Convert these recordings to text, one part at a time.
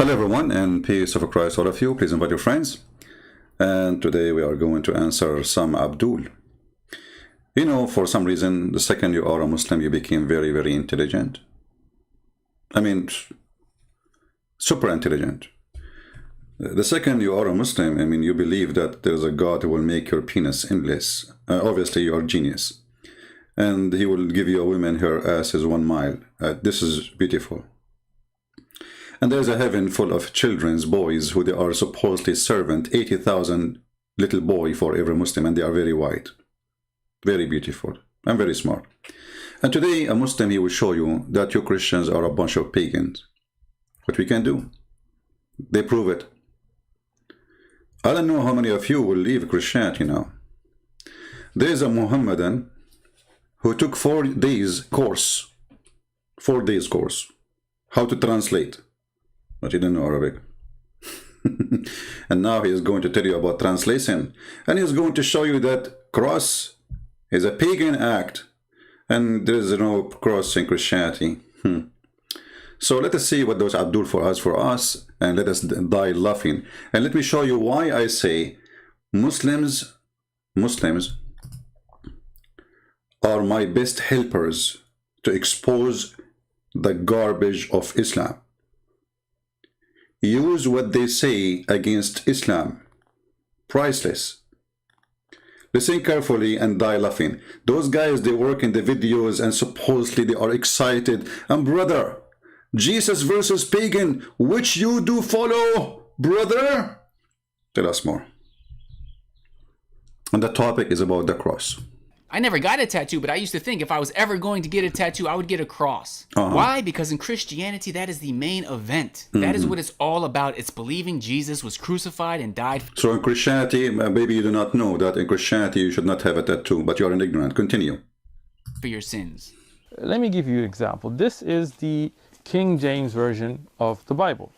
Hello everyone, and peace of Christ all of you. Please invite your friends. And today we are going to answer some Abdul. You know, for some reason, the second you are a Muslim, you became very, very intelligent. I mean, super intelligent. The second you are a Muslim, I mean, you believe that there is a God who will make your penis endless. Obviously, you are a genius. And he will give you a woman, her ass is 1 mile. This is beautiful. And there's a heaven full of children's boys who they are supposedly servant, 80,000 little boy for every Muslim, and they are very white, very beautiful, and very smart. And today, a Muslim, he will show you that you Christians are a bunch of pagans. What we can do? They prove it. I don't know how many of you will leave Christianity now. There's a Mohammedan who took 4 days course, 4 days course, how to translate. But he didn't know Arabic. And now he is going to tell you about translation. And he's going to show you that cross is a pagan act. And there is no cross in Christianity. So let us see what those Abdul has for us. And let us die laughing. And let me show you why I say Muslims are my best helpers to expose the garbage of Islam. Use what they say against Islam. Priceless. Listen carefully and die laughing. Those guys, they work in the videos and supposedly they are excited. And brother, Jesus versus pagan, which you do follow, brother? Tell us more. And the topic is about the cross. I never got a tattoo, but I used to think if I was ever going to get a tattoo, I would get a cross. Why? Because in Christianity, that is the main event. That is what it's all about. It's believing Jesus was crucified and died. So in Christianity, maybe you do not know that in Christianity you should not have a tattoo, but you are an ignorant. Continue. For your sins. Let me give you an example. This is the King James Version of the Bible.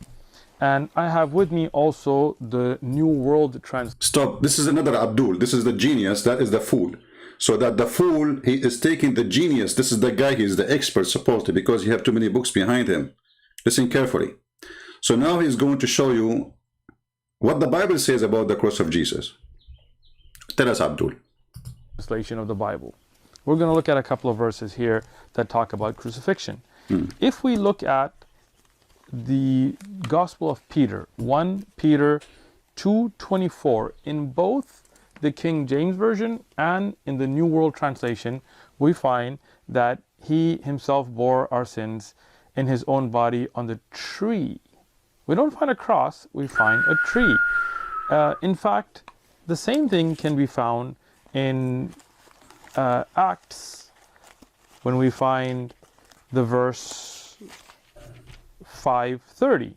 And I have with me also the New World Translation. Stop. This is another Abdul. This is the genius. That is the fool. So that the fool, he is taking the genius. This is the guy, he is the expert, supposedly, because you have too many books behind him. Listen carefully. So now he's going to show you what the Bible says about the cross of Jesus. Tell us, Abdul. Translation of the Bible. We're going to look at a couple of verses here that talk about crucifixion. If we look at the Gospel of Peter, 1 Peter 2:24, in both the King James Version and in the New World Translation, we find that he himself bore our sins in his own body on the tree. We don't find a cross, we find a tree. In fact, the same thing can be found in Acts, when we find the verse 5:30.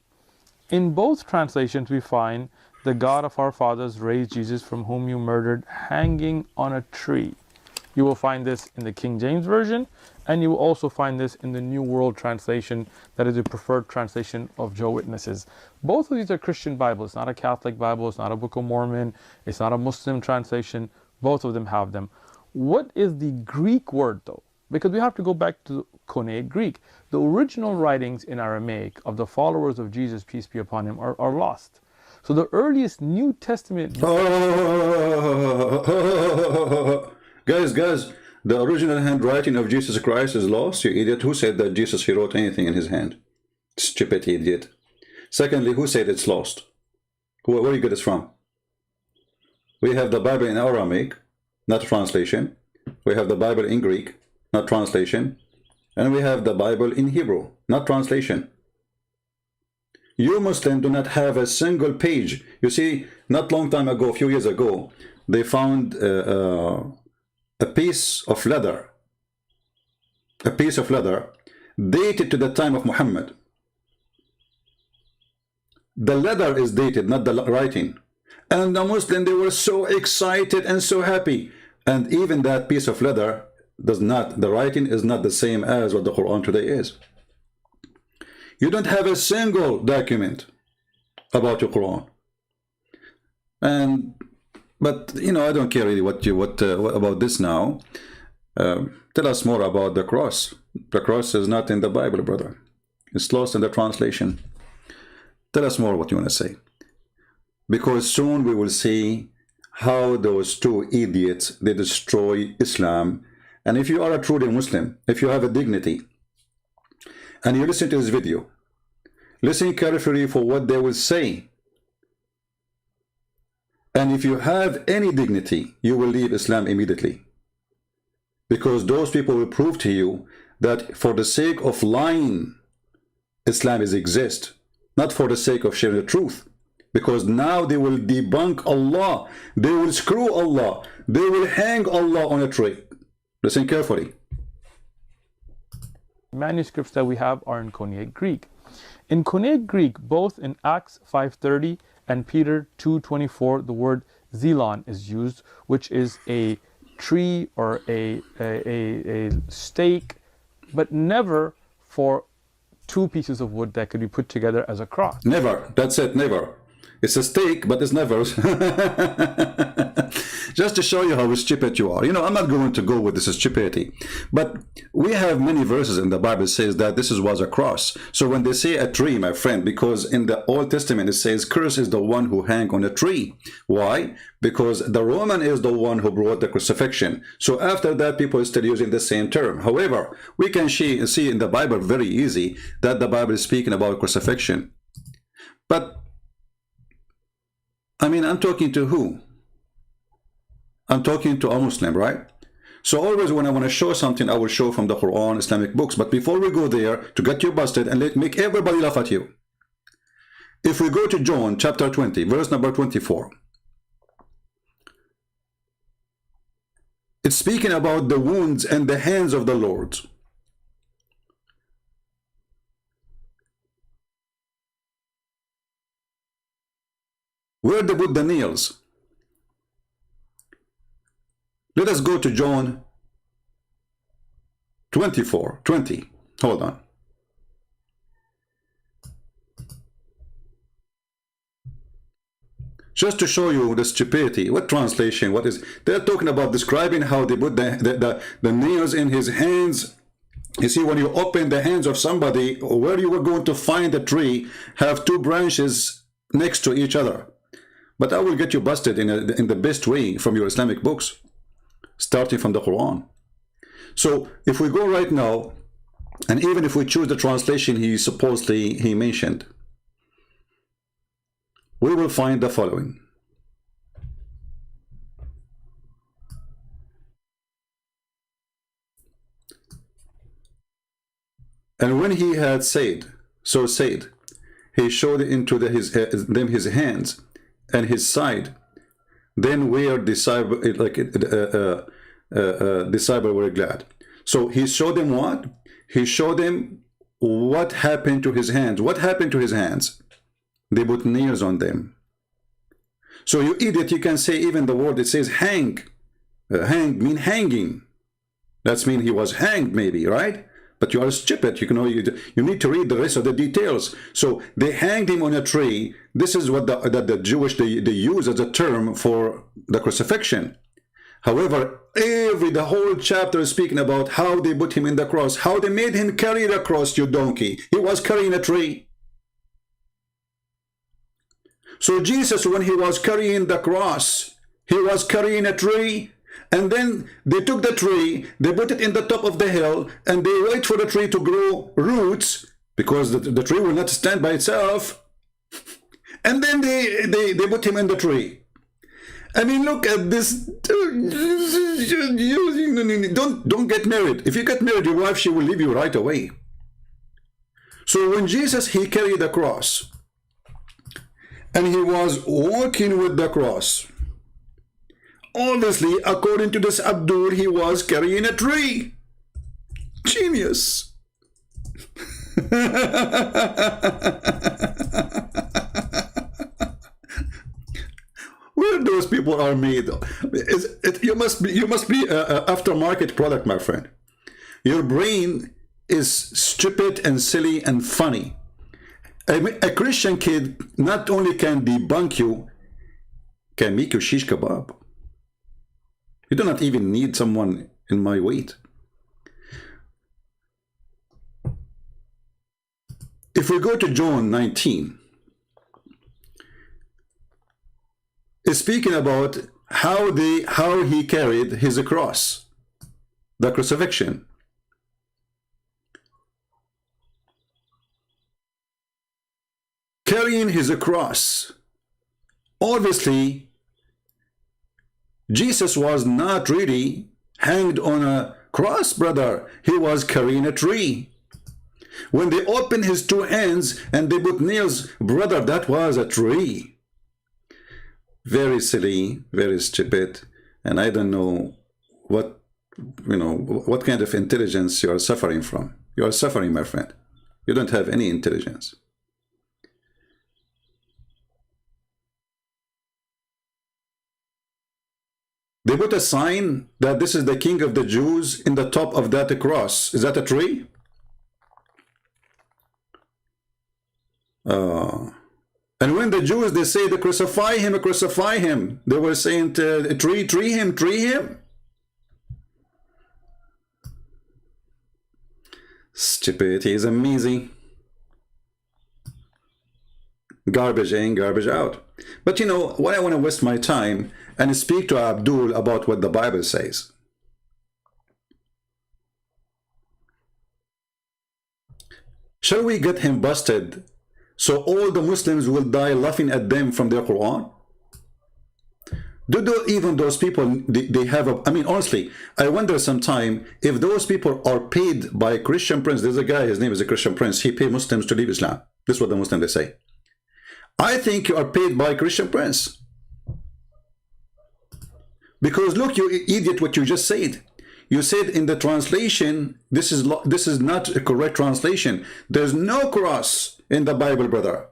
In both translations, we find the God of our fathers raised Jesus, from whom you murdered, hanging on a tree. You will find this in the King James Version, and you will also find this in the New World Translation, that is the preferred translation of Jehovah's Witnesses. Both of these are Christian Bibles. It's not a Catholic Bible, it's not a Book of Mormon, it's not a Muslim translation. Both of them have them. What is the Greek word though? Because we have to go back to Koine Greek. The original writings in Aramaic of the followers of Jesus, peace be upon him, are lost. So the earliest New Testament... Guys, the original handwriting of Jesus Christ is lost, you idiot. Who said that Jesus, he wrote anything in his hand? Stupid idiot. Secondly, who said it's lost? Where you get this from? We have the Bible in Aramaic, not translation. We have the Bible in Greek, not translation. And we have the Bible in Hebrew, not translation. You Muslims do not have a single page. You see, not long time ago, a few years ago, they found a piece of leather. A piece of leather dated to the time of Muhammad. The leather is dated, not the writing. And the Muslims, they were so excited and so happy. And even that piece of leather does not, the writing is not the same as what the Quran today is. You don't have a single document about your Quran. But you know, I don't care really what about this now. Tell us more about the cross. The cross is not in the Bible, brother. It's lost in the translation. Tell us more what you want to say. Because soon we will see how those two idiots, they destroy Islam. And if you are a truly Muslim, if you have a dignity, and you listen to this video, listen carefully for what they will say. And if you have any dignity, you will leave Islam immediately. Because those people will prove to you that for the sake of lying, Islam exists, not for the sake of sharing the truth. Because now they will debunk Allah, they will screw Allah, they will hang Allah on a tree. Listen carefully. Manuscripts that we have are in Koine Greek. In Koine Greek, both in Acts 5:30 and Peter 2:24, the word Zelon is used, which is a tree or a stake, but never for two pieces of wood that could be put together as a cross. Never. That's it. Never. It's a stake, but it's never. Just to show you how stupid you are. You know, I'm not going to go with this stupidity. But we have many verses in the Bible says that this was a cross. So when they say a tree, my friend, because in the Old Testament it says, cursed is the one who hang on a tree. Why? Because the Roman is the one who brought the crucifixion. So after that, people are still using the same term. However, we can see in the Bible very easy that the Bible is speaking about crucifixion. But I mean, I'm talking to who? I'm talking to a Muslim, right? So always when I want to show something, I will show from the Quran, Islamic books. But before we go there, to get you busted and make everybody laugh at you. If we go to John chapter 20, verse number 24. It's speaking about the wounds and the hands of the Lord. Where they put the nails. Let us go to John 24:20. Hold on. Just to show you the stupidity. What translation? What is? They're talking about describing how they put the nails in his hands. You see, when you open the hands of somebody, where you were going to find a tree, have two branches next to each other. But I will get you busted in the best way from your Islamic books, starting from the Quran. So if we go right now, and even if we choose the translation he mentioned, we will find the following. And when he had said, he showed into them his hands and his side. Then were disciples were glad. So he showed them what? He showed them what happened to his hands. What happened to his hands? They put nails on them. So you idiot, you can say even the word it says hang. Hang mean hanging. That's mean he was hanged maybe, right? But you are stupid. You need to read the rest of the details. So they hanged him on a tree. This is what the Jewish they use as a term for the crucifixion. However, the whole chapter is speaking about how they put him in the cross, how they made him carry the cross, you donkey. He was carrying a tree. So Jesus, when he was carrying the cross, he was carrying a tree. And then they took the tree, they put it in the top of the hill, and they wait for the tree to grow roots, because the tree will not stand by itself. And then they put him in the tree. I mean, look at this. Don't get married. If you get married, your wife, she will leave you right away. So when Jesus, he carried the cross, and he was walking with the cross, obviously, according to this Abdul, he was carrying a tree. Genius. Where those people are made? You must be a aftermarket product, my friend. Your brain is stupid and silly and funny. A Christian kid not only can debunk you, can make you shish kebab. You do not even need someone in my weight. If we go to John 19, is speaking about how he carried his cross, the crucifixion. Carrying his cross. Obviously, Jesus was not really hanged on a cross, brother. He was carrying a tree. When they opened his two hands and they put nails, brother, that was a tree. Very silly, very stupid, and I don't know what kind of intelligence you are suffering from. You are suffering, my friend. You don't have any intelligence. They put a sign that this is the King of the Jews in the top of that cross. Is that a tree? And when the Jews, they say, they crucify him, they were saying, tree him. Stupidity is amazing. Garbage in, garbage out. But you know, why I want to waste my time and speak to Abdul about what the Bible says. Shall we get him busted so all the Muslims will die laughing at them from their Quran? Even those people, they have a... I mean, honestly, I wonder sometime if those people are paid by Christian prince. There's a guy, his name is a Christian prince. He paid Muslims to leave Islam. This is what the Muslims, they say. I think you are paid by Christian prince. Because look, you idiot, what you just said. You said in the translation, this is not a correct translation. There's no cross in the Bible, brother.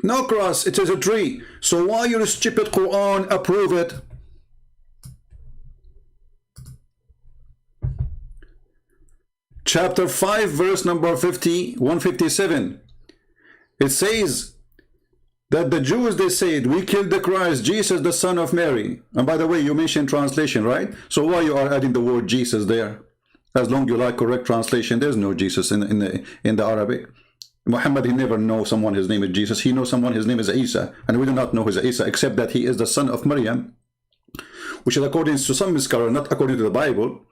No cross, it is a tree. So why your stupid Quran approve it? Chapter 5, verse number 157. It says that the Jews, they said, we killed the Christ, Jesus, the son of Mary. And by the way, you mentioned translation, right? So why you are adding the word Jesus there? As long as you like correct translation, there's no Jesus in the Arabic. Muhammad, he never know someone his name is Jesus. He knows someone his name is Isa, and we do not know his Isa, except that he is the son of Maryam, which is according to some scholars, not according to the Bible.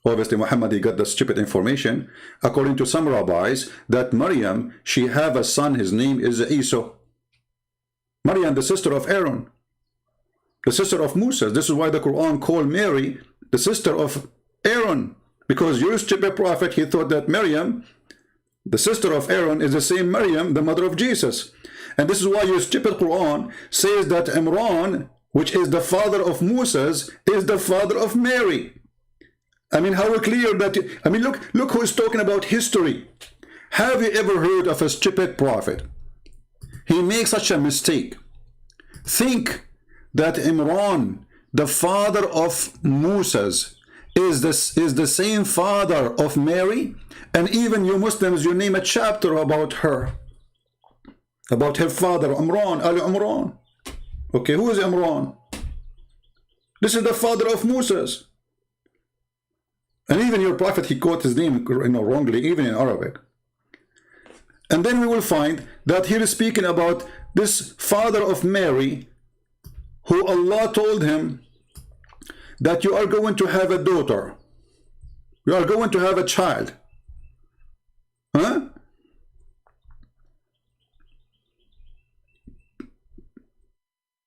Obviously, Muhammad, he got the stupid information. According to some rabbis, that Maryam, she have a son, his name is Isa. Maryam, the sister of Aaron, the sister of Moses. This is why the Quran called Mary the sister of Aaron, because your stupid prophet, he thought that Maryam, the sister of Aaron, is the same Maryam, the mother of Jesus. And this is why your stupid Quran says that Imran, which is the father of Moses, is the father of Mary. I mean, how clear that... I mean, look who is talking about history. Have you ever heard of a stupid prophet? He makes such a mistake. Think that Imran, the father of Moses, is the same father of Mary? And even you Muslims, you name a chapter about her. About her father, Imran, Ali Imran. Okay, who is Imran? This is the father of Moses. And even your prophet, he quote his name wrongly, even in Arabic. And then we will find that he is speaking about this father of Mary, who Allah told him that you are going to have a daughter. You are going to have a child. Huh?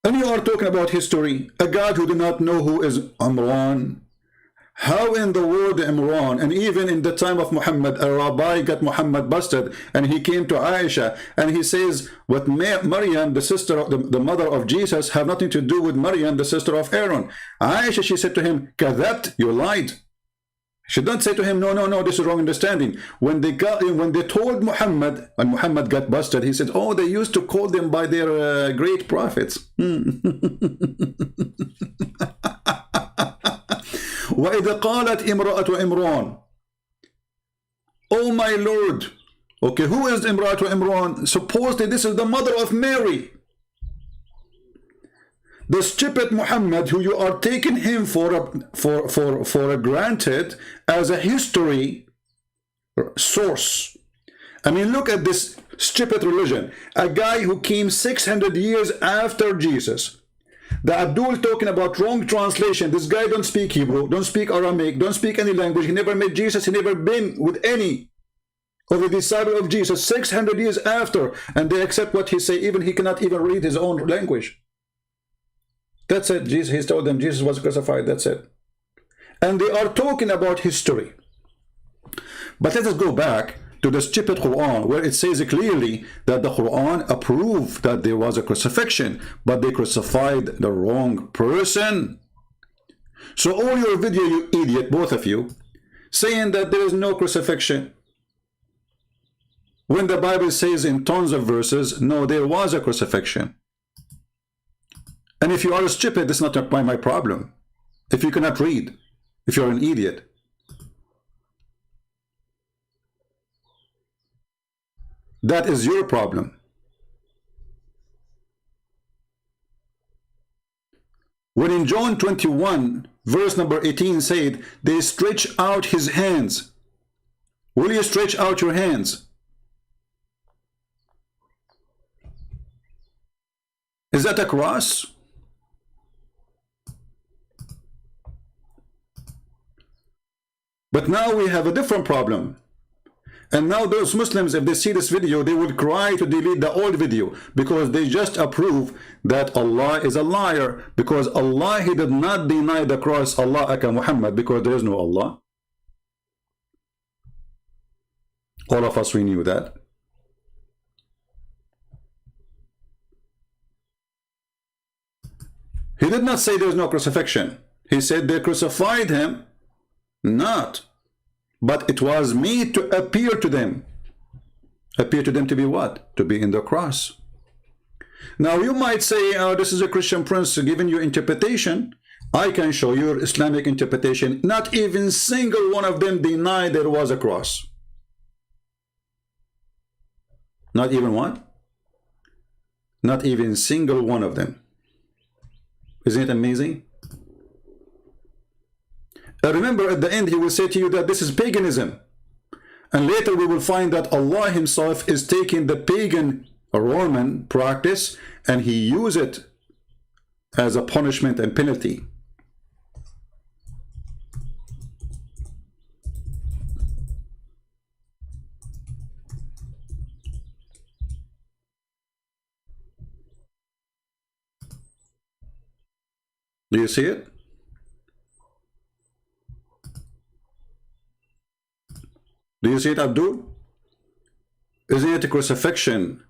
And you are talking about history, a God who do not know who is Imran. How in the world Imran, and even in the time of Muhammad, a rabbi got Muhammad busted, and he came to Aisha, and he says, what Maryam, the sister of the mother of Jesus, have nothing to do with Maryam, the sister of Aaron. Aisha, she said to him, Kadhabt, you lied. She didn't say to him, no, this is wrong understanding. When they told Muhammad, when Muhammad got busted, he said, oh, they used to call them by their great prophets. وَإِذَا قَالَتْ إِمْرَأَةُ إِمْرَانَ. Oh my Lord. Okay, who is Imra'atu Imran? Supposedly this is the mother of Mary. The stupid Muhammad, who you are taking him for granted as a history source. I mean, look at this stupid religion. A guy who came 600 years after Jesus. The Abdul talking about wrong translation. This guy don't speak Hebrew, don't speak Aramaic, don't speak any language. He never met Jesus. He never been with any of the disciple of Jesus 600 years after, and they accept what he say. Even he cannot even read his own language. That's it. Jesus, he told them Jesus was crucified. That's it. And they are talking about history. But let us go back to the stupid Quran, where it says clearly that the Quran approved that there was a crucifixion, but they crucified the wrong person. So all your video, you idiot, both of you, saying that there is no crucifixion, when the Bible says in tons of verses, no, there was a crucifixion. And if you are stupid, that's not my problem. If you cannot read, if you're an idiot. That is your problem. When in John 21, verse number 18 said, they stretch out his hands. Will you stretch out your hands? Is that a cross? But now we have a different problem. And now those Muslims, if they see this video, they will cry to delete the old video, because they just approve that Allah is a liar, because Allah, he did not deny the cross, Allah aka Muhammad, because there is no Allah. All of us, we knew that. He did not say there is no crucifixion. He said they crucified him, not. But it was made to appear to them. Appear to them to be what? To be in the cross. Now you might say, oh, this is a Christian prince giving you interpretation. I can show you Islamic interpretation. Not even single one of them denied there was a cross. Not even one? Not even single one of them. Isn't it amazing? Remember, at the end, he will say to you that this is paganism. And later we will find that Allah himself is taking the pagan Roman practice and he used it as a punishment and penalty. Do you see it? Do you see it, Abdul? Isn't it a crucifixion?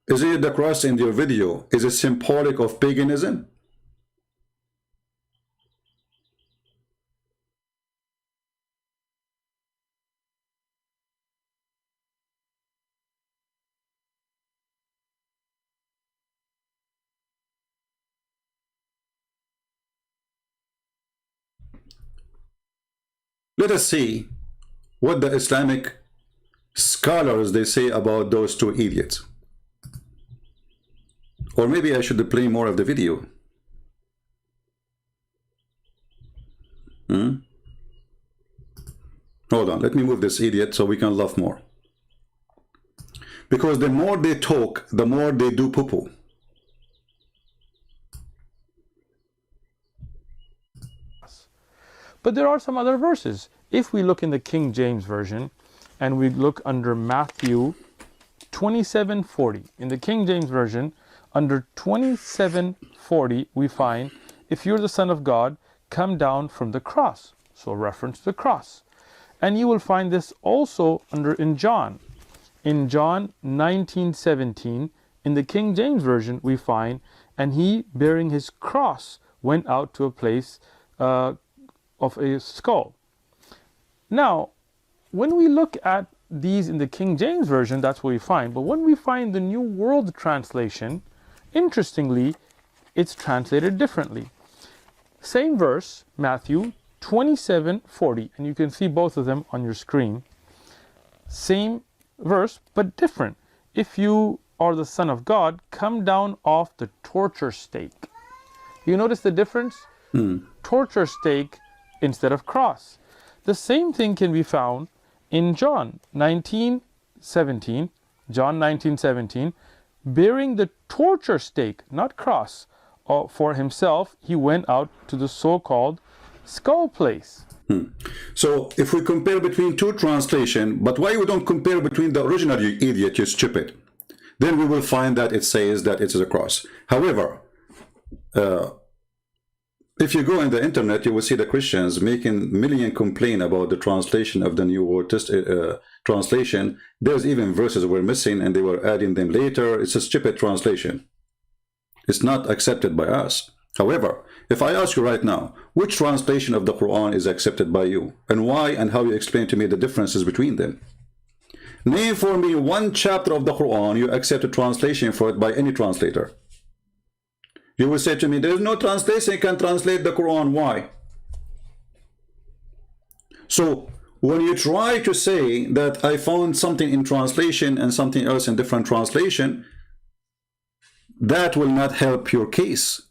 Isn't it the cross in your video? Is it symbolic of paganism? Let us see what the Islamic scholars they say about those two idiots. Or maybe I should play more of the video. Hold on, let me move this idiot so we can laugh more. Because the more they talk, the more they do poo-poo. But there are some other verses. If we look in the King James Version and we look under Matthew 27:40, in the King James Version, under 27:40, we find, if you're the Son of God, come down from the cross. So reference to the cross. And you will find this also in John. In John 19:17, in the King James Version, we find, and he, bearing his cross, went out to a place of a skull. Now, when we look at these in the King James Version, that's what we find. But when we find the New World Translation, interestingly, it's translated differently. Same verse, Matthew 27:40, and you can see both of them on your screen. Same verse, but different. If you are the Son of God, come down off the torture stake. You notice the difference? Torture stake instead of cross. The same thing can be found in John 19:17, John 19:17, bearing the torture stake, not cross, for himself, he went out to the so-called skull place. So if we compare between two translations, but why we don't compare between the original, you idiot, you stupid? Then we will find that it says that it is a cross. However, if you go on the internet, you will see the Christians making million complaint about the translation of the New World translation. There's even verses were missing and they were adding them later. It's a stupid translation. It's not accepted by us. However, if I ask you right now, which translation of the Quran is accepted by you, and why, and how you explain to me the differences between them? Name for me one chapter of the Quran you accept a translation for it by any translator. You will say to me, there is no translation you can translate the Quran. Why? So when you try to say that I found something in translation and something else in different translation, that will not help your case.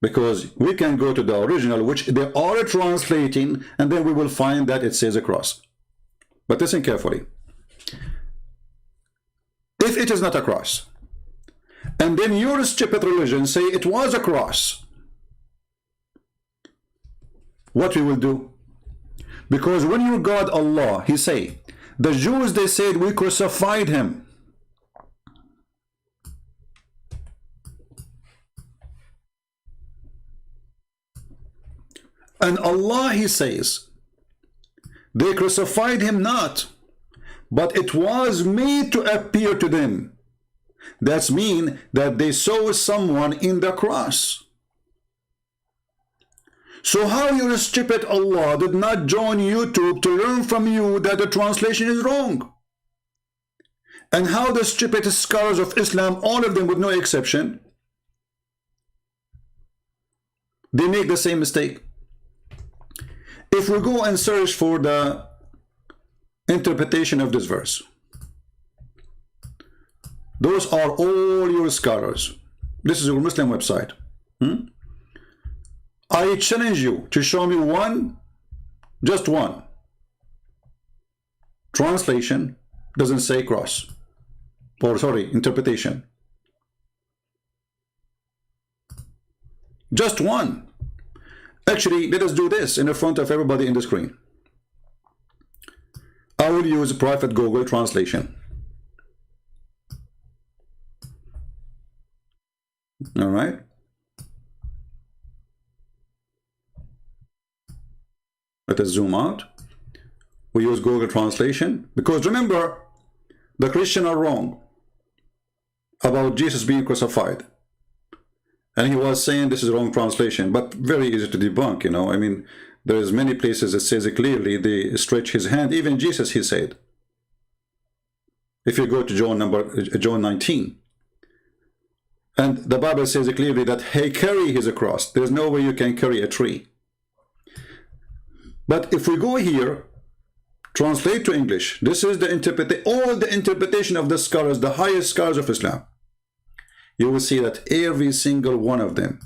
Because we can go to the original, which they are translating, and then we will find that it says a cross. But listen carefully. If it is not a cross, and then your stupid religion say it was a cross, what we will do? Because when your God Allah, He say, the Jews, they said we crucified Him. And Allah, He says, they crucified Him not, but it was made to appear to them. That's mean that they saw someone in the cross. So how your stupid Allah did not join YouTube to learn from you that the translation is wrong? And how the stupid scholars of Islam, all of them with no exception, they make the same mistake. If we go and search for the interpretation of this verse, those are all your scholars. This is your Muslim website. I challenge you to show me one, just one, translation doesn't say cross, or sorry, interpretation. Just one. Actually, let us do this in the front of everybody in the screen. I will use private Google translation. All right. Let us zoom out. We use Google translation because remember, the Christians are wrong about Jesus being crucified. And he was saying this is wrong translation, but very easy to debunk, you know. I mean, there's many places that says it clearly, they stretch his hand. Even Jesus, he said. If you go to John 19. And the Bible says it clearly that he carry his cross. There's no way you can carry a tree. But if we go here, translate to English, this is the all the interpretation of the scholars, the highest scholars of Islam. You will see that every single one of them,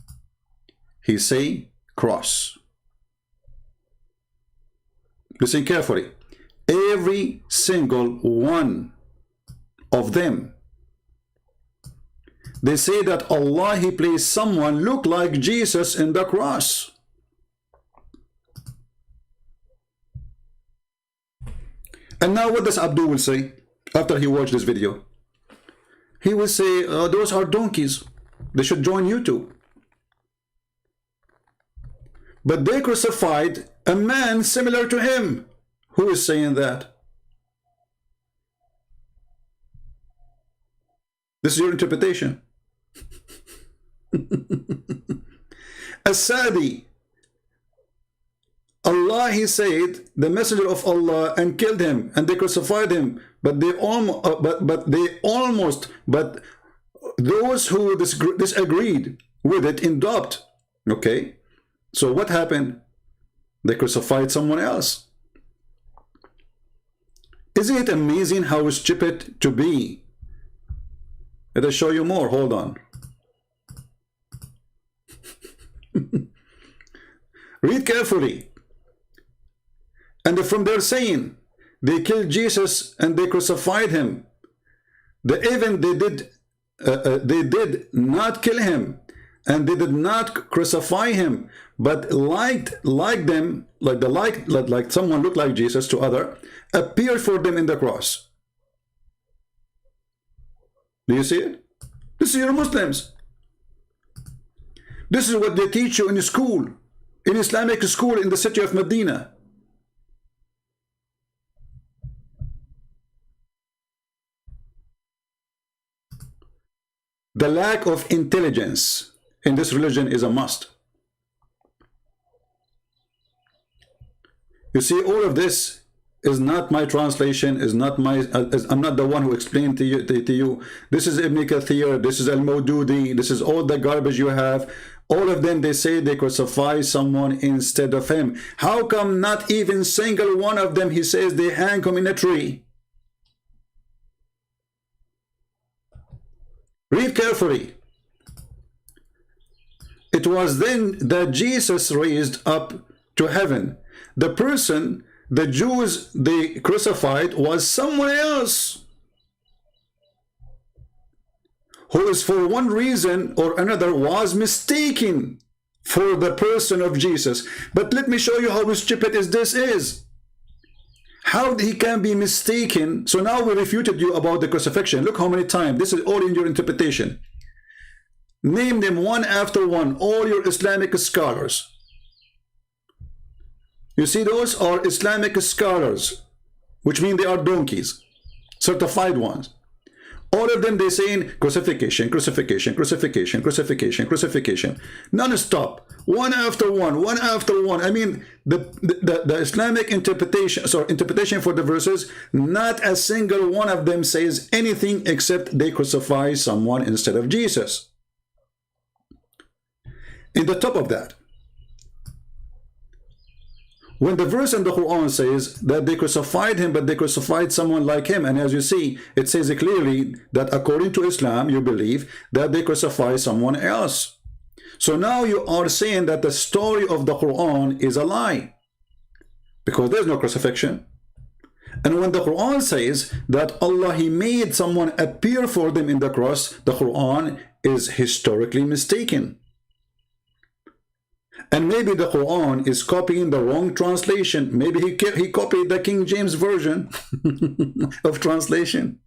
he say cross. Listen carefully. Every single one of them, they say that Allah, He placed someone look like Jesus in the cross. And now what does Abdul will say after he watched this video? He will say, those are donkeys. They should join YouTube. But they crucified a man similar to him. Who is saying that? This is your interpretation. As-Sadi, Allah, He said, the messenger of Allah, and killed him, and they crucified him. But those who disagreed with it in doubt. Okay, so what happened? They crucified someone else. Isn't it amazing how stupid to be? Let us show you more. Hold on. Read carefully. And from their saying, they killed Jesus and they crucified him. They did not kill him, and they did not crucify him, but like them, like someone looked like Jesus to other, appeared for them in the cross. Do you see it? This is your Muslims. This is what they teach you in school, in Islamic school in the city of Medina. The lack of intelligence in this religion is a must. You see, all of this is not my translation, is not my, I'm not the one who explained to you. This is Ibn Kathir, this is Al-Mawdudi, this is all the garbage you have. All of them, they say they crucify someone instead of him. How come not even single one of them, he says they hang him in a tree? Read carefully. It was then that Jesus raised up to heaven. The person the Jews they crucified was someone else, who is for one reason or another was mistaken for the person of Jesus. But let me show you how stupid this is. How he can be mistaken. So now we refuted you about the crucifixion. Look how many times. This is all in your interpretation. Name them one after one, all your Islamic scholars. You see, those are Islamic scholars, which mean they are donkeys, certified ones. All of them, they saying crucifixion, crucifixion, crucifixion, crucifixion, crucifixion, non-stop, one after one, one after one. I mean, the Islamic interpretation for the verses, not a single one of them says anything except they crucify someone instead of Jesus. In the top of that, when the verse in the Quran says that they crucified him, but they crucified someone like him, and as you see, it says clearly that according to Islam, you believe that they crucify someone else. So now you are saying that the story of the Quran is a lie, because there's no crucifixion. And when the Quran says that Allah, He made someone appear for them in the cross, the Quran is historically mistaken. And maybe the Quran is copying the wrong translation. Maybe he copied the King James version of translation.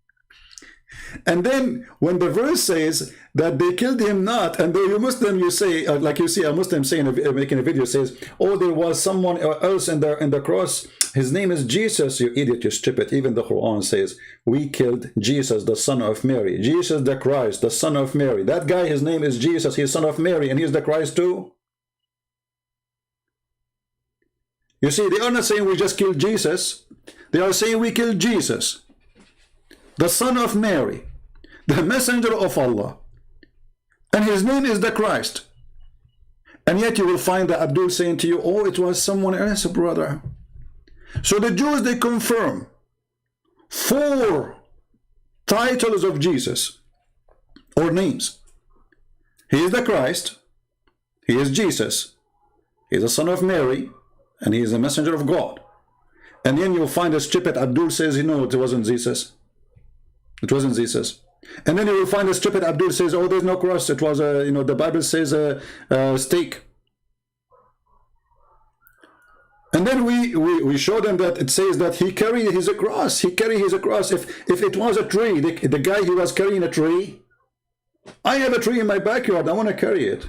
And then when the verse says that they killed him not, and though you Muslim, you say, like you see a Muslim saying, making a video, says, oh, there was someone else in the cross. His name is Jesus. You idiot, you stupid. Even the Quran says, we killed Jesus, the son of Mary. Jesus the Christ, the son of Mary. That guy, his name is Jesus. He's son of Mary, and he's the Christ too. You see, they are not saying we just killed Jesus. They are saying we killed Jesus, the son of Mary, the messenger of Allah. And his name is the Christ. And yet you will find that Abdul saying to you, oh, it was someone else, brother. So the Jews, they confirm 4 titles of Jesus, or names. He is the Christ. He is Jesus. He is the son of Mary. And he is a messenger of God. And then you'll find a stupid Abdul says, you know, it wasn't Jesus. It wasn't Jesus. And then you will find a stupid Abdul says, oh, there's no cross. It was a, you know, the Bible says a stake. And then we show them that it says that he carried his cross. He carried his cross. If it was a tree, the guy, he was carrying a tree. I have a tree in my backyard. I want to carry it,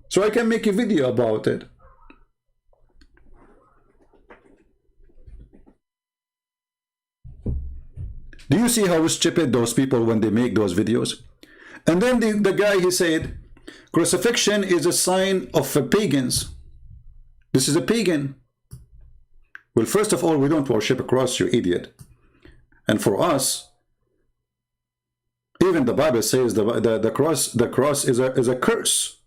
so I can make a video about it. Do you see how stupid those people when they make those videos? And then the guy, he said, crucifixion is a sign of pagans. This is a pagan. Well, first of all, we don't worship a cross, you idiot. And for us, even the Bible says the cross is a curse.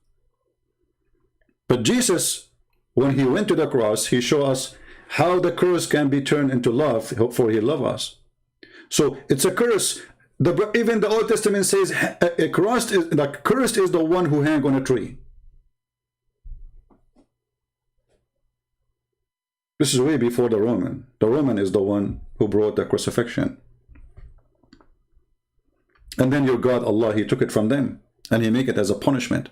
But Jesus, when he went to the cross, he showed us how the curse can be turned into love, for he loved us. So it's a curse. Even the Old Testament says cursed is the one who hang on a tree. This is way before the Roman. The Roman is the one who brought the crucifixion. And then your God, Allah, He took it from them, and He made it as a punishment.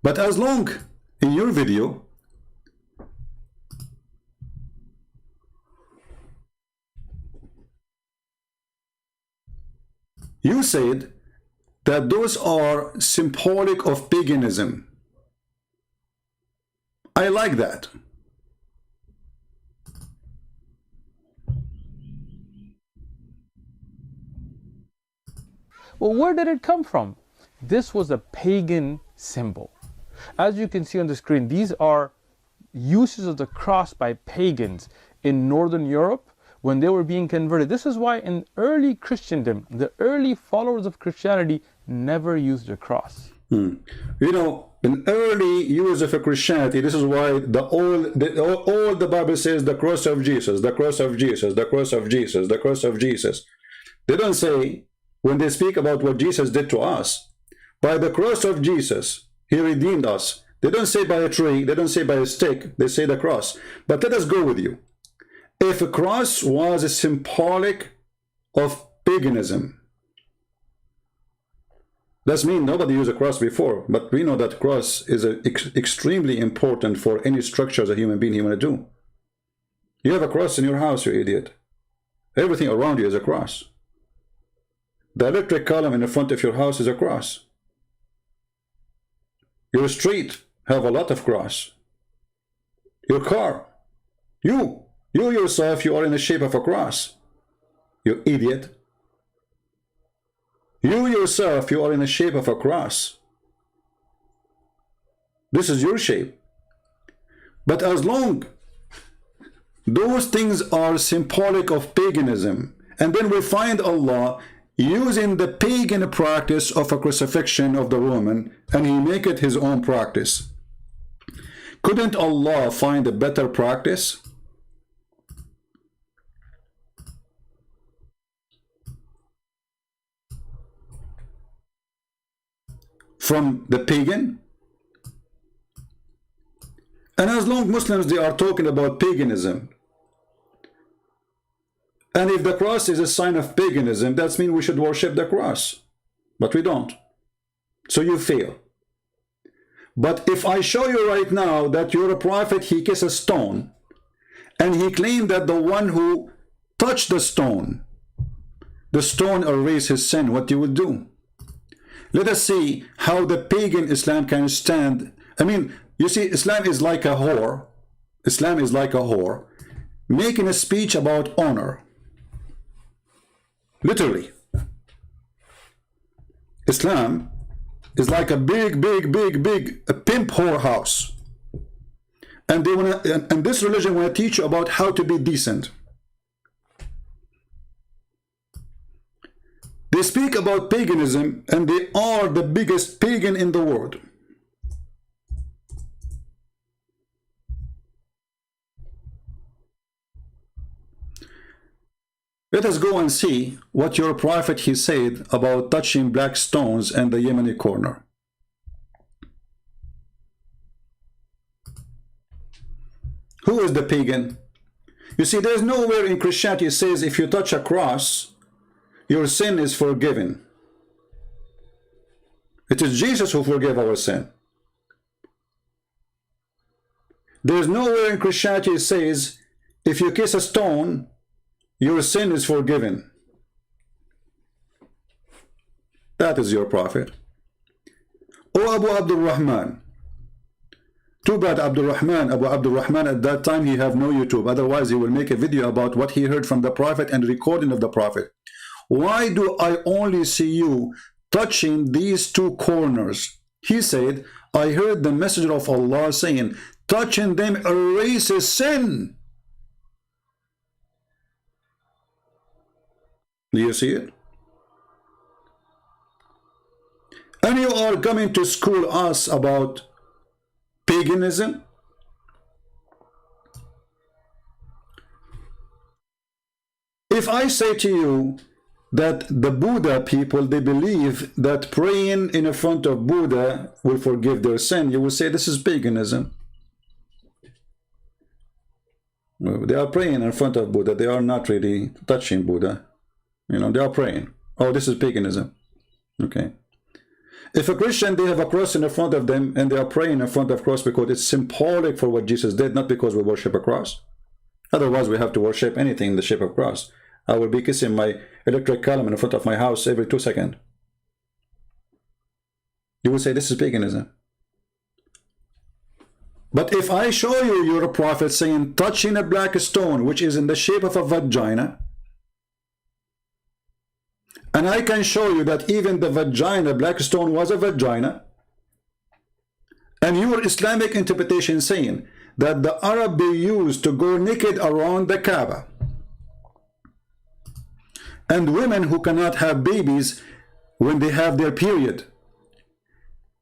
But as long in your video you said that those are symbolic of paganism. I like that. Well, where did it come from? This was a pagan symbol. As you can see on the screen, these are uses of the cross by pagans in Northern Europe when they were being converted. This is why in early Christendom, the early followers of Christianity never used a cross. You know, in early use of Christianity, this is why all the Bible says the cross of Jesus, the cross of Jesus, the cross of Jesus, the cross of Jesus. They don't say, when they speak about what Jesus did to us, by the cross of Jesus, he redeemed us. They don't say by a tree, they don't say by a stick, they say the cross. But let us go with you. If a cross was a symbolic of paganism, that means nobody used a cross before, but we know that cross is extremely important for any structure as a human being you want to do. You have a cross in your house, you idiot. Everything around you is a cross. The electric column in the front of your house is a cross. Your street have a lot of cross. Your car, you yourself, you are in the shape of a cross. You idiot. You yourself, you are in the shape of a cross. This is your shape. But as long those things are symbolic of paganism, and then we find Allah using the pagan practice of a crucifixion of the Roman, and he make it his own practice. Couldn't Allah find a better practice? From the pagan? And as long Muslims, they are talking about paganism, and if the cross is a sign of paganism, that means we should worship the cross. But we don't. So you fail. But if I show you right now that you're a prophet, he kissed a stone, and he claimed that the one who touched the stone erased his sin, what you will do? Let us see how the pagan Islam can stand. I mean, you see, Islam is like a whore. Islam is like a whore making a speech about honor. Literally. Islam is like a big pimp whorehouse. And this religion want to teach you about how to be decent. They speak about paganism, and they are the biggest pagan in the world. Let us go and see what your prophet he said about touching black stones and the Yemeni corner. Who is the pagan? You see, there's nowhere in Christianity it says if you touch a cross, your sin is forgiven. It is Jesus who forgave our sin. There's nowhere in Christianity it says if you kiss a stone, your sin is forgiven. That is your prophet. Oh, Abu Abdul Rahman. Too bad Abu Abdul Rahman at that time he have no YouTube. Otherwise he will make a video about what he heard from the prophet and recording of the prophet. Why do I only see you touching these two corners? He said, I heard the messenger of Allah saying, touching them erases sin. Do you see it? And you are coming to school us about paganism? If I say to you that the Buddha people, they believe that praying in front of Buddha will forgive their sin, you will say this is paganism. They are praying in front of Buddha. They are not really touching Buddha. You know, they are praying. Oh, this is paganism. Okay. If a Christian, they have a cross in front of them and they are praying in front of the cross because it's symbolic for what Jesus did, not because we worship a cross. Otherwise, we have to worship anything in the shape of cross. I will be kissing my electric column in front of my house every 2 seconds. You will say this is paganism. But if I show you your prophet saying touching a black stone which is in the shape of a vagina, and I can show you that even the vagina, black stone, was a vagina, and your Islamic interpretation saying that the Arab they used to go naked around the Kaaba, and women who cannot have babies when they have their period,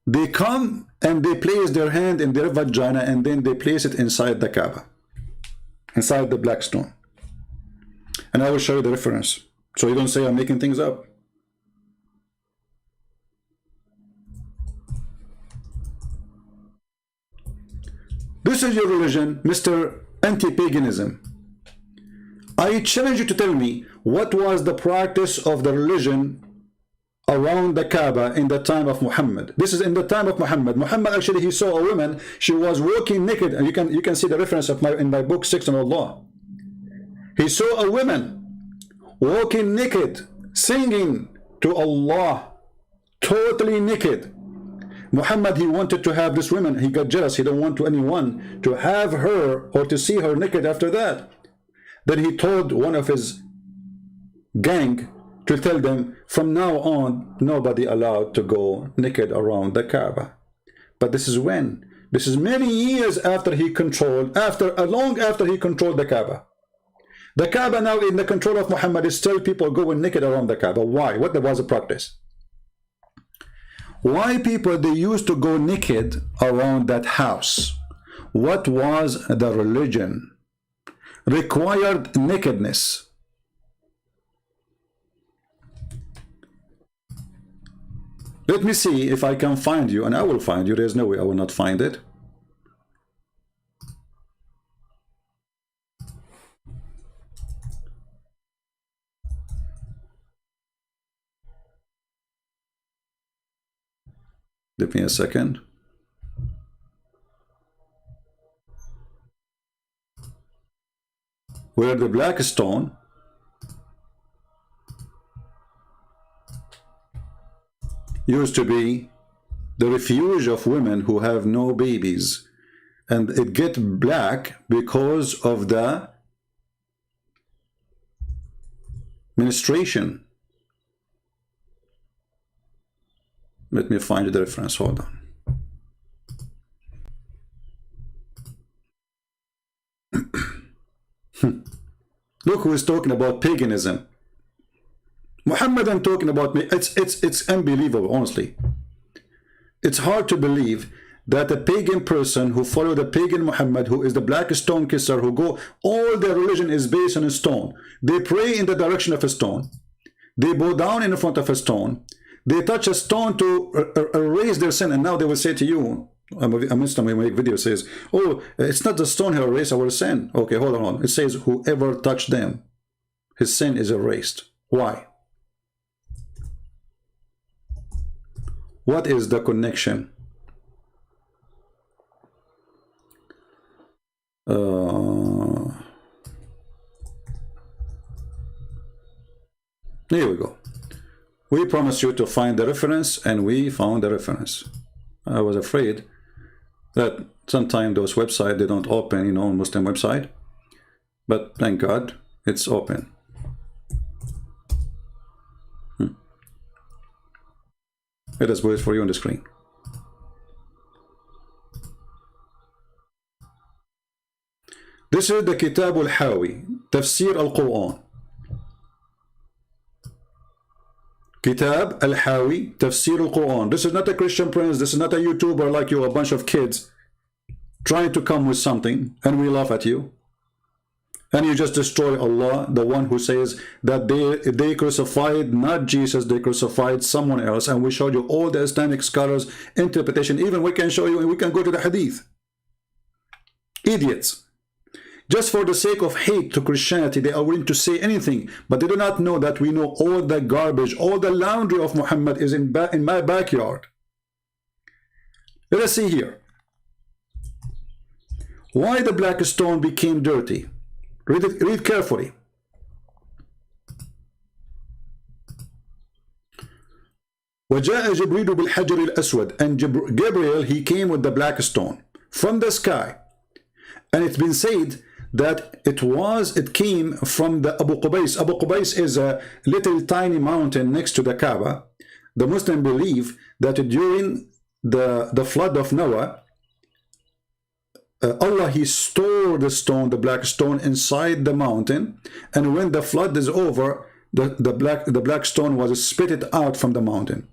they come and they place their hand in their vagina and then they place it inside the Kaaba, inside the black stone. And I will show you the reference, so you don't say I'm making things up. This is your religion, Mr. Anti-Paganism. I challenge you to tell me what was the practice of the religion around the Kaaba in the time of Muhammad. This is in the time of Muhammad. Muhammad actually, he saw a woman, she was walking naked, and you can see the reference of in my book 6 on Allah. He saw a woman walking naked, singing to Allah, totally naked. Muhammad, he wanted to have this woman, he got jealous, he don't want anyone to have her or to see her naked after that. Then he told one of his gang to tell them, from now on, nobody allowed to go naked around the Kaaba. But this is when? This is many years after he controlled, long after he controlled the Kaaba. The Kaaba now in the control of Muhammad is still people going naked around the Kaaba. Why? What was the practice? Why people, they used to go naked around that house? What was the religion? Required nakedness. Let me see if I can find you, and I will find you. There's no way I will not find it. Give me a second. Where the black stone used to be the refuge of women who have no babies, and it get black because of the menstruation. Let me find the reference. Hold on. Look who is talking about paganism. Muhammadan talking about me. It's unbelievable, honestly. It's hard to believe that a pagan person who follow the pagan Muhammad, who is the black stone kisser, who go, all their religion is based on a stone. They pray in the direction of a stone. They bow down in front of a stone. They touch a stone to erase their sin, and now they will say to you, a Muslim who make video says, oh, it's not the stone who erase our sin. Okay, hold on. It says whoever touched them, his sin is erased. Why? What is the connection? Here we go. We promised you to find the reference, and we found the reference. I was afraid that sometimes those websites, they don't open, you know, Muslim website. But thank God, it's open. Let us put it for you on the screen. This is the Kitab al-Hawi, Tafsir al-Quran. Kitab al-Hawi, Tafsir al-Quran. This is not a Christian prince, this is not a YouTuber like you, a bunch of kids trying to come with something, and we laugh at you. And you just destroy Allah, the one who says that they crucified not Jesus, they crucified someone else. And we showed you all the Islamic scholars' interpretation. Even we can show you, and we can go to the Hadith. Idiots. Just for the sake of hate to Christianity, they are willing to say anything, but they do not know that we know all the garbage, all the laundry of Muhammad is in my backyard. Let us see here. Why the black stone became dirty? Read it, read carefully. وَجَاءَ جِبْرِيلُ بِالْحَجَرِ الْأَسْوَدِ, and Gabriel, he came with the black stone from the sky. And it's been said that it came from the Abu Qubais. Abu Qubais is a little tiny mountain next to the Kaaba. The Muslims believe that during the flood of Noah, Allah, he stored the stone, the black stone, inside the mountain, and when the flood is over, the black stone was spitted out from the mountain.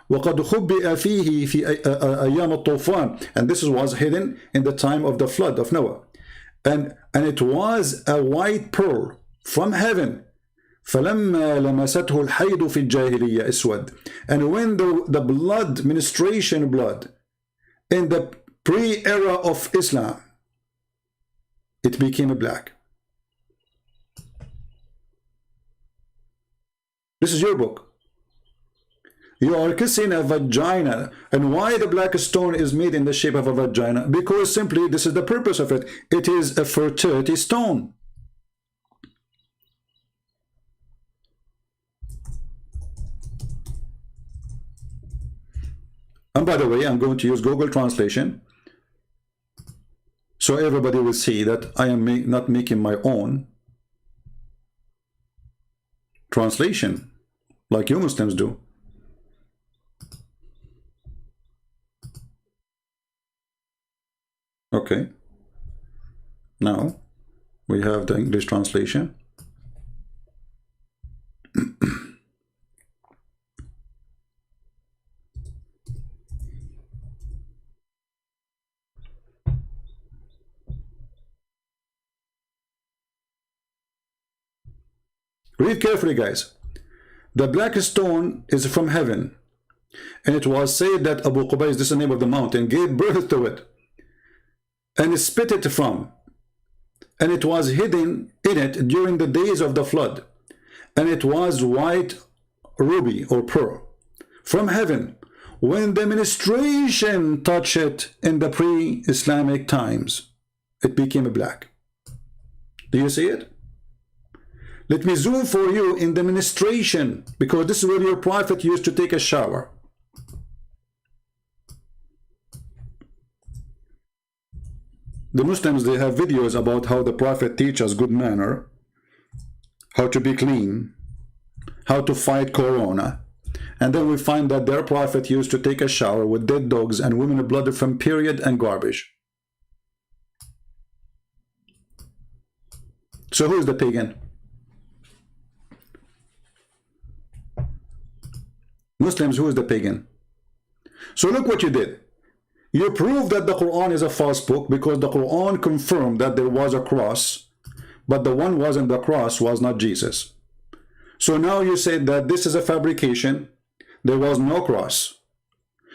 وَقَدْ خُبِّئَ فِيهِ فِي أَيَّامِ الطُّوفَانِ, and this was hidden in the time of the flood of Noah. And it was a white pearl from heaven. فَلَمَّا لَمَسَتْهُ الْحَيْضُ فِي الْجَاهِلِيَّةِ أَسْوَدَ, and when the blood, menstruation blood, in the pre-era of Islam, it became black. This is your book. You are kissing a vagina. And why the black stone is made in the shape of a vagina? Because simply this is the purpose of it. It is a fertility stone. And by the way, I'm going to use Google Translation, so everybody will see that I am not making my own translation like you Muslims do. Okay, now we have the English translation. Read carefully, guys. The black stone is from heaven, and it was said that Abu Qubais, this is the name of the mountain, gave birth to it and spit it from, and it was hidden in it during the days of the flood, and it was white ruby or pearl from heaven. When the menstruation touched it in the pre-Islamic times, it became black. Do you see it? Let me zoom for you in the menstruation, because this is where your prophet used to take a shower. The Muslims, they have videos about how the prophet teaches good manner, how to be clean, how to fight corona. And then we find that their prophet used to take a shower with dead dogs and women blood from period and garbage. So who is the pagan? Muslims, who is the pagan? So look what you did. You proved that the Quran is a false book because the Quran confirmed that there was a cross, but the one was in the cross was not Jesus. So now you said that this is a fabrication. There was no cross.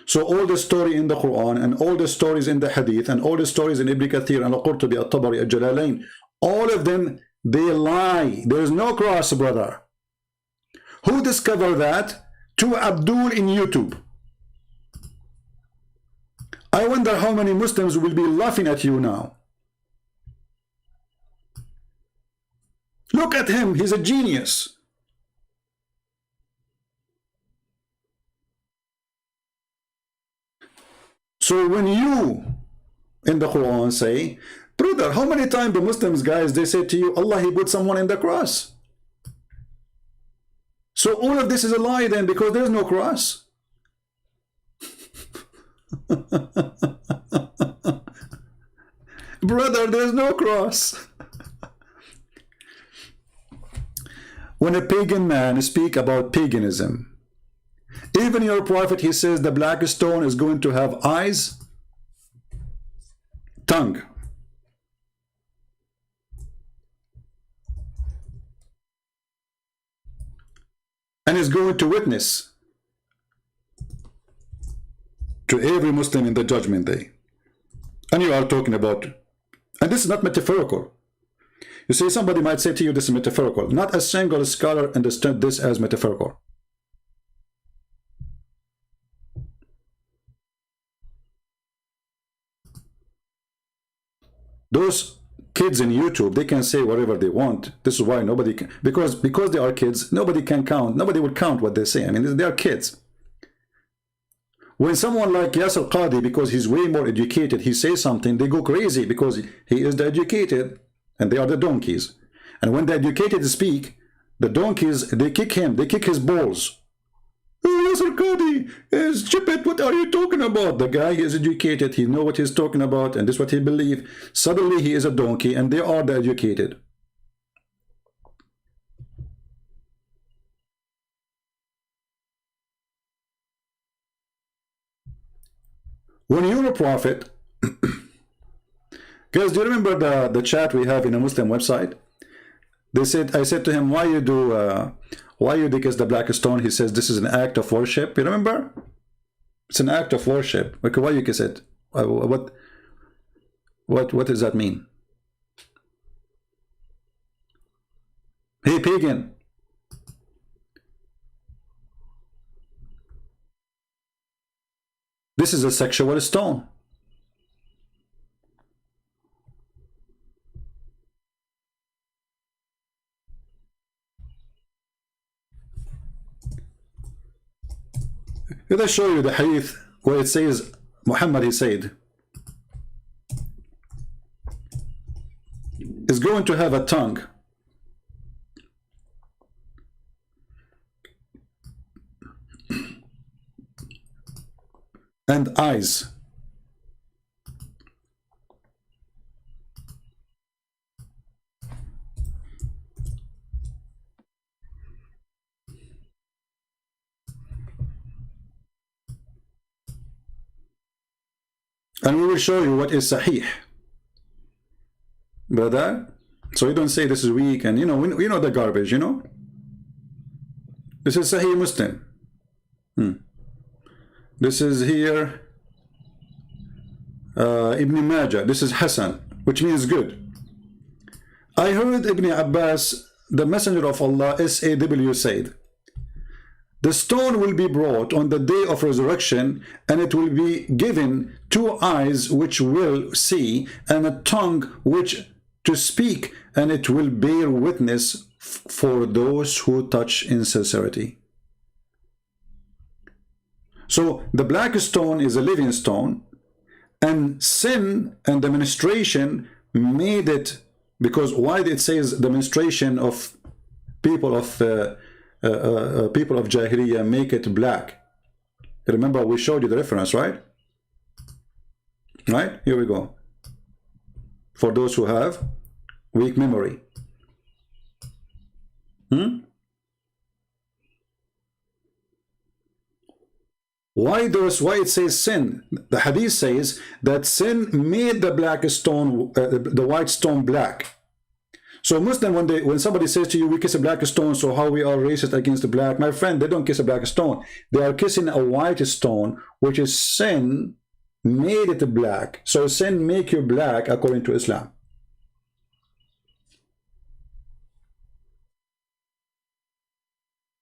So all the story in the Quran and all the stories in the Hadith and all the stories in Ibn Kathir and Al-Qurtubi, Al-Tabari, Al-Jalalain, all of them, they lie. There is no cross, brother. Who discovered that? To Abdul in YouTube. I wonder how many Muslims will be laughing at you now. Look at him, he's a genius. So when you in the Quran say, brother, how many times the Muslims guys, they say to you, Allah, he put someone in the cross. So all of this is a lie then, because there's no cross. Brother, there's no cross. When a pagan man speak about paganism, even your prophet, he says the black stone is going to have eyes, tongue. And is going to witness to every Muslim in the judgment day. And you are talking about, and this is not metaphorical. You see, somebody might say to you, this is metaphorical. Not a single scholar understood this as metaphorical. Those kids in YouTube, they can say whatever they want. This is why nobody can, because they are kids, nobody can count. Nobody will count what they say. I mean, they are kids. When someone like Yasser Qadi, because he's way more educated, he says something, they go crazy because he is the educated and they are the donkeys. And when the educated speak, the donkeys, they kick him, they kick his balls. Oh, Yasser Qadi is stupid, what are you talking about? The guy is educated, he knows what he's talking about, and this is what he believes. Suddenly he is a donkey and they are the educated. When you're a prophet, guys, do you remember the chat we have in a Muslim website? They said, I said to him, why you kiss the black stone? He says, this is an act of worship. You remember? It's an act of worship. Okay, why you kiss it? What does that mean? Hey, pagan. This is a sexual stone. Let us show you the hadith where it says, Muhammad, he said, is going to have a tongue. And eyes. And we will show you what is sahih, brother. So you don't say this is weak and you know the garbage, you know. This is Sahih Muslim. This is here Ibn Majah. This is Hassan, which means good. I heard Ibn Abbas, the Messenger of Allah, SAW, said, the stone will be brought on the day of resurrection, and it will be given 2 eyes which will see, and a tongue which to speak, and it will bear witness for those who touch in sincerity. So the black stone is a living stone, and sin and the ministration made it, because why it says the ministration of people of Jahiliyyah make it black. Remember we showed you the reference, right? Right, here we go. For those who have weak memory. Why it says sin? The hadith says that sin made the black stone, the white stone black. So Muslim, when somebody says to you, we kiss a black stone, so how we are racist against the black? My friend, they don't kiss a black stone. They are kissing a white stone, which is sin made it black. So sin make you black according to Islam.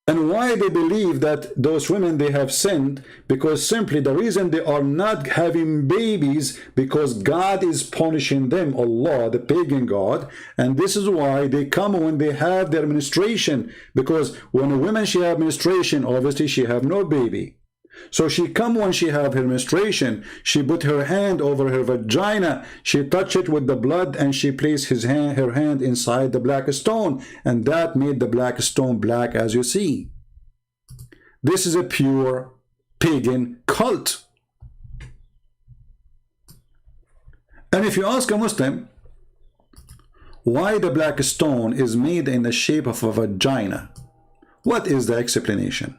And why they believe that those women, they have sinned? Because simply the reason they are not having babies, because God is punishing them, Allah, the pagan God. And this is why they come when they have their menstruation, because when a woman, she have menstruation, obviously she have no baby. So she come when she have her menstruation, she put her hand over her vagina, she touch it with the blood, and she placed her hand inside the black stone, and that made the black stone black, as you see. This is a pure pagan cult. And if you ask a Muslim why the black stone is made in the shape of a vagina, what is the explanation?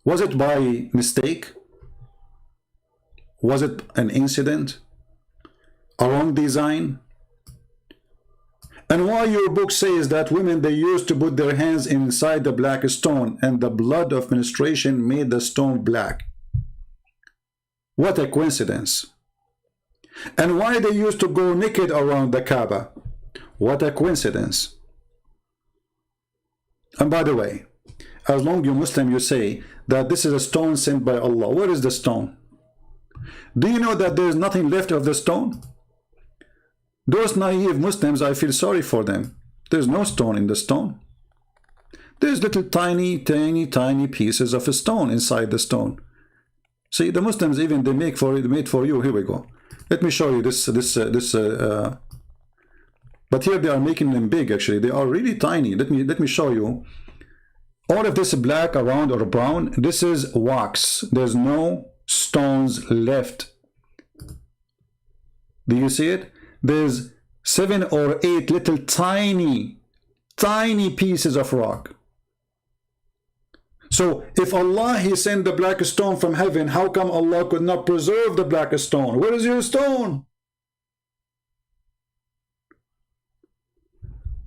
Was it by mistake? Was it an incident? A wrong design? And why your book says that women, they used to put their hands inside the black stone and the blood of menstruation made the stone black? What a coincidence. And why they used to go naked around the Kaaba? What a coincidence. And by the way, as long as you Muslim, you say that this is a stone sent by Allah. Where is the stone? Do you know that there is nothing left of the stone? Those naive Muslims, I feel sorry for them. There's no stone in the stone. There's little tiny pieces of a stone inside the stone. See, the Muslims even they made for you. Here we go. Let me show you this. But here they are making them big. Actually, they are really tiny. Let me show you. All of this black around or brown, this is wax. There's no stones left. Do you see it? There's 7 or 8 little tiny pieces of rock. So if Allah He sent the black stone from heaven, how come Allah could not preserve the black stone? Where is your stone?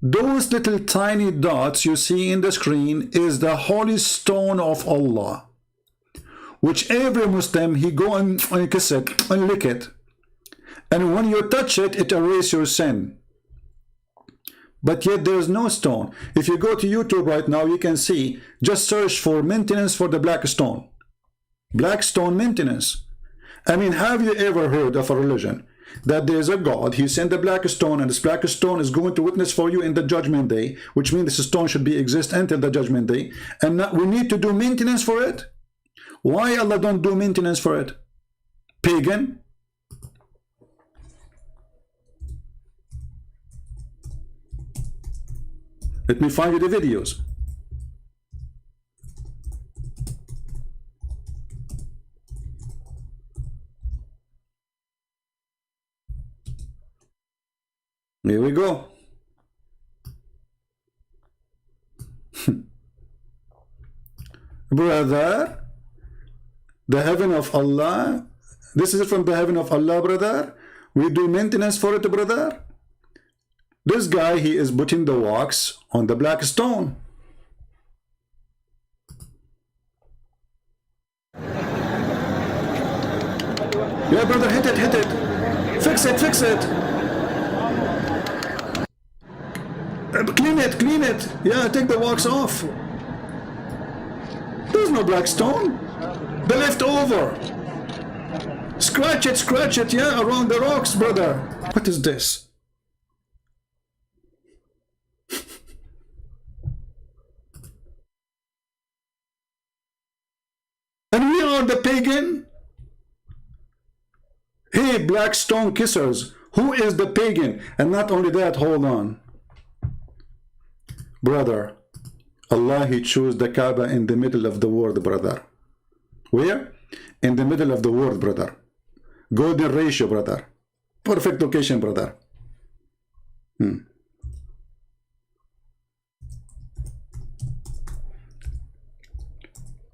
Those little tiny dots you see in the screen is the holy stone of Allah, which every Muslim he go and kiss it and lick it, and when you touch it, it erases your sin. But yet there is no stone. If you go to YouTube right now, you can see, just search for maintenance for the black stone. Black stone maintenance. I mean, have you ever heard of a religion that there is a God, He sent the black stone, and this black stone is going to witness for you in the judgment day, which means this stone should be exist until the judgment day, and now we need to do maintenance for it? Why Allah don't do maintenance for it? Pagan. Let me find you the videos. Here we go. Brother, the heaven of Allah, this is from the heaven of Allah, brother. We do maintenance for it, brother. This guy, he is putting the wax on the black stone. Yeah, brother, hit it. Fix it. Clean it. Yeah, take the wax off. There's no black stone. The leftover. Scratch it, yeah, around the rocks, brother. What is this? And we are the pagan? Hey, black stone kissers, who is the pagan? And not only that, hold on. Brother, Allah, He chose the Kaaba in the middle of the world, brother. Where? In the middle of the world, brother. Golden ratio, brother. Perfect location, brother.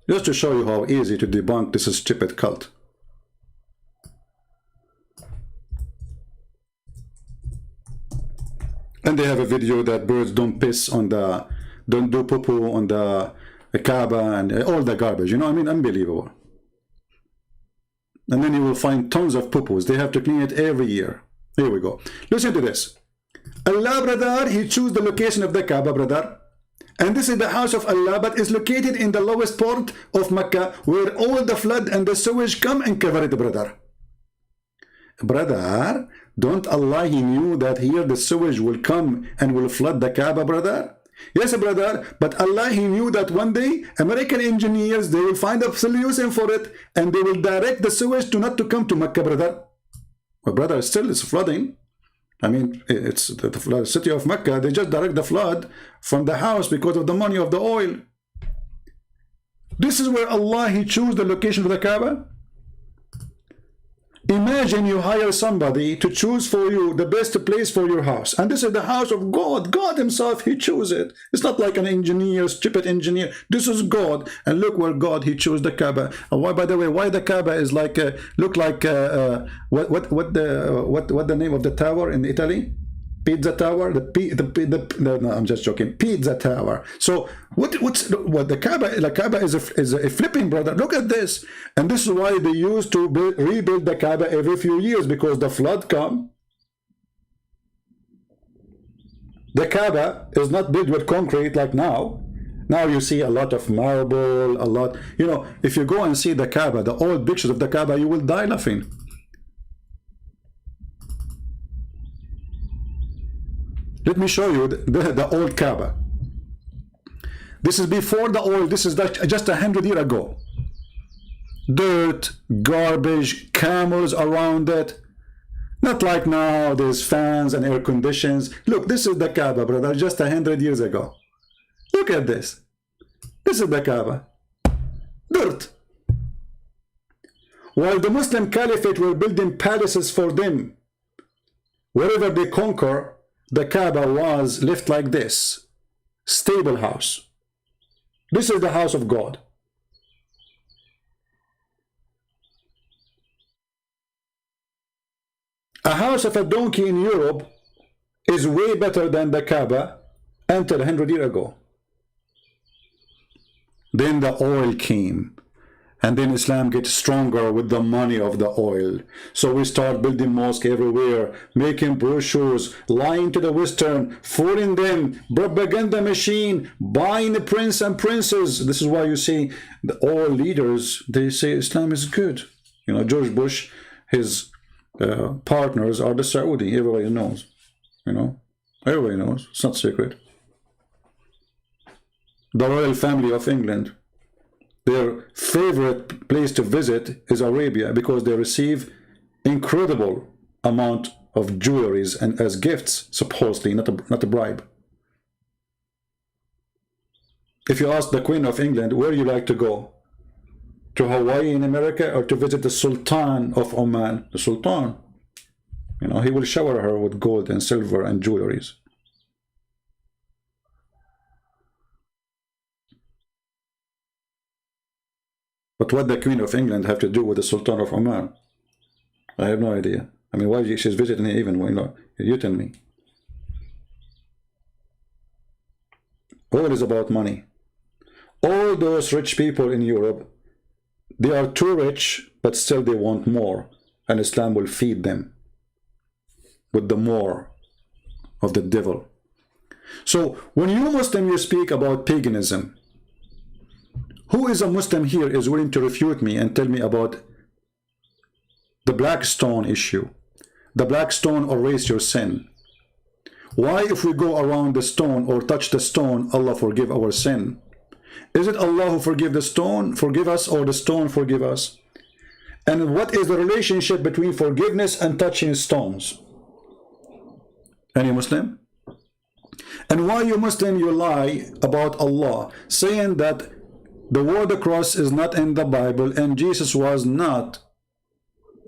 Just to show you how easy to debunk this stupid cult. And they have a video that birds don't piss on the, don't do poo-poo on the Kaaba and all the garbage. You know, I mean, unbelievable. And then you will find tons of poo-poos. They have to clean it every year. Here we go. Listen to this. Allah, brother, He chose the location of the Kaaba, brother. And this is the house of Allah, but is located in the lowest part of Mecca, where all the flood and the sewage come and cover it, brother. Brother, don't Allah, He knew that here the sewage will come and will flood the Kaaba, brother? Yes, brother, but Allah, He knew that one day American engineers, they will find a solution for it, and they will direct the sewage to not to come to Mecca, brother. Well, brother, still it's flooding. I mean, it's the city of Mecca. They just direct the flood from the house because of the money of the oil. This is where Allah, He chose the location of the Kaaba. Imagine you hire somebody to choose for you the best place for your house. And this is the house of God. God Himself, He chose it. It's not like an engineer, stupid engineer. This is God. And look where God, He chose the Kaaba. And why, by the way, why the Kaaba is like, look like, what the name of the tower in Italy? Pizza Tower, no, I'm just joking. Pizza Tower. So what the Kaaba? The Kaaba is a flipping, brother. Look at this, and this is why they used to rebuild the Kaaba every few years, because the flood come. The Kaaba is not built with concrete like now. Now you see a lot of marble, a lot, you know, if you go and see the Kaaba, the old pictures of the Kaaba, you will die laughing. Let me show you the old Kaaba. This is before the oil. This is just 100 years ago. Dirt, garbage, camels around it. Not like now, there's fans and air conditions. Look, this is the Kaaba, brother, just 100 years ago. Look at this. This is the Kaaba. Dirt. While the Muslim Caliphate were building palaces for them, wherever they conquer, the Kaaba was left like this. Stable house. This is the house of God. A house of a donkey in Europe is way better than the Kaaba until 100 years ago. Then the oil came. And then Islam gets stronger with the money of the oil. So we start building mosques everywhere, making brochures, lying to the Western, fooling them, propaganda machine, buying the prince and princess. This is why you see the oil leaders, they say Islam is good. You know, George Bush, his partners are the Saudi. Everybody knows. You know, everybody knows. It's not secret. The royal family of England, their favorite place to visit is Arabia because they receive incredible amount of jewelries and as gifts, supposedly, not a bribe. If you ask the Queen of England, where you like to go? To Hawaii in America or to visit the Sultan of Oman? The Sultan, you know, he will shower her with gold and silver and jewelries. But what the Queen of England have to do with the Sultan of Oman? I have no idea. I mean, why she's visiting even, you know, you tell me. All is about money. All those rich people in Europe, they are too rich, but still they want more. And Islam will feed them with the more of the devil. So when you Muslim, you speak about paganism, who is a Muslim here is willing to refute me and tell me about the black stone issue? The black stone erase your sin. Why if we go around the stone or touch the stone, Allah forgive our sin? Is it Allah who forgive the stone, forgive us, or the stone forgive us? And what is the relationship between forgiveness and touching stones? Any Muslim? And why you Muslim, you lie about Allah, saying that the word the cross is not in the Bible and Jesus was not.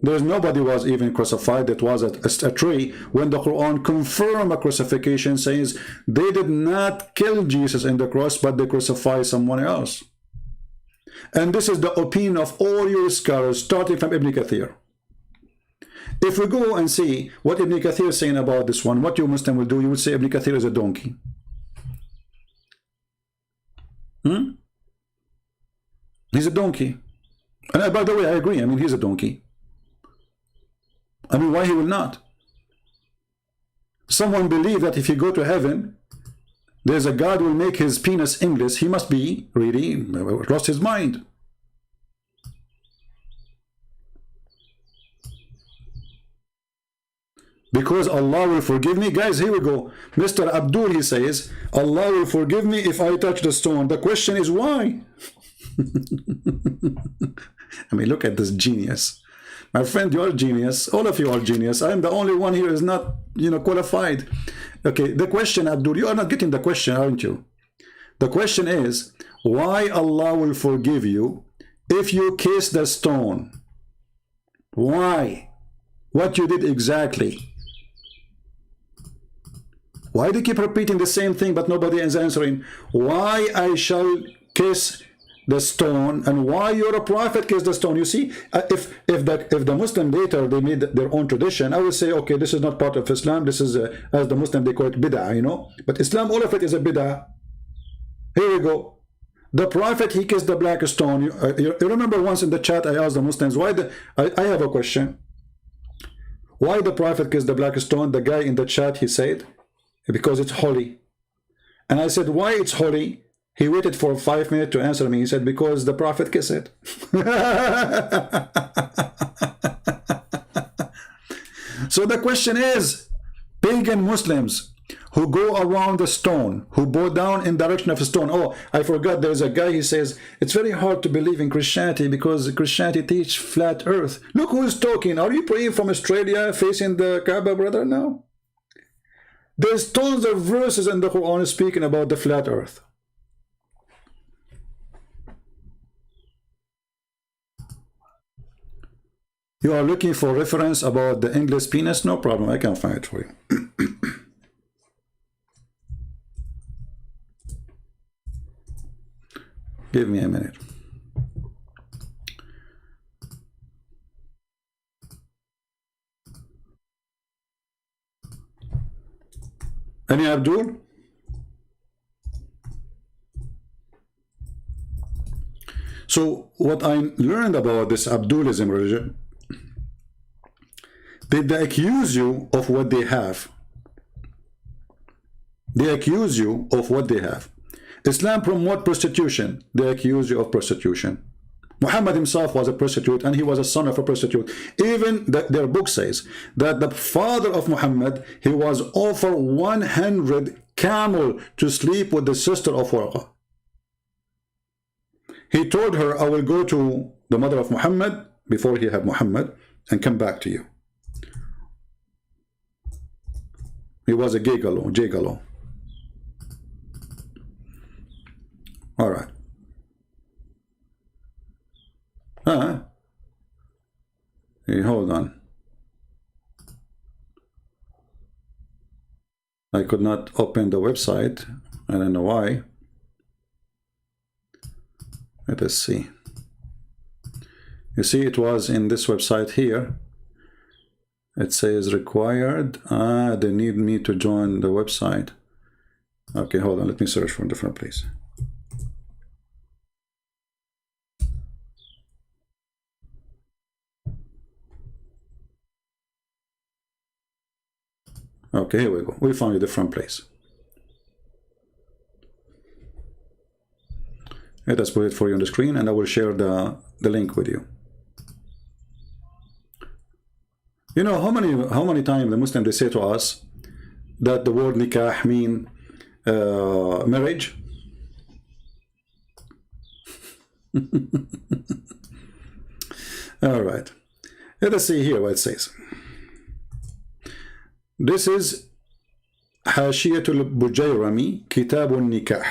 There's nobody was even crucified. It was a tree. When the Quran confirmed a crucifixion, says they did not kill Jesus in the cross, but they crucified someone else. And this is the opinion of all your scholars, starting from Ibn Kathir. If we go and see what Ibn Kathir is saying about this one, what you Muslim will do, you would say Ibn Kathir is a donkey. He's a donkey. And by the way, I agree. I mean, he's a donkey. I mean, why he will not? Someone believe that if you go to heaven, there's a God who will make his penis English. He must be really lost his mind. Because Allah will forgive me. Guys, here we go. Mr. Abdul, he says, Allah will forgive me if I touch the stone. The question is why? I mean, look at this genius. My friend, you are a genius. All of you are genius. I am the only one here who is not, you know, qualified. Okay, the question, Abdul, you are not getting the question, aren't you? The question is, why Allah will forgive you if you kiss the stone? Why? What you did exactly? Why do you keep repeating the same thing but nobody is answering? Why I shall kiss the stone, and why you're a prophet kiss the stone? You see, if the Muslim later they made their own tradition, I will say, okay, this is not part of Islam. This is as the Muslim they call it bid'ah, you know. But Islam, all of it is a bid'ah. Here we go. The prophet, he kissed the black stone. You remember once in the chat I asked the Muslims why I have a question. Why the prophet kissed the black stone? The guy in the chat, he said because it's holy. And I said, why it's holy? He waited for 5 minutes to answer me. He said, because the Prophet kissed it. So the question is, pagan Muslims who go around the stone, who bow down in direction of a stone. Oh, I forgot, there's a guy, he says, it's very hard to believe in Christianity because Christianity teach flat earth. Look who's talking. Are you praying from Australia facing the Kaaba, brother? No. There's tons of verses in the Quran speaking about the flat earth. You are looking for reference about the endless penis? No problem, I can find it for you. Give me a minute. Any Abdul? So what I learned about this Abdulism religion, they accuse you of what they have. They accuse you of what they have. Islam promotes prostitution. They accuse you of prostitution. Muhammad himself was a prostitute, and he was a son of a prostitute. Even their book says that the father of Muhammad, he was offered 100 camel to sleep with the sister of Warqa. He told her, I will go to the mother of Muhammad before he had Muhammad and come back to you. He was a gigolo. All right. Hey, hold on. I could not open the website. I don't know why. Let us see. You see, it was in this website here. It says required. They need me to join the website. Okay, hold on. Let me search for a different place. Okay, here we go. We found a different place. Let us put it for you on the screen, and I will share the link with you. You know how many times the Muslims, they say to us that the word nikah mean marriage? All right. Let us see here what it says. This is Hashiyatul Bujayrami, Kitabun Nikah,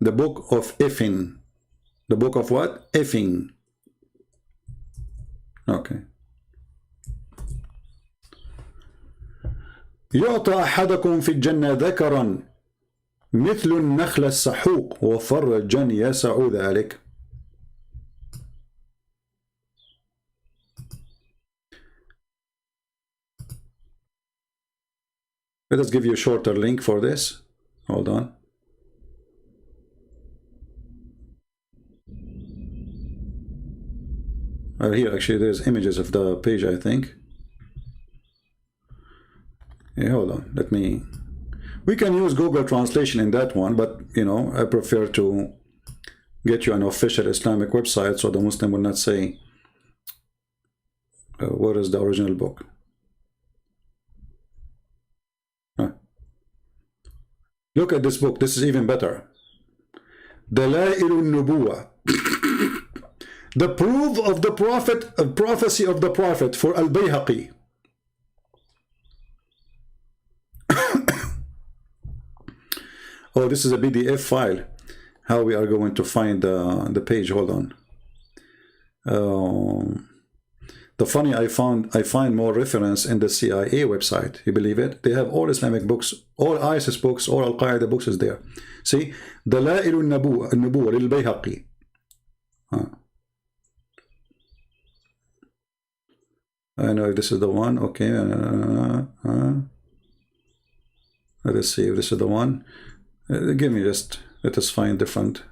the book of effing. The book of what? Effing. Okay. يعطى أحدكم في الجنة ذكرا مثل النخل السحوق وفرجا يسع ذلك. Let us give you a shorter link for this. Hold on. Here actually there's images of the page, I think. Yeah, hold on. Let me. We can use Google Translation in that one, but you know, I prefer to get you an official Islamic website so the Muslim will not say, what is the original book? Look at this book. This is even better. Dalailun Nubuwa. The proof of the Prophet, prophecy of the Prophet for Al-Bayhaqi. Oh, this is a PDF file. How we are going to find the page? Hold on. The funny, I find more reference in the CIA website. You believe it? They have all Islamic books, all ISIS books, all Al-Qaeda books is there. See, Dalailun Nubuwa lil-Bayhaqi. I know if this is the one. Okay. Let us see if this is the one. Give me just, let us find different.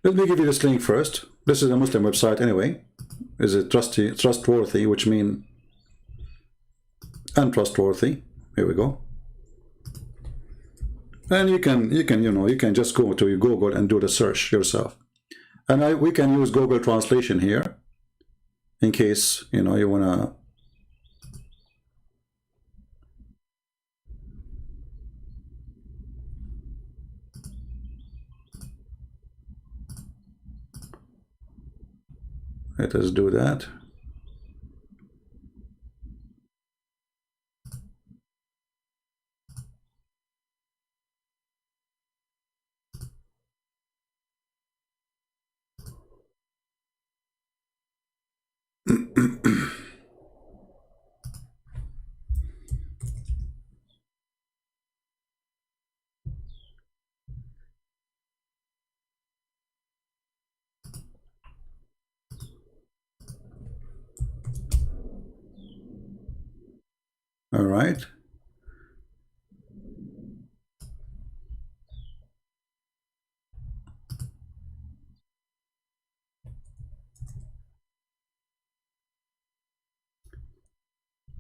Let me give you this link first. This is a Muslim website anyway. Is it trustworthy, which means untrustworthy. Here we go. And you can just go to Google and do the search yourself. And we can use Google Translation here in case you wanna. Let us do that. All right.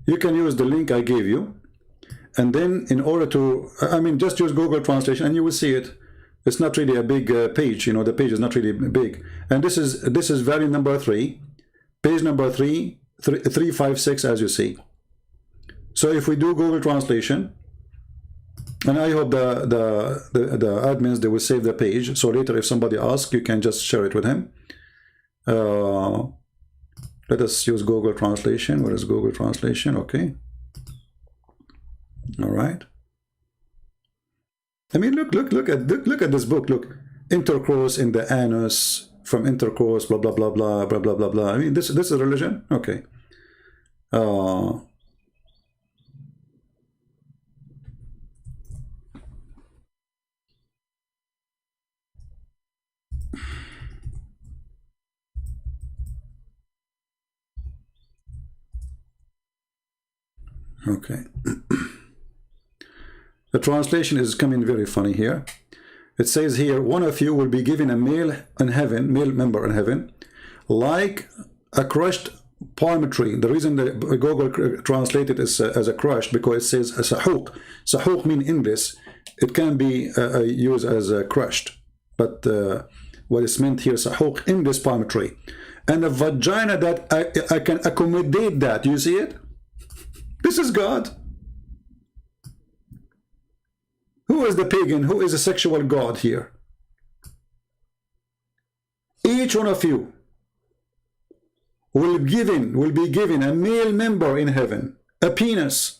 You can use the link I gave you, and then in order to, just use Google Translation and you will see it. It's not really a big page, the page is not really big. And this is variant number 3, page number 356, as you see. So if we do Google Translation, and I hope the admins, they will save the page, so later if somebody asks, you can just share it with him. Let us use Google Translation. Where is Google Translation? Okay. All right. Look at this book. Look, intercourse in the anus, from intercourse, blah blah blah blah blah blah blah blah. This is religion. Okay. Okay. The translation is coming very funny here. It says here, one of you will be given a male member in heaven, like a crushed palm tree. The reason that Google translated it as a crushed, because it says a sahuq. Sahuq means English. It can be used as a crushed, but what is meant here, sahuq, in this palm tree. And a vagina that I can accommodate that. You see it? This is God. Who is the pagan? Who is the sexual god here? Each one of you will be given a male member in heaven, a penis,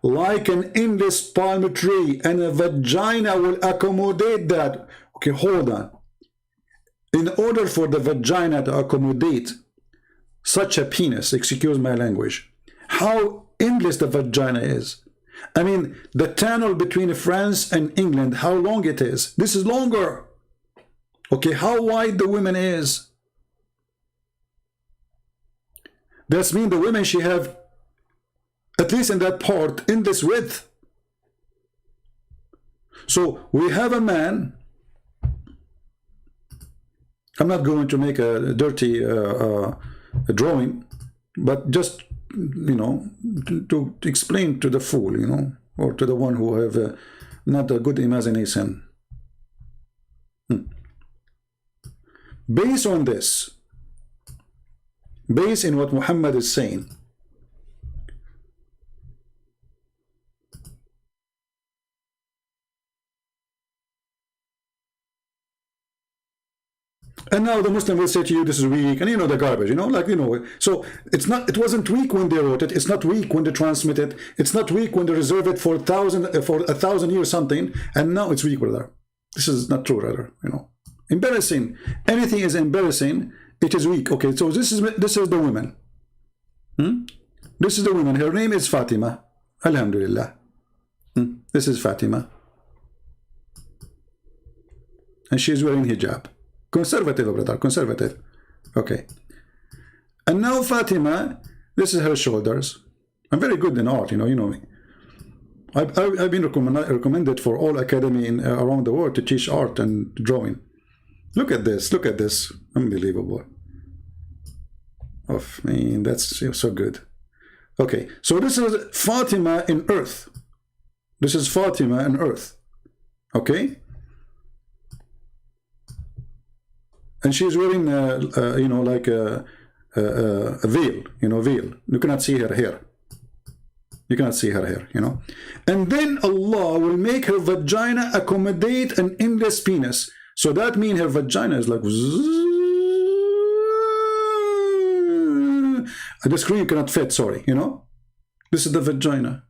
like an endless palm tree, and a vagina will accommodate that. Okay, hold on. In order for the vagina to accommodate such a penis, excuse my language, how endless the vagina is. I mean, the tunnel between France and England, how long it is. This is longer. Okay, how wide the woman is. That means the women, she have, at least in that part, in this width. So we have a man. I'm not going to make a dirty drawing, but just to explain to the fool, or to the one who have not a good imagination. Based on this, based in what Muhammad is saying, and now the Muslim will say to you, this is weak, and the garbage, so it wasn't weak when they wrote it, it's not weak when they transmit it, it's not weak when they reserve it for 1,000 years something, and now it's weak, brother. This is not true, brother, Embarrassing. Anything is embarrassing, it is weak. Okay, so this is the woman. This is the woman. Her name is Fatima. Alhamdulillah. This is Fatima. And she's wearing hijab. Conservative, brother, conservative. Okay. And now Fatima, this is her shoulders. I'm very good in art, you know me. I've been recommended for all academy around the world to teach art and drawing. Look at this. Look at this. Unbelievable. Oh, man, that's so good. Okay, so this is Fatima in earth. This is Fatima in earth. Okay? And she's wearing, you know, like a veil, you know, veil. You cannot see her hair. You cannot see her hair, you know. And then Allah will make her vagina accommodate an endless penis. So that means her vagina is like... The screen cannot fit, sorry, you know. This is the vagina.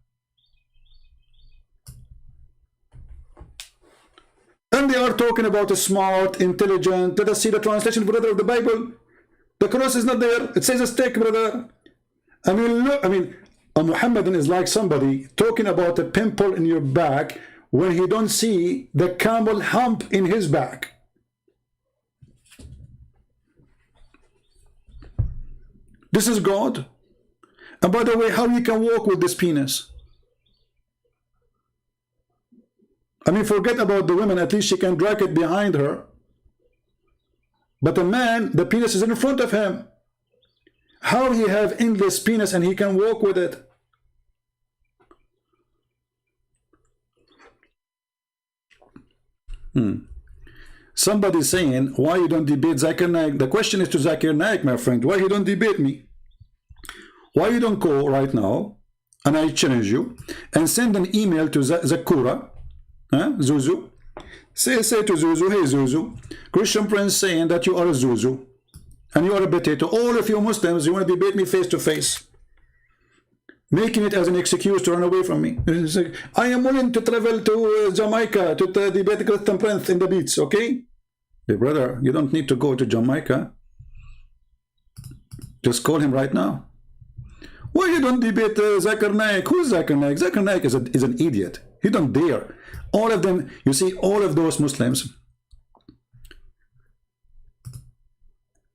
And they are talking about a smart, intelligent. Let us see the translation, brother, of the Bible. The cross is not there. It says a stick, brother. I mean, look, I mean, a Muhammadan is like somebody talking about a pimple in your back when he don't see the camel hump in his back. This is God. And by the way, how you can walk with this penis? I mean, forget about the women. At least she can drag it behind her. But a man, the penis is in front of him. How he have endless penis and he can walk with it? Somebody saying, why you don't debate Zakir Naik? The question is to Zakir Naik, my friend. Why you don't debate me? Why you don't go right now, and I challenge you, and send an email to Zakura, Zuzu. Say to Zuzu, hey Zuzu, Christian Prince saying that you are a Zuzu, and you are a potato. All of you Muslims, you want to debate me face to face, making it as an excuse to run away from me. Like, I am willing to travel to Jamaica to debate Christian Prince in the beach, okay? Hey brother, you don't need to go to Jamaica. Just call him right now. Why you don't debate Zakir Naik? Who's Zakir Naik? Zakir Naik is an idiot. He don't dare. All of them, you see, all of those Muslims.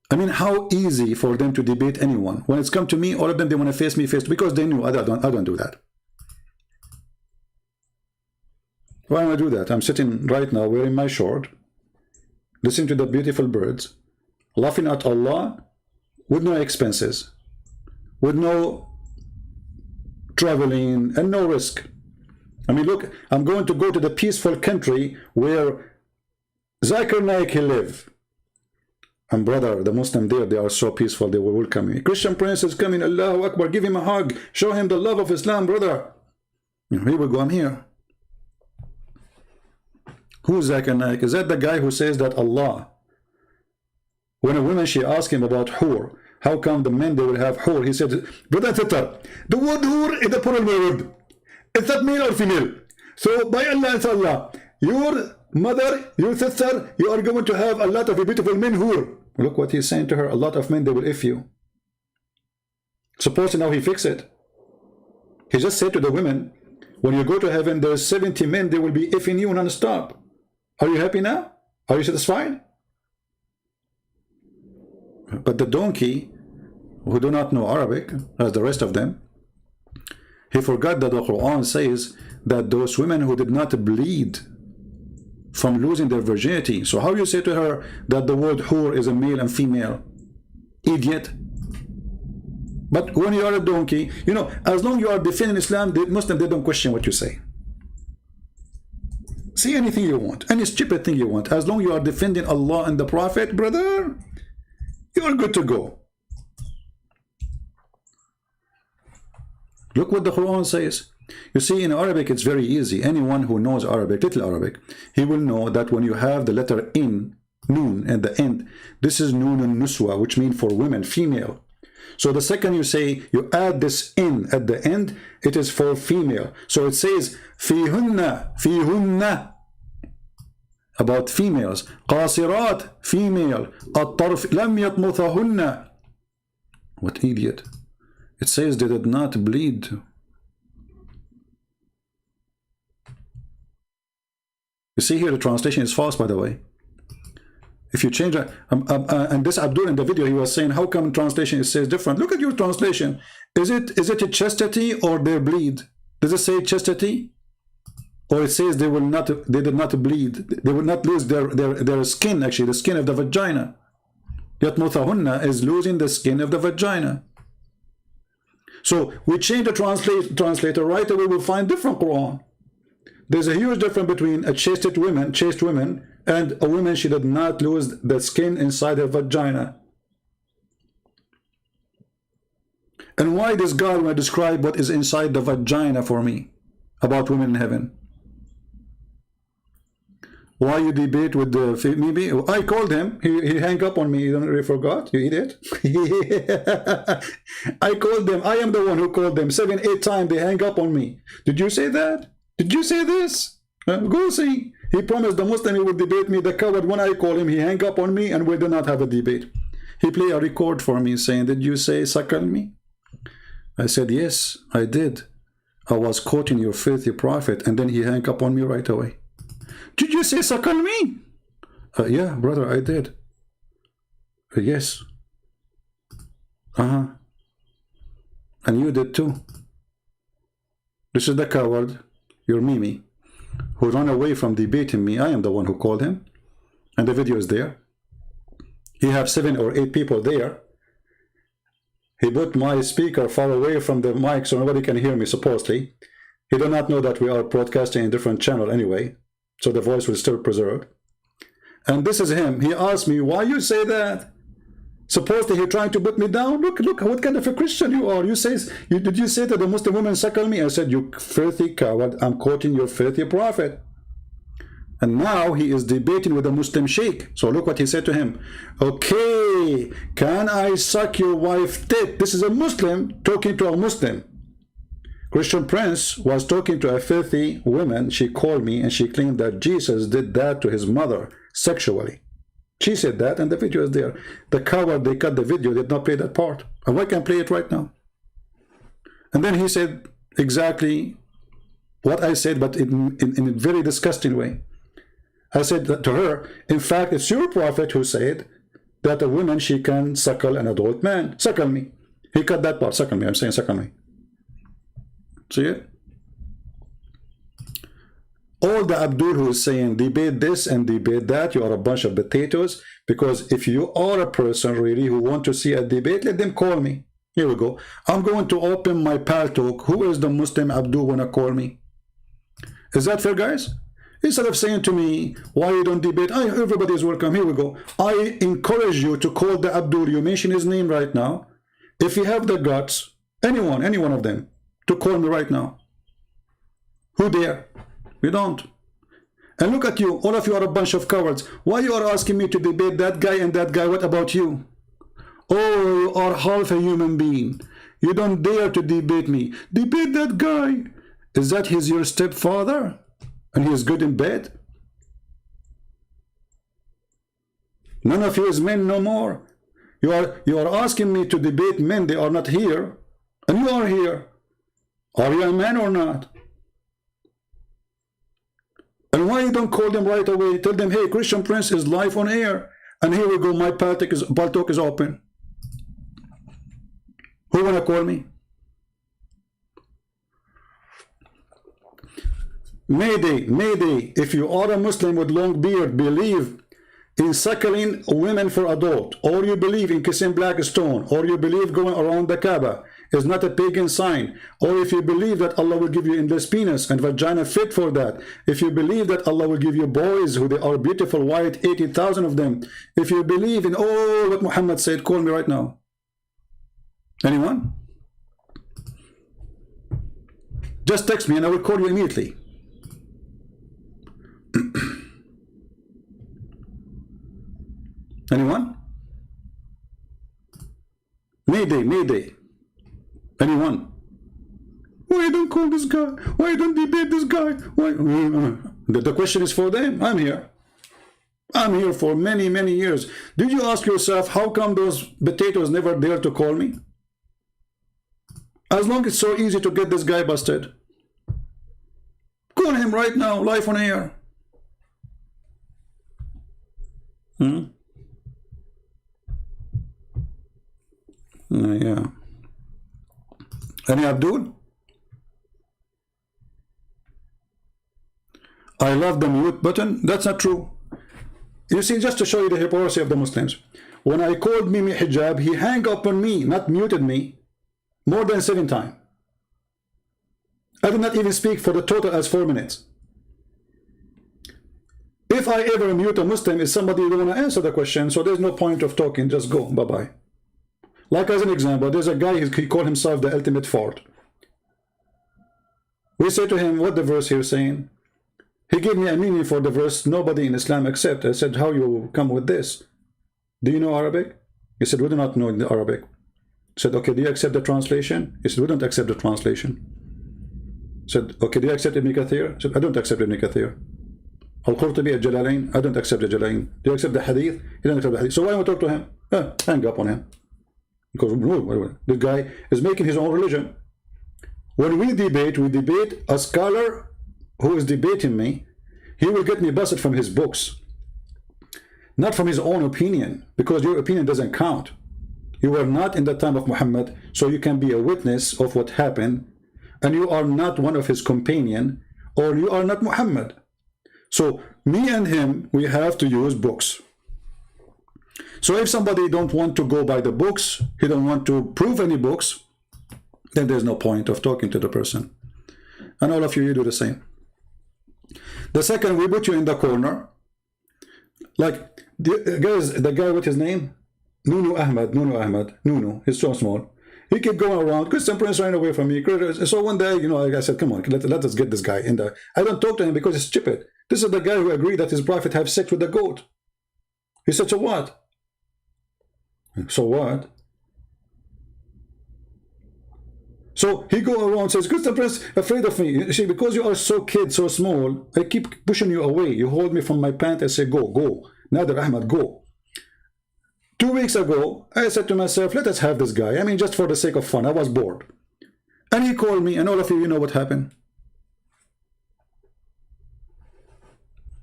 I mean, how easy for them to debate anyone. When it's come to me, all of them, they want to face me face, because they knew I don't do that. Why am I do that? I'm sitting right now wearing my short, listening to the beautiful birds, laughing at Allah with no expenses, with no traveling and no risk. I mean, look, I'm going to go to the peaceful country where Zakir Naik live. And brother, the Muslim there, they are so peaceful, they will welcome me. Christian Prince is coming, Allahu Akbar, give him a hug, show him the love of Islam, brother. Here we go, I'm here. Who is Zakir Naik? Is that the guy who says that Allah, when a woman, she asked him about hur, how come the men, they will have hur? He said, brother Thitter, the word hur is the plural word. Is that male or female? So by Allah, it's Allah. Your mother, your sister, you are going to have a lot of beautiful men hur. Look what he's saying to her. A lot of men, they will if you. Suppose now he fix it. He just said to the women, when you go to heaven, there's 70 men, they will be effing you non-stop. Are you happy now? Are you satisfied? But the donkey, who do not know Arabic, as the rest of them, he forgot that the Quran says that those women who did not bleed from losing their virginity. So how you say to her that the word hur is a male and female? Idiot. But when you are a donkey, you know, as long as you are defending Islam, the Muslims, they don't question what you say. Say anything you want, any stupid thing you want. As long as you are defending Allah and the Prophet, brother, you are good to go. Look what the Quran says. You see, in Arabic, it's very easy. Anyone who knows Arabic, little Arabic, he will know that when you have the letter in, noon, at the end, this is noon and nuswa, which means for women, female. So the second you say, you add this in at the end, it is for female. So it says, fihunna, about females. Qasirat, female. At-tarf, lam yatmuthahunna. What idiot. It says they did not bleed. You see here, the translation is false, by the way. If you change it, and this Abdul in the video, he was saying, how come translation it says different? Look at your translation. Is it a chastity or their bleed? Does it say chastity Or it says they did not bleed. They will not lose their skin, actually, the skin of the vagina. Yatmuthahunna is losing the skin of the vagina. So we change the translator, right away we'll find different Quran. There's a huge difference between a chaste woman, and a woman, she did not lose the skin inside her vagina. And why does God want to describe what is inside the vagina for me about women in heaven? Why you debate with the maybe I called him, he hang up on me. You don't really forgot, you idiot. I called them, I am the one who called them 7-8 times. They hang up on me. Did you say that? Did you say this? Go see. He promised the Muslim he would debate me. The coward, when I call him, he hang up on me and we did not have a debate. He played a record for me saying, did you say suckle me? I said, yes, I did. I was quoting your filthy prophet. And then he hung up on me right away. Did you say suckle me? Yeah, brother, I did. Yes. And you did too. This is the coward, your Mimi, who ran away from debating me. I am the one who called him. And the video is there. He have 7 or 8 people there. He put my speaker far away from the mic so nobody can hear me, supposedly. He do not know that we are broadcasting in different channel anyway, so the voice will still preserved. And this is him. He asked me, why you say that? Supposedly he trying to put me down. Look, what kind of a Christian you are. Did you say that the Muslim woman suckle me? I said, you filthy coward, I'm quoting your filthy prophet. And now he is debating with a Muslim sheikh. So look what he said to him. Okay, can I suck your wife tit? This is a Muslim talking to a Muslim. Christian Prince was talking to a filthy woman. She called me and she claimed that Jesus did that to his mother sexually. She said that, and the video is there. The coward, they cut the video, did not play that part. And I can play it right now. And then he said exactly what I said, but in a very disgusting way. I said that to her, in fact, it's your prophet who said that a woman, she can suckle an adult man. Suckle me. He cut that part. Suckle me. I'm saying suckle me. See it? All the Abdul who is saying debate this and debate that, you are a bunch of potatoes. Because if you are a person really who want to see a debate, let them call me. Here we go. I'm going to open my pal talk. Who is the Muslim Abdul wanna call me? Is that fair, guys? Instead of saying to me, why you don't debate? Everybody is welcome. Here we go. I encourage you to call the Abdul. You mention his name right now. If you have the guts, any one of them, to call me right now. Who dare? You don't. And look at you. All of you are a bunch of cowards. Why you are asking me to debate that guy and that guy? What about you? Oh, you are half a human being. You don't dare to debate me. Debate that guy. Is that your stepfather? And he is good in bed? None of you is men no more. You are asking me to debate men. They are not here. And you are here. Are you a man or not? And why you don't call them right away? Tell them, hey, Christian Prince is live on air. And here we go, my Baltok is open. Who wanna call me? Mayday, Mayday, if you are a Muslim with long beard, believe in suckling women for adult, or you believe in kissing black stone, or you believe going around the Kaaba is not a pagan sign, or if you believe that Allah will give you endless penis and vagina fit for that, if you believe that Allah will give you boys who they are beautiful, white, 80,000 of them, if you believe in all what Muhammad said, call me right now. Anyone? Just text me and I will call you immediately. Anyone? Mayday, Mayday. Anyone? Why don't call this guy? Why don't debate this guy? Why? The question is for them. I'm here. I'm here for many, many years. Did you ask yourself, how come those potatoes never dare to call me? As long as it's so easy to get this guy busted. Call him right now, live on air. Yeah. Any Abdul? I love the mute button. That's not true. You see, just to show you the hypocrisy of the Muslims. When I called Mimi hijab, he hung up on me, not muted me, more than 7 times. I did not even speak for the total as 4 minutes. If I ever mute a Muslim, is somebody going to answer the question, so there's no point of talking, just go, bye-bye. Like as an example, there's a guy, he called himself the ultimate fart. We say to him, what the verse here saying? He gave me a meaning for the verse, nobody in Islam accept. I said, how you come with this? Do you know Arabic? He said, we do not know the Arabic. I said, okay, do you accept the translation? He said, we don't accept the translation. I said, okay, do you accept Ibn Kathir? I said, I don't accept Ibn Kathir. Al-Qurtubi al-Jalalain, I don't accept the Jalalain. Do you accept the Hadith? He doesn't accept the Hadith. So why don't I talk to him? Hang up on him. Because the guy is making his own religion. When we debate a scholar who is debating me, he will get me busted from his books, not from his own opinion, because your opinion doesn't count. You were not in the time of Muhammad, so you can be a witness of what happened, and you are not one of his companion, or you are not Muhammad. So me and him, we have to use books. So if somebody don't want to go by the books, he don't want to prove any books, then there's no point of talking to the person. And all of you, you do the same. The second, we put you in the corner. Like, the guy with his name? Nunu Ahmad, he's so small. He kept going around, Christian Prince ran away from me. So one day, I said, come on, let us get this guy in there. I don't talk to him because he's stupid. This is the guy who agreed that his prophet have sex with the goat. He said, so what? So what? So he go around and says, Christian Prince afraid of me. You see, because you are so so small, I keep pushing you away. You hold me from my pants and say, go. Nader Ahmad, go. 2 weeks ago, I said to myself, let us have this guy. I mean, just for the sake of fun. I was bored. And he called me, and all of you know what happened.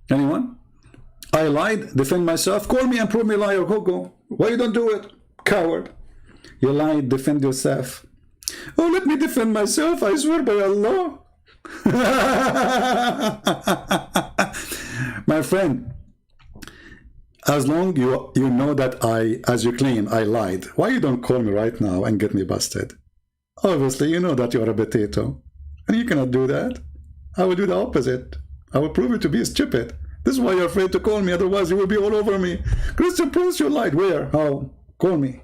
Anyone? I lied, defend myself. Call me and prove me liar. Go. Why you don't do it? Coward. You lied, defend yourself. Oh, let me defend myself. I swear by Allah. My friend, as long you know that as you claim, I lied, why you don't call me right now and get me busted? Obviously, you know that you are a potato. And you cannot do that. I will do the opposite. I will prove you to be stupid. This is why you're afraid to call me, otherwise you will be all over me. Christian Prince, you lied. Where? How? Call me.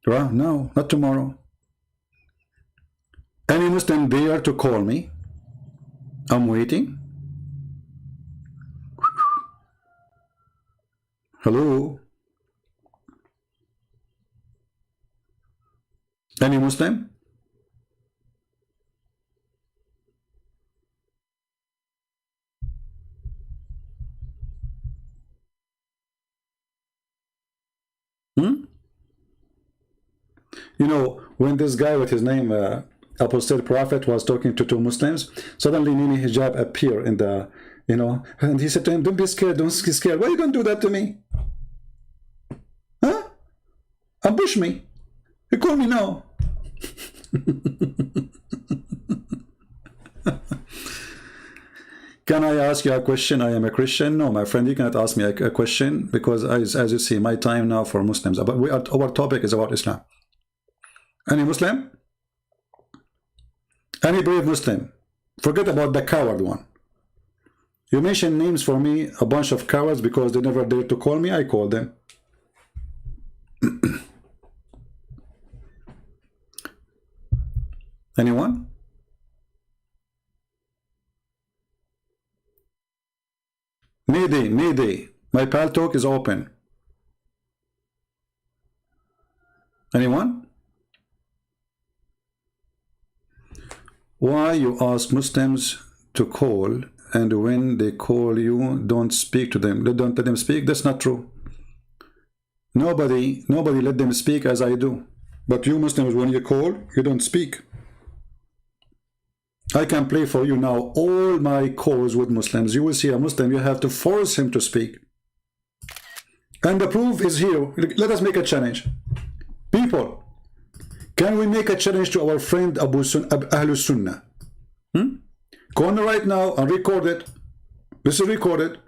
No, not tomorrow. Any Muslim dare to call me? I'm waiting. Hello? Any Muslim? You know, when this guy with his name, Apostate Prophet, was talking to 2 Muslims, suddenly Nini Hijab appeared in the, and he said to him, don't be scared, don't be scared. Why are you going to do that to me? Huh? Ambush me. You call me now. Can I ask you a question? I am a Christian. No, my friend, you cannot ask me a question, because as you see, my time now for Muslims. But our topic is about Islam. Any Muslim? Any brave Muslim? Forget about the coward one. You mention names for me, a bunch of cowards, because they never dared to call me. I called them. Anyone? Mayday. My pal talk is open. Anyone? Why you ask Muslims to call, and when they call you, don't speak to them? Don't let them speak? That's not true. Nobody let them speak as I do. But you Muslims, when you call, you don't speak. I can play for you now all my calls with Muslims. You will see a Muslim, you have to force him to speak. And the proof is here. Let us make a challenge. People, can we make a challenge to our friend Ahlus Sunnah? Call me right now and record it. This is recorded.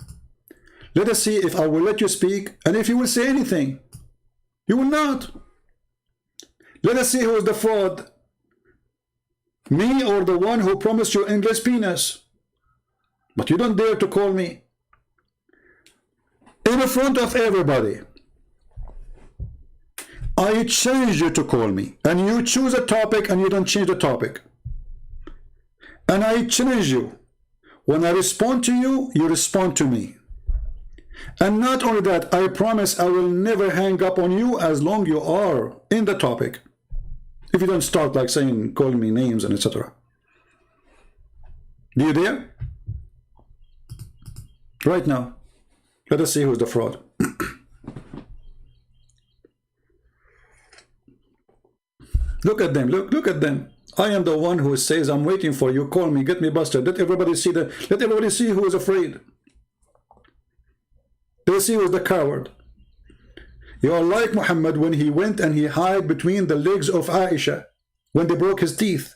Let us see if I will let you speak and if you will say anything. You will not. Let us see who is the fraud. Me or the one who promised you endless penis. But you don't dare to call me. In front of everybody. I challenge you to call me. And you choose a topic and you don't change the topic. And I challenge you. When I respond to you, you respond to me. And not only that, I promise I will never hang up on you as long you are in the topic. If you don't start like saying, calling me names and etc. Do you dare? Right now. Let us see who's the fraud. Look at them, look at them. I am the one who says, I'm waiting for you, call me, get me busted. Let everybody see who is afraid. Let's see who is the coward. You are like Muhammad when he went and he hid between the legs of Aisha when they broke his teeth.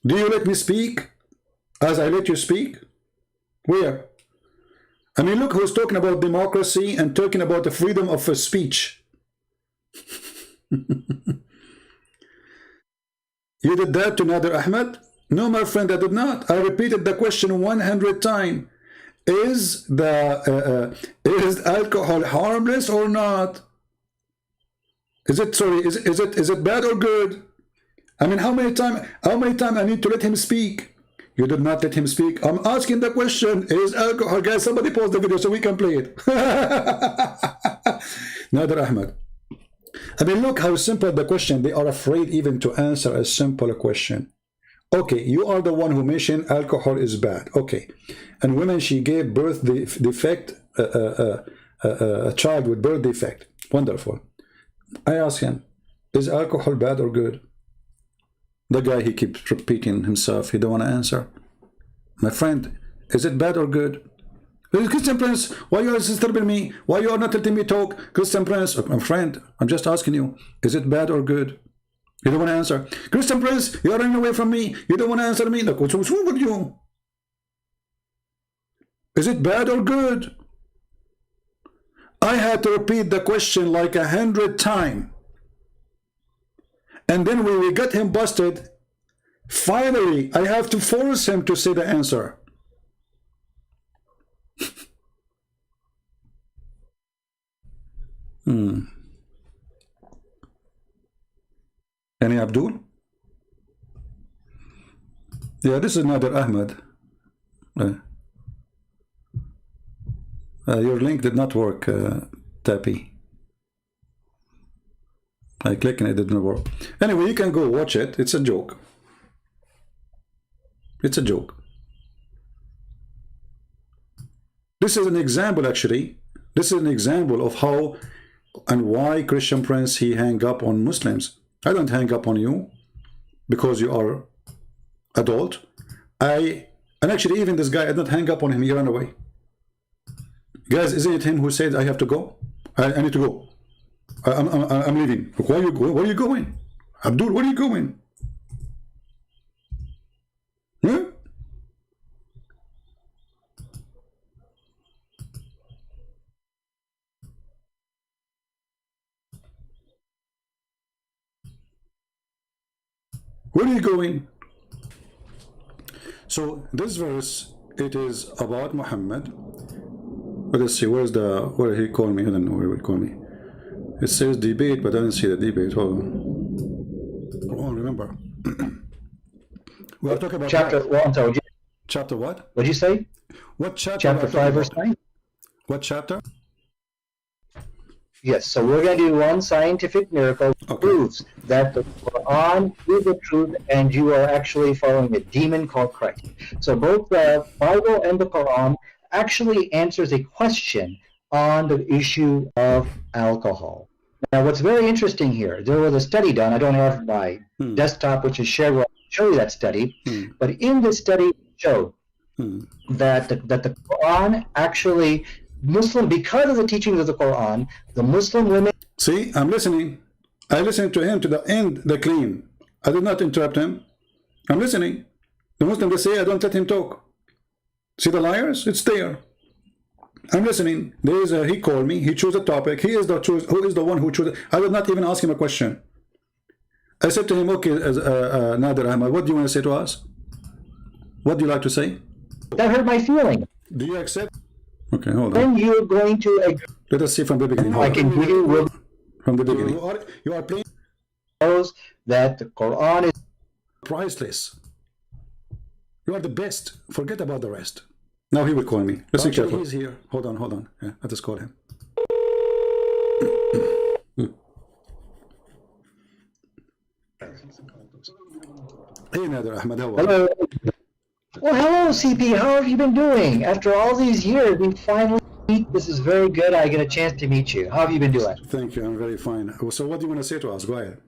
Do you let me speak as I let you speak? Where? I mean, look who's talking about democracy and talking about the freedom of speech. You did that to Nader Ahmed? No, my friend, I did not. I repeated the question 100 times. Is alcohol harmless or not? Is it bad or good? I mean, how many times I need to let him speak? You did not let him speak. I'm asking the question, is alcohol, guys, somebody pause the video so we can play it. Nader Ahmed. I mean, look how simple the question. They are afraid even to answer a simple question. Okay, you are the one who mentioned alcohol is bad. Okay. And women, she gave birth defect, a child with birth defect. Wonderful. I ask him, is alcohol bad or good? The guy, he keeps repeating himself. He don't want to answer. My friend, is it bad or good? Christian Prince, why you are disturbing me? Why you are not letting me talk? Christian Prince, my friend, I'm just asking you, is it bad or good? You don't want to answer. Christian Prince, you are running away from me. You don't want to answer me. Look, what's wrong with you? Is it bad or good? I had to repeat the question like 100 times. And then when we got him busted, finally, I have to force him to say the answer. Any Abdul? Yeah, this is Nader Ahmed. Your link did not work, Tappy. I click and it didn't work. Anyway, you can go watch it. It's a joke. It's a joke. This is an example, actually. This is an example of how and why Christian Prince, he hang up on Muslims. I don't hang up on you because you are adult. And actually, even this guy, I don't hang up on him. He ran away. Guys, isn't it him who said, I have to go? I need to go. I'm leaving. Where are you going? Abdul, where are you going? Huh? Where are you going? So this verse, it is about Muhammad. Let us see, where he called me? I don't know where he called me. It says debate, but I don't see the debate. Hold on. Oh, remember. We are talking about chapter. Well, I'm sorry. Chapter what? What'd you say? What chapter? Chapter 5, verse 9. What chapter? Yes. So we're going to do one scientific miracle proves that the Quran is the truth, and you are actually following a demon called Christ. So both the Bible and the Quran actually answers a question on the issue of alcohol. Now, what's very interesting here, there was a study done. I don't have my desktop, which is shared. I'll show you that study. But in this study, it showed that the Quran actually, because of the teachings of the Quran, the Muslim women. See, I'm listening. I listened to him to the end, the claim. I did not interrupt him. I'm listening. The Muslim, they say I don't let him talk. See the liars? It's there. I'm listening. There is he called me. He chose a topic. He is the who is the one who chose it. I did not even ask him a question. I said to him, okay, Nader Ahmad, what do you want to say to us? What do you like to say? That hurt my feeling. Do you accept? Okay, hold on. Then you're going to. Let us see from the beginning. I can give you from the beginning. You are playing. Knows that the Quran is priceless. You are the best. Forget about the rest. Now he will call me. Let's see. He's here. Hold on. Yeah, let us call him. Hey, Nader Ahmad, how are you? hello. Well, hello, CP. How have you been doing? After all these years, we finally meet. This is very good. I get a chance to meet you. How have you been doing? Thank you. I'm very fine. So what do you want to say to us? Go ahead.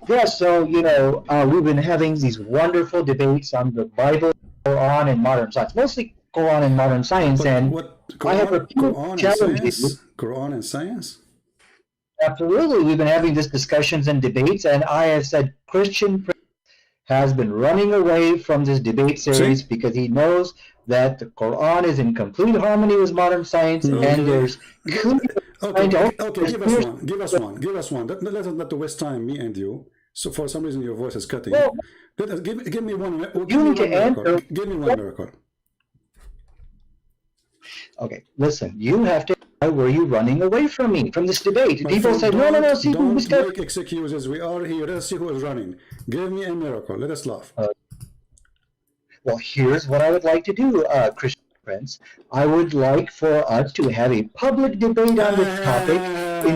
Yeah, so, we've been having these wonderful debates on the Bible, Quran, and modern science. Mostly Quran and modern science. Quran, I have a few challenges. Quran and science? Absolutely. We've been having these discussions and debates, and I have said Christian has been running away from this debate series because he knows that the Quran is in complete harmony with modern science, and there's okay, give us one. Let us not waste time, me and you. So for some reason your voice is cutting. Well, give me one. Give me one miracle. Okay, listen. You have to. Why were you running away from me, from this debate? People said, no. See, don't make excuses. We are here. Let's see who is running. Give me a miracle. Let us laugh. Well, here's what I would like to do, Christian Prince. I would like for us to have a public debate on this topic. Do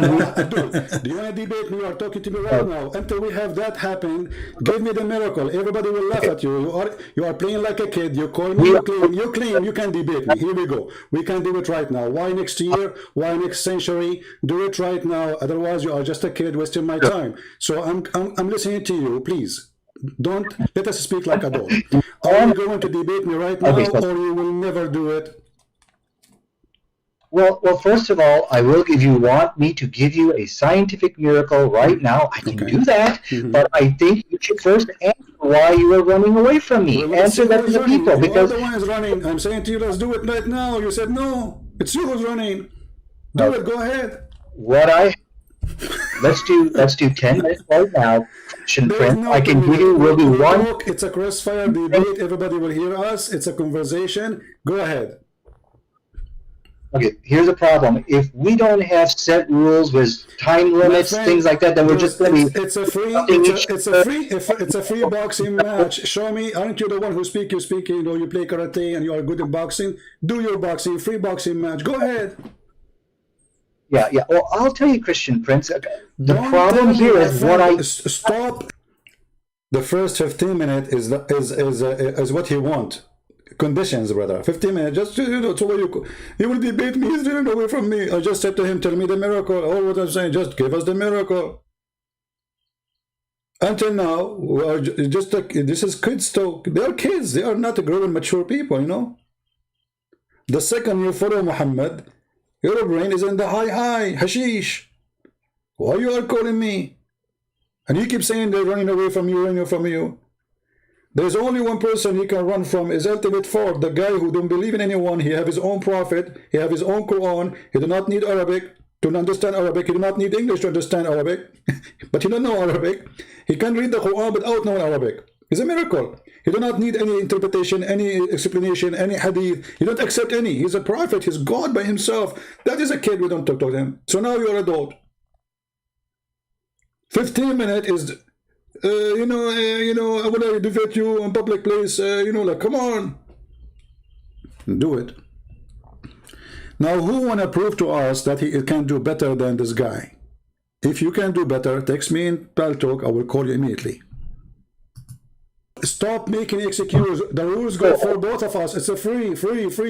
you want to debate me? You are talking to me right now. Until we have that happen, give me the miracle. Everybody will laugh at you. You are playing like a kid. You call me. You claim you can debate me. Here we go. We can do it right now. Why next year? Why next century? Do it right now. Otherwise, you are just a kid wasting my time. So I'm listening to you. Please don't let us speak like adults. Are you going to debate me right now, or you will never do it? Well, first of all, I will give you. Want me to give you a scientific miracle right now? I can do that, but I think you should first answer why you are running away from me. Answer that to the people, because the one is running. I'm saying to you, let's do it right now. You said no. It's you who's running. Do it. Go ahead. Let's do 10 minutes right now. I can give you. Will be one. It's a crossfire debate. Everybody will hear us. It's a conversation. Go ahead. Okay, here's the problem. If we don't have set rules with time limits, things like that, then we're just going to be... It's a free boxing match. Show me, aren't you the one who speak, you play karate and you are good in boxing? Do your boxing, free boxing match. Go ahead. Yeah. Well, I'll tell you, Christian Prince, the problem here is what I... Stop. The first 15 minutes is what you want. Conditions, brother. 15 minutes, just so you will debate me. He's running away from me. I just said to him, tell me the miracle. All what I'm saying, just give us the miracle. Until now, we are just this is kids talk. They are kids. They are not grown, mature people. The second you follow Muhammad, your brain is in the high hashish. Why you are calling me? And you keep saying they're running away from you. There's only one person he can run from is Ultimate Ford, the guy who don't believe in anyone. He have his own prophet. He have his own Quran. He do not need Arabic to understand Arabic. He do not need English to understand Arabic. But he don't know Arabic. He can read the Quran without knowing Arabic. It's a miracle. He do not need any interpretation, any explanation, any hadith. He don't accept any. He's a prophet. He's God by himself. That is a kid. We don't talk to him. So now you're adult. 15 minutes is... I want to debate you in public place, come on. Do it. Now, who want to prove to us that he can do better than this guy? If you can do better, text me in Talk. I will call you immediately. Stop making excuses. The rules go for both of us. It's a free.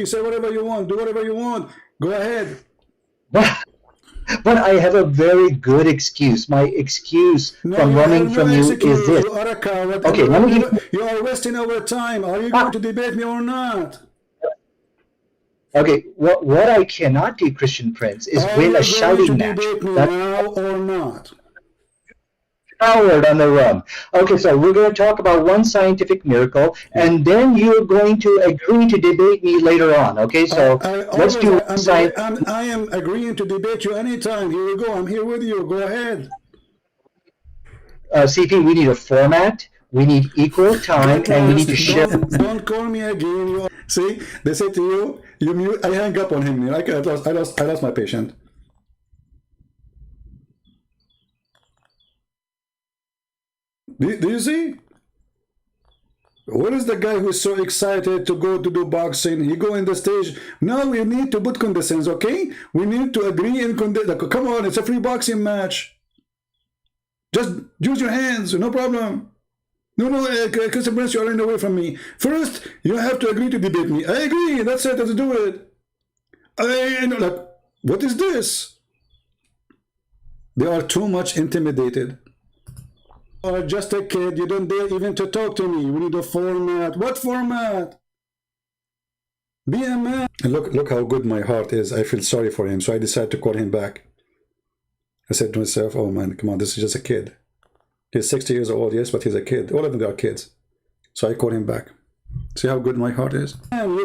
Say whatever you want. Do whatever you want. Go ahead. But I have a very good excuse. My excuse from running from you is this. You are a coward. Okay, let me give you are wasting our time. Are you going to debate me or not? Okay, what I cannot do, Christian Prince, is win a shouting match. Are you going to debate me now or not? coward on the run. Okay, so we're going to talk about one scientific miracle, and then you're going to agree to debate me later on. Okay, so let's do science. I am agreeing to debate you anytime. Here we go. I'm here with you. Go ahead. CP, we need a format. We need equal time, and we need to share. Don't call me again. See, they say to you, you mute. I hang up on him. I lost my patient. Do you see? Where is the guy who's so excited to go to do boxing? He go in the stage. No, we need to put conditions, okay? We need to agree and come on, it's a free boxing match. Just use your hands, no problem. No, Christian Prince, you're running away from me. First, you have to agree to debate me. I agree, that's it, let's do it. What is this? They are too much intimidated. You are just a kid, you don't dare even to talk to me. We need a format. What format? Be a man. And look how good my heart is. I feel sorry for him, so I decided to call him back. I said to myself, oh man, come on, this is just a kid. He's 60 years old, yes, but he's a kid. All of them are kids. So I called him back. See how good my heart is? Man,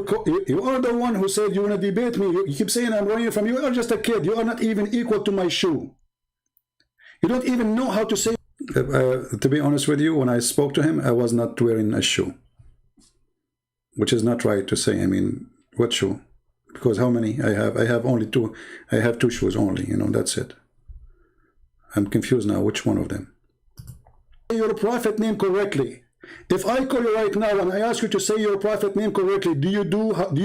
you are the one who said you want to debate me. You keep saying I'm running from you. You are just a kid. You are not even equal to my shoe. You don't even know how to say. To be honest with you, when I spoke to him, I was not wearing a shoe. Which is not right to say. I mean, what shoe? Because how many I have? I have only two. I have two shoes only, you know, that's it. I'm confused now, which one of them? Say your prophet name correctly. If I call you right now and I ask you to say your prophet name correctly, do you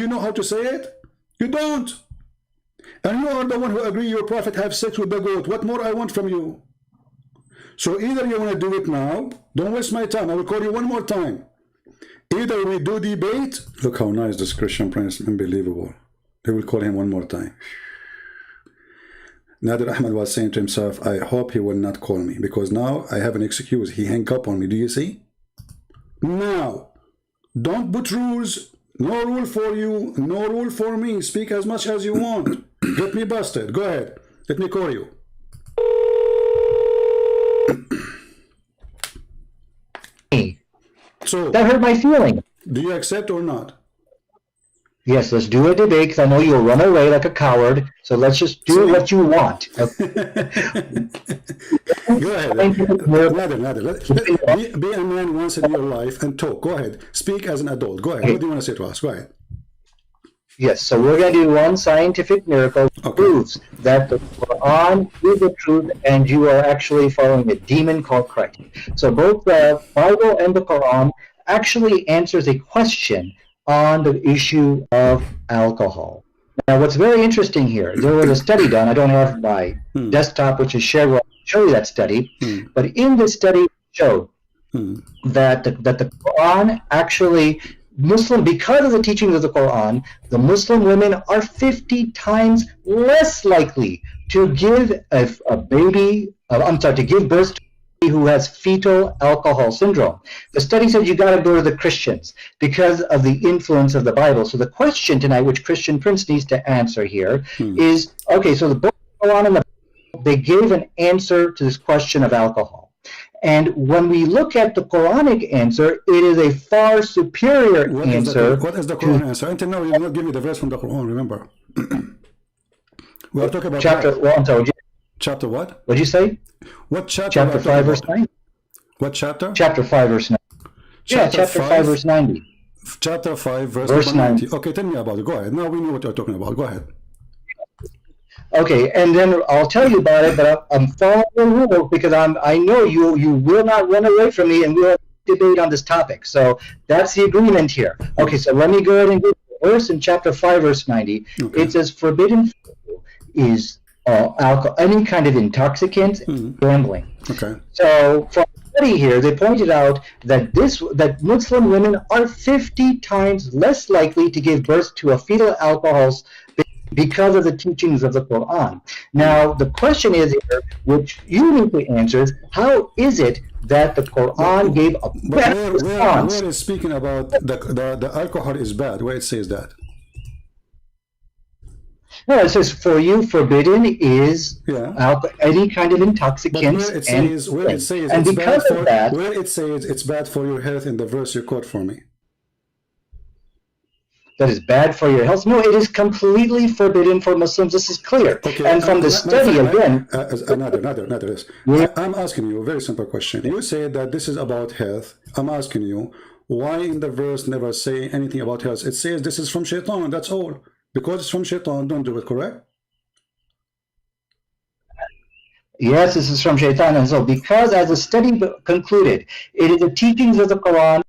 know how to say it? You don't. And you are the one who agree your prophet have sex with the goat. What more I want from you? So either you want to do it now, don't waste my time, I will call you one more time. Either we do debate. Look how nice this Christian Prince, unbelievable. They will call him one more time. Nadir Ahmed was saying to himself, I hope he will not call me, because now I have an excuse. He hung up on me, do you see? Now, don't put rules. No rule for you, no rule for me. Speak as much as you want. Get me busted. Go ahead. Let me call you. So That hurt my feeling. do you accept or not? Yes, let's do a debate because I know you'll run away like a coward. So let's just do what you want. Go ahead. Nadir. Be a man once in your life and talk. Go ahead. Speak as an adult. Go ahead. What do you want to say to us? Go ahead. Yes, so we're going to do one scientific miracle that proves that the Quran is the truth and you are actually following a demon called Christ. So both the Bible and the Quran actually answers a question on the issue of alcohol. Now, what's very interesting here, there was a study done. I don't have my desktop, which is shared. I'll show you that study. But in this study, it showed that the Quran actually, because of the teachings of the Quran, the Muslim women are 50 times less likely to give to give birth to who has fetal alcohol syndrome. The study said you got to go to the Christians because of the influence of the Bible. So the question tonight, which Christian Prince needs to answer here, is, okay, so the book of Quran and the Bible, they gave an answer to this question of alcohol. And when we look at the Quranic answer, it is a far superior answer. What is the Quran answer? Until now, you did not give me the verse from the Quran, remember? We are talking about chapter, well, I'm sorry, chapter what? What did you say? What chapter? Chapter 5, verse 9. What chapter? Chapter 5, verse 9. Chapter 5, verse 90. Chapter 5, verse 90. Okay, tell me about it. Go ahead. Now we know what you're talking about. Go ahead. Okay, and then I'll tell you about it, but I'm following the rules because I know you will not run away from me and we'll debate on this topic. So that's the agreement here. Okay, so let me go ahead and get the verse in chapter 5, verse 90. Okay. It says, forbidden is alcohol, any kind of intoxicant, gambling. Okay. So from the study here, they pointed out that Muslim women are 50 times less likely to give birth to a fetal alcohol because of the teachings of the Quran. Now, the question is here, which you need to answer, is how is it that the Quran gave a better response? Where is speaking about the alcohol is bad, where it says that? No, it says for you forbidden is Yeah. any kind of But intoxicants where it and says, where it says and it's bad because for, of that, where it says it's bad for your health in the verse you quote for me. that is bad for your health. No, it is completely forbidden for Muslims. This is clear. Okay, And from the my study friend, again, another is. I'm asking you a very simple question. You say that this is about health. I'm asking you, why in the verse never say anything about health? It says this is from shaitan, that's all. Because it's from shaitan, don't do it, correct? yes, this is from Shaitan, and so because as the study concluded, it is the teachings of the Quran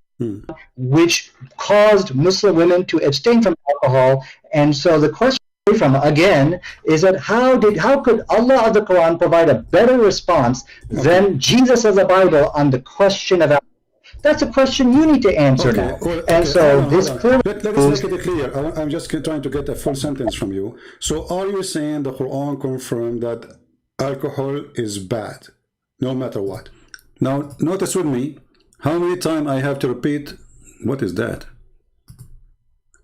which caused Muslim women to abstain from alcohol, and so the question from again is that how could Allah of the Quran provide a better response than Jesus of the Bible on the question of alcohol? That's a question you need to answer now. And so this clearly let's make it clear. I'm just trying to get a full sentence from you. So are you saying the Quran confirmed that alcohol is bad, no matter what? Now, notice with me, how many times I have to repeat, what is that?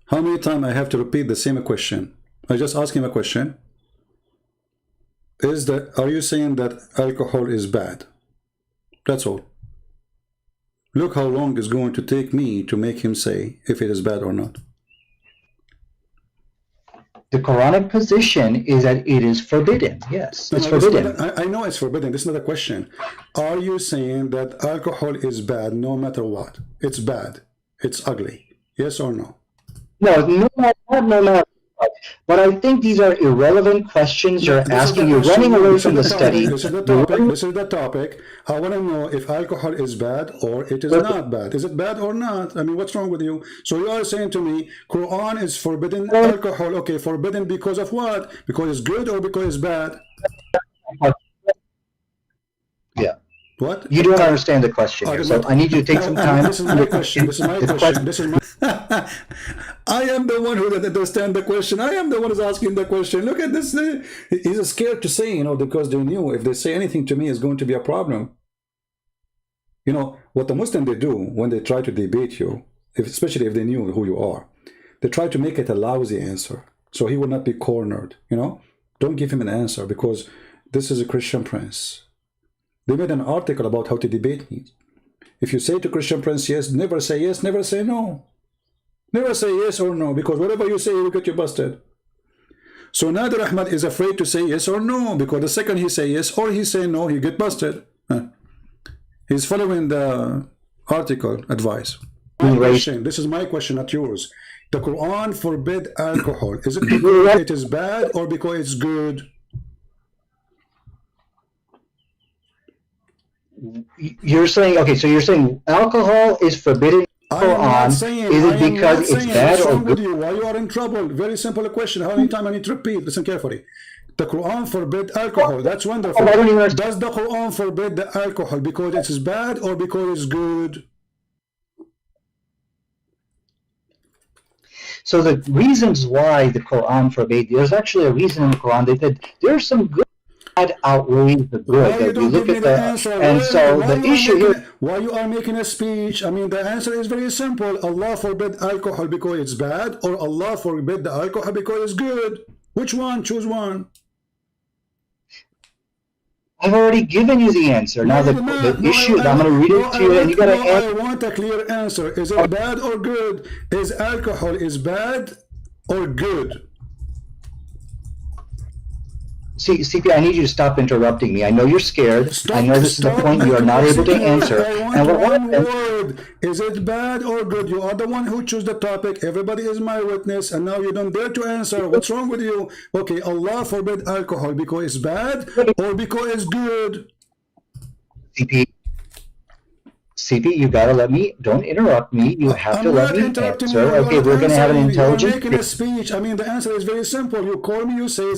How many times I have to repeat the same question? I just ask him a question. Are you saying that alcohol is bad? That's all. Look how long it's going to take me to make him say if it is bad or not. the Quranic position is that it is forbidden. Yes, it's forbidden. I know it's forbidden. This is not a question. Are you saying that alcohol is bad no matter what? It's bad. It's ugly. Yes or no? No, not no matter what. But I think these are irrelevant questions you're asking. You're running away from the study. This is the topic. This is the topic. I want to know if alcohol is bad or it is not bad. Is it bad or not? I mean, what's wrong with you? So you are saying to me, Quran is forbidden alcohol. Okay, forbidden because of what? Because it's good or because it's bad? Yeah. What? You don't understand the question here, so I need you to take some time. This is my question. This is my question. This is my. I am the one who doesn't understand the question. I am the one who's asking the question. Look at this. He's scared to say, because they knew if they say anything to me, it's going to be a problem. What the Muslim they do when they try to debate you, especially if they knew who you are, they try to make it a lousy answer, so he will not be cornered. Don't give him an answer because this is a Christian prince. They made an article about how to debate me. If you say to Christian prince yes, never say yes, never say no. Never say yes or no, because whatever you say, will get you busted. So Nadir Ahmad is afraid to say yes or no, because the second he say yes or he say no, he get busted. He's following the article advice. This is my question, not yours. The Quran forbid alcohol. Is it because it is bad or because it's good? You're saying, okay, so you're saying alcohol is forbidden in the Quran. Is it because it's bad or good? Why you are in trouble? Very simple question. How many times I need to repeat? Listen carefully. The Quran forbid alcohol. That's wonderful. Does the Quran forbid the alcohol because it is bad or because it's good? So the reasons why the Quran forbade, there's actually a reason in the Quran. They said there's some good outweighs the good. Why you don't give me the answer? And so the issue here, why you are making a speech? I mean, the answer is very simple. Allah forbid alcohol because it's bad, or Allah forbid the alcohol because it's good. Which one? Choose one. I've already given you the answer. Now the issue, I'm going to read it to you, and you got to answer. I want a clear answer. Is it bad or good? Is alcohol bad or good? See, CP, I need you to stop interrupting me. I know you're scared. I know this is the point you are not able to answer. And one word. Is it bad or good? You are the one who chose the topic. Everybody is my witness, and now you don't dare to answer. What's wrong with you? Okay, Allah forbid alcohol because it's bad or because it's good? CP, you gotta let me. Don't interrupt me. You have to let me answer. Okay, we're gonna have an intelligent. You're making a speech. I mean, the answer is very simple. You call me. You say.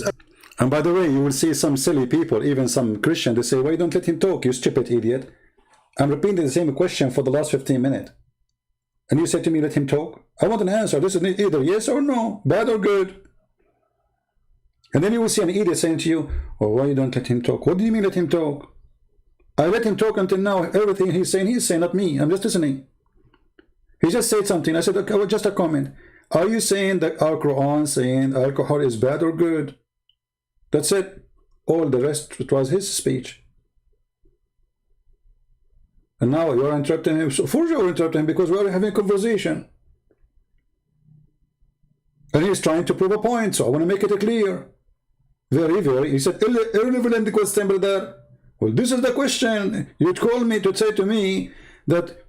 And by the way, you will see some silly people, even some Christian, they say, why don't let him talk, you stupid idiot. I'm repeating the same question for the last 15 minutes. And you say to me, let him talk? I want an answer. This is either yes or no, bad or good. And then you will see an idiot saying to you, oh, why you don't let him talk? What do you mean let him talk? I let him talk until now. Everything he's saying, not me. I'm just listening. He just said something. I said, okay, well, just a comment. Are you saying that our Quran saying alcohol is bad or good? That's it. All the rest, it was his speech. And now you're interrupting him. So for sure you're interrupting him because we are having a conversation. And he's trying to prove a point, so I want to make it clear. Very, he said, irrelevant question, brother. Well, this is the question. You call me to say to me that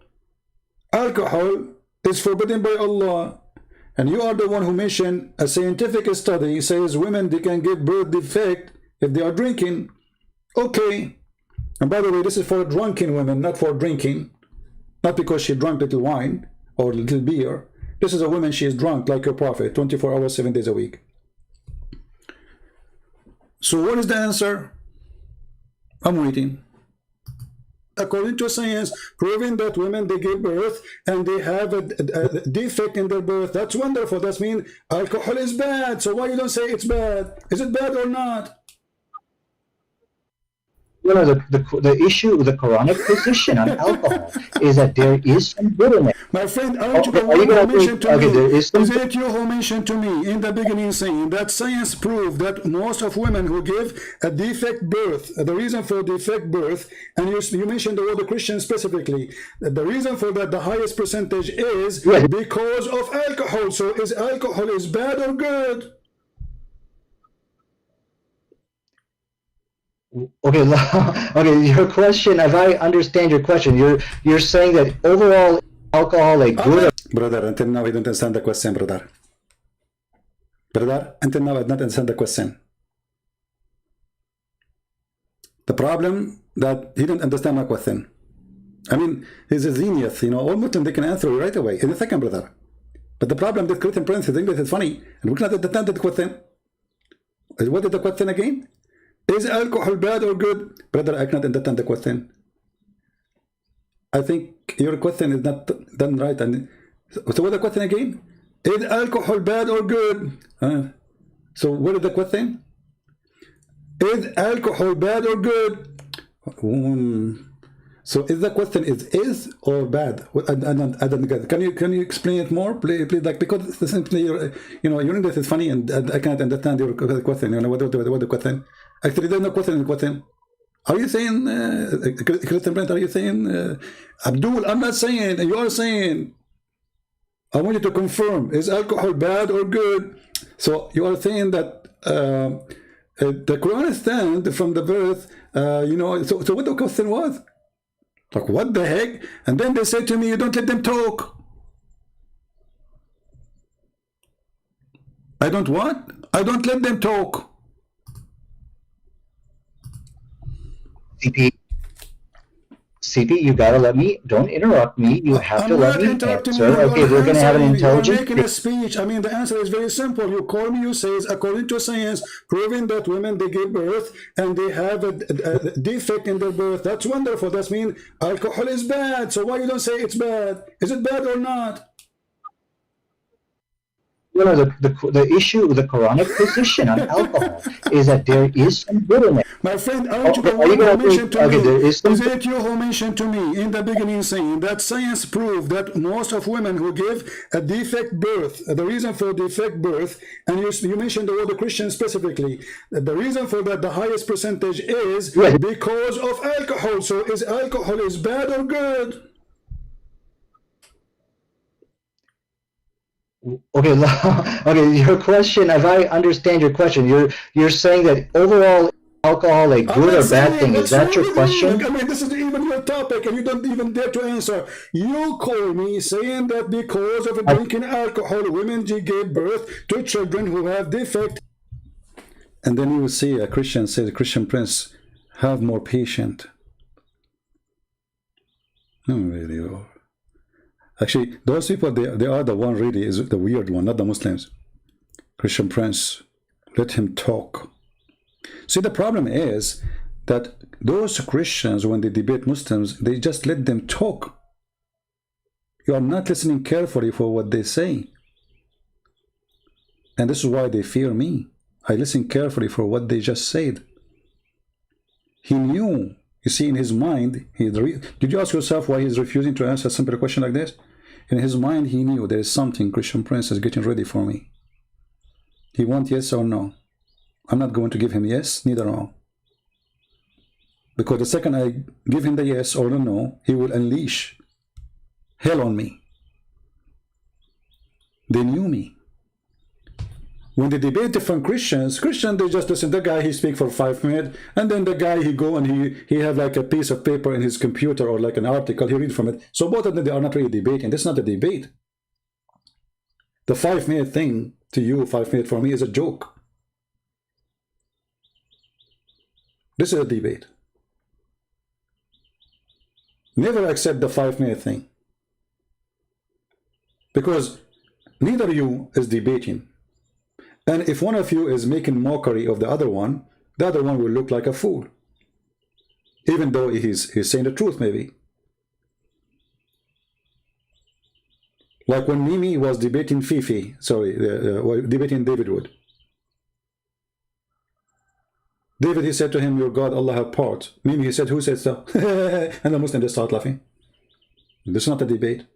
alcohol is forbidden by Allah. And you are the one who mentioned a scientific study says women, they can give birth defect if they are drinking. Okay. And by the way, this is for drunken women, not for drinking. Not because she drank little wine or little beer. This is a woman, she is drunk like your prophet, 24 hours, 7 days a week. So what is the answer? I'm waiting. According to science, proving that women, they give birth and they have a defect in their birth. That's wonderful. That means alcohol is bad. So why you don't say it's bad? Is it bad or not? You know, the issue with the Quranic position on alcohol is that there is some good in it. My friend, aren't you the one who mentioned to me? Is it you who mentioned to me in the beginning saying that science proved that most of women who give a defect birth, the reason for defect birth, and you mentioned the word Christian specifically, the reason for that, the highest percentage is because of alcohol. So is alcohol is bad or good? Okay, okay. Your question, if I understand your question, you're saying that overall alcohol, like good. Brother, until now I don't understand the question, brother. Brother, until now I don't understand the question. The problem that he didn't understand my question. I mean, he's a genius, you know. All Muslims, they can answer you right away in a second, brother. But the problem that Christian Prince is English is funny, and we cannot understand the question. What is the question again? Is alcohol bad or good? Brother, I cannot understand the question. I think your question is not done right. And so what's the question again? Is alcohol bad or good? So what is the question? Is alcohol bad or good? So is the question is or bad? I don't get it. Can you explain it more, please? Like, because simply your English is funny and I can't understand your question. You know what the question? Actually, there's no question in the question. Are you saying, Christian Brent, are you saying, Abdul, I'm not saying, you are saying, I want you to confirm, is alcohol bad or good? So you are saying that the Quran stands from the birth, so what the question was? Like, what the heck? And then they say to me, you don't let them talk. I don't what? I don't let them talk. CP, you gotta let me, don't interrupt me, you have to let me answer. Okay, we're gonna have an intelligent... You're making a speech. I mean, the answer is very simple. You call me, you say, according to science, proving that women, they give birth and they have a defect in their birth. That's wonderful. That means alcohol is bad. So why you don't say it's bad? Is it bad or not? You know, the issue with the Quranic position on alcohol is that there is some good in it. My friend, aren't you the one who mentioned to me? Is it you who mentioned to me in the beginning saying that science proved that most of women who give a defect birth, the reason for defect birth, and you mentioned the word Christian specifically, the reason for that, the highest percentage is because of alcohol. So is alcohol is bad or good? Okay, okay. Your question, if I understand your question, you're saying that overall alcohol, like good or bad thing, is that your question? I mean, this isn't even your topic, and you don't even dare to answer. You call me saying that because of drinking alcohol, women give birth to children who have defect. And then you will see a Christian say, the Christian Prince, have more patience. No, really. Actually, those people, they are the one really is the weird one, not the Muslims. Christian Prince, let him talk. See, the problem is that those Christians, when they debate Muslims, they just let them talk. You are not listening carefully for what they say. And this is why they fear me. I listen carefully for what they just said. He knew, you see, in his mind, did you ask yourself why he's refusing to answer a simple question like this? In his mind, he knew there is something Christian Prince is getting ready for me. He wants yes or no. I'm not going to give him yes, neither no. Because the second I give him the yes or the no, he will unleash hell on me. They knew me. When they debate different Christians, they just listen. The guy, he speak for 5 minutes, and then the guy, he go and he have like a piece of paper in his computer or like an article, he read from it. So both of them, they are not really debating. That's not a debate. The 5-minute thing to you, 5 minutes for me, is a joke. This is a debate. Never accept the 5-minute thing. Because neither you is debating. And if one of you is making mockery of the other one will look like a fool. Even though he's saying the truth, maybe. Like when Mimi was debating debating David Wood. David, he said to him, your God, Allah have parts. Mimi, he said, who said so? And the Muslims just start laughing. This is not a debate.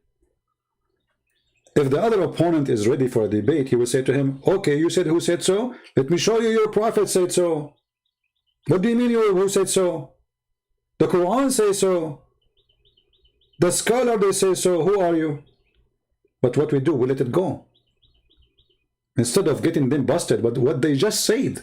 If the other opponent is ready for a debate, he will say to him, okay, you said who said so? Let me show you your prophet said so. What do you mean who said so? The Quran says so. The scholar, they say so. Who are you? But what we do, we let it go. Instead of getting them busted, but what they just said.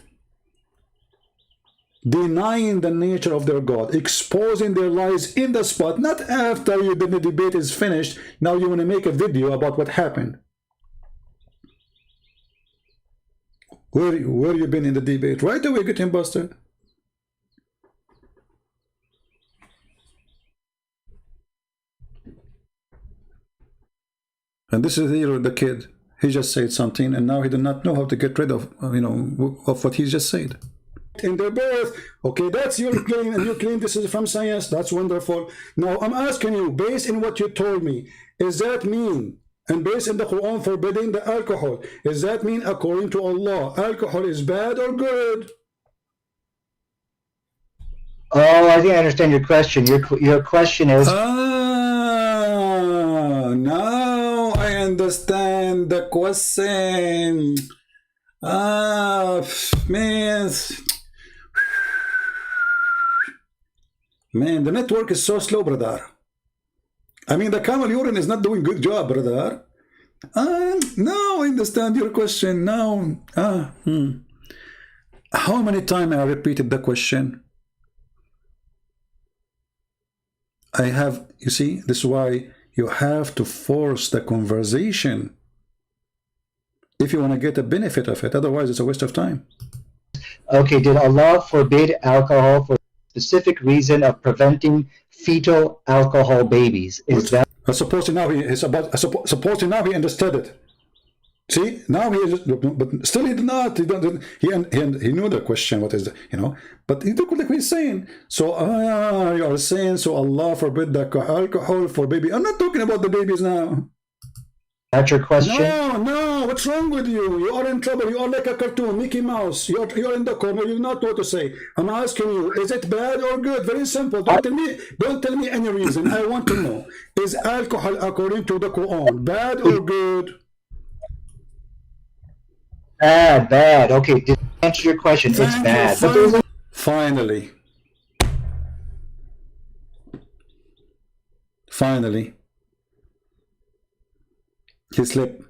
Denying the nature of their God, exposing their lies in the spot, not after the debate is finished. Now you want to make a video about what happened. Where you been in the debate? Right away getting busted. And this is here the kid. He just said something, and now he did not know how to get rid of of what he just said. In their birth, okay, that's your claim, and you claim this is from science. That's wonderful. Now I'm asking you, based on what you told me, is that mean, and based on the Quran forbidding the alcohol, does that mean according to Allah, alcohol is bad or good? Oh, I think I understand your question. Your question is. Now I understand the question. Man, the network is so slow, brother. I mean, the camel urine is not doing good job, brother. Now I understand your question. Now, how many times I repeated the question? I have, you see, this is why you have to force the conversation if you want to get a benefit of it. Otherwise, it's a waste of time. Okay, did Allah forbid alcohol for a specific reason of preventing fetal alcohol babies? Is that? Supposing now he understood it. See, now he is, but still he did not. He knew the question. What is the, But he took what he's saying. So you are saying so Allah forbid the alcohol for baby. I'm not talking about the babies now. That's your question? No. What's wrong with you? You are in trouble. You are like a cartoon, Mickey Mouse. You're in the corner. You not know what to say. I'm asking you, is it bad or good? Very simple. Don't tell me any reason. I want to know. Is alcohol according to the Quran bad or good? Bad. Okay, to answer your question, it's bad. Finally. He slipped.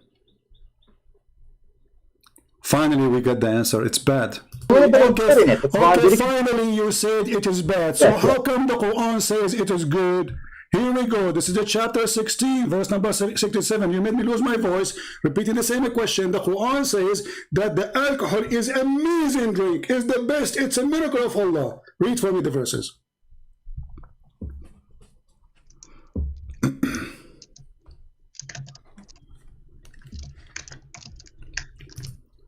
Finally, we got the answer. It's bad. Okay, finally you said it is bad. So how come the Quran says it is good? Here we go. This is the chapter 16, verse number 67. You made me lose my voice, repeating the same question. The Quran says that the alcohol is amazing drink, is the best. It's a miracle of Allah. Read for me the verses.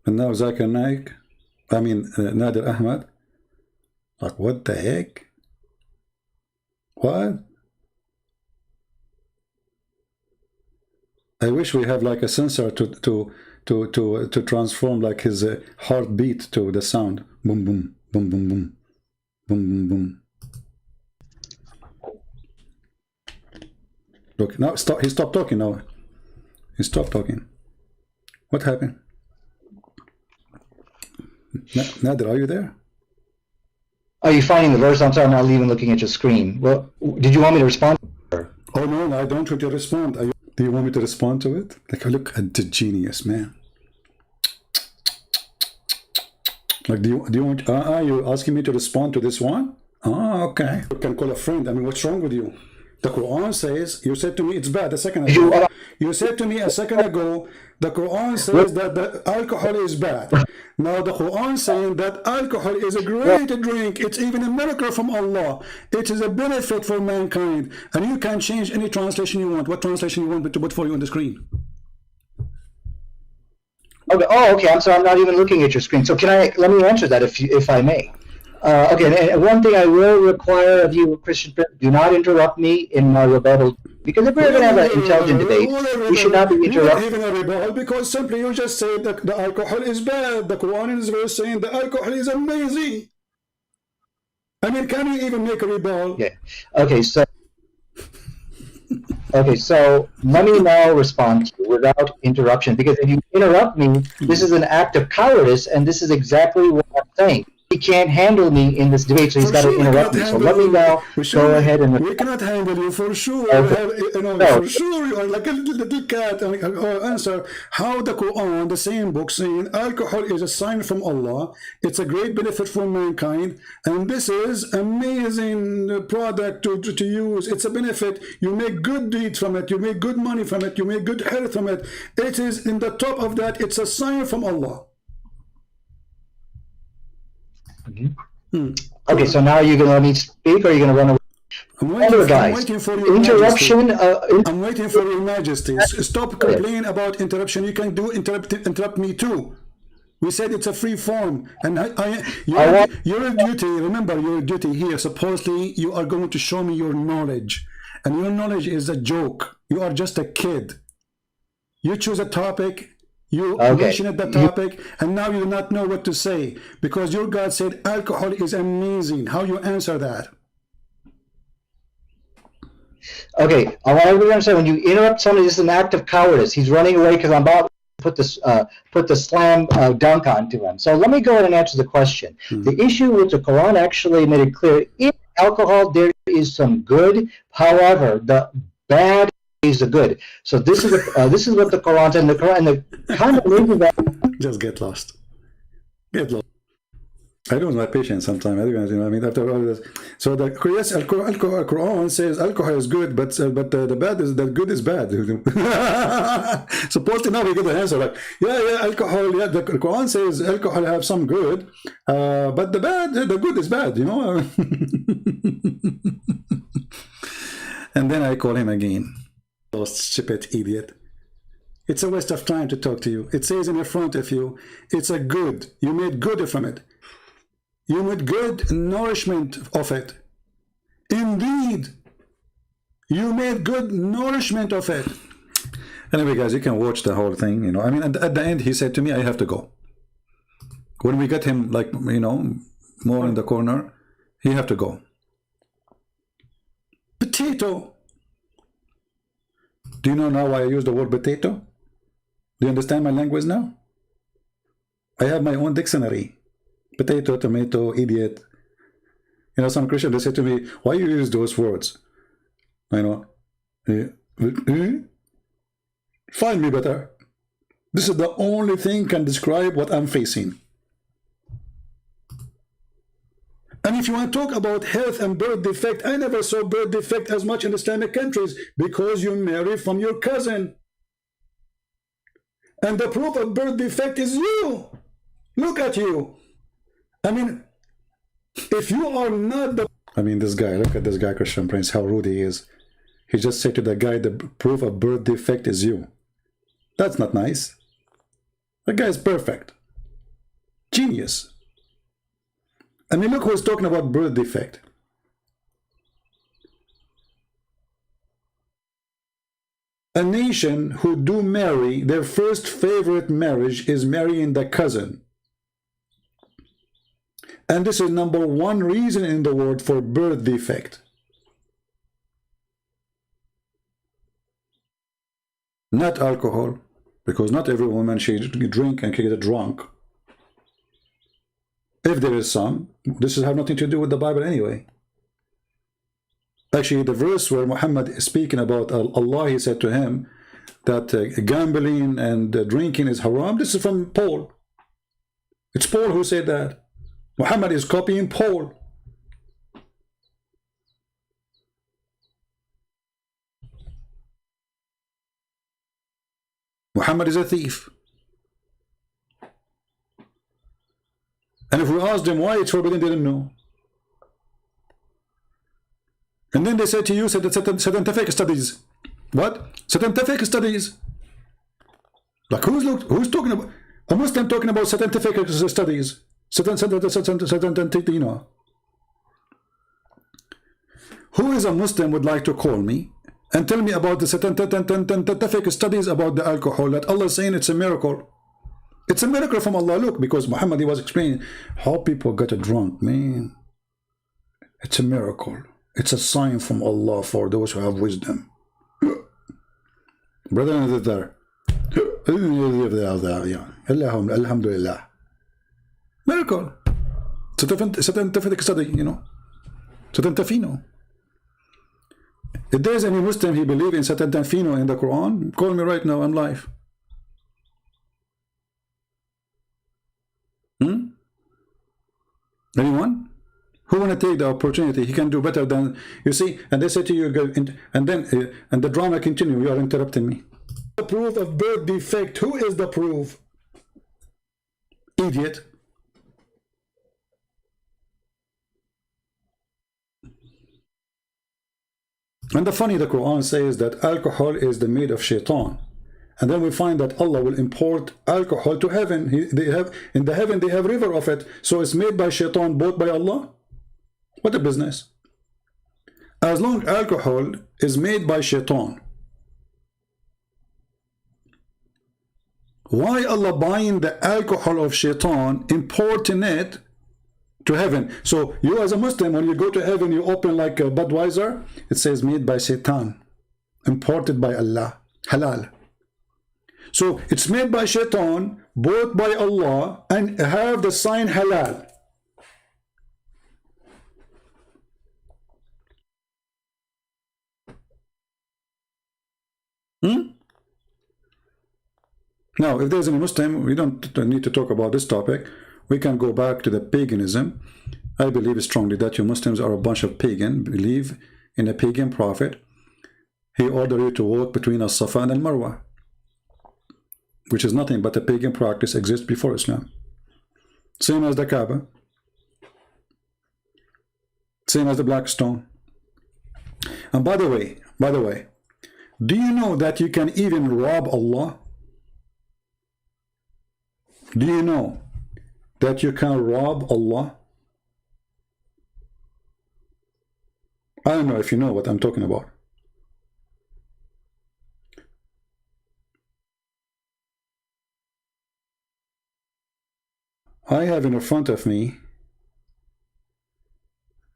And now Zakir Naik, Nader Ahmad, like, what the heck? What? I wish we have like a sensor to transform like his heartbeat to the sound. Boom, boom, boom, boom, boom, boom, boom, boom. Look, now he stopped talking now. He stopped talking. What happened? Nader, are you there? Are you finding the verse? I'm sorry, I'm not even looking at your screen. Well, did you want me to respond? Oh, no, I don't want you to respond. Do you want me to respond to it? Like, look at the genius, man. Like, do you want, you're asking me to respond to this one? Okay. You can call a friend. I mean, what's wrong with you? The Quran says, you said to me, it's bad a second ago. You said to me a second ago, the Quran says that the alcohol is bad. Now the Quran saying that alcohol is a great drink. It's even a miracle from Allah. It is a benefit for mankind. And you can change any translation you want. What translation you want me to put for you on the screen? Okay. Oh, okay. I'm sorry. I'm not even looking at your screen. So let me answer that if I may. Okay, and one thing I will require of you, Christian, do not interrupt me in my rebuttal, because if we're going to have an intelligent debate, we should not be interrupted. Even a rebuttal, because simply you just say that the alcohol is bad. The Quran is verse saying the alcohol is amazing. I mean, can you even make a rebuttal? Yeah. Okay, so let me now respond to you without interruption, because if you interrupt me, this is an act of cowardice, and this is exactly what I'm saying. He can't handle me in this debate, so he's got to interrupt me. So let me now go ahead and... We cannot handle you, for sure. For sure, you are like a little cat. Answer how the Quran, the same book, saying alcohol is a sign from Allah. It's a great benefit for mankind, and this is amazing product to use. It's a benefit. You make good deeds from it. You make good money from it. You make good health from it. It is in the top of that. It's a sign from Allah. Okay, so now you're going to let me speak, or are you going to run away? I'm waiting for your interruption. I'm waiting for your majesty. Stop complaining about interruption. You can interrupt me too. We said it's a free form, and your duty. Remember, your duty here. Supposedly, you are going to show me your knowledge, and your knowledge is a joke. You are just a kid. You choose a topic. You mentioned the topic, and now you do not know what to say, because your God said alcohol is amazing. How you answer that? Okay, I want everybody to understand, when you interrupt somebody, this is an act of cowardice. He's running away because I'm about to put the slam dunk onto him. So let me go ahead and answer the question. The issue with the Quran actually made it clear, in alcohol there is some good, however, the bad is the good. So this is what the Quran said, and the Quran that just get lost. I lose my patience sometimes. I mean, after all this, so the Quran says alcohol is good, but the bad is that good is bad. Supposedly now we get the answer like, alcohol. Yeah, the Quran says alcohol have some good, but the good is bad. You know. And then I call him again. Stupid idiot. It's a waste of time to talk to you. It says in front of you, it's a good. You made good from it. You made good nourishment of it. Indeed, you made good nourishment of it. Anyway, guys, you can watch the whole thing. You know, I mean, at the end, he said to me, I have to go. When we get him, like, you know, more in the corner, he have to go. Potato. Do you know now why I use the word potato? Do you understand my language now? I have my own dictionary. Potato, tomato, idiot. You know, some Christians, they say to me, why you use those words? You know, find me better. This is the only thing can describe what I'm facing. And if you want to talk about health and birth defect, I never saw birth defect as much in Islamic countries, because you marry from your cousin. And the proof of birth defect is you. Look at you. I mean, if you are not the... I mean, this guy, look at this guy, Christian Prince, how rude he is. He just said to the guy, the proof of birth defect is you. That's not nice. The guy is perfect. Genius. I mean, look who's talking about birth defect. A nation who do marry, their first favorite marriage is marrying the cousin. And this is number one reason in the world for birth defect. not alcohol, because not every woman should drink and can get drunk. If there is some, this has nothing to do with the Bible anyway. Actually, the verse where Muhammad is speaking about Allah, he said to him that gambling and drinking is haram. This is from Paul. It's Paul who said that. Muhammad is copying Paul. Muhammad is a thief. And if we asked them why it's forbidden, they didn't know. And then they say to you, scientific studies. What? Scientific studies. Like who's talking about? A Muslim talking about scientific studies. You know. Who is a Muslim would like to call me and tell me about the scientific studies about the alcohol that Allah is saying it's a miracle? It's a miracle from Allah. Look, because Muhammad, he was explaining how people got drunk, man. It's a miracle. It's a sign from Allah for those who have wisdom. Brother and sister. Alhamdulillah. Miracle. Scientific study, you know. Scientifico. If there's any Muslim he believe in Scientifico in the Quran, call me right now, I'm live. Anyone who want to take the opportunity? He can do better than you see. And they say to you, and then and the drama continue. You are interrupting me. The proof of birth defect. Who is the proof? Idiot. And the funny, the Quran says that alcohol is the made of shaitan. And then we find that Allah will import alcohol to heaven. In the heaven they have river of it. So it's made by shaitan, bought by Allah. What a business. As long alcohol is made by shaitan, why Allah buying the alcohol of shaitan, importing it to heaven? So you as a Muslim, when you go to heaven, you open like a Budweiser, it says made by Satan, imported by Allah, halal. So it's made by shaitan, bought by Allah, and have the sign halal. Now, if there's any Muslim, we don't need to talk about this topic. We can go back to the paganism. I believe strongly that you Muslims are a bunch of pagan, believe in a pagan prophet. He ordered you to walk between As-Safa and Al-Marwa, which is nothing but a pagan practice exists before Islam. Same as the Kaaba. Same as the black stone. And by the way, do you know that you can even rob Allah? Do you know that you can rob Allah? I don't know if you know what I'm talking about. I have in front of me,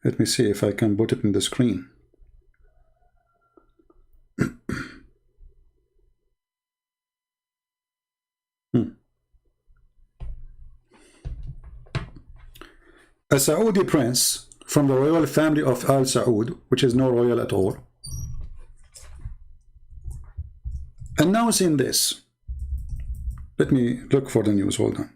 let me see if I can put it in the screen. A Saudi prince from the royal family of Al Saud, which is no royal at all, announcing this. Let me look for the news, hold on.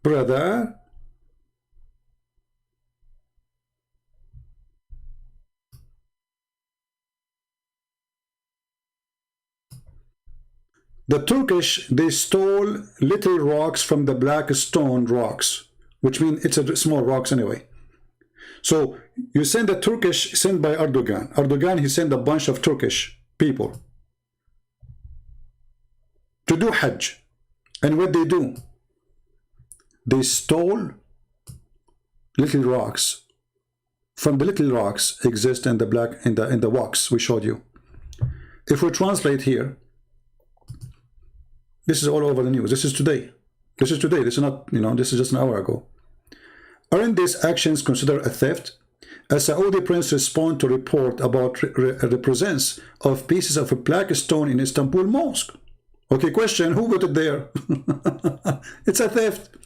Brother, the Turkish, they stole little rocks from the black stone rocks, which means it's a small rocks anyway. So you send the Turkish, sent by Erdogan. Erdogan, he sent a bunch of Turkish people to do Hajj. And what they do, they stole little rocks. From the little rocks exist in the black in the wax we showed you. If we translate here, this is all over the news. This is today. This is today. This is not, you know, this is just an hour ago. Aren't these actions considered a theft? A Saudi prince responded to report about the presence of pieces of a black stone in Istanbul mosque. Okay, question, who put it there? It's a theft.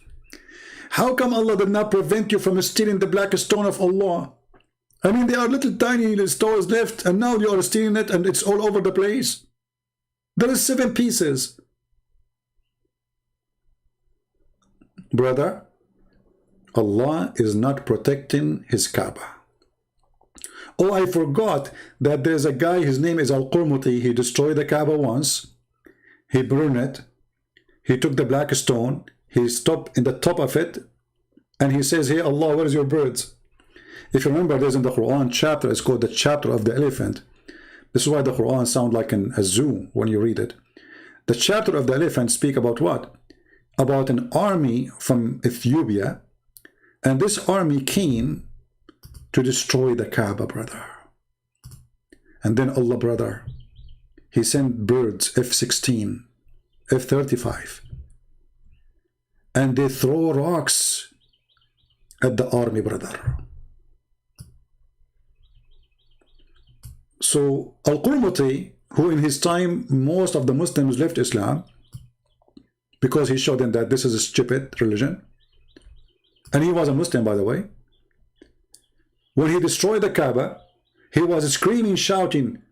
How come Allah did not prevent you from stealing the black stone of Allah? I mean, there are little tiny stones left, and now you are stealing it, and it's all over the place. There is 7 pieces. Brother, Allah is not protecting his Kaaba. Oh, I forgot that there's a guy, his name is Al-Qurmuti. He destroyed the Kaaba once. He burned it. He took the black stone. He stopped in the top of it. And he says, hey, Allah, where is your birds? If you remember, there's in the Quran chapter, it's called the chapter of the elephant. This is why the Quran sounds like a zoo when you read it. The chapter of the elephant speak about what? About an army from Ethiopia. And this army came to destroy the Kaaba, brother. And then Allah, brother, he sent birds, F-16, F-35. And they throw rocks at the army, brother. So Al-Qurmuti, who in his time most of the Muslims left Islam because he showed them that this is a stupid religion, and he was a Muslim, by the way. When he destroyed the Kaaba, he was screaming, shouting,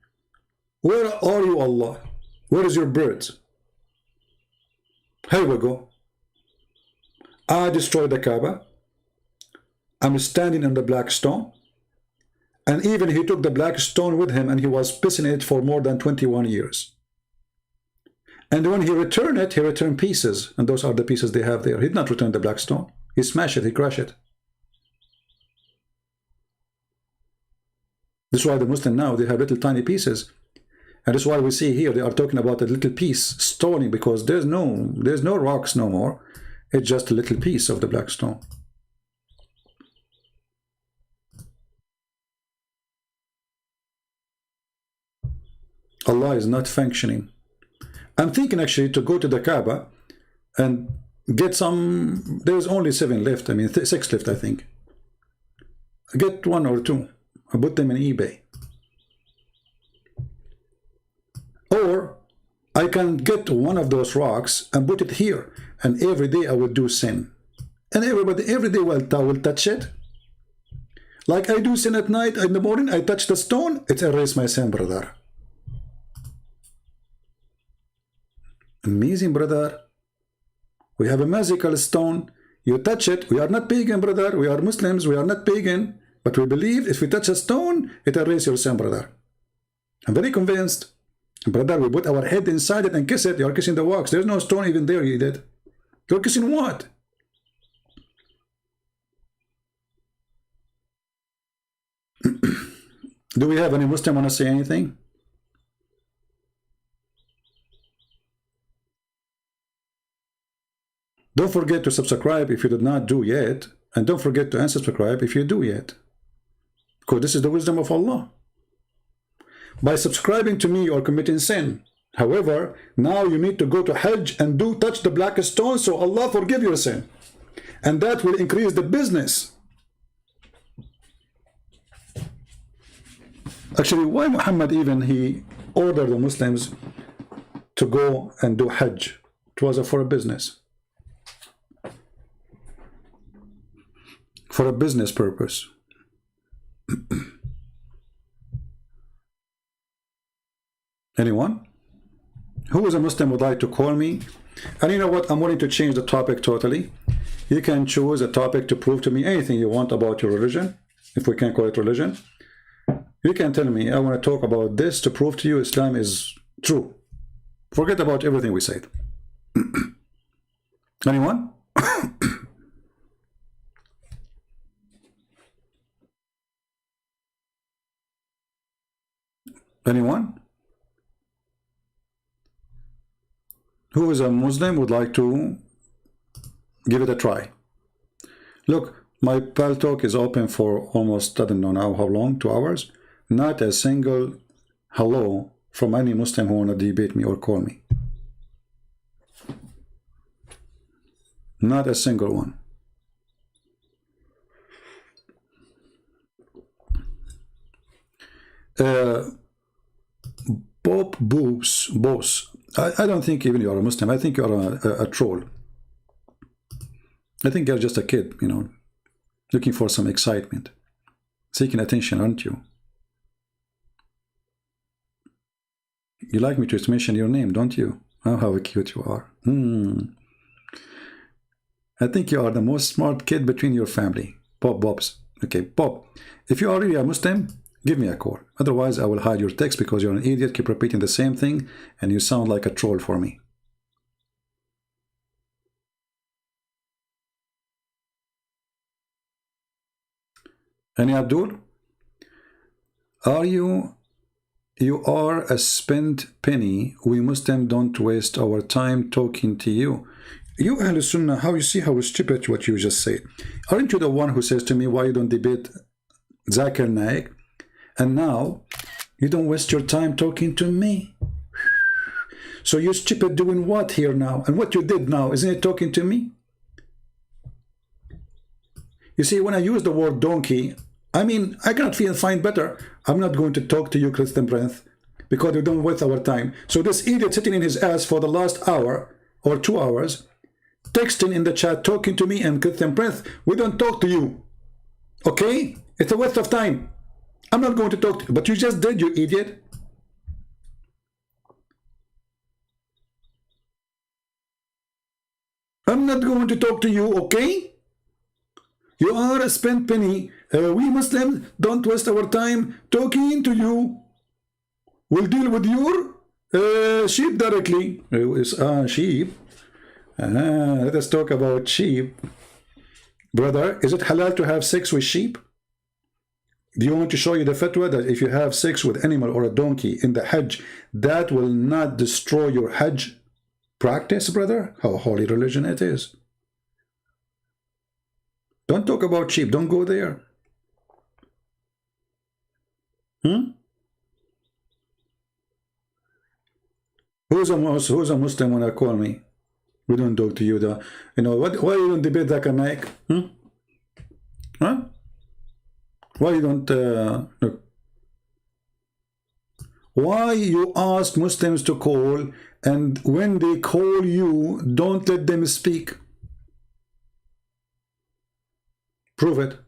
where are you, Allah? Where is your birds? Here we go. I destroyed the Kaaba. I'm standing on the black stone. And even he took the black stone with him, and he was pissing it for more than 21 years. And when he returned it, he returned pieces. And those are the pieces they have there. He did not return the black stone. He smashed it, he crushed it. This is why the Muslim now, they have little tiny pieces. And this is why we see here, they are talking about a little piece, stoning, because there's no rocks no more. It's just a little piece of the black stone. Allah is not functioning. I'm thinking actually to go to the Kaaba and get some. There's only 7 left. I mean 6 left, I think. Get 1 or 2. I put them in eBay. Or I can get one of those rocks and put it here, and every day I will do sin, and every day will touch it. Like I do sin at night. In the morning I touch the stone, it erases my sin, brother. Amazing, brother. We have a magical stone. You touch it. We are not pagan, brother. We are Muslims. We are not pagan. But we believe if we touch a stone, it erases your sin, brother. I'm very convinced. Brother, we put our head inside it and kiss it. You're kissing the wax. There's no stone even there, you did. You're kissing what? Do we have any Muslim want to say anything? Don't forget to subscribe if you did not do yet. And don't forget to unsubscribe if you do yet. Because this is the wisdom of Allah. By subscribing to me, you are committing sin. However, now you need to go to Hajj and touch the black stone, so Allah forgive your sin. And that will increase the business. Actually, why Muhammad even, he ordered the Muslims to go and do Hajj? It was for a business. For a business purpose. Anyone? Who is a Muslim would like to call me? And you know what? I'm willing to change the topic totally. You can choose a topic to prove to me anything you want about your religion, if we can call it religion. You can tell me, I want to talk about this to prove to you Islam is true. Forget about everything we said. Anyone? Anyone? who is a Muslim would like to give it a try. Look, my Pal Talk is open for almost, I don't know now how long, 2 hours. Not a single hello from any Muslim who want to debate me or call me. Not a single one. Bob Boss. I don't think even you are a Muslim. I think you are a troll. I think you're just a kid, you know, looking for some excitement, seeking attention, aren't you? You like me to mention your name, don't you? Oh, how cute you are. I think you are the most smart kid between your family. Bobs. Okay, Bob, if you are really a Muslim, give me a call. Otherwise, I will hide your text because you're an idiot, keep repeating the same thing, and you sound like a troll for me. Any Abdul? You are a spent penny. We Muslims don't waste our time talking to you. You Ahl Sunnah, how you see how stupid what you just said. Aren't you the one who says to me, why you don't debate Zakir Naik? And now, you don't waste your time talking to me. So you're stupid doing what here now? And what you did now, isn't it talking to me? You see, when I use the word donkey, I mean, I cannot find better. I'm not going to talk to you, Christian Prince, because you don't waste our time. So this idiot sitting in his ass for the last hour or 2 hours, texting in the chat, talking to me and Christian Prince, we don't talk to you. Okay? It's a waste of time. I'm not going to talk to you, but you just did, you idiot. I'm not going to talk to you, okay? You are a spent penny. We Muslims don't waste our time talking to you. We'll deal with your sheep directly. Sheep. Let us talk about sheep. Brother, is it halal to have sex with sheep? Do you want to show you the fatwa that if you have sex with animal or a donkey in the Hajj, that will not destroy your Hajj practice, brother? How holy religion it is. Don't talk about sheep. Don't go there. Who's a Muslim when I call me? We don't talk to you. You know what? Why you don't debate Zakir Naik? Huh? Why you don't look? Why you ask Muslims to call, and when they call you, don't let them speak? Prove it.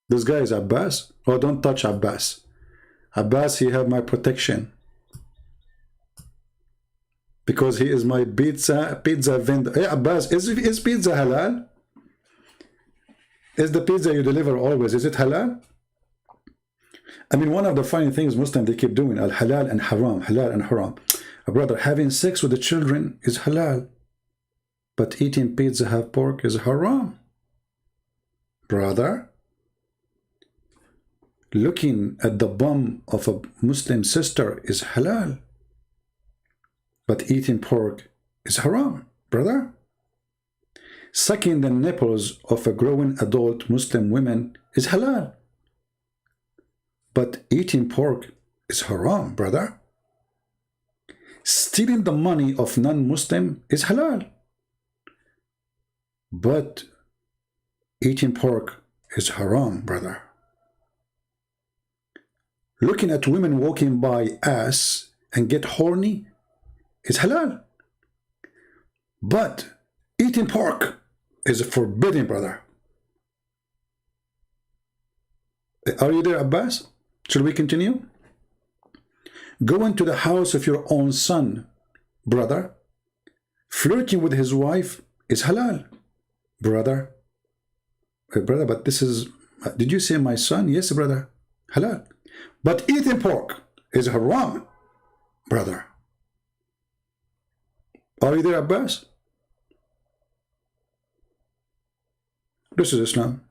This guy is Abbas. Oh, don't touch Abbas. Abbas, he have my protection. Because he is my pizza vendor. Hey, Abbas, is pizza halal? Is the pizza you deliver always, is it halal? I mean, one of the funny things Muslims, they keep doing, al-halal and haram, halal and haram. Brother, having sex with the children is halal, but eating pizza half pork is haram. Brother, looking at the bum of a Muslim sister is halal, but eating pork is haram. Brother, sucking the nipples of a growing adult Muslim woman is halal, but eating pork is haram. Brother, stealing the money of non-Muslim is halal, but eating pork is haram. Brother, looking at women walking by ass and get horny is halal, but eating pork is forbidden. Brother, are you there, Abbas? Should we continue? Going to the house of your own son, brother, flirting with his wife is halal. Brother, brother, but this is, did you say my son? Yes, brother, halal. But eating pork is haram. Brother, are you there, Abbas? This is Islam.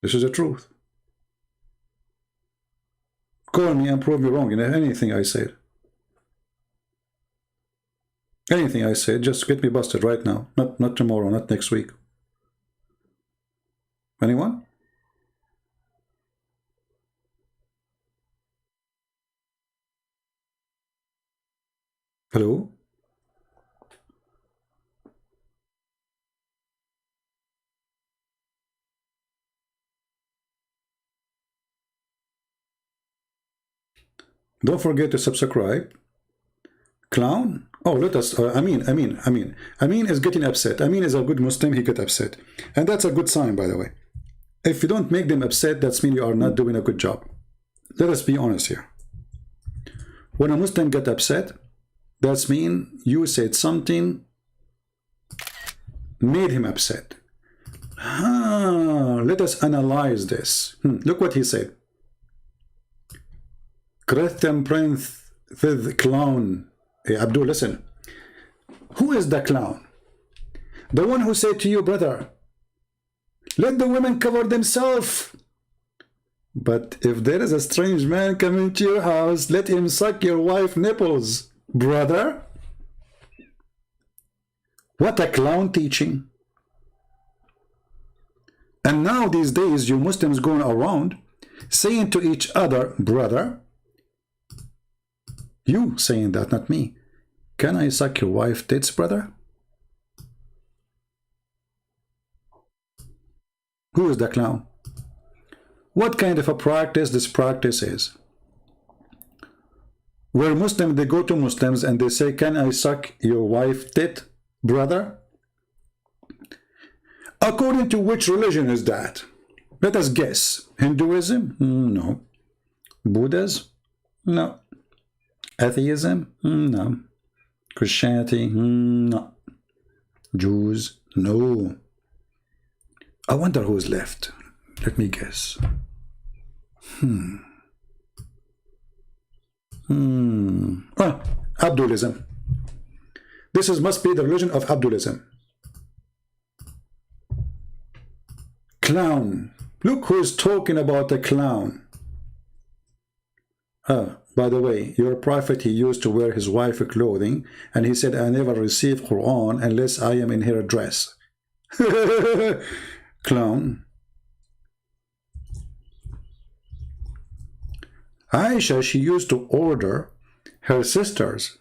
This is the truth. Call me and prove me wrong in anything I said. Anything I said, just get me busted right now. Not tomorrow, not next week. Anyone? Hello? Don't forget to subscribe. Clown? Oh, let us. Amin is getting upset. Amin is a good Muslim. He get upset, and that's a good sign, by the way. If you don't make them upset, that's mean you are not doing a good job. Let us be honest here. When a Muslim get upset, that's mean you said something made him upset. Let us analyze this. Look what he said. Christian prince, the clown. Hey, Abdul, listen. Who is the clown? The one who said to you, brother, let the women cover themselves. But if there is a strange man coming to your house, let him suck your wife's nipples. Brother? What a clown teaching. And now these days, you Muslims going around saying to each other, brother, you saying that, not me. Can I suck your wife's tits, brother? Who is the clown? What kind of a practice this practice is? Where Muslims, they go to Muslims and they say, can I suck your wife's tit, brother? According to which religion is that? Let us guess. Hinduism? No. Buddhism? No. Atheism? No. Christianity? No. Jews? No. I wonder who's left. Let me guess. Abdulism. This must be the religion of Abdulism. Clown. Look who's talking about a clown. By the way, your prophet, he used to wear his wife's clothing, and he said, I never receive Quran unless I am in her dress. Clown. Aisha, she used to order her sisters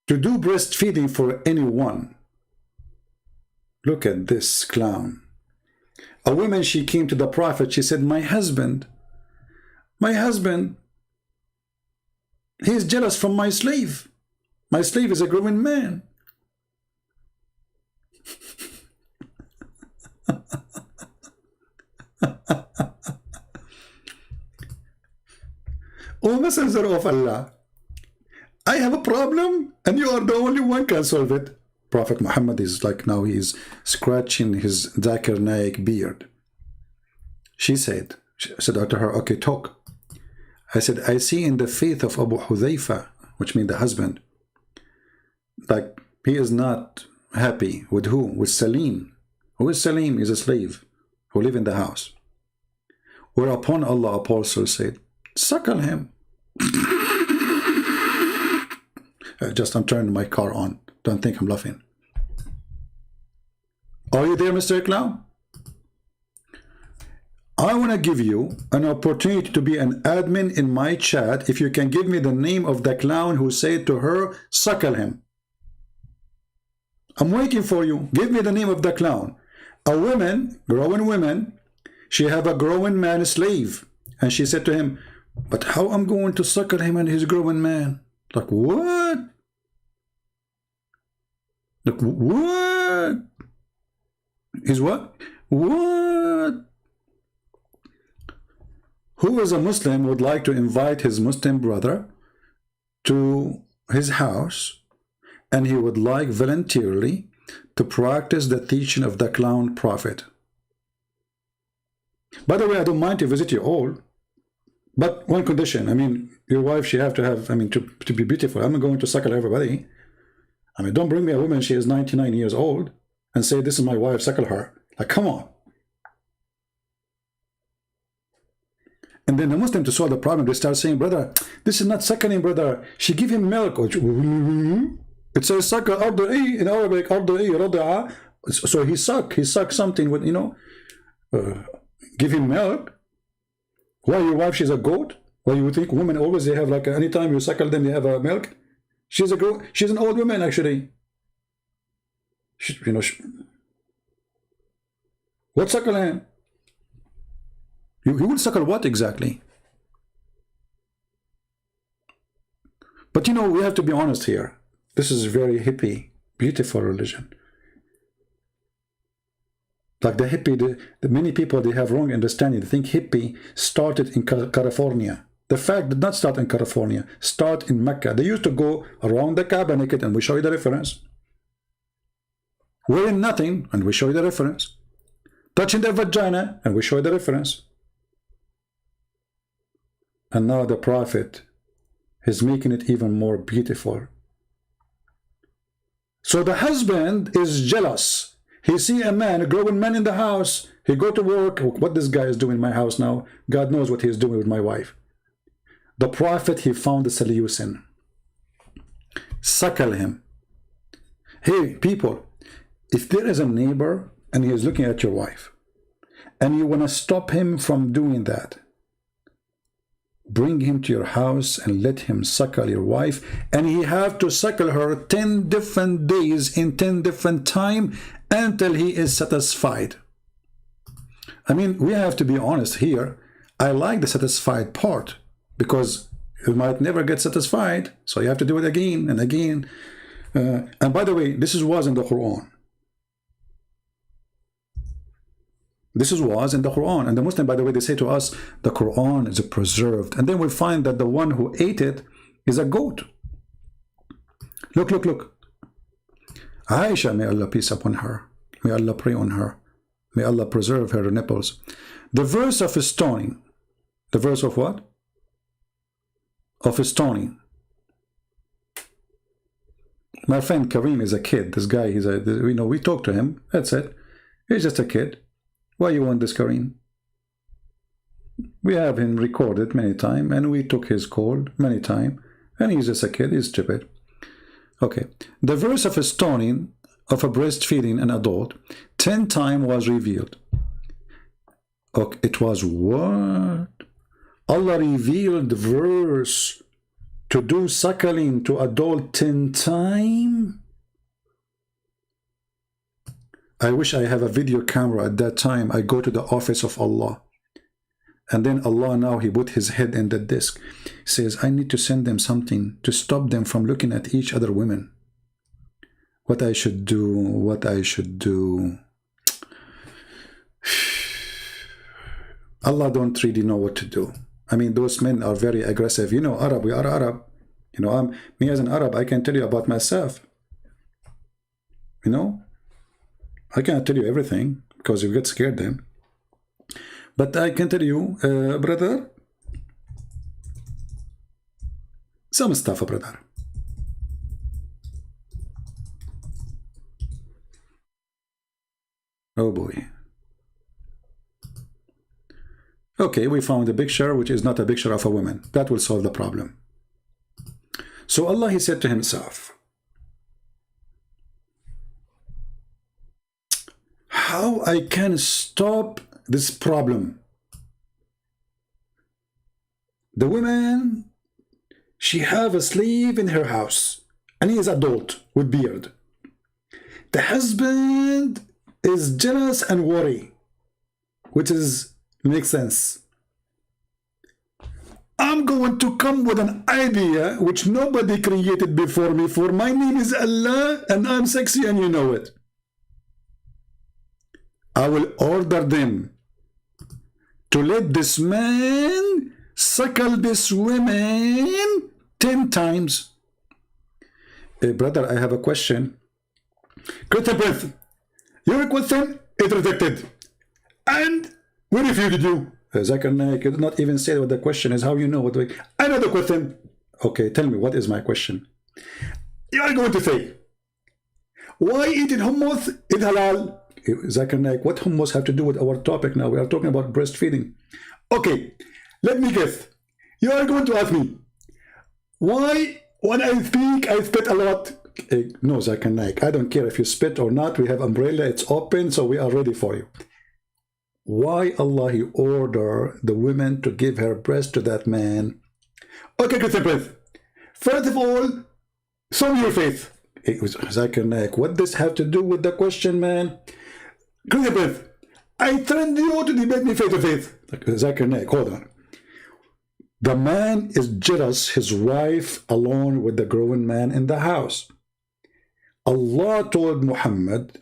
to do breastfeeding for anyone. Look at this clown. A woman, she came to the prophet, she said, my husband, he's jealous from my slave. My slave is a growing man. O Messenger of Allah, I have a problem and you are the only one can solve it. Prophet Muhammad is like, now he's scratching his Zakir Naik beard. She said to her, okay, talk. I said, I see in the faith of Abu Hudhaifa, which means the husband, like he is not happy with who? With Salim. Who is Salim? Is a slave who live in the house. Whereupon Allah Apostle said, suckle him. I'm turning my car on. Don't think I'm laughing. Are you there, Mr. Clown? I want to give you an opportunity to be an admin in my chat if you can give me the name of the clown who said to her, suckle him. I'm waiting for you. Give me the name of the clown. A woman, growing woman, she have a growing man slave. And she said to him, but how I'm going to suckle him and his growing man? Like, what? Like, what? Is what? What? Who is a Muslim would like to invite his Muslim brother to his house and he would like voluntarily to practice the teaching of the clown prophet? By the way, I don't mind to visit you all, but one condition. I mean, your wife, she have to have, I mean, to be beautiful. I'm not going to suckle everybody. I mean, don't bring me a woman, she is 99 years old, and say, this is my wife, suckle her. Like, come on. And then the Muslim, to solve the problem, they start saying, brother, this is not suckling, brother. She give him milk. It says suckle, arda'i, in Arabic, arda'i, rada'a. So he suck something with, give him milk. Why your wife, she's a goat? Why you would think women always, they have like, anytime you suckle them, they have a milk? She's a goat. She's an old woman, actually. What suckling? You will suckle what exactly? But we have to be honest here. This is very hippie, beautiful religion. Like the hippie, the many people, they have wrong understanding. They think hippie started in California. The fact did not start in California, start in Mecca. They used to go around the Kaaba naked, and we show you the reference. Wearing nothing, and we show you the reference. Touching their vagina, and we show you the reference. And now the Prophet is making it even more beautiful. So the husband is jealous. He see a man, a grown man in the house. He go to work. What this guy is doing in my house now? God knows what he's doing with my wife. The Prophet, he found the solution. Suckle him. Hey, people, if there is a neighbor and he is looking at your wife, and you want to stop him from doing that, bring him to your house and let him suckle your wife, and he have to suckle her 10 different days in 10 different time until he is satisfied. I mean, we have to be honest here. I like the satisfied part, because you might never get satisfied, so you have to do it again and again. And by the way, this was in the Quran. This was in the Quran. And the Muslim, by the way, they say to us, the Quran is preserved. And then we find that the one who ate it is a goat. Look, look, look. Aisha, may Allah peace upon her. May Allah pray on her. May Allah preserve her nipples. The verse of stoning. The verse of what? Of stoning. My friend Kareem is a kid. This guy, we talk to him. That's it. He's just a kid. Why you want this, Kareem? We have him recorded many times, and we took his call many times, and he's just a kid. He's stupid. Okay. The verse of stoning of a breastfeeding an adult 10 times was revealed. Okay, it was what? Allah revealed the verse to do suckling to adult 10 times? I wish I have a video camera at that time. I go to the office of Allah. And then Allah now, he put his head in the disk. He says, I need to send them something to stop them from looking at each other women. What I should do, what I should do. Allah don't really know what to do. I mean, those men are very aggressive. Arab, we are Arab. Me as an Arab, I can tell you about myself. I can't tell you everything because you get scared then. But I can tell you, brother, some stuff, brother. Oh boy. Okay, we found a picture which is not a picture of a woman. That will solve the problem. So Allah, he said to himself, how I can stop this problem? The woman, she have a slave in her house, and he is adult with beard. The husband is jealous and worry, which makes sense. I'm going to come with an idea which nobody created before me, for my name is Allah and I'm sexy and you know it. I will order them to let this man suckle this woman 10 times. Hey, brother, I have a question. Christian Prince, your question is rejected. And we refuted you. Zakir Naik, you did not even say what the question is. How you know what I know the question. Okay, tell me, what is my question? You are going to say, Why eating hummus is halal? Zakir Naik, what hummus have to do with our topic now? We are talking about breastfeeding. Okay, let me guess. You are going to ask me, why when I speak, I spit a lot? No, Zakir Naik, I don't care if you spit or not. We have umbrella, it's open, so we are ready for you. Why Allah He order the women to give her breast to that man? Okay, Christian Prince. First of all, show me your face. Zakir Naik, what does have to do with the question, man? Christian Prince, I threatened you to debate me face to face. Zakir Naik, hold on. The man is jealous, his wife alone with the growing man in the house. Allah told Muhammad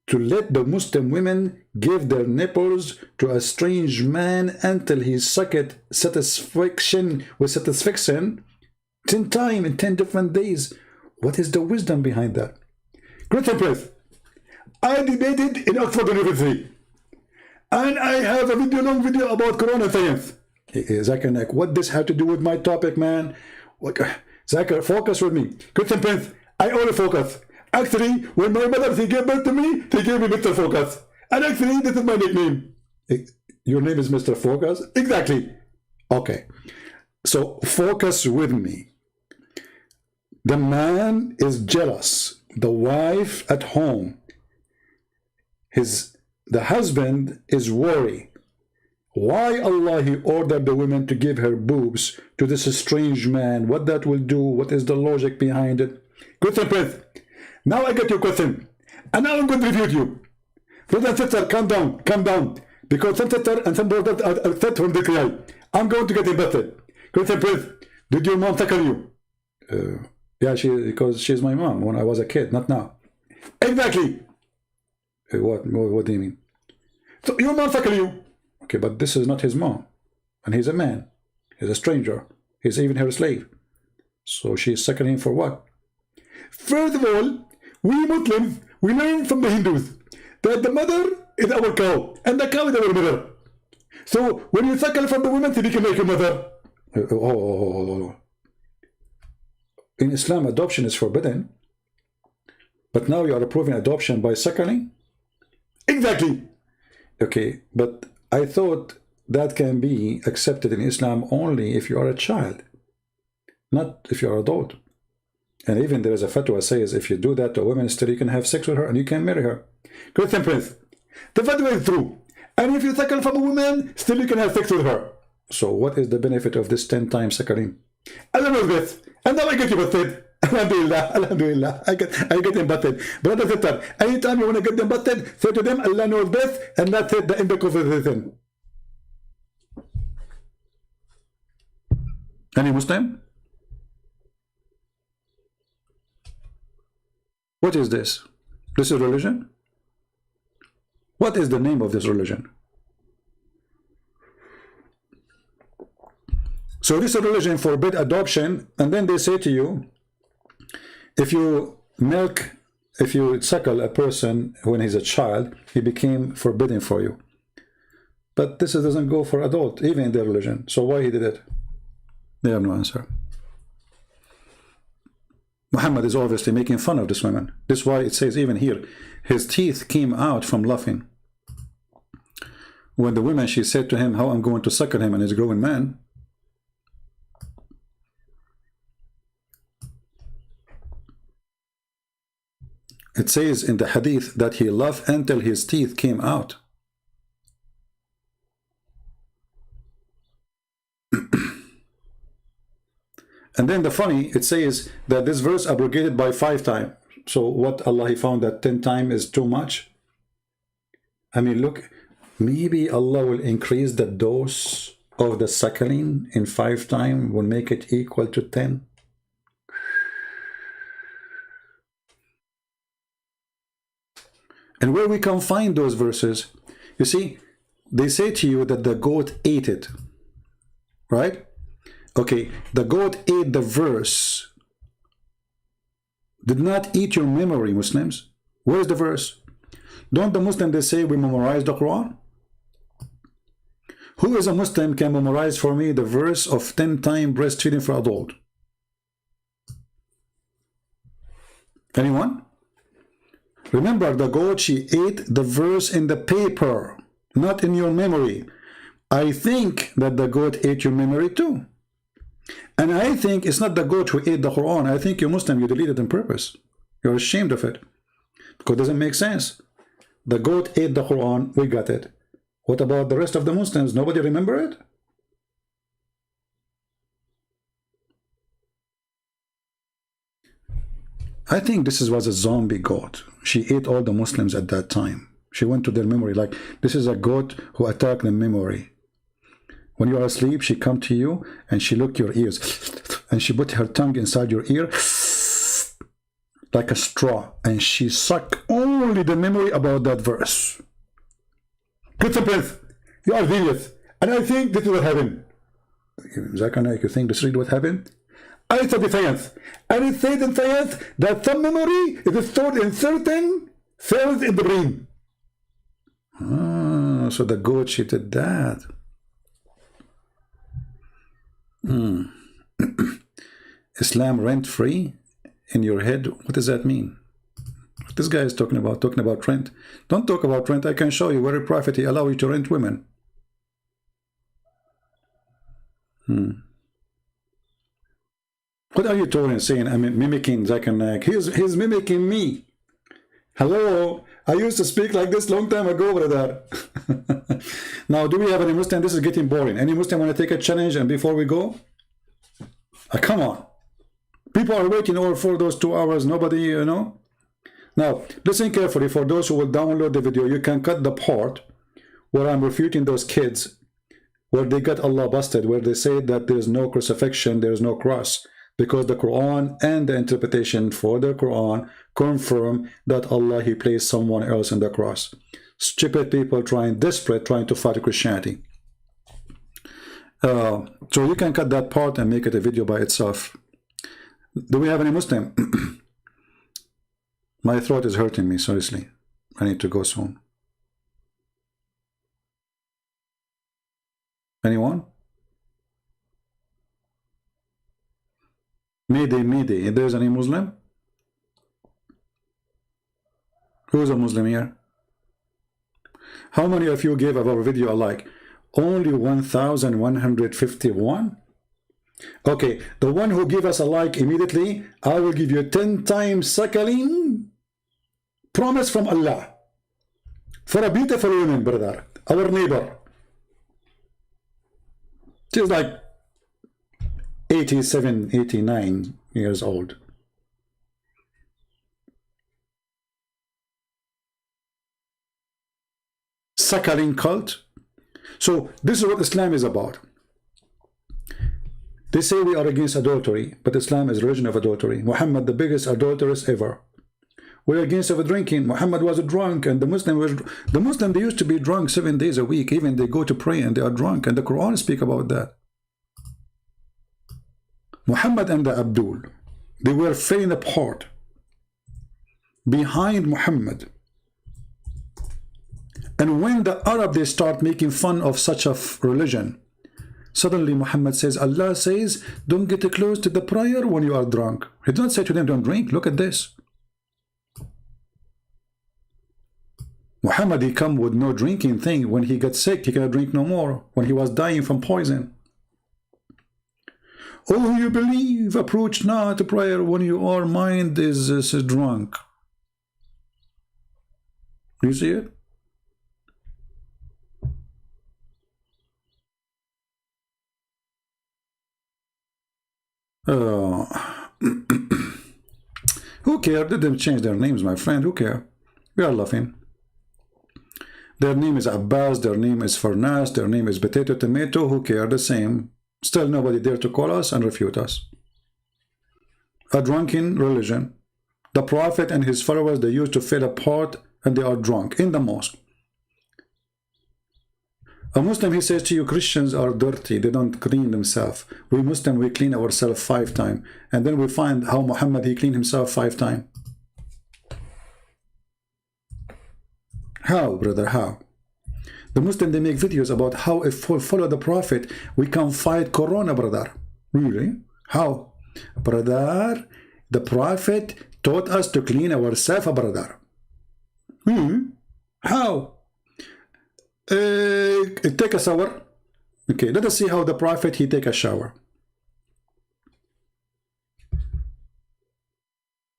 to let the Muslim women give their nipples to a strange man until he sucked satisfaction with satisfaction 10 times in 10 different days. What is the wisdom behind that? Christian Press, I debated in Oxford University, and I have a long video about corona science. Zakir Naik, what this have to do with my topic, man? Zakir, focus with me. Christian Prince, I only focus. Actually, when my mother she gave birth to me, they gave me Mr. Focus. And actually, this is my nickname. Your name is Mr. Focus? Exactly. Okay. So, focus with me. The man is jealous. The wife at home. The husband is worried. Why Allah He ordered the women to give her boobs to this strange man? What that will do? What is the logic behind it? Question, Prince. Now I get your question. And now I'm going to refute you. Brother and sister, calm down. Because some sister and some brothers are set from the cry. I'm going to get invested. Question, Prince. Did your mom tackle you? Yeah, because she's my mom when I was a kid, not now. Exactly. What do you mean? So your mom tackle you. Okay, but this is not his mom. And he's a man. He's a stranger. He's even her slave. So she's sucking him for what? First of all, we Muslims, we learn from the Hindus that the mother is our cow, and the cow is our mother. So when you suckle from the woman, you can make a mother. In Islam, adoption is forbidden. But now you are approving adoption by suckling? Exactly. Okay, but I thought that can be accepted in Islam only if you are a child, not if you are an adult. And even there is a fatwa says if you do that to a woman, still you can have sex with her and you can marry her. Christian Prince, the fatwa is true. And if you suckle from a woman, still you can have sex with her. So what is the benefit of this 10 times suckling? I don't know this. And now I get you busted. Alhamdulillah. I get them busted. Brother, sister, anytime you want to get them busted, say to them, Allah knows best, and that's it, the end of conversation. Any Muslim? What is this? This is religion? What is the name of this religion? So this religion forbid adoption, and then they say to you, if you suckle a person when he's a child, he became forbidden for you. But this doesn't go for adult, even in their religion. So why he did it? They have no answer. Muhammad is obviously making fun of this woman. This is why it says even here, his teeth came out from laughing. When the woman, she said to him, how I'm going to suckle him and he's a growing man. It says in the hadith that he laughed until his teeth came out. And then the funny, it says that this verse abrogated by 5 times. So what Allah He found that 10 times is too much? I mean, look, maybe Allah will increase the dose of the suckling in 5 times, will make it equal to 10. And where we can find those verses, you see, they say to you that the goat ate it, right? Okay, the goat ate the verse, did not eat your memory, Muslims. Where is the verse? Don't the Muslims, they say we memorize the Quran? Who is a Muslim can memorize for me the verse of 10 times breastfeeding for adult? Anyone? Remember, the goat, she ate the verse in the paper, not in your memory. I think that the goat ate your memory too. And I think it's not the goat who ate the Quran. I think you're Muslim, you deleted it on purpose. You're ashamed of it. Because it doesn't make sense. The goat ate the Quran, we got it. What about the rest of the Muslims? Nobody remember it? I think this was a zombie goat. She ate all the Muslims at that time. She went to their memory. Like, this is a goat who attacked the memory. When you are asleep, she come to you and she look your ears. And she put her tongue inside your ear like a straw. And she suck only the memory about that verse. Christian Prince, you are genius. And I think this is what happened. Zakanak, you think this is what happened? I study science. And it says in science that some memory is stored in certain cells in the brain. Ah, so the goat, she did that. Islam rent-free in your head. What does that mean? What this guy is talking about rent. Don't talk about rent. I can show you where a prophet he allow you to rent women. What are you talking, saying? I'm mimicking Zakanak. He's mimicking me. Hello, I used to speak like this long time ago, brother. Now, do we have any Muslim? This is getting boring. Any Muslim want to take a challenge and before we go? Come on. People are waiting over for those 2 hours. Nobody, you know. Now, listen carefully. For those who will download the video, you can cut the part where I'm refuting those kids, where they got Allah busted, where they say that there's no crucifixion, there's no cross. Because the Quran and the interpretation for the Quran confirm that Allah, he placed someone else in the cross. Stupid people desperate, trying to fight Christianity. So you can cut that part and make it a video by itself. Do we have any Muslim? My throat is hurting me, seriously. I need to go soon. Anyone? Mayday, if there's any Muslim? Who's a Muslim here? How many of you gave our video a like? Only 1,151? Okay, the one who give us a like immediately, I will give you 10 times sakaling promise from Allah for a beautiful woman, brother, our neighbor. She's like 87, 89 years old. Suckling cult. So this is what Islam is about. They say we are against adultery, but Islam is religion of adultery. Muhammad, the biggest adulteress ever. We're against of drinking. Muhammad was a drunk, and the Muslim they used to be drunk 7 days a week. Even they go to pray and they are drunk, and the Quran speak about that. Muhammad and the Abdul, they were falling apart behind Muhammad. And when the Arab, they start making fun of such a religion, suddenly Muhammad says, Allah says, don't get close to the prayer when you are drunk. He did not say to them, don't drink. Look at this. Muhammad, he come with no drinking thing. When he got sick, he cannot drink no more. When he was dying from poison. Oh, you believe, approach not prayer when your mind is drunk. You see it? Who cares? Did them change their names, my friend? Who cares? We are laughing. Their name is Abbas, their name is Farnas, their name is Potato Tomato. Who cares? The same. Still nobody dare to call us and refute us. A drunken religion. The Prophet and his followers, they used to fall apart and they are drunk in the mosque. A Muslim, he says to you, Christians are dirty, they don't clean themselves. We Muslim, we clean ourselves 5 times. And then we find how Muhammad, he cleaned himself 5 times. How, brother, how? The Muslim, they make videos about how if we follow the Prophet, we can fight Corona, brother. Really? How? Brother, the Prophet taught us to clean ourselves, brother. How? Take a shower. Okay, let us see how the Prophet, he take a shower.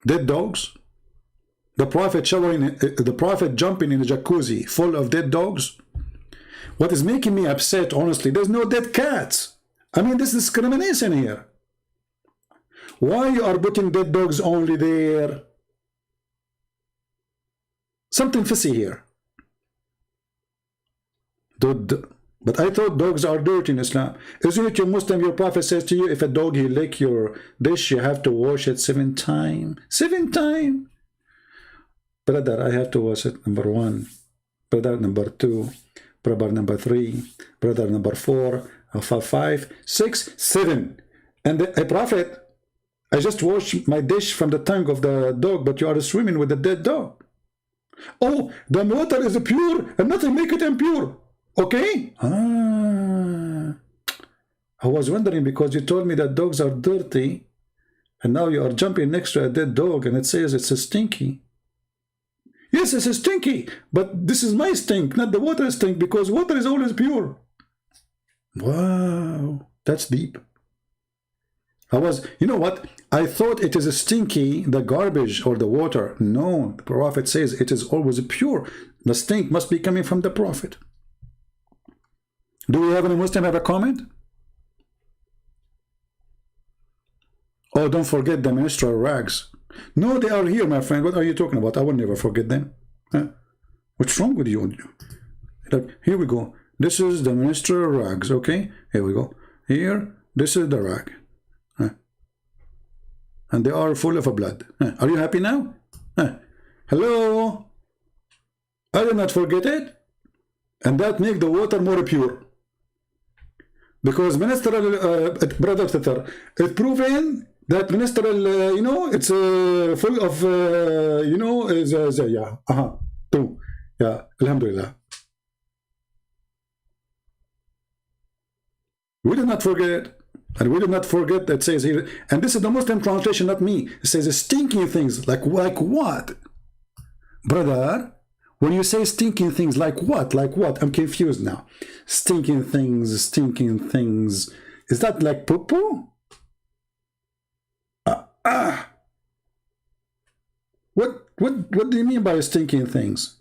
Dead dogs? The Prophet showering, the Prophet jumping in a jacuzzi full of dead dogs? What is making me upset, honestly, there's no dead cats. I mean, this is discrimination here. Why you are putting dead dogs only there? Something fishy here. But I thought dogs are dirty in Islam. Isn't it your Muslim, your Prophet says to you, if a dog he lick your dish, you have to wash it 7 times. 7 times. Brother, I have to wash it, number 1. Brother, number 2. Brother, number 3. Brother, number 4. 5, 6, 7. And the Prophet, I just washed my dish from the tongue of the dog, but you are swimming with the dead dog. Oh, the water is pure and nothing make it impure. Okay? I was wondering because you told me that dogs are dirty and now you are jumping next to a dead dog and it says it's a stinky. Yes, it's a stinky, but this is my stink, not the water stink, because water is always pure. Wow, that's deep. You know what? I thought it is a stinky, the garbage or the water. No, the Prophet says it is always pure. The stink must be coming from the Prophet. Do we have any Muslim have a comment? Oh, don't forget the menstrual rags. No, they are here, my friend. What are you talking about? I will never forget them. Huh? What's wrong with you? Look, here we go. This is the menstrual rags, okay? Here we go. Here, this is the rag. Huh? And they are full of blood. Huh? Are you happy now? Huh? Hello? I did not forget it. And that makes the water more pure. Because ministerial, brother Tatar, it's proven that ministerial, it's full of, true. Yeah, alhamdulillah. We did not forget, and we did not forget that says here, and this is the Muslim translation, not me. It says stinking things, like what? Brother, when you say stinking things, like what? Like what? I'm confused now. Stinking things. Is that like poo-poo? What do you mean by stinking things?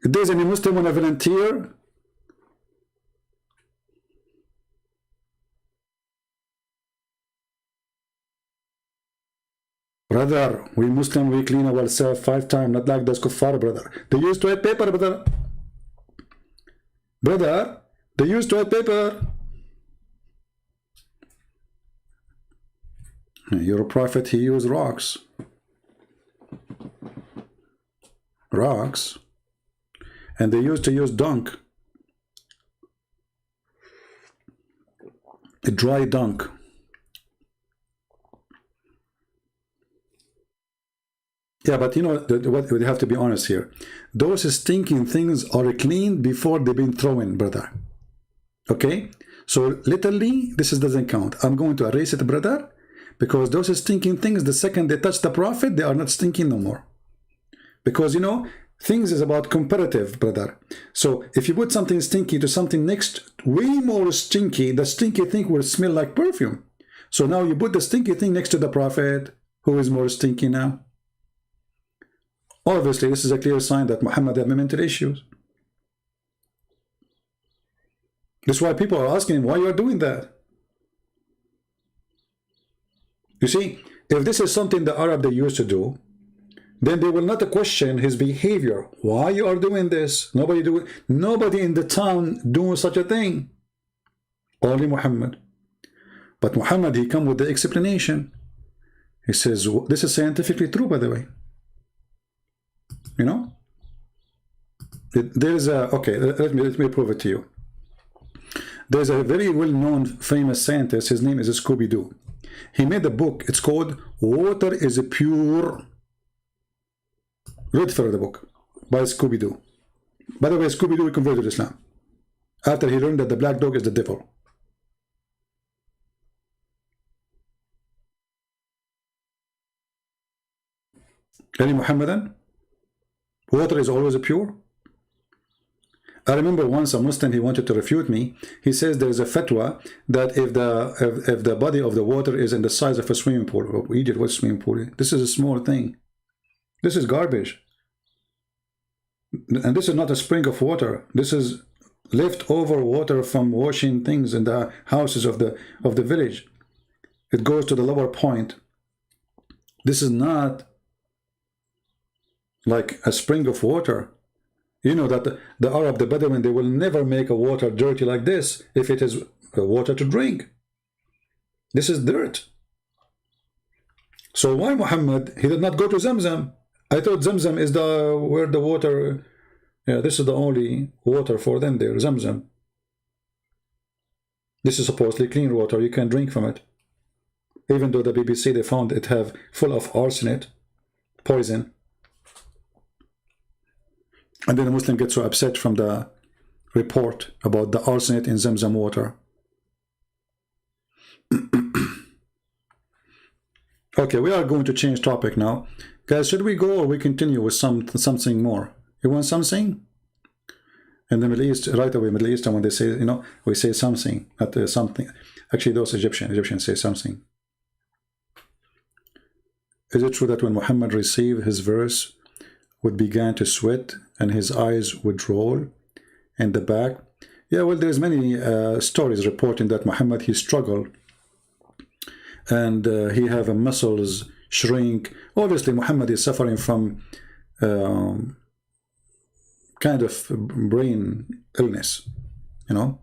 If there's any Muslim want to volunteer? Brother, we Muslim, we clean ourselves 5 times, not like those kuffar, brother. They use toilet paper, brother. Brother, they use toilet paper. Your Prophet, he used rocks. Rocks. And they used to use dung. A dry dung. Yeah, but you know, what we have to be honest here. Those stinking things are cleaned before they've been thrown, brother. Okay? So literally, this doesn't count. I'm going to erase it, brother, because those stinking things, the second they touch the Prophet, they are not stinking no more. Because, you know, things is about comparative, brother. So if you put something stinky to something next, way more stinky, the stinky thing will smell like perfume. So now you put the stinky thing next to the Prophet, who is more stinky now? Obviously, this is a clear sign that Muhammad had mental issues. That's why people are asking him, why you are doing that? You see, if this is something the Arab they used to do, then they will not question his behavior. Why you are doing this? Nobody in the town doing such a thing. Only Muhammad. But Muhammad, he come with the explanation. He says, this is scientifically true, by the way. You know, there is a, okay, let me prove it to you. There's a very well-known famous scientist, his name is Scooby-Doo. He made a book, it's called Water is Pure. Read for the book by Scooby-Doo. By the way, Scooby-Doo converted to Islam after he learned that the black dog is the devil. Any Muhammadan? Water is always pure? I remember once a Muslim, he wanted to refute me. He says there is a fatwa that if the body of the water is in the size of a swimming pool. Oh, Egypt, what swimming pool? This is a small thing. This is garbage. And this is not a spring of water. This is leftover water from washing things in the houses of the village. It goes to the lower point. This is not like a spring of water. You know that the Arab, the Bedouin, they will never make a water dirty like this if it is water to drink. This is dirt. So why Muhammad, he did not go to Zamzam? I thought Zamzam is where the water, yeah, this is the only water for them there, Zamzam. This is supposedly clean water, you can drink from it. Even though the BBC, they found it have full of arsenic, poison. And then the Muslim gets so upset from the report about the arsenic in Zamzam water. Okay, we are going to change topic now. Guys, should we go or we continue with something more? You want something? In the Middle East, right away, Middle East, when they say, you know, we say something, not something. Actually, those Egyptians say something. Is it true that when Muhammad received his verse, would begin to sweat and his eyes would roll in the back? Yeah, well, there's many stories reporting that Muhammad, he struggled and he have a muscles shrink. Obviously, Muhammad is suffering from kind of brain illness, you know.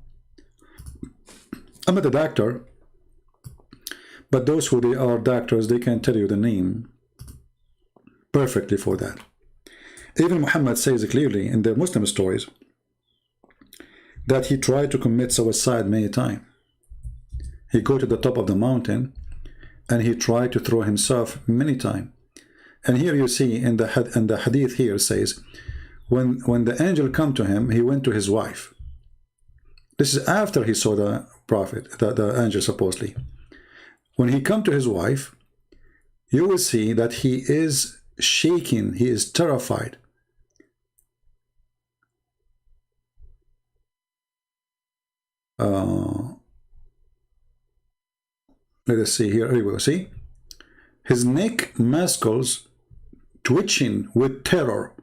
I'm not a doctor, but those who they are doctors, they can tell you the name perfectly for that. Even Muhammad says clearly in the Muslim stories that he tried to commit suicide many times. He go to the top of the mountain and he tried to throw himself many times. And here you see in the hadith here says, when the angel come to him, he went to his wife. This is after he saw the prophet, the angel supposedly. When he come to his wife, you will see that he is shaking, he is terrified. Let us see here. Here we go. See, his neck muscles twitching with terror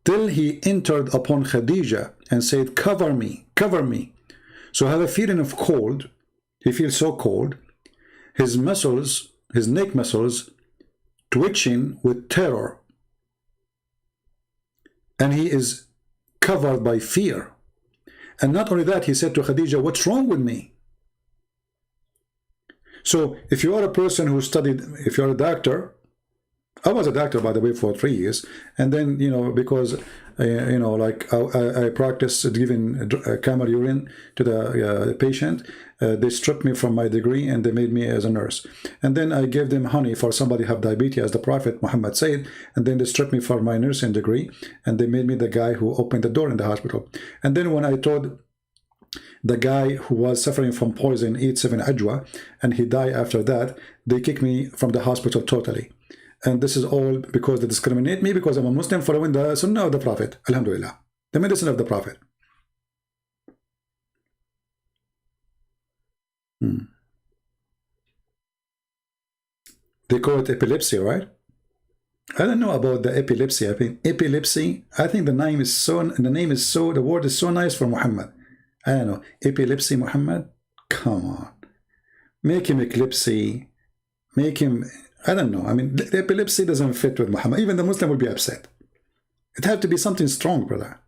till he entered upon Khadija and said, "Cover me, cover me." So I have a feeling of cold. He feels so cold. His muscles, his neck muscles, twitching with terror, and he is covered by fear. And not only that, he said to Khadija, "What's wrong with me?" So if you are a person who studied, if you're a doctor, I was a doctor, by the way, for 3 years. And then, you know, because, you know, like I practiced giving camel urine to the patient, they stripped me from my degree and they made me as a nurse. And then I gave them honey for somebody who have diabetes, as the Prophet Muhammad said. And then they stripped me for my nursing degree and they made me the guy who opened the door in the hospital. And then when I told the guy who was suffering from poison, eat 7 ajwa, and he died after that, they kicked me from the hospital totally. And this is all because they discriminate me because I'm a Muslim following the Sunnah of the Prophet. Alhamdulillah. The medicine of the Prophet. They call it epilepsy, right? I don't know about the epilepsy. I think epilepsy, I think the name is so, the word is so nice for Muhammad. I don't know. Epilepsy, Muhammad? Come on. Make him epilepsy. Make him, I don't know. I mean, the epilepsy doesn't fit with Muhammad. Even the Muslim will be upset. It had to be something strong, brother.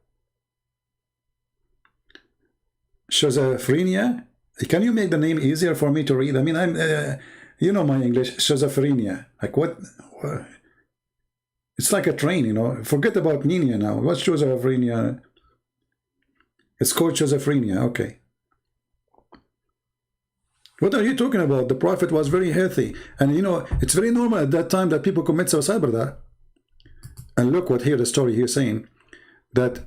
Schizophrenia? Can you make the name easier for me to read? I mean, you know my English. Schizophrenia. Like what? It's like a train, you know. Forget about Nina now. What's schizophrenia? It's called schizophrenia. Okay. What are you talking about? The Prophet was very healthy. And you know, it's very normal at that time that people commit suicide, brother. And look what here, the story here saying, that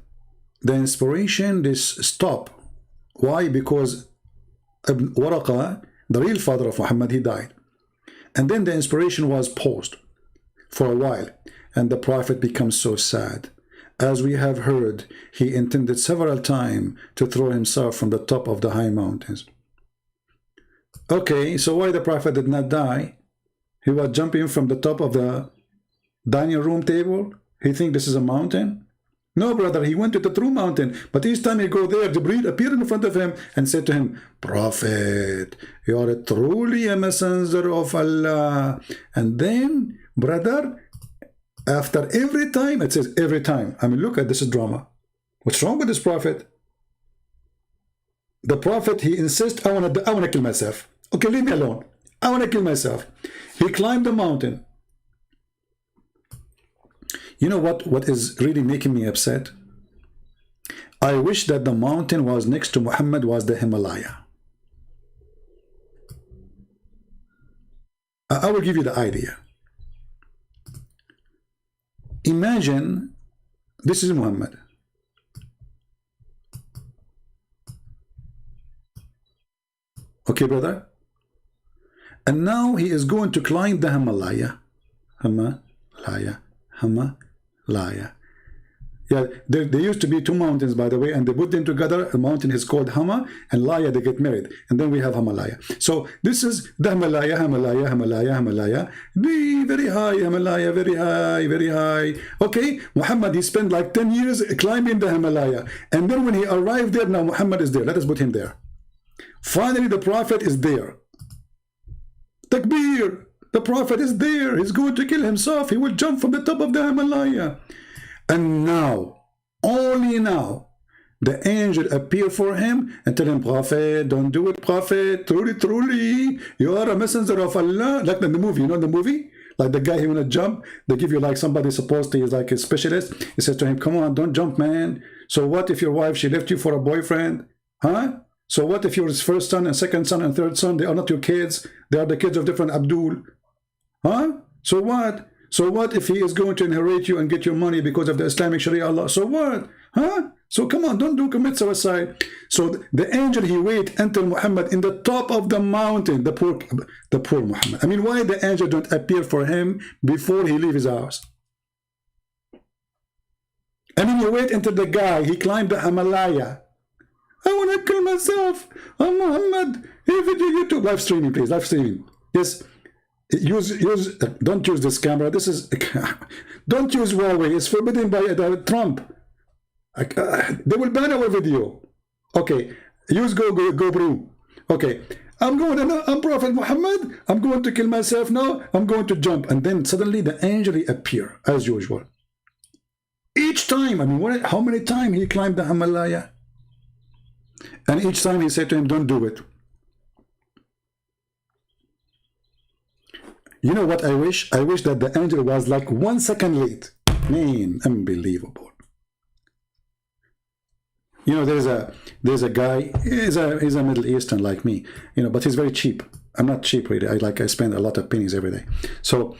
the inspiration, this stop. Why? Because Ibn Waraqa, the real father of Muhammad, he died. And then the inspiration was paused. for a while, and the Prophet becomes so sad. As we have heard, he intended several times to throw himself from the top of the high mountains. Okay, so why the Prophet did not die? He was jumping from the top of the dining room table. He think this is a mountain? No, brother, he went to the true mountain. But each time he go there, Jibreel appeared in front of him and said to him, Prophet, you are truly a messenger of Allah. And then, brother, after every time, it says every time. I mean, look at this drama. What's wrong with this Prophet? The Prophet, he insists, I want to kill myself. Okay, leave me alone. I want to kill myself. He climbed the mountain. You know what is really making me upset? I wish that the mountain was next to Muhammad was the Himalaya. I will give you the idea. Imagine this is Muhammad. Okay, brother? And now he is going to climb the Himalaya. Himalaya. Yeah, there used to be two mountains, by the way, and they put them together. A mountain is called Hama, and Laya, they get married. And then we have Himalaya. So this is the Himalaya. Very high, Himalaya, very high, very high. Okay, Muhammad, he spent like 10 years climbing the Himalaya. And then when he arrived there, now Muhammad is there. Let us put him there. Finally, the Prophet is there. Takbir! The Prophet is there. He's going to kill himself. He will jump from the top of the Himalaya. And now, only now, the angel appear for him and tell him, Prophet, don't do it, Prophet. Truly, truly, you are a messenger of Allah. Like in the movie, you know the movie? Like the guy who wanna jump, they give you like somebody supposed to, is like a specialist. He says to him, come on, don't jump, man. So what if your wife, she left you for a boyfriend? Huh? So what if your first son and second son and third son, they are not your kids? They are the kids of different Abdul. Huh? So what? So what if he is going to inherit you and get your money because of the Islamic Sharia Allah? So what? Huh? So come on, don't commit suicide. So the angel, he wait until Muhammad in the top of the mountain, the poor Muhammad. I mean, why the angel don't appear for him before he leave his house? I mean, you wait until the guy, he climbed the Himalaya. I want to kill myself. I'm Muhammad. Hey, video YouTube. Live streaming, please. Live streaming. Yes. Don't use this camera. This is don't use Huawei. It's forbidden by Trump. They will ban our video. Okay, use GoPro. Okay, I'm Prophet Muhammad. I'm going to kill myself now. I'm going to jump, and then suddenly the angel appear as usual. Each time, I mean, how many times he climbed the Himalaya? And each time he said to him, don't do it. You know what I wish? I wish that the angel was like 1 second late. Man, unbelievable. You know, there's a guy, he's a Middle Eastern like me, you know, but he's very cheap. I'm not cheap really. I spend a lot of pennies every day. So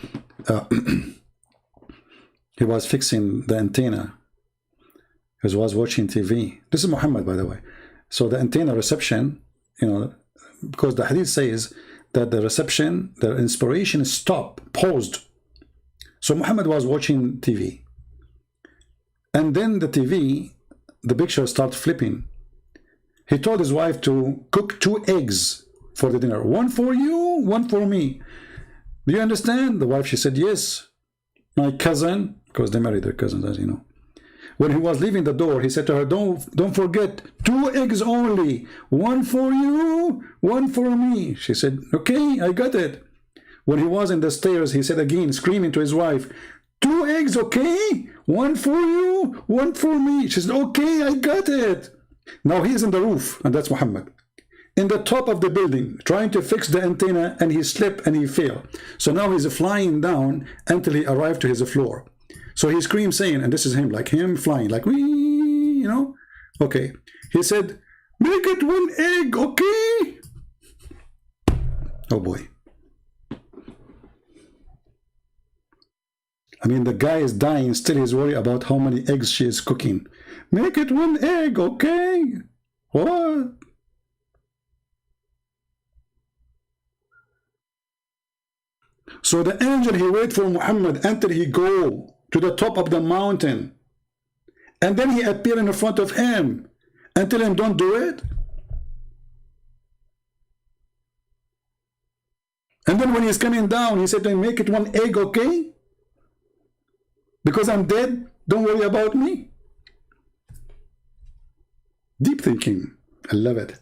he was fixing the antenna. He was watching TV. This is Muhammad, by the way. So the antenna reception, you know, because the hadith says that the reception, the inspiration stopped, paused. So Muhammad was watching TV. And then the TV, the picture started flipping. He told his wife to cook 2 eggs for the dinner. One for you, one for me. Do you understand? The wife, she said, yes. My cousin, because they married their cousins, as you know. When he was leaving the door, he said to her, don't forget, 2 eggs only. One for you, one for me. She said, okay, I got it. When he was in the stairs, he said again, screaming to his wife, 2 eggs, okay? One for you, one for me. She said, okay, I got it. Now he is in the roof, and that's Muhammad. In the top of the building, trying to fix the antenna, and he slipped and he fell. So now he's flying down until he arrived to his floor. So he screamed saying, and this is him, like him flying, like, wee, you know? Okay. He said, make it 1 egg, okay? Oh boy. I mean, the guy is dying, still he's worried about how many eggs she is cooking. Make it 1 egg, okay? What? So the angel, he wait for Muhammad until he go to the top of the mountain, and then he appear in front of him and tell him, don't do it. And then when he's coming down, he said to him, make it one egg, okay? Because I'm dead, don't worry about me. Deep thinking. I love it.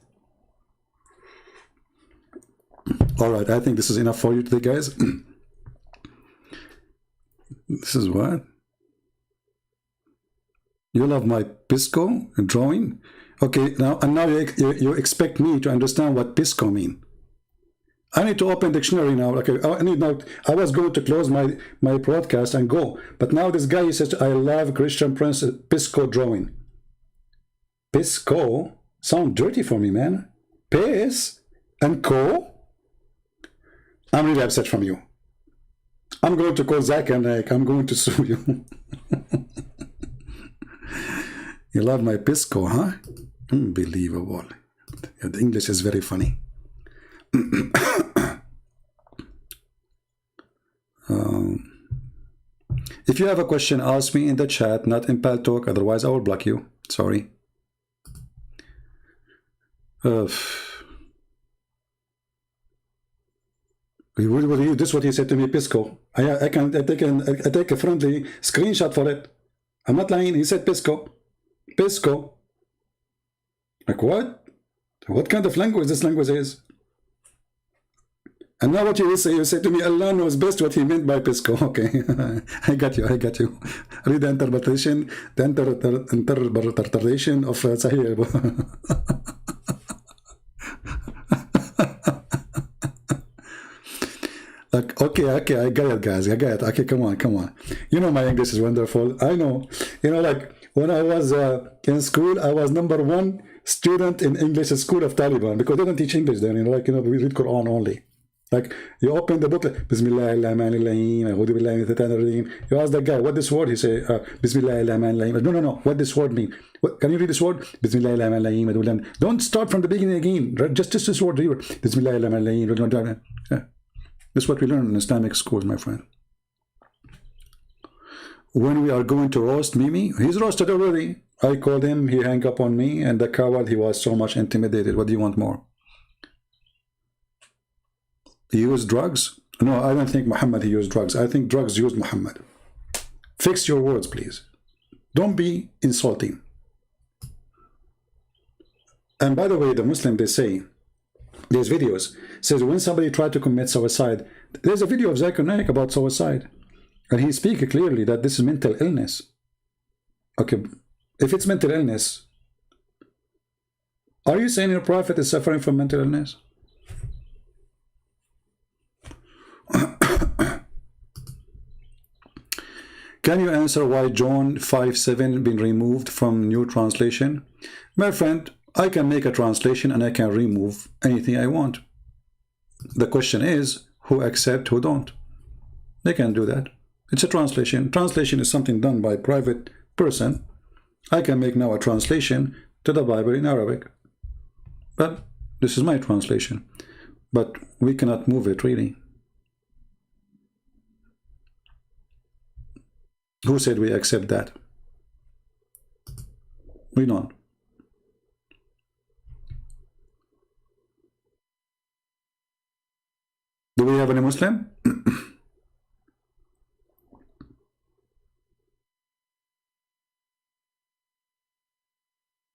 All right, I think this is enough for you today, guys. This is what? You love my Pisco drawing? Okay, now you expect me to understand what Pisco mean. I need to open dictionary now. Okay, I was going to close my broadcast and go, but now this guy, he says, I love Christian Prince Pisco drawing. Pisco sound dirty for me, man. Pis and co. I'm really upset from you. I'm going to call Zach and I'm going to sue you. You love my Pisco, huh? Unbelievable. Yeah, the English is very funny. If you have a question, ask me in the chat, not in Pal Talk, otherwise I will block you. Sorry. This is what he said to me, Pisco. I take a friendly screenshot for it. I'm not lying. He said Pisco. Pisco. Like what? What kind of language this language is? And now what you will say, you say to me, Allah knows best what he meant by Pisco. Okay, I got you. Read the interpretation, interpretation of Sahih. Like, okay, I got it, guys. I got it. Okay, come on. You know my English is wonderful. I know. You know, like when I was in school, I was #1 student in English school of Taliban because they don't teach English then. You know, like, you know, we read Quran only. Like, you open the book, Bismillahirrahmanirrahim, A'udhu billahi minash shaitanir rajim. You ask the guy, what this word? He say, Bismillahirrahmanirrahim. No. What this word mean? What, can you read this word? Bismillahirrahmanirrahim. Don't start from the beginning again. Just this word here. Bismillahirrahmanirrahim. Yeah. This is what we learn in Islamic schools, my friend. When we are going to roast Mimi, he's roasted already. I called him, he hung up on me, and the coward, he was so much intimidated. What do you want more? He used drugs? No, I don't think Muhammad he used drugs. I think drugs used Muhammad. Fix your words, please. Don't be insulting. And by the way, the Muslim, they say, there's videos, says when somebody tried to commit suicide, there's a video of Zakir Naik about suicide. And he speaks clearly that this is mental illness. Okay, if it's mental illness, are you saying your prophet is suffering from mental illness? Can you answer why John 5:7 been removed from new translation? My friend, I can make a translation and I can remove anything I want. The question is, who accept, who don't? They can do that. It's a translation. Translation is something done by a private person. I can make now a translation to the Bible in Arabic. But this is my translation. But we cannot move it really. Who said we accept that? We don't. Do we have any Muslim?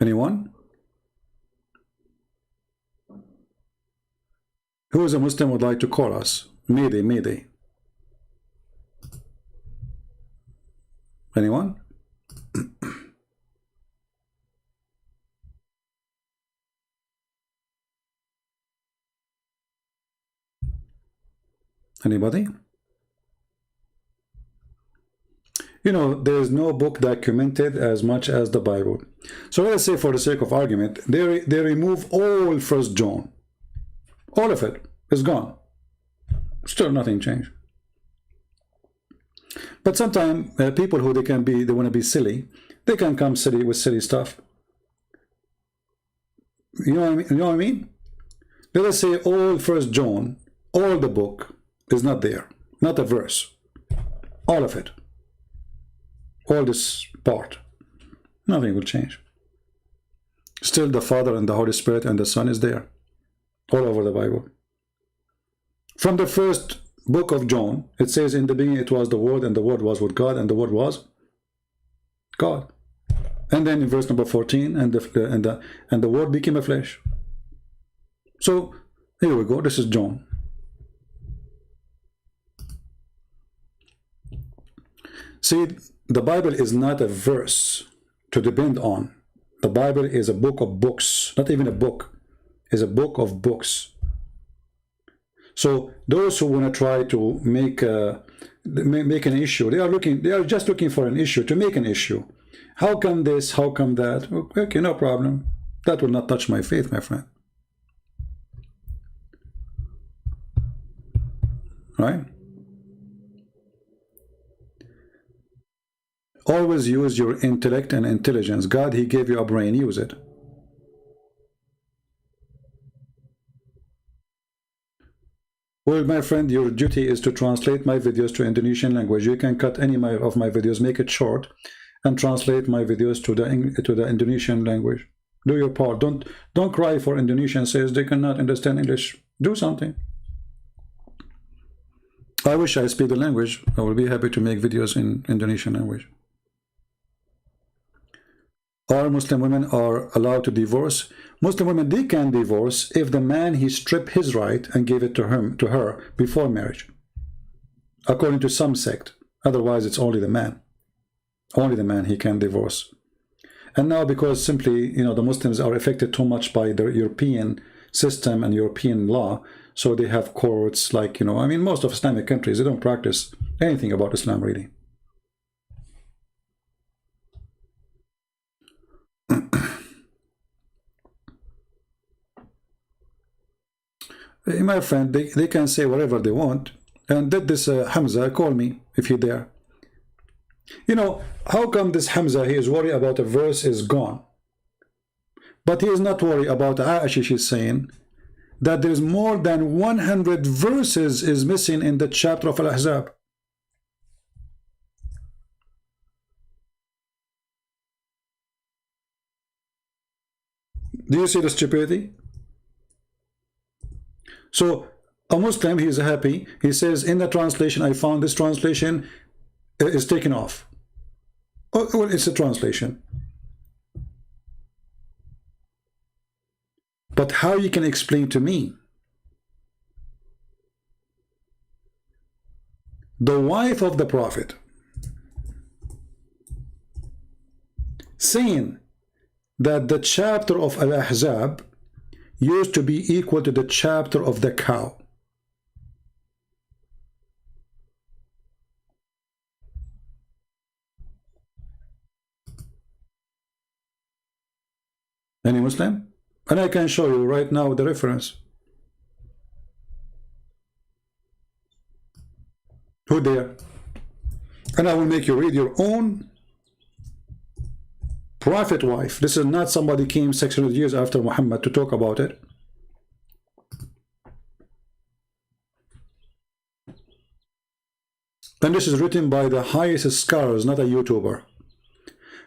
Anyone? Who is a Muslim would like to call us? Mayday. Anyone? Anybody? You know, there is no book documented as much as the Bible. So let's say, for the sake of argument, they remove all 1 John. All of it is gone. Still nothing changed. But sometimes people who they want to be silly, they can come silly with silly stuff. You know what I mean? Let us say all 1 John, all the book is not there. not a verse. All of it. All this part. Nothing will change. Still the Father and the Holy Spirit and the Son is there. All over the Bible. From the first book of John, it says, in the beginning it was the Word, and the Word was with God, and the Word was God. And then in verse number 14, and the Word became a flesh. So here we go. This is John. See, the Bible is not a verse to depend on. The Bible is a book of books. Not even a book. It's a book of books. So those who want to try to make an issue, they are just looking for an issue to make an issue. How come this? How come that? Okay, no problem. That will not touch my faith, my friend. Right? Always use your intellect and intelligence. God, He gave you a brain. Use it. Well, my friend, your duty is to translate my videos to Indonesian language. You can cut any of my videos, make it short, and translate my videos to the Indonesian language. Do your part. Don't cry for Indonesian says they cannot understand English. Do something. I wish I speak the language. I will be happy to make videos in Indonesian language. All Muslim women are allowed to divorce. Muslim women, they can divorce if the man, he stripped his right and gave it to her before marriage, according to some sect. Otherwise, it's only the man. Only the man he can divorce. And now, because simply, the Muslims are affected too much by the European system and European law, so they have courts like, I mean, most of Islamic countries, they don't practice anything about Islam, really. My friend, they can say whatever they want. And did this Hamza call me if you're there? How come this Hamza, he is worried about a verse is gone? But he is not worried about Aisha. She's saying that there's more than 100 verses is missing in the chapter of Al-Ahzab. Do you see the stupidity? So a Muslim, he is happy. He says, in the translation, I found this translation is taken off. Oh, well, it's a translation. But how you can explain to me the wife of the Prophet saying that the chapter of Al-Ahzab used to be equal to the chapter of the cow? Any Muslim? And I can show you right now the reference. Who there? And I will make you read your own prophet wife. This is not somebody came 600 years after Muhammad to talk about it. And this is written by the highest scholars, not a YouTuber.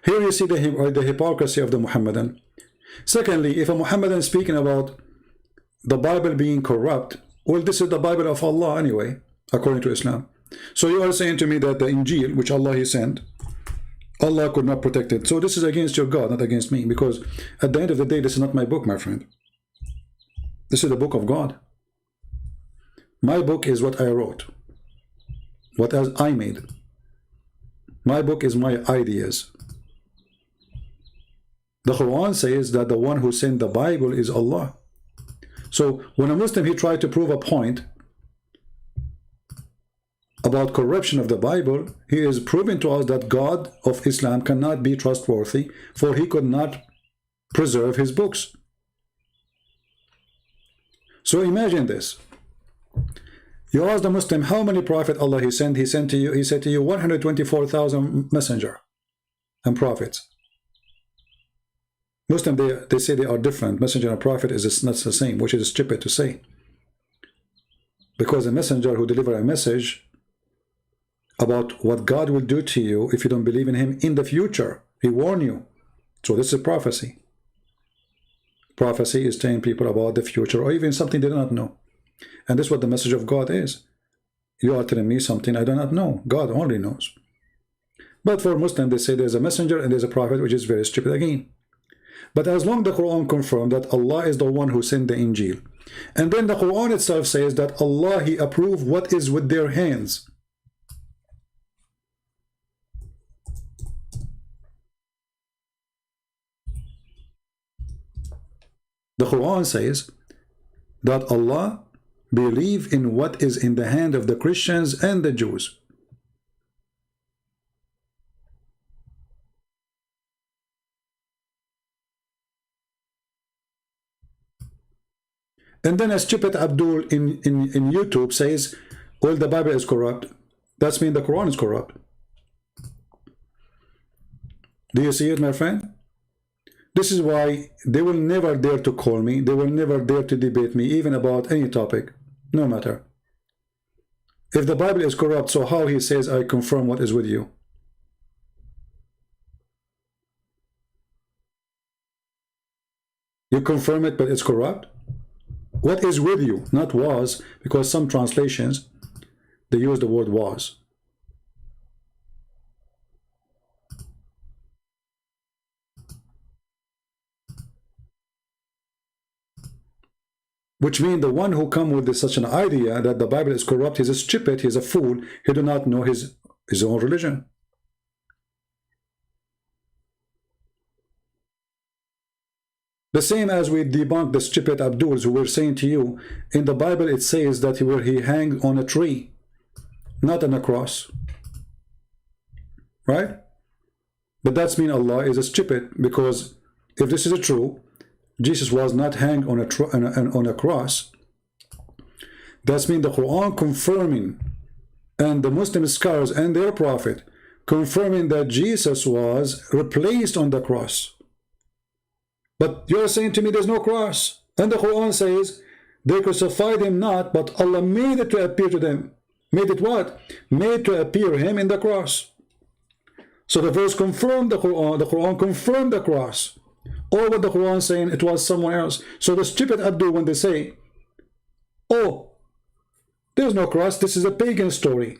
Here you see the hypocrisy of the Muhammadan. Secondly, if a Muhammadan is speaking about the Bible being corrupt, well, this is the Bible of Allah anyway, according to Islam. So you are saying to me that the Injil, which Allah He sent, Allah could not protect it. So this is against your God, not against me, because at the end of the day, this is not my book, my friend. This is the book of God. My book is what I wrote, what I made. My book is my ideas. The Quran says that the one who sent the Bible is Allah. So when a Muslim, he tried to prove a point about corruption of the Bible, he is proving to us that God of Islam cannot be trustworthy, for he could not preserve his books. So imagine this. You ask the Muslim, how many prophets Allah He sent? He said to you 124,000 messenger and prophets. Muslim, they say they are different. Messenger and prophet is not the same, which is stupid to say. Because a messenger who delivers a message about what God will do to you if you don't believe in him in the future. He warned you. So this is prophecy. Prophecy is telling people about the future or even something they do not know. And this is what the message of God is. You are telling me something I do not know. God only knows. But for Muslims, they say there's a messenger and there's a prophet, which is very stupid again. But as long as the Quran confirms that Allah is the one who sent the Injil, and then the Quran itself says that Allah, He approved what is with their hands. The Quran says that Allah believe in what is in the hand of the Christians and the Jews. And then a stupid Abdul in YouTube says, well, the Bible is corrupt. That means the Quran is corrupt. Do you see it, my friend? This is why they will never dare to call me. They will never dare to debate me, even about any topic, no matter. If the Bible is corrupt, so how he says, I confirm what is with you? You confirm it, but it's corrupt? What is with you? Not was, because some translations, they use the word was. Which means the one who come with such an idea that the Bible is corrupt, he's a stupid, he's a fool, he do not know his own religion. The same as we debunk the stupid Abduls who were saying to you, in the Bible it says that he hanged on a tree, not on a cross. Right? But that's mean Allah is a stupid, because if this is true, Jesus was not hanged on a cross. That's mean the Quran confirming, and the Muslim scholars and their prophet confirming that Jesus was replaced on the cross. But you're saying to me there's no cross. And the Quran says they crucified him not, but Allah made it to appear to them. Made it what? Made to appear him in the cross. So the verse confirmed the Quran confirmed the cross. Or what the Quran saying it was someone else. So the stupid Abdul, when they say, oh, there's no cross, this is a pagan story.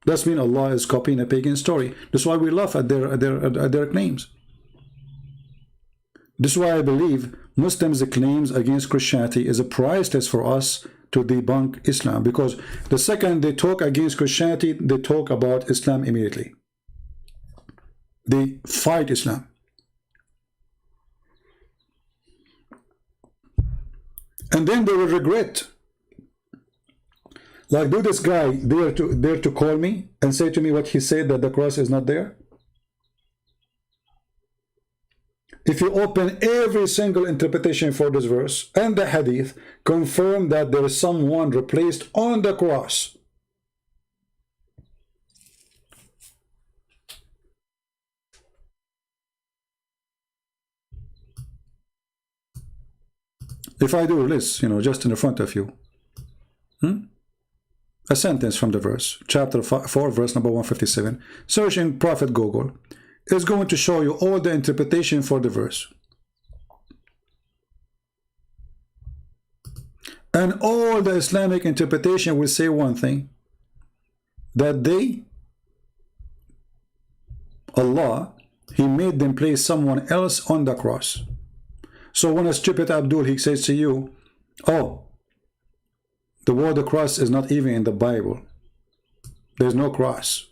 That means Allah is copying a pagan story. That's why we laugh at their claims. This is why I believe Muslims' claims against Christianity is a price test for us to debunk Islam. Because the second they talk against Christianity, they talk about Islam immediately. They fight Islam. And then they will regret. Like, do this guy dare to call me and say to me what he said, that the cross is not there? If you open every single interpretation for this verse and the hadith, confirm that there is someone replaced on the cross. If I do this, just in front of you, a sentence from the verse, chapter 4, verse number 157, search in Prophet Google, is going to show you all the interpretation for the verse. And all the Islamic interpretation will say one thing, that Allah, He made them place someone else on the cross. So when a stupid Abdul, he says to you, oh, the word cross is not even in the Bible. There's no cross.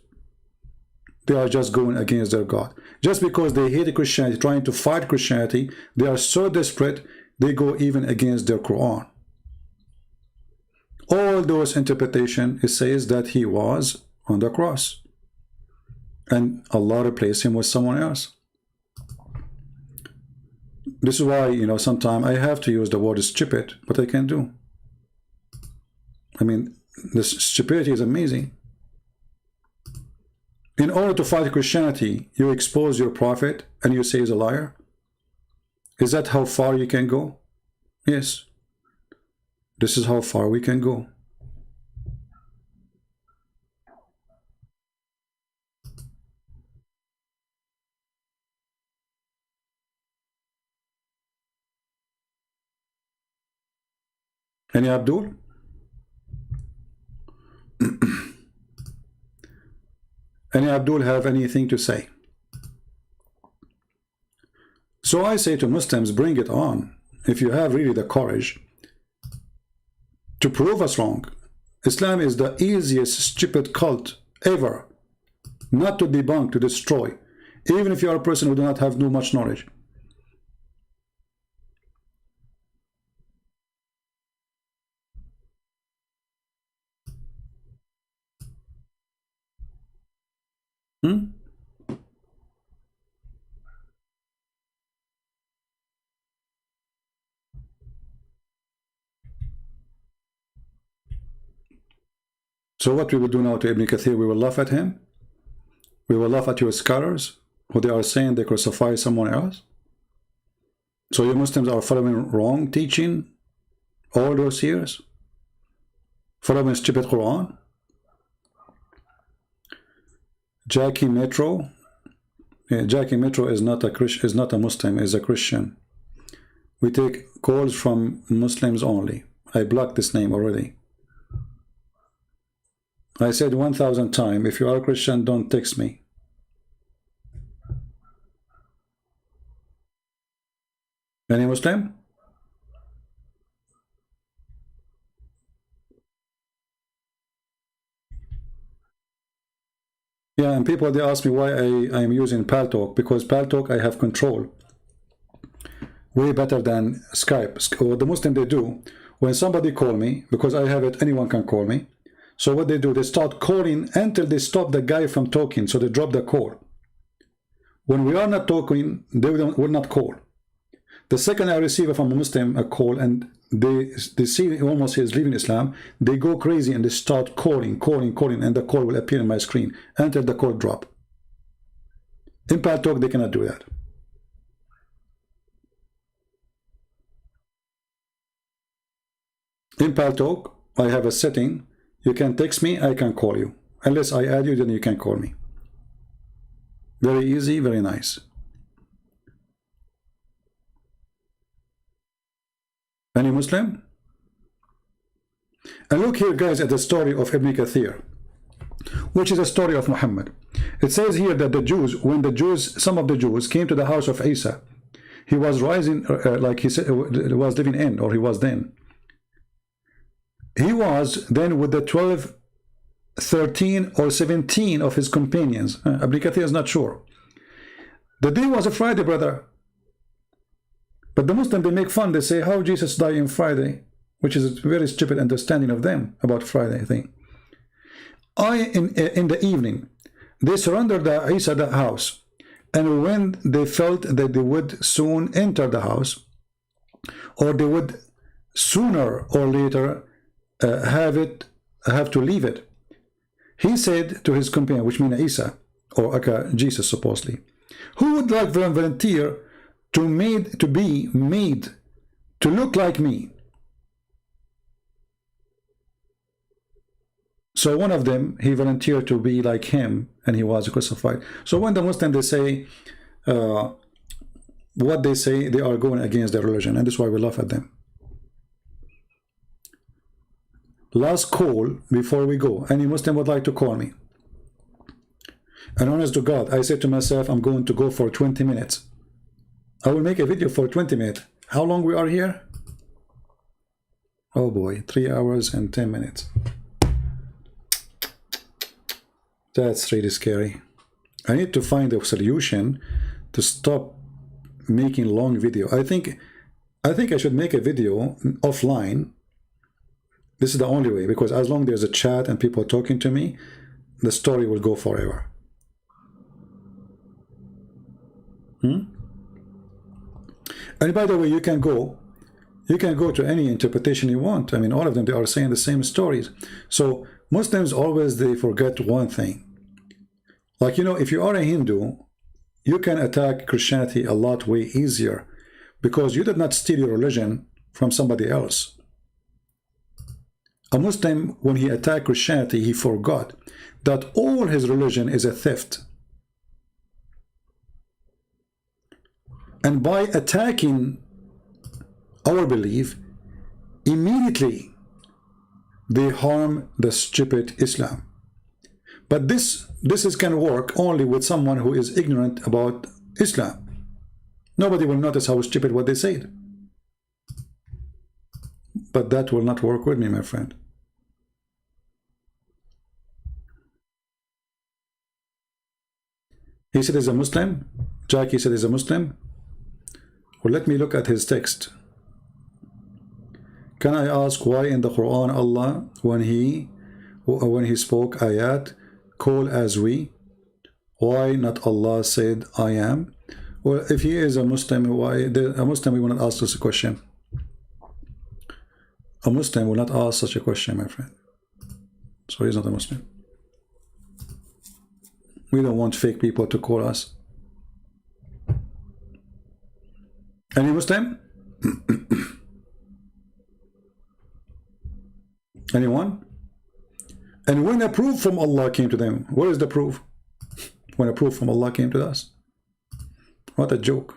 They are just going against their God. Just because they hate Christianity, trying to fight Christianity, they are so desperate, they go even against their Quran. All those interpretations, it says that he was on the cross. And Allah replaced him with someone else. This is why, sometimes I have to use the word stupid, but I can't do. I mean, this stupidity is amazing. In order to fight Christianity, you expose your prophet and you say he's a liar? Is that how far you can go? Yes. This is how far we can go. Any Abdul? Any Abdul have anything to say? So I say to Muslims, bring it on. If you have really the courage to prove us wrong. Islam is the easiest stupid cult ever not to debunk, to destroy, even if you are a person who do not have much knowledge. So what we will do now to Ibn Kathir, we will laugh at him. We will laugh at your scholars who they are saying they crucify someone else. So you Muslims are following wrong teaching all those years, following stupid Quran. Jackie Metro, Jackie Metro is not a Christian, is not a Muslim, is a Christian. We take calls from Muslims only. I blocked this name already. I said 1,000 times, if you are a Christian, don't text me. Any Muslim? Yeah, and people, they ask me why I am using Paltalk, because Paltalk I have control way better than Skype. What the Muslim they do, when somebody call me, because I have it, anyone can call me. So what they do, they start calling until they stop the guy from talking, so they drop the call. When we are not talking, they will not call. The second I receive from a Muslim a call and they see almost he is leaving Islam, they go crazy and they start calling, and the call will appear on my screen until the call drop. In Paltalk, they cannot do that. In Paltalk, I have a setting. You can text me, I can call you. Unless I add you, then you can call me. Very easy, very nice. Any Muslim? And look here, guys, at the story of Ibn Kathir, which is a story of Muhammad. It says here that the Jews, when the Jews, some of the Jews came to the house of Isa, he was rising, like he said, was living in, or he was then. He was then with the 12, 13, or 17 of his companions. Ibn Kathir is not sure. The day was a Friday, brother. But the Muslims, they make fun. They say, how Jesus died in Friday, which is a very stupid understanding of them about Friday thing. In the evening, they surrendered Isa the house. And when they felt that they would soon enter the house, or they would sooner or later have to leave it, he said to his companion, which means Isa, or Jesus supposedly, who would like to volunteer to be made to look like me? So one of them, he volunteered to be like him, and he was crucified. So when the Muslims, they say what they say, they are going against their religion, and that's why we laugh at them. Last call before we go. Any Muslim would like to call me? And honest to God, I said to myself, I'm going to go for 20 minutes. I will make a video for 20 minutes. How long we are here? Oh boy, 3 hours and 10 minutes. That's really scary. I need to find a solution to stop making long video. I think I should make a video offline. This is the only way, because as long as there's a chat and people talking to me, the story will go forever. And by the way, you can go to any interpretation you want. I mean, all of them, they are saying the same stories. So Muslims always, they forget one thing. Like, you know, if you are a Hindu, you can attack Christianity a lot way easier, because you did not steal your religion from somebody else. A Muslim, when he attacked Christianity, he forgot that all his religion is a theft. And by attacking our belief, immediately they harm the stupid Islam. But this can work only with someone who is ignorant about Islam. Nobody will notice how stupid what they said. But that will not work with me, my friend. He said he's a Muslim. Jackie said he's a Muslim. Well, let me look at his text. Can I ask why in the Quran Allah, when he spoke ayat, call as we, why not Allah said I am? Well, if he is a Muslim, why a Muslim will not ask us a question? A Muslim will not ask such a question, my friend. So he's not a Muslim. We don't want fake people to call us. Any Muslim? Anyone? And when a proof from Allah came to them, where is the proof? When a proof from Allah came to us. What a joke.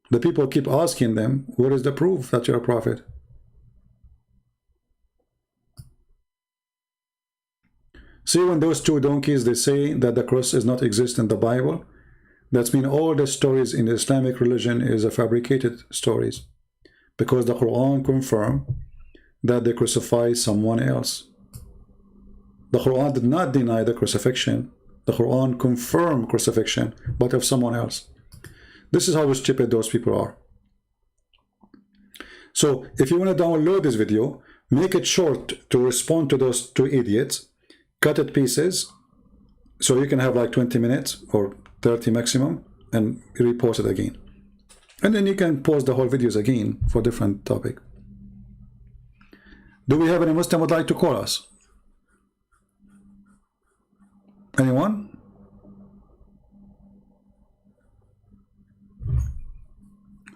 The people keep asking them, where is the proof that you're a prophet? See, when those two donkeys, they say that the cross does not exist in the Bible, that means all the stories in the Islamic religion is a fabricated stories, because the Quran confirms that they crucify someone else. The Quran did not deny the crucifixion. The Quran confirmed crucifixion, but of someone else. This is how stupid those people are. So if you want to download this video, make it short to respond to those two idiots, cut it pieces, so you can have like 20 minutes or 30 maximum, and repost it again. And then you can post the whole videos again for different topic. Do we have any Muslim would like to call us? Anyone?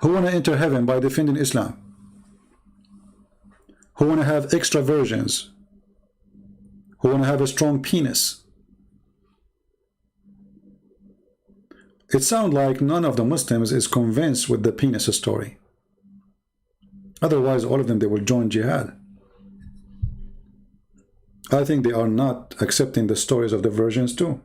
Who want to enter heaven by defending Islam? Who want to have extra virgins? Who want to have a strong penis? It sounds like none of the Muslims is convinced with the penis story. Otherwise, all of them, they will join jihad. I think they are not accepting the stories of the virgins too.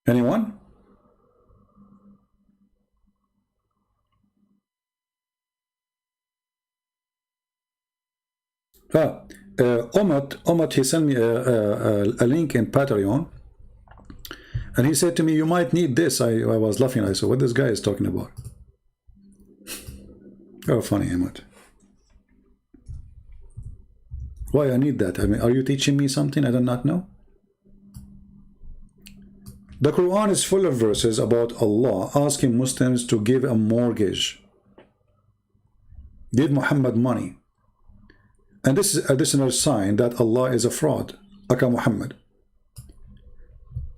Anyone? Omat, he sent me a link in Patreon, and he said to me, you might need this. I was laughing. I said, what this guy is talking about? You're funny, Omat. Why I need that? I mean, are you teaching me something I do not know? The Quran is full of verses about Allah asking Muslims to give a mortgage. Give Muhammad money. And this is additional sign that Allah is a fraud, aka Muhammad.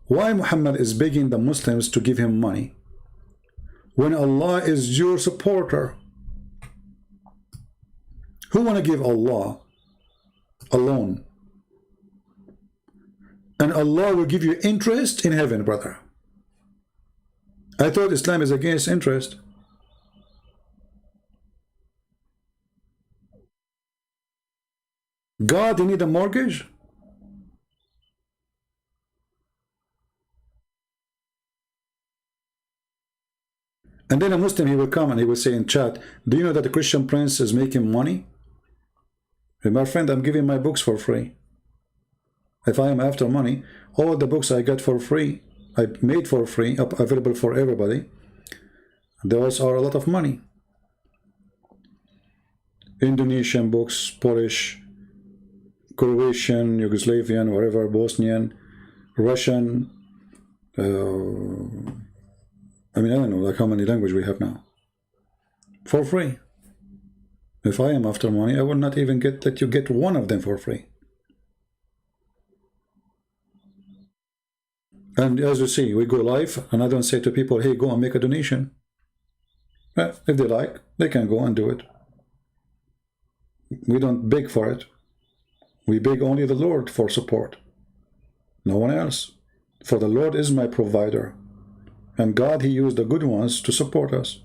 Why Muhammad is begging the Muslims to give him money when Allah is your supporter? Who want to give Allah a loan? And Allah will give you interest in heaven, brother. I thought Islam is against interest. God, you need a mortgage? And then a Muslim, he will come and he will say in chat, do you know that the Christian prince is making money? And my friend, I'm giving my books for free. If I am after money, all the books I get for free, I made for free, available for everybody, those are a lot of money. Indonesian books, Polish, Croatian, Yugoslavian, whatever, Bosnian, Russian, I mean, I don't know, like how many languages we have now. For free. If I am after money, I will not even let you get one of them for free. And as you see, we go live, and I don't say to people, hey, go and make a donation. If they like, they can go and do it. We don't beg for it. We beg only the Lord for support. No one else. For the Lord is my provider. And God, He used the good ones to support us.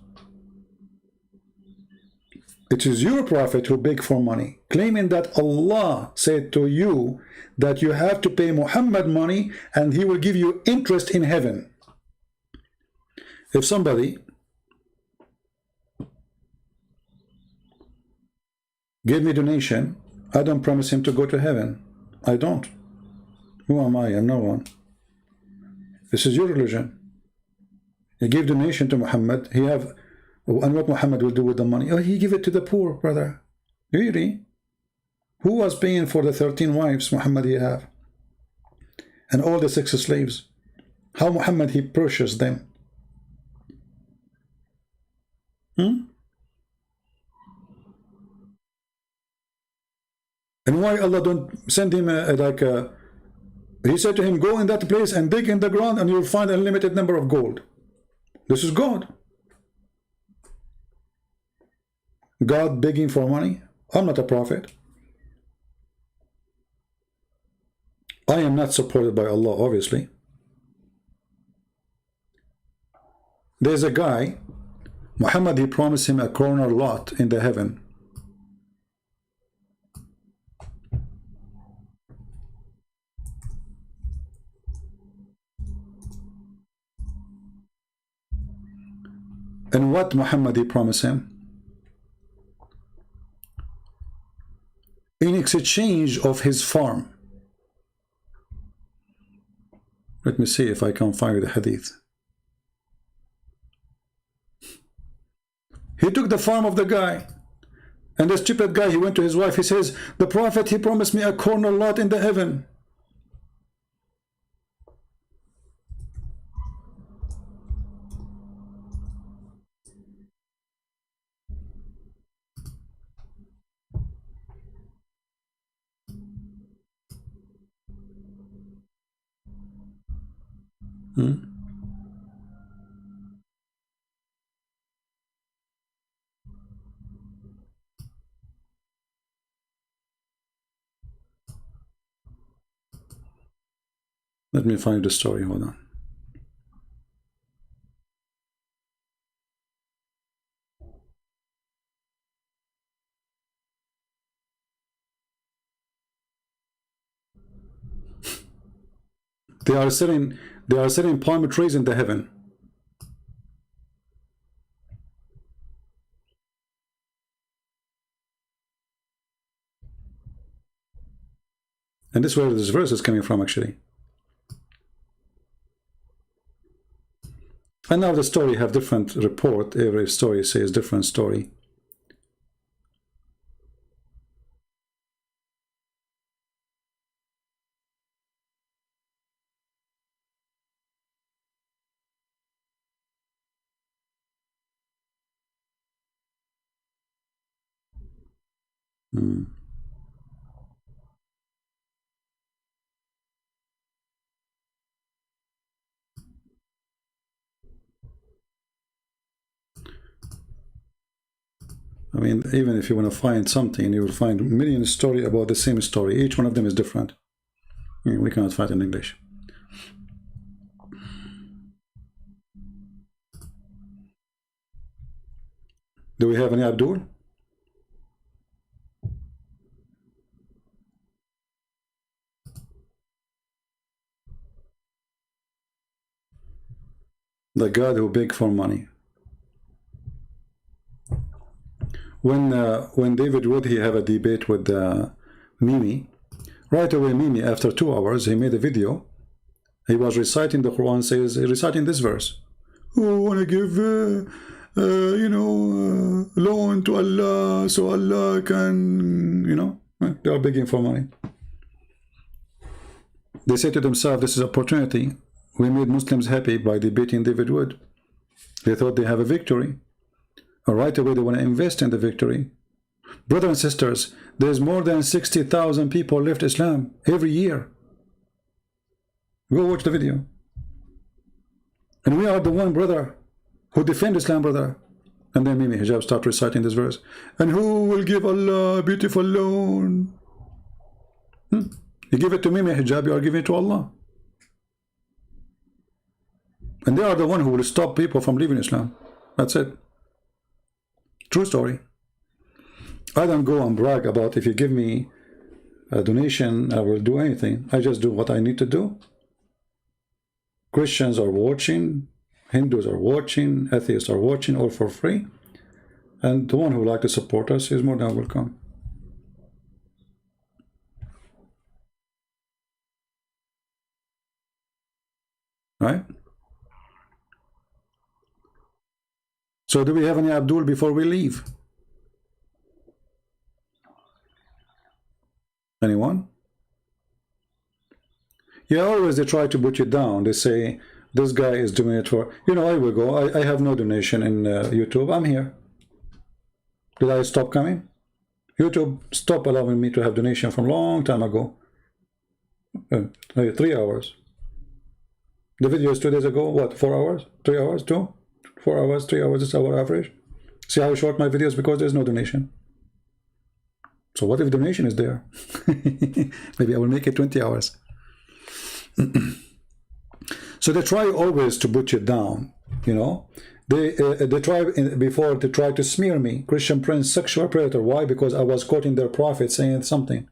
It is your prophet who begged for money, claiming that Allah said to you that you have to pay Muhammad money and he will give you interest in heaven. If somebody gave me donation, I don't promise him to go to heaven. I don't. Who am I? I'm no one. This is your religion. He gave donation to Muhammad. And what Muhammad will do with the money? Oh, he give it to the poor, brother. Really? Who was paying for the 13 wives Muhammad he have? And all the 6 slaves? How Muhammad he purchased them? And why Allah don't send him he said to him, go in that place and dig in the ground and you'll find an unlimited number of gold. This is God. God begging for money? I'm not a prophet. I am not supported by Allah, obviously. There's a guy, Muhammad, he promised him a corner lot in the heaven. And what Muhammad he promised him? In exchange of his farm. Let me see if I can find the hadith. He took the farm of the guy. And the stupid guy, he went to his wife, he says, the prophet, he promised me a corner lot in the heaven. Let me find the story, hold on. They are selling palm trees in the heaven. And this is where this verse is coming from, actually. And now the story have different report. Every story says different story. I mean, even if you want to find something, you will find a million stories about the same story. Each one of them is different. I mean, we cannot find in English. Do we have any Abdul? The God who begged for money. When David Wood, he have a debate with Mimi, right away Mimi, after 2 hours, he made a video. He was reciting the Quran, says, reciting this verse. Oh, I want to give, loan to Allah, so Allah can, they are begging for money. They say to themselves, this is opportunity. We made Muslims happy by debating David Wood. They thought they have a victory. Right away, they want to invest in the victory. Brothers and sisters, there's more than 60,000 people left Islam every year. Go watch the video. And we are the one, brother, who defend Islam, brother. And then Mimi Hijab start reciting this verse. And who will give Allah a beautiful loan? You give it to Mimi Hijab, you are giving it to Allah. And they are the one who will stop people from leaving Islam. That's it. True story. I don't go and brag about if you give me a donation, I will do anything. I just do what I need to do. Christians are watching, Hindus are watching, atheists are watching, all for free. And the one who would like to support us is more than welcome. Right? So do we have any Abdul before we leave? Anyone? Yeah, always they try to put you down. They say, this guy is doing it for... You know, I will go. I have no donation in YouTube. I'm here. Did I stop coming? YouTube stopped allowing me to have donation from a long time ago. 3 hours. The video is 2 days ago. What? 4 hours? 3 hours? 2? 4 hours? 3 hours is our average. See how short my videos? Because there's no donation. So what if donation is there? Maybe I will make it 20 hours. So they try always to put you down, you know. They try before to try to smear me, Christian Prince, sexual predator. Why? Because I was quoting their prophet saying something.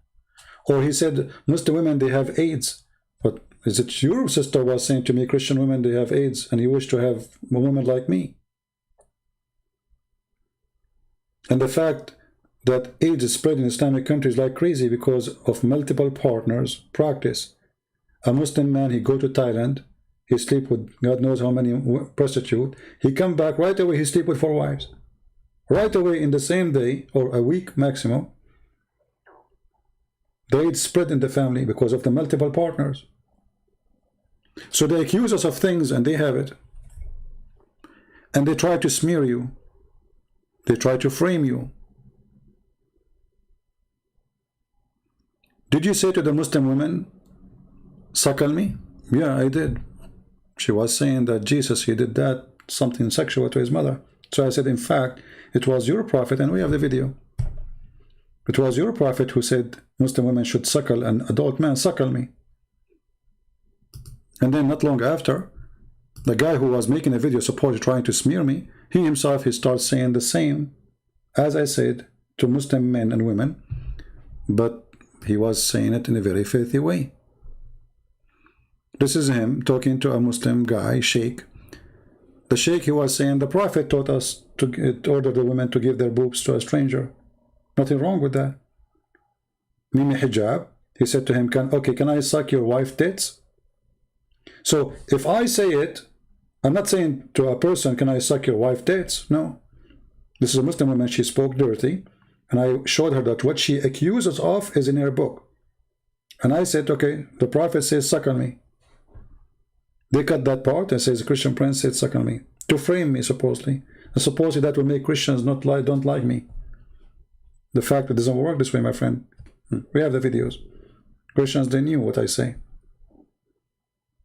Or he said, Muslim women, they have AIDS. But is it your sister was saying to me, Christian women, they have AIDS, and you wish to have a woman like me? And the fact that AIDS is spread in Islamic countries like crazy because of multiple partners practice. A Muslim man, he go to Thailand, he sleep with God knows how many prostitutes. He come back right away, he sleep with 4 wives. Right away in the same day, or a week maximum. The AIDS spread in the family because of the multiple partners. So they accuse us of things and they have it. And they try to smear you. They try to frame you. Did you say to the Muslim woman, suckle me? Yeah, I did. She was saying that Jesus, he did that, something sexual to his mother. So I said, in fact, it was your prophet, and we have the video. It was your prophet who said Muslim women should suckle an adult man, suckle me. And then not long after, the guy who was making a video supposedly trying to smear me, he himself, he starts saying the same, as I said, to Muslim men and women, but he was saying it in a very filthy way. This is him talking to a Muslim guy, sheikh. The sheikh, he was saying, the prophet taught us to order the women to give their boobs to a stranger. Nothing wrong with that. Mimi hijab, he said to him, can I suck your wife's tits? So if I say it, I'm not saying to a person, can I suck your wife's tits? No. This is a Muslim woman, she spoke dirty. And I showed her that what she accuses of is in her book. And I said, okay, the prophet says, suckle me. They cut that part and says, Christian Prince said, suckle me. To frame me, supposedly. And supposedly that will make Christians don't like me. The fact it doesn't work this way, my friend. We have the videos. Christians, they knew what I say.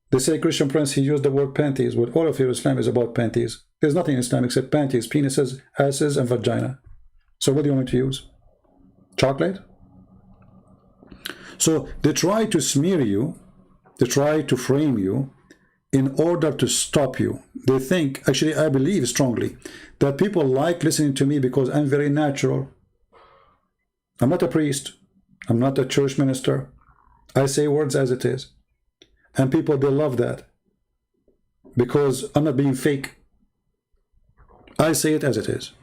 They say Christian Prince, he used the word panties. But all of your Islam is about panties. There's nothing in Islam except panties, penises, asses, and vagina. So what do you want me to use? Chocolate? So they try to smear you, they try to frame you in order to stop you. They think, actually I believe strongly, that people like listening to me because I'm very natural. I'm not a priest. I'm not a church minister. I say words as it is. And people, they love that. Because I'm not being fake. I say it as it is.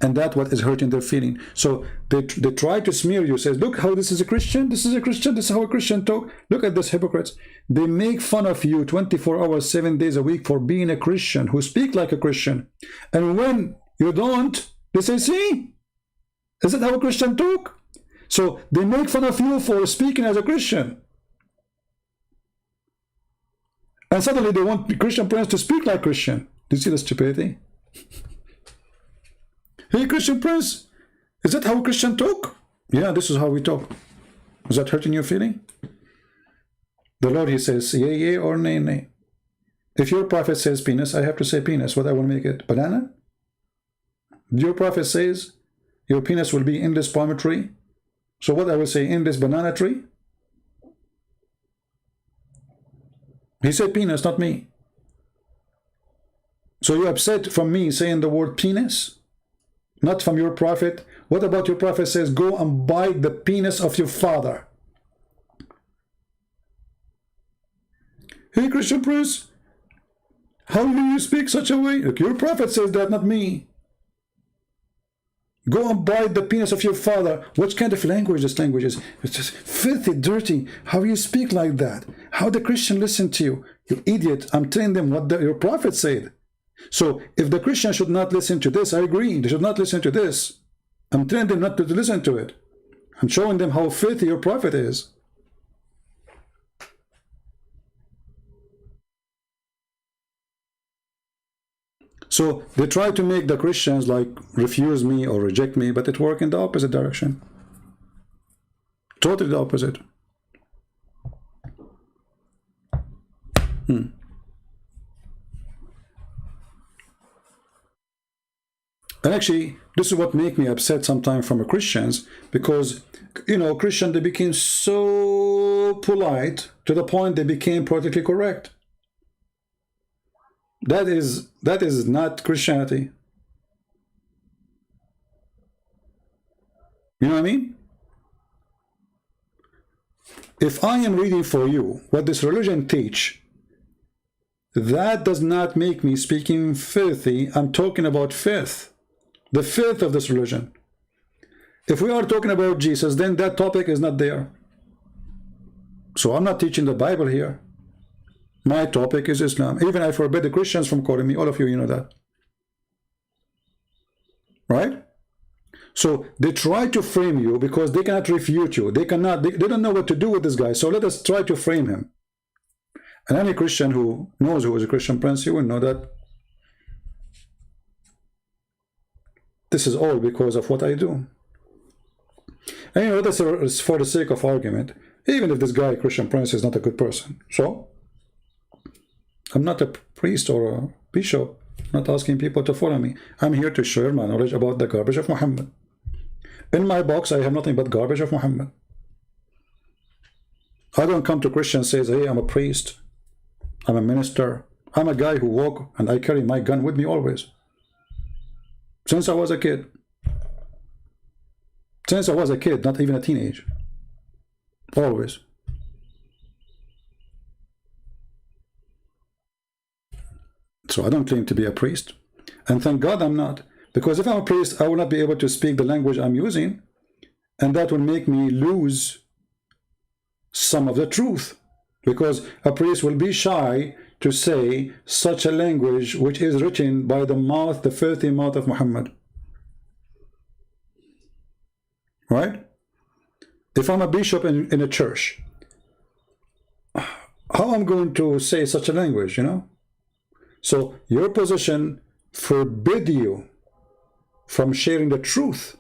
And that's what is hurting their feeling. So they try to smear you, says, look how this is a Christian, this is a Christian, this is how a Christian talk. Look at this hypocrites. They make fun of you 24 hours, 7 days a week for being a Christian, who speak like a Christian. And when you don't, they say, see, is that how a Christian talk? So they make fun of you for speaking as a Christian. And suddenly they want Christian Prince to speak like Christian. Do you see the stupidity? Hey, Christian Prince, is that how a Christian talk? Yeah, this is how we talk. Is that hurting your feeling? The Lord, he says, yea, yea, or nay, nay. If your prophet says penis, I have to say penis. What I will make it? Banana? Your prophet says your penis will be in this palm tree. So what I will say, in this banana tree? He said penis, not me. So you're upset from me saying the word penis? Not from your prophet? What about your prophet says, go and bite the penis of your father? Hey, Christian Prince, how do you speak such a way? Look, your prophet says that, not me. Go and bite the penis of your father. What kind of language this language is? It's just filthy, dirty. How you speak like that? How the Christian listen to you? You idiot. I'm telling them what your prophet said. So if the Christian should not listen to this, I agree. They should not listen to this. I'm telling them not to listen to it. I'm showing them how filthy your prophet is. So they try to make the Christians like refuse me or reject me, but it works in the opposite direction. Totally the opposite. And actually, this is what makes me upset sometimes from the Christians, because, you know, Christians, they became so polite to the point they became politically correct. That is not Christianity. You know what I mean? If I am reading for you what this religion teach, that does not make me speaking filthy. I'm talking about filth. The filth of this religion. If we are talking about Jesus, then that topic is not there. So I'm not teaching the Bible here. My topic is Islam. Even I forbid the Christians from calling me. All of you, you know that. Right? So they try to frame you because they cannot refute you. They don't know what to do with this guy. So let us try to frame him. And any Christian who knows who is a Christian Prince, he will know that this is all because of what I do. And you know, that's for the sake of argument. Even if this guy, Christian Prince, is not a good person. So I'm not a priest or a bishop. I'm not asking people to follow me. I'm here to share my knowledge about the garbage of Muhammad. In my box, I have nothing but garbage of Muhammad. I don't come to Christians and say, hey, I'm a priest. I'm a minister. I'm a guy who walk and I carry my gun with me always. Since I was a kid. Since I was a kid, not even a teenage. Always. So I don't claim to be a priest. And thank God I'm not. Because if I'm a priest, I will not be able to speak the language I'm using. And that will make me lose some of the truth. Because a priest will be shy to say such a language which is written by the mouth, the filthy mouth of Muhammad. Right? If I'm a bishop in a church, how I'm going to say such a language, you know? So your position forbid you from sharing the truth.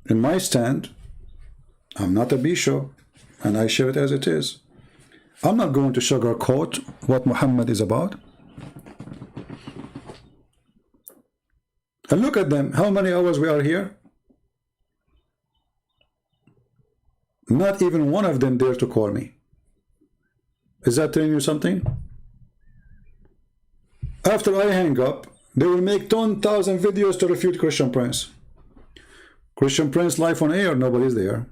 In my stand, I'm not a bishop, and I share it as it is. I'm not going to sugarcoat what Muhammad is about. And look at them, how many hours we are here? Not even one of them dare to call me. Is that telling you something? After I hang up, they will make 10,000 videos to refute Christian Prince. Christian Prince live on air, nobody's there.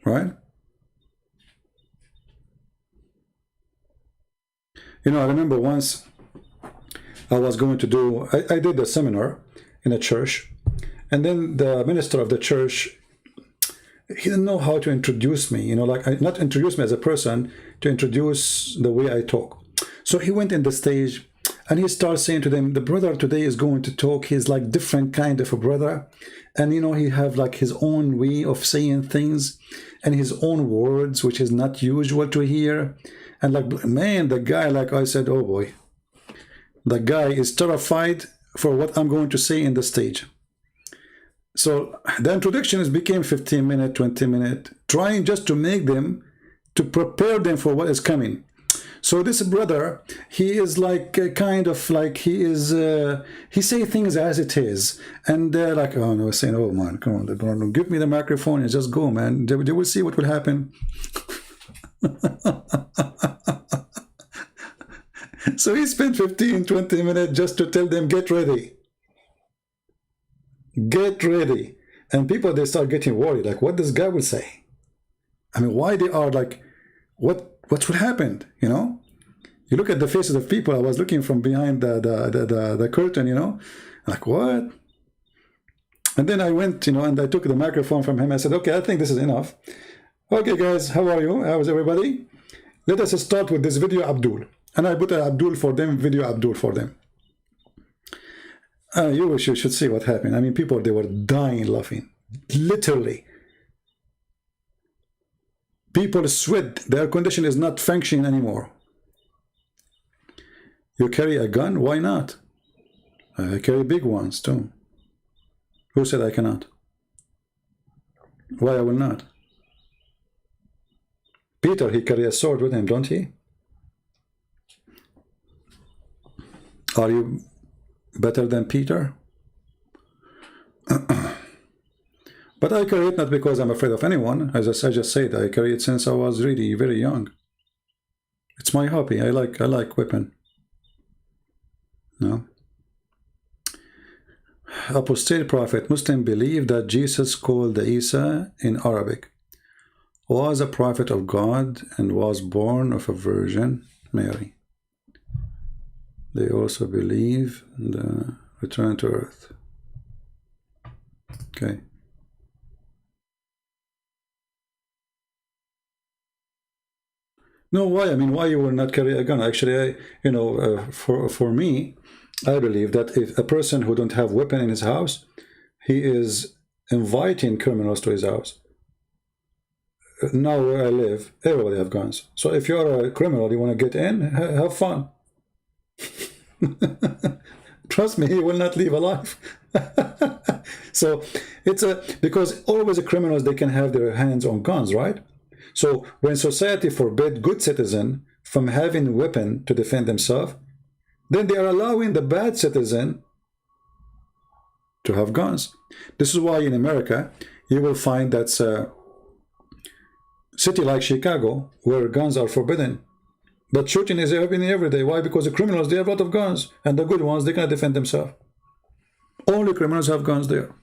Right? You know, I remember once I was going to do, I did a seminar in a church, and then the minister of the church, he didn't know how to introduce me, you know, like not introduce me as a person, to introduce the way I talk. So he went in the stage and he started saying to them, the brother today is going to talk. He's like different kind of a brother. And, you know, he have like his own way of saying things and his own words, which is not usual to hear. And like, man, the guy, like I said, oh boy, the guy is terrified for what I'm going to say in the stage. So the introductions became 15 minutes, 20 minutes, trying just to make them, to prepare them for what is coming. So this brother, he is like kind of like he say things as it is, and they're like, oh no, saying, oh man, come on, bro, give me the microphone and just go, man. They will see what will happen. So he spent 15-20 minutes just to tell them, get ready, get ready. And people, they start getting worried, like what this guy will say. I mean, why they are like, what would happen, you know? You look at the faces of people. I was looking from behind the curtain, you know, like what? And then I went, you know, and I took the microphone from him. I said, okay, I think this is enough. Okay, guys, how are you? How's everybody? Let us start with this video Abdul. And I put an Abdul for them, video Abdul for them. You should see what happened. I mean, people, they were dying laughing, literally. People sweat. The air condition is not functioning anymore. You carry a gun? Why not? I carry big ones too. Who said I cannot? Why I will not? Peter, he carry a sword with him, don't he? Are you better than Peter? But I carry it not because I'm afraid of anyone. As I just said, I carry it since I was really very young. It's my hobby. I like weapon. No. Apostate prophet, Muslim believe that Jesus, called Isa in Arabic, was a prophet of God and was born of a virgin, Mary. They also believe in the return to earth. Okay. No, why? I mean, why you will not carry a gun? Actually, for me, I believe that if a person who don't have weapon in his house, he is inviting criminals to his house. Now where I live, everybody have guns. So if you're a criminal, you want to get in, have fun. Trust me, he will not leave alive. So it's because always the criminals, they can have their hands on guns, right? So when society forbid good citizen from having a weapon to defend themselves, then they are allowing the bad citizen to have guns. This is why in America, you will find that's a city like Chicago, where guns are forbidden. But shooting is happening every day. Why? Because the criminals, they have a lot of guns. And the good ones, they cannot defend themselves. Only criminals have guns there.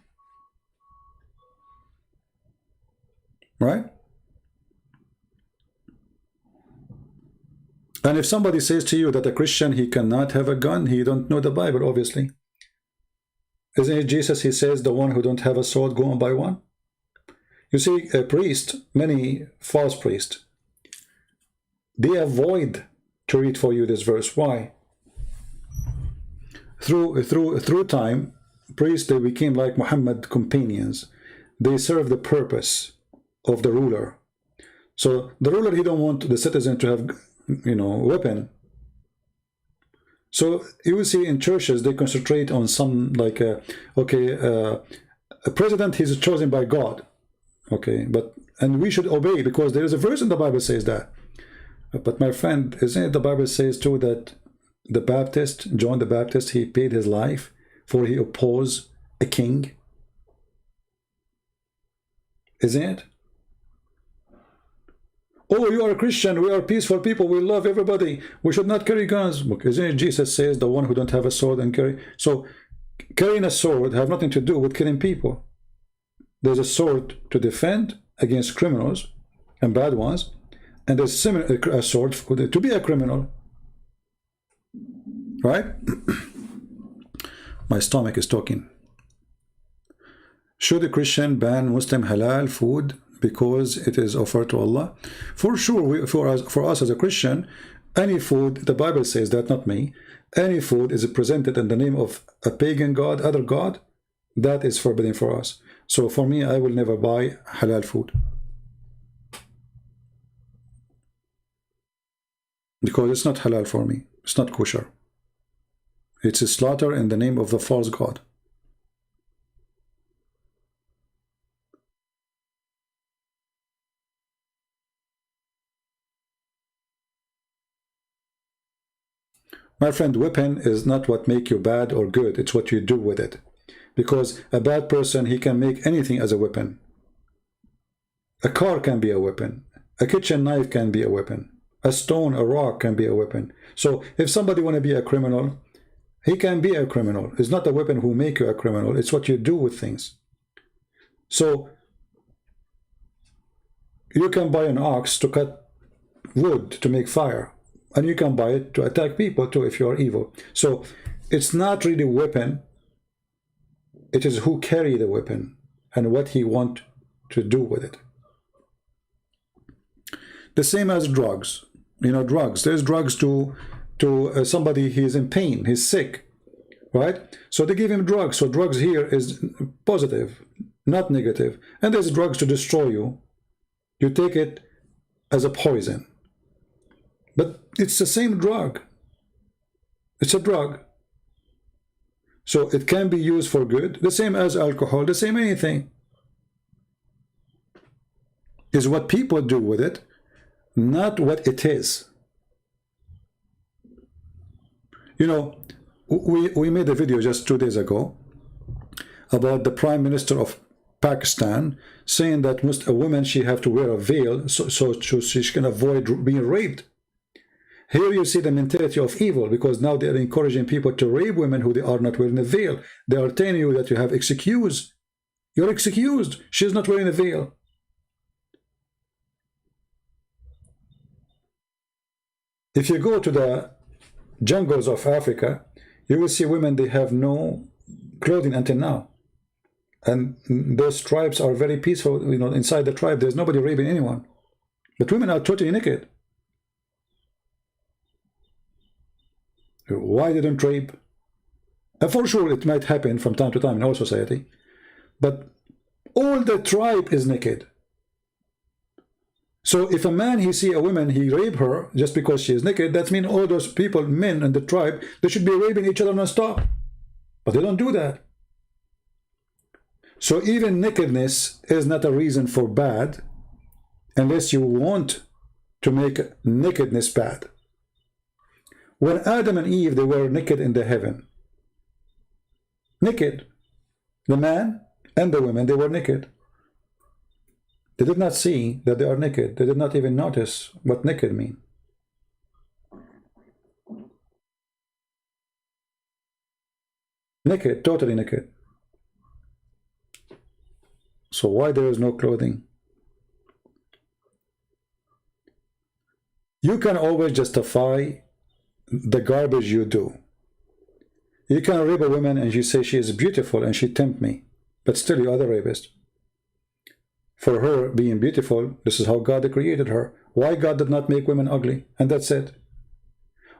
Right? And if somebody says to you that a Christian, he cannot have a gun, he don't know the Bible, obviously. Isn't it Jesus, he says, the one who don't have a sword, go and buy one? You see, a priest, many false priests, they avoid to read for you this verse. Why? Through time, priests, they became like Muhammad companions. They serve the purpose of the ruler. So the ruler, he don't want the citizen to have, weapon. So you will see in churches, they concentrate on some like, a president, he's chosen by God. Okay, and we should obey because there is a verse in the Bible says that. But my friend, isn't it the Bible says too that the Baptist, John the Baptist, he paid his life for he opposed a king? Isn't it? Oh, you are a Christian, we are peaceful people, we love everybody, we should not carry guns. Isn't it Jesus says the one who don't have a sword and carry? So carrying a sword have nothing to do with killing people. There's a sword to defend against criminals and bad ones, and there's a sword to be a criminal. Right? My stomach is talking. Should a Christian ban Muslim halal food because it is offered to Allah? For sure, for us as a Christian, any food, the Bible says that, not me, any food is presented in the name of a pagan god, other god, that is forbidden for us. So for me, I will never buy halal food. Because it's not halal for me. It's not kosher. It's a slaughter in the name of the false god. My friend, weapon is not what make you bad or good. It's what you do with it. Because a bad person, he can make anything as a weapon. A car can be a weapon. A kitchen knife can be a weapon. A stone, a rock can be a weapon. So if somebody want to be a criminal, he can be a criminal. It's not a weapon who make you a criminal. It's what you do with things. So you can buy an ox to cut wood to make fire. And you can buy it to attack people too if you are evil. So it's not really a weapon. It is who carry the weapon and what he want to do with it. The same as drugs. You know, drugs. There's drugs to somebody, he's in pain, he's sick, right? So they give him drugs. So drugs here is positive, not negative. And there's drugs to destroy you. You take it as a poison. But it's the same drug. It's a drug. So it can be used for good, the same as alcohol, the same anything. Is what people do with it, not what it is. You know, we made a video just 2 days ago about the Prime Minister of Pakistan saying that a woman, she have to wear a veil so she can avoid being raped. Here you see the mentality of evil, because now they are encouraging people to rape women who they are not wearing a veil. They are telling you that you have excused. You're excused. She's not wearing a veil. If you go to the jungles of Africa, you will see women, they have no clothing until now. And those tribes are very peaceful. You know, inside the tribe, there's nobody raping anyone. But women are totally naked. Why they don't rape? And for sure, it might happen from time to time in our society. But all the tribe is naked. So if a man, he see a woman, he rape her just because she is naked, that means all those people, men in the tribe, they should be raping each other non-stop. But they don't do that. So even nakedness is not a reason for bad, unless you want to make nakedness bad. When Adam and Eve, they were naked in the heaven. Naked. The man and the women, they were naked. They did not see that they are naked. They did not even notice what naked means. Naked, totally naked. So why there is no clothing? You can always justify the garbage you do. You can rape a woman and you say she is beautiful and she tempt me, but still you are the rapist. For her being beautiful, this is how God created her. Why God did not make women ugly? And that's it.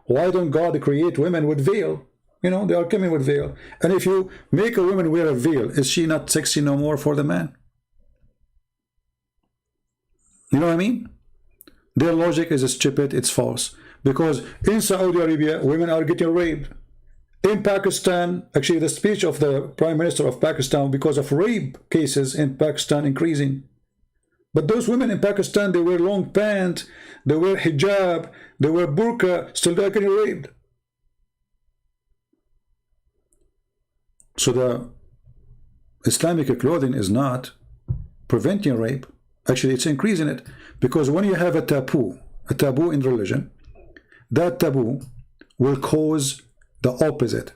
Why don't God create women with veil? You know, they are coming with veil. And if you make a woman wear a veil, is she not sexy no more for the man? You know what I mean? Their logic is stupid, it's false. Because in Saudi Arabia, women are getting raped. In Pakistan, actually the speech of the Prime Minister of Pakistan, because of rape cases in Pakistan increasing. But those women in Pakistan, they wear long pants, they wear hijab, they wear burqa, still they are getting raped. So the Islamic clothing is not preventing rape. Actually, it's increasing it. Because when you have a taboo in religion, that taboo will cause the opposite.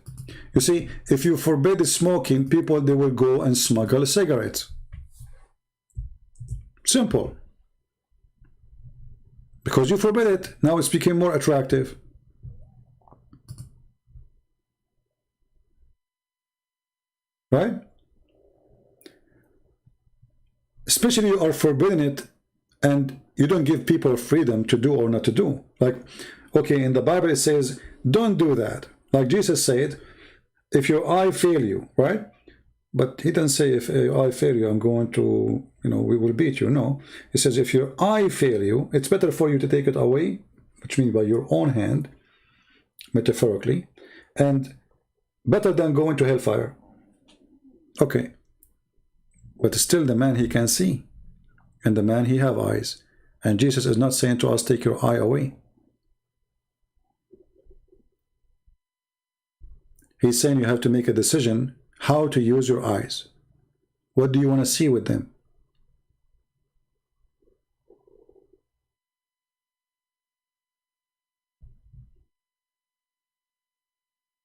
You see, if you forbid smoking, people, they will go and smuggle cigarettes. Simple. Because you forbid it, now it's became more attractive. Right? Especially you are forbidding it and you don't give people freedom to do or not to do. Like, okay, in the Bible it says, don't do that. Like Jesus said, if your eye fail you, right? But he doesn't say, if your eye fail you, I'm going to, you know, we will beat you. No. He says, if your eye fail you, it's better for you to take it away, which means by your own hand, metaphorically, and better than going to hellfire. Okay. But still the man, he can see. And the man, he have eyes. And Jesus is not saying to us, take your eye away. He's saying you have to make a decision how to use your eyes. What do you want to see with them?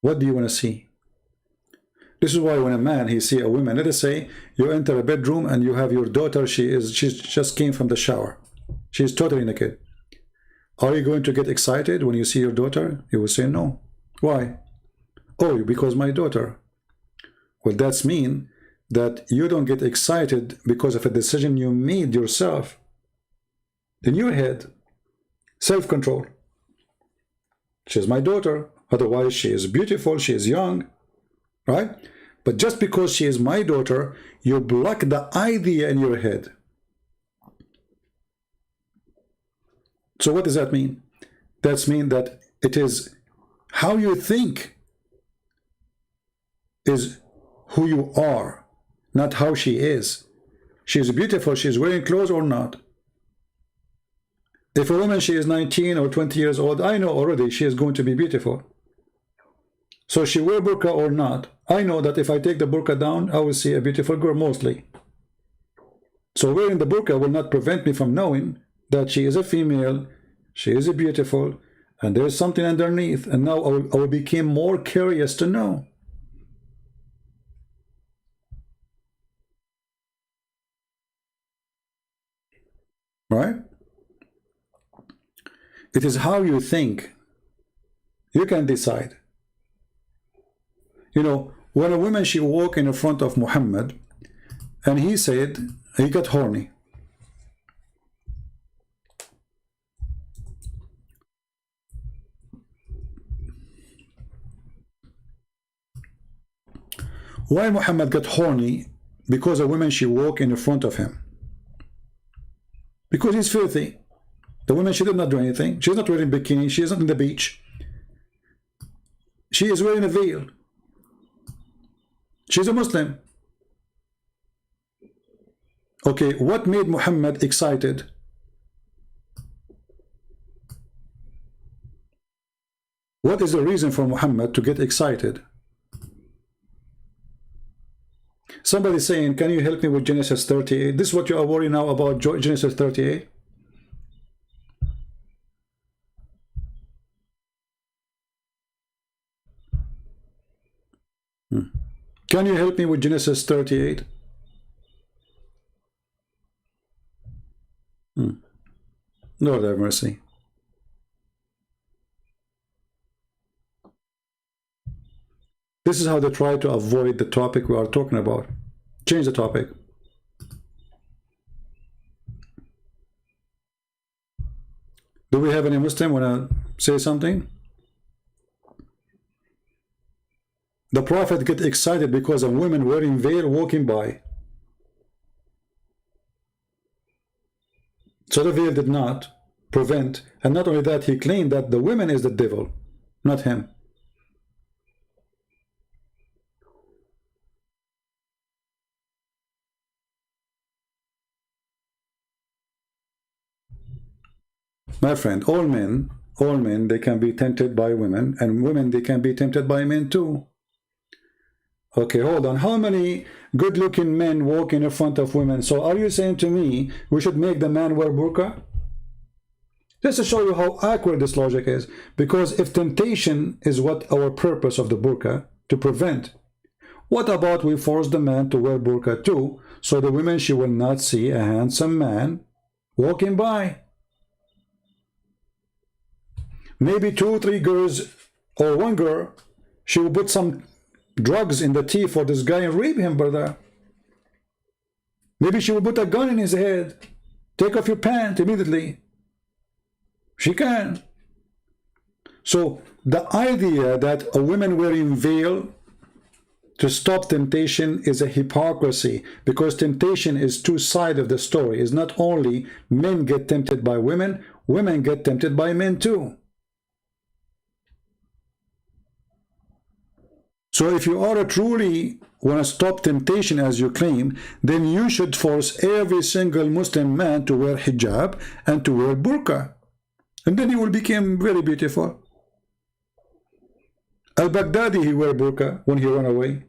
What do you want to see? This is why when a man, he see a woman, let us say you enter a bedroom and you have your daughter, she just came from the shower. She is totally naked. Are you going to get excited when you see your daughter? You will say no. Why? Oh, because my daughter. Well, that's mean that you don't get excited because of a decision you made yourself. In your head, self-control. She's my daughter. Otherwise, she is beautiful, she is young, right? But just because she is my daughter, you block the idea in your head. So what does that mean? That means that it is how you think is who you are, not how she is. She is beautiful, she is wearing clothes or not. If a woman, she is 19 or 20 years old, I know already she is going to be beautiful. So she wear burqa or not, I know that if I take the burqa down, I will see a beautiful girl mostly. So wearing the burqa will not prevent me from knowing that she is a female, she is a beautiful, and there is something underneath, and now I will become more curious to know. Right? It is how you think. You can decide. You know, when a woman, she walked in front of Muhammad, and he said, he got horny. Why Muhammad got horny? Because a woman, she walked in front of him. Because he's filthy. The woman, she did not do anything. She's not wearing bikini. She isn't in the beach. She is wearing a veil. She's a Muslim. Okay, what made Muhammad excited? What is the reason for Muhammad to get excited? Somebody saying, can you help me with Genesis 38? This is what you are worried now about, Genesis 38? Can you help me with Genesis 38? Lord have mercy. This is how they try to avoid the topic we are talking about. Change the topic. Do we have any Muslim want to say something? The Prophet get excited because a woman wearing veil walking by. So the veil did not prevent, and not only that, he claimed that the woman is the devil, not him. My friend, all men, they can be tempted by women, and women, they can be tempted by men too. Okay, hold on. How many good-looking men walk in front of women? So are you saying to me we should make the man wear burqa? Just to show you how awkward this logic is. Because if temptation is what our purpose of the burqa, to prevent, what about we force the man to wear burqa too, so the women, she will not see a handsome man walking by? Maybe 2 or 3 girls, or 1 girl, she will put some drugs in the tea for this guy and rape him, brother. Maybe she will put a gun in his head. Take off your pants immediately. She can. So the idea that a woman wearing veil to stop temptation is a hypocrisy, because temptation is 2 sides of the story. It's not only men get tempted by women, women get tempted by men too. So if you are truly want to stop temptation as you claim, then you should force every single Muslim man to wear hijab and to wear burqa. And then he will become very beautiful. Al-Baghdadi, he wear burqa when he run away.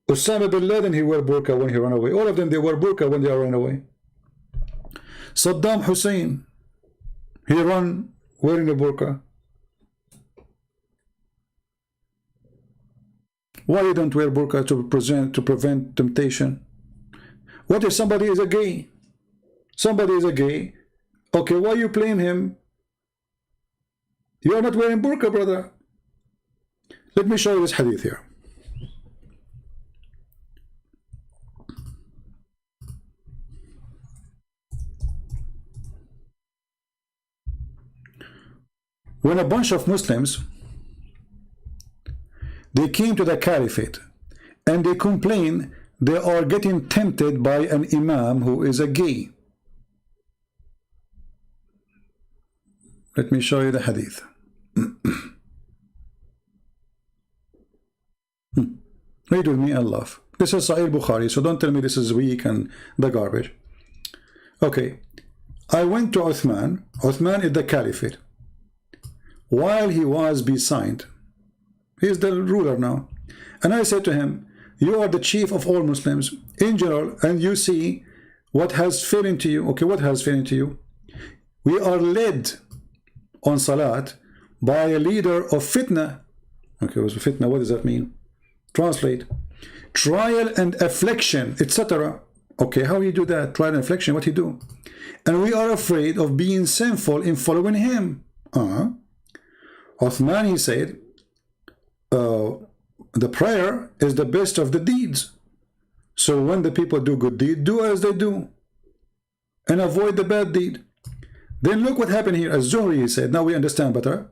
Osama bin Laden, he wear burqa when he run away. All of them, they wear burqa when they are run away. Saddam Hussein, he run wearing a burqa. Why you don't wear burqa to prevent temptation? What if somebody is a gay? Somebody is a gay. Okay, why you blame him? You are not wearing burqa, brother. Let me show you this hadith here. When a bunch of Muslims, they came to the caliphate and they complain they are getting tempted by an imam who is a gay. Let me show you the hadith. Read with me and laugh. This is Sahih Bukhari, so don't tell me this is weak and the garbage. Okay, I went to Uthman. Uthman is the caliphate. While he was besieged, he is the ruler now, and I said to him, you are the chief of all Muslims in general, and you see what has fallen to you. Okay, what has fallen to you? We are led on salat by a leader of fitna. Okay, what's fitna? What does that mean? Translate: trial and affliction, etc. Okay, how you do that? Trial and affliction, what he do? And we are afraid of being sinful in following him. Uthman, he said, the prayer is the best of the deeds. So when the people do good deed, do as they do and avoid the bad deed. Then look what happened here. As Zuhri, he said, now we understand better.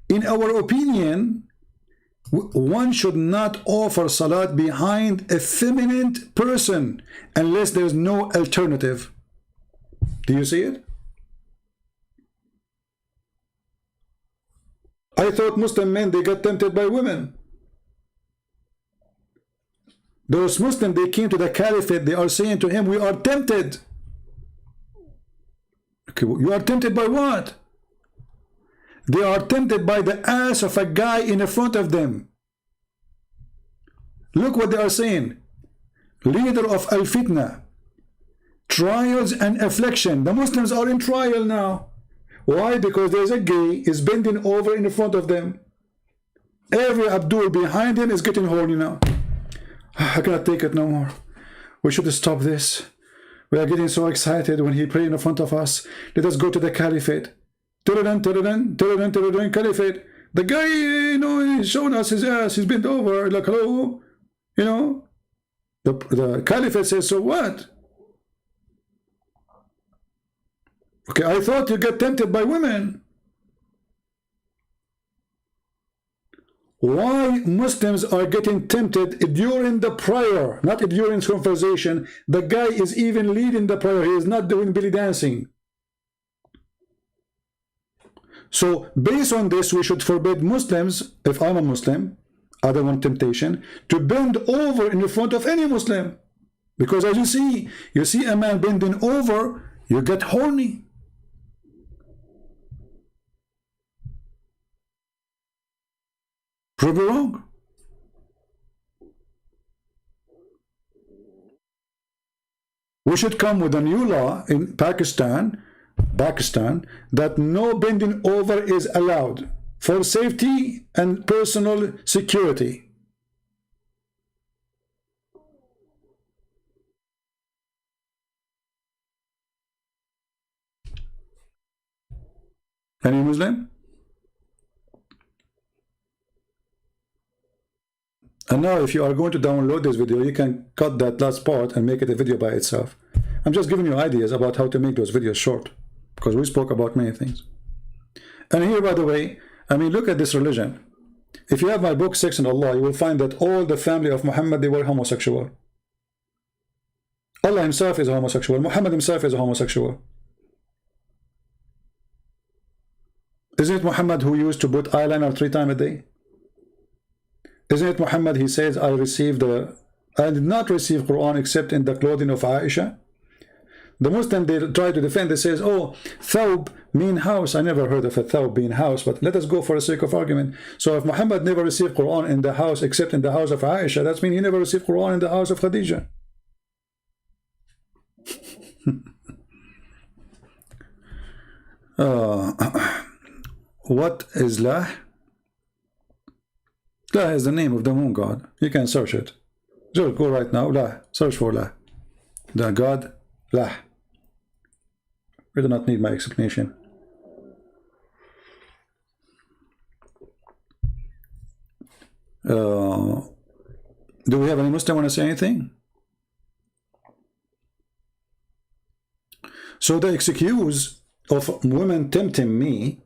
In our opinion, one should not offer salat behind a feminine person unless there is no alternative. Do you see it? I thought Muslim men, they get tempted by women. Those Muslims, they came to the caliphate, they are saying to him, we are tempted. Okay, you are tempted by what? They are tempted by the ass of a guy in front of them. Look what they are saying. Leader of al-fitna, trials and affliction. The Muslims are in trial now. Why? Because there's a gay is bending over in front of them. Every Abdul behind him is getting horny now. I cannot take it no more. We should stop this. We are getting so excited when he prays in front of us. Let us go to the caliphate. Caliphate. The guy, you know, he's showing us his ass. He's bent over. Like, hello. You know. The caliphate says, so what? Okay, I thought you get tempted by women. Why Muslims are getting tempted during the prayer, not during conversation. The guy is even leading the prayer. He is not doing belly dancing. So based on this, we should forbid Muslims, if I'm a Muslim, I don't want temptation, to bend over in the front of any Muslim. Because as you see a man bending over, you get horny. Prove me wrong. We should come with a new law in Pakistan, that no bending over is allowed for safety and personal security. Any Muslim? And now if you are going to download this video, you can cut that last part and make it a video by itself. I'm just giving you ideas about how to make those videos short, because we spoke about many things. And here, by the way, I mean, look at this religion. If you have my book, Sex and Allah, you will find that all the family of Muhammad, they were homosexual. Allah himself is a homosexual. Muhammad himself is a homosexual. Isn't it Muhammad who used to put eyeliner 3 times a day? Isn't it Muhammad, he says, I did not receive Quran except in the clothing of Aisha? the Muslim, they try to defend, they says, oh, thawb mean house. I never heard of a thawb being house, but let us go for the sake of argument. So if Muhammad never received Quran in the house except in the house of Aisha, that means he never received Quran in the house of Khadija. What is Lah? Lah is the name of the moon god. You can search it. Just go right now, Lah. Search for Lah. The god Lah. We do not need my explanation. Do we have any Muslim want to say anything? So the excuse of women tempting me,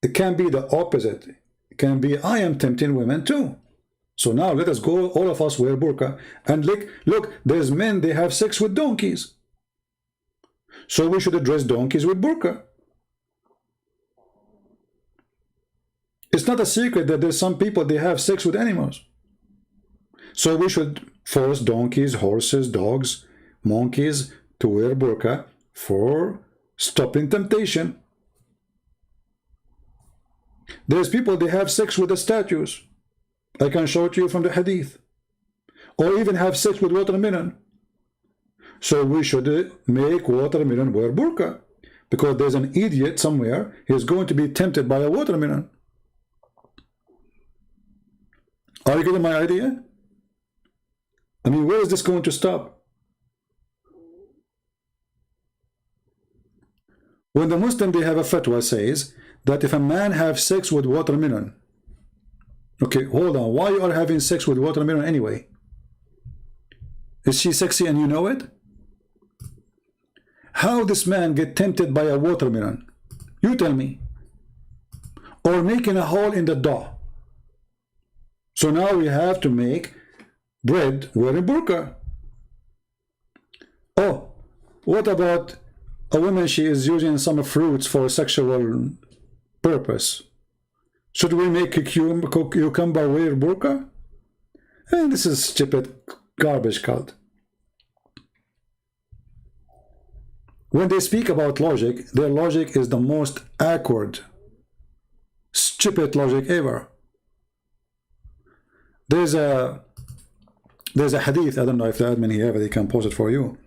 it can be the opposite. It can be I am tempting women too. So now let us go, all of us wear burqa, and look, there's men, they have sex with donkeys. So we should address donkeys with burqa. It's not a secret that there's some people, they have sex with animals. So we should force donkeys, horses, dogs, monkeys to wear burqa for stopping temptation. There's people, they have sex with the statues. I can show it to you from the hadith. Or even have sex with watermelon. So we should make watermelon wear burqa. Because there's an idiot somewhere, he's going to be tempted by a watermelon. Are you getting my idea? I mean, where is this going to stop? When the Muslim, they have a fatwa says that if a man have sex with watermelon, okay, hold on, why you are having sex with watermelon anyway? Is she sexy and you know it? How this man get tempted by a watermelon? You tell me. Or making a hole in the dough. So now we have to make bread wearing burqa. Oh, what about a woman, she is using some fruits for sexual purpose? Should we make a cucumber wear burqa? And this is stupid garbage cult. When they speak about logic, their logic is the most awkward, stupid logic ever. There's a hadith, I don't know if the admin here, they can post it for you.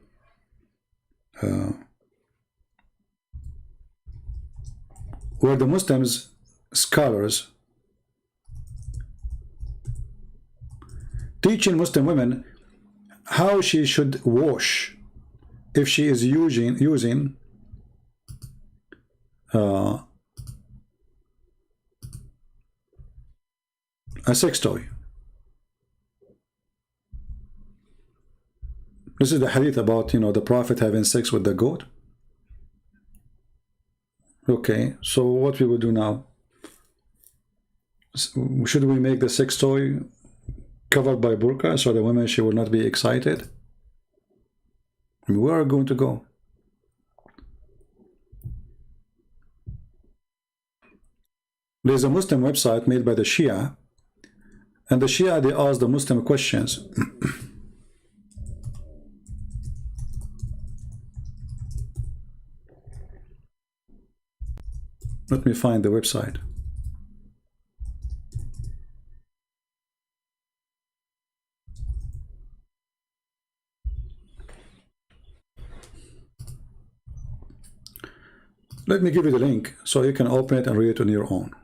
Where the Muslims, scholars, teaching Muslim women how she should wash if she is using a sex toy. This is the hadith about, you know, the Prophet having sex with the goat. Okay, so what we will do now? Should we make the sex toy covered by burqa so the women, she will not be excited? Where are we going to go? There's a Muslim website made by the Shia, and the Shia, they ask the Muslim questions. Let me find the website. Let me give you the link so you can open it and read it on your own.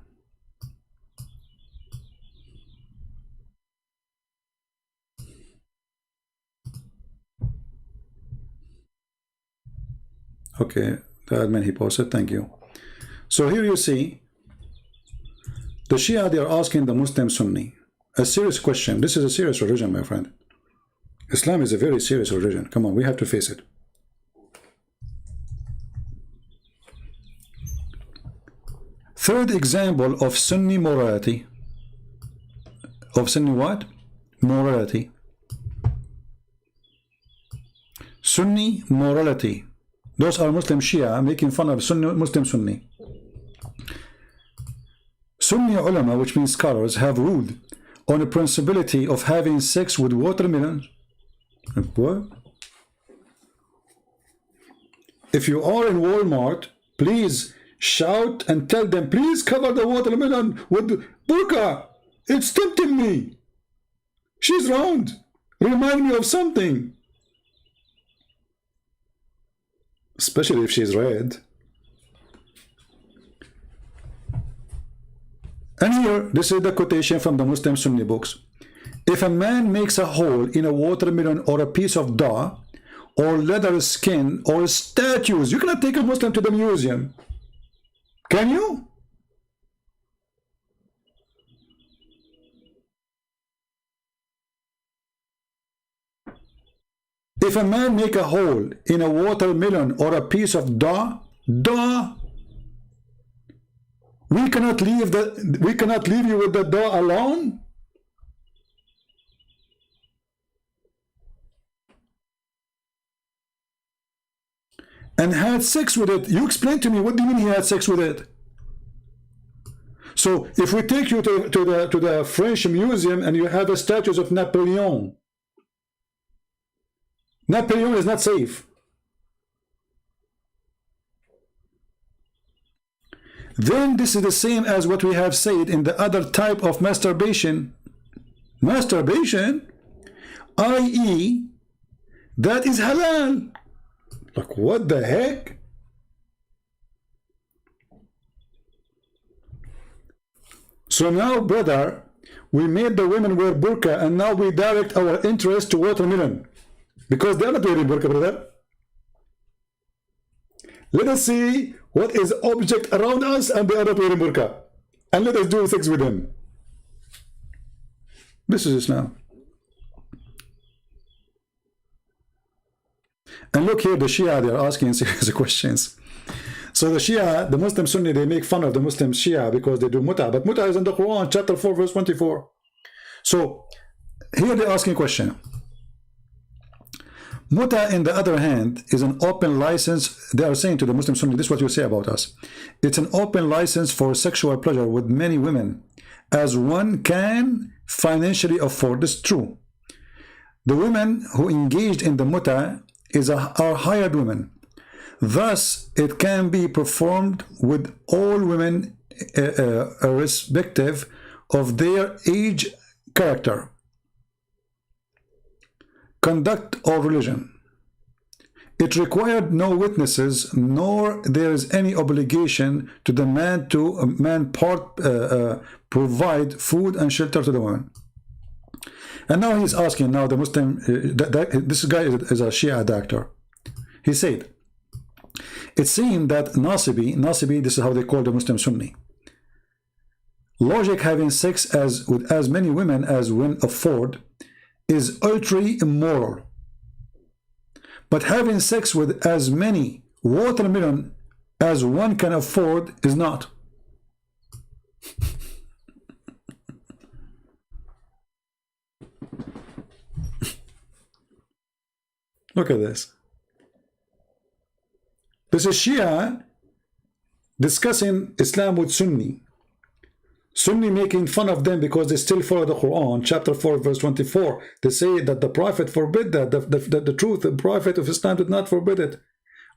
Okay, the admin, he posted, thank you. So here you see, the Shia, they are asking the Muslim Sunni a serious question. This is a serious religion, my friend. Islam is a very serious religion. Come on, we have to face it. Third example of Sunni morality. Of Sunni what? Morality. Sunni morality. Those are Muslim Shia making fun of Muslim Sunni. Sunni ulama, which means scholars, have ruled on the principality of having sex with watermelons. What? if you are in Walmart, please shout and tell them, please cover the watermelon with burqa. It's tempting me. She's round. Remind me of something. Especially if she's red. And here, this is the quotation from the Muslim Sunni books. If a man makes a hole in a watermelon or a piece of dough or leather skin or statues, you cannot take a Muslim to the museum. Can you? If a man make a hole in a watermelon or a piece of dough, we cannot leave you with the dough alone. And had sex with it. You explain to me, what do you mean he had sex with it? So if we take you to the French museum and you have the statues of Napoleon, Napoleon is not safe. Then this is the same as what we have said in the other type of masturbation. Masturbation, i.e., that is halal. Like, what the heck? So now, brother, we made the women wear burqa, and now we direct our interest to watermelon. Because they are not wearing burqa, brother. Let us see what is object around us, and they are not wearing burqa. And let us do sex with them. This is Islam. And look here, the Shia, they are asking serious questions. So the Shia, the Muslim Sunni, they make fun of the Muslim Shia because they do muta. But muta is in the Quran, chapter 4, verse 24. So here they're asking a question. Muta, in the other hand, is an open license. They are saying to the Muslim Sunni, this is what you say about us. It's an open license for sexual pleasure with many women, as one can financially afford. This is true. The women who engaged in the muta are hired women. Thus, it can be performed with all women irrespective of their age, character, conduct, or religion. It required no witnesses, nor there is any obligation to the man provide food and shelter to the woman. And now he's asking, now the Muslim, this guy is a Shia doctor. He said, it seemed that Nasibi, this is how they call the Muslim Sunni, logic having sex with as many women as one afford is utterly immoral. But having sex with as many watermelon as one can afford is not. Look at this. This is Shia discussing Islam with Sunni. Sunni making fun of them because they still follow the Quran, chapter 4, verse 24. They say that the Prophet forbid that. The truth, the Prophet of Islam did not forbid it.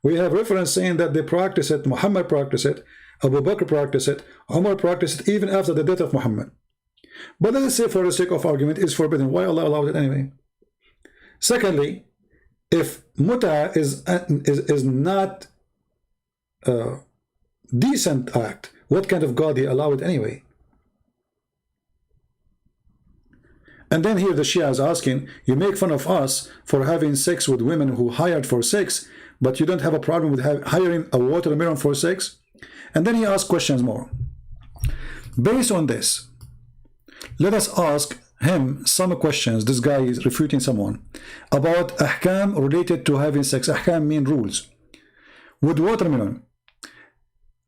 We have reference saying that they practice it, Muhammad practiced it, Abu Bakr practiced it, Umar practiced it, even after the death of Muhammad. But let us say, for the sake of argument, it's forbidden. Why Allah allowed it anyway? Secondly, if muta is not a decent act, what kind of God they allow it anyway? And then here the Shia is asking, you make fun of us for having sex with women who hired for sex, but you don't have a problem with hiring a watermelon for sex? And then he asks questions more. Based on this, let us ask him some questions. This guy is refuting someone about ahkam related to having sex. Ahkam mean rules. With watermelon,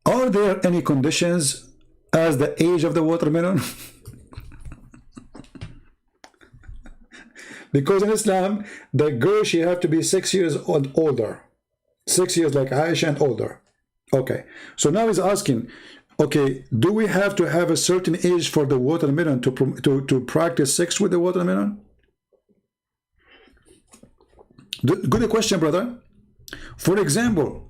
are there any conditions as the age of the watermelon? Because in Islam, the girl, she have to be 6 years old older. 6 years like Aisha and older. Okay, so now he's asking, okay, do we have to have a certain age for the watermelon to practice sex with the watermelon? Good question, brother. For example,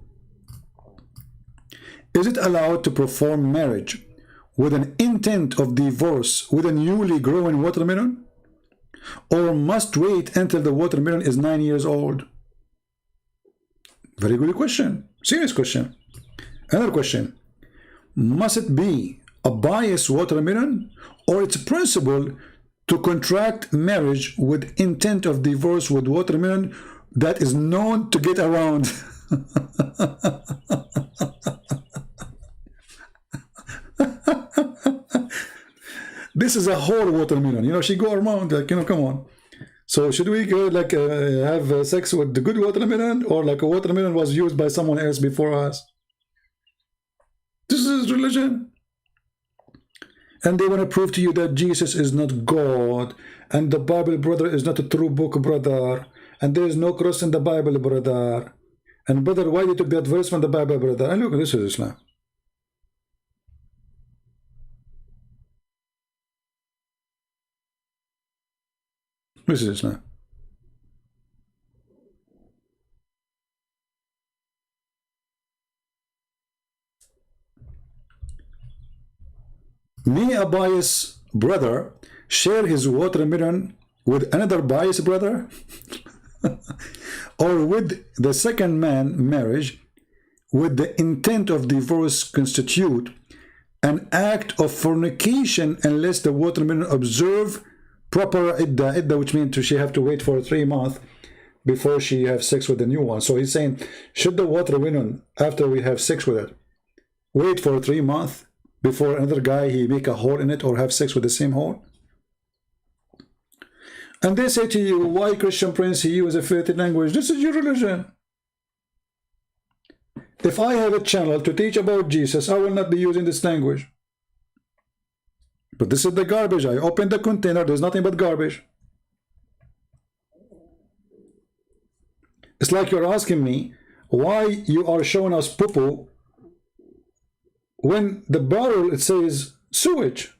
Is it allowed to perform marriage with an intent of divorce with a newly growing watermelon? Or must wait until the watermelon is 9 years old? Very good question. Serious question. Another question. Must it be a biased watermelon, or it's principle to contract marriage with intent of divorce with watermelon that is known to get around? This is a whole watermelon. You know, she go around like, you know, come on. So should we go like have sex with the good watermelon, or like a watermelon was used by someone else before us? This is religion. And they want to prove to you that Jesus is not God, and the Bible, brother, is not a true book, brother, and there is no cross in the Bible, brother. And brother, why you took that verse from the Bible, brother? And look, this is Islam. This is Islam. May a biased brother share his watermelon with another biased brother? Or with the second man marriage with the intent of divorce constitute an act of fornication unless the watermelon observe proper idda, which means she have to wait for 3 months before she have sex with the new one. So he's saying, should the watermelon, after we have sex with it, wait for 3 months before another guy he make a hole in it or have sex with the same hole? And they say to you, why Christian Prince, he use a filthy language? This is your religion. If I have a channel to teach about Jesus, I will not be using this language. But this is the garbage. I open the container, there's nothing but garbage. It's like you're asking me why you are showing us poo-poo when the bottle, it says sewage.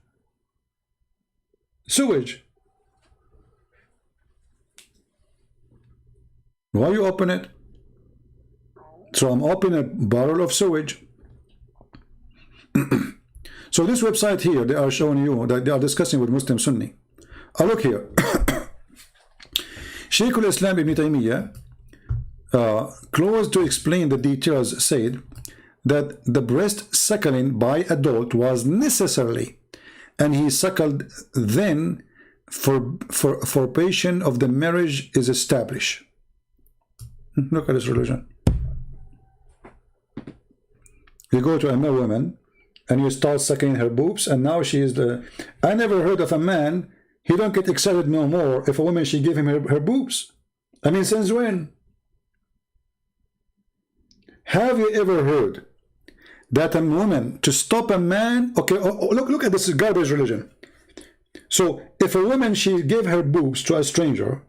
Sewage. Why you open it? So I'm opening a bottle of sewage. So this website here, they are showing you that they are discussing with Muslim Sunni. Look here. Shaykh al-Islam ibn Taymiyyah, close to explain the details, said that the breast suckling by adult was necessarily, and he suckled then for patient of the marriage is established. Look at this religion. You go to a woman and you start sucking her boobs, and now she is the... I never heard of a man, he don't get excited no more if a woman, she give him her boobs. I mean, since when? Have you ever heard that a woman, to stop a man... Okay, look at this garbage religion. So if a woman, she gave her boobs to a stranger,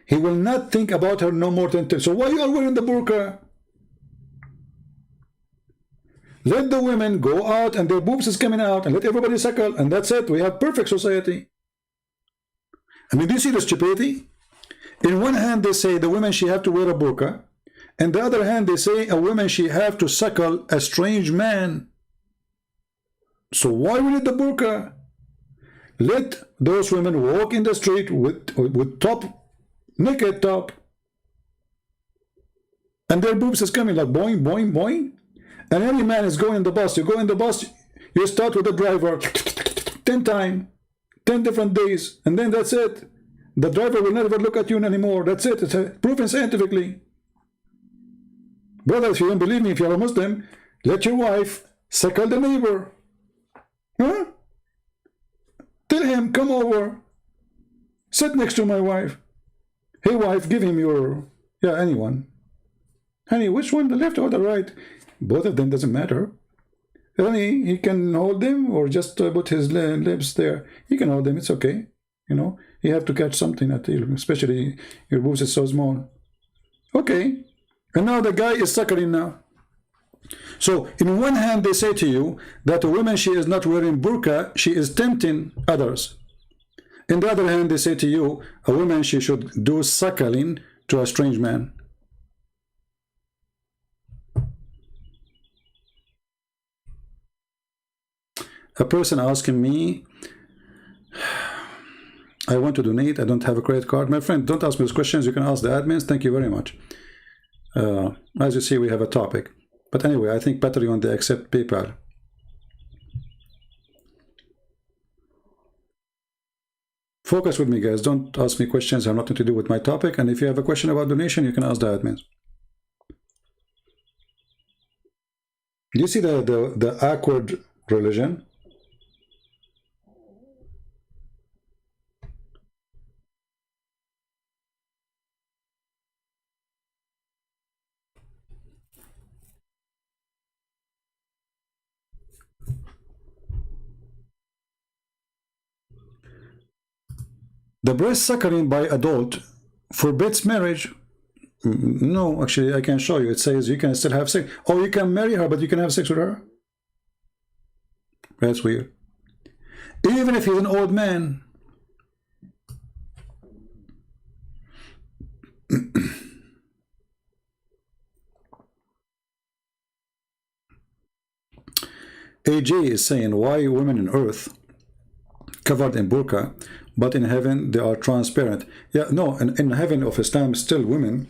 he will not think about her no more than... So why you are wearing the burqa? Let the women go out and their boobs is coming out, and let everybody suckle, and that's it. We have perfect society. I mean, do you see the stupidity? In one hand, they say the women, she have to wear a burqa. And the other hand, they say a woman, she have to suckle a strange man. So why we need the burqa? Let those women walk in the street with top, naked top. And their boobs is coming like boing, boing, boing. And every man is going in the bus. You go in the bus, you start with the driver 10 times, 10 different days, and then that's it. The driver will never look at you anymore. That's it. It's proven scientifically. Brother, if you don't believe me, if you're a Muslim, let your wife suckle the neighbor. Huh? Tell him, come over. Sit next to my wife. Hey, wife, give him your... Yeah, anyone. Honey, which one, the left or the right? Both of them, doesn't matter. Honey, he can hold them or just put his lips there. He can hold them, it's okay. You know, you have to catch something at you, especially your boobs is so small. Okay. And now the guy is suckling now. So, in one hand, they say to you that a woman, she is not wearing burqa, she is tempting others. In the other hand, they say to you, a woman, she should do suckling to a strange man. A person asking me, I want to donate, I don't have a credit card. My friend, don't ask me those questions. You can ask the admins. Thank you very much. As you see, we have a topic. But anyway, I think Patreon, they accept PayPal. Focus with me, guys. Don't ask me questions that have nothing to do with my topic. And if you have a question about donation, you can ask the admins. Do you see the awkward religion? The breast suckering by adult forbids marriage. No, actually, I can show you. It says you can still have sex. Oh, you can marry her, but you can have sex with her? That's weird. Even if he's an old man. AJ is saying, why women on earth covered in burqa, but in heaven they are transparent? Yeah, no, in heaven of Islam, still women,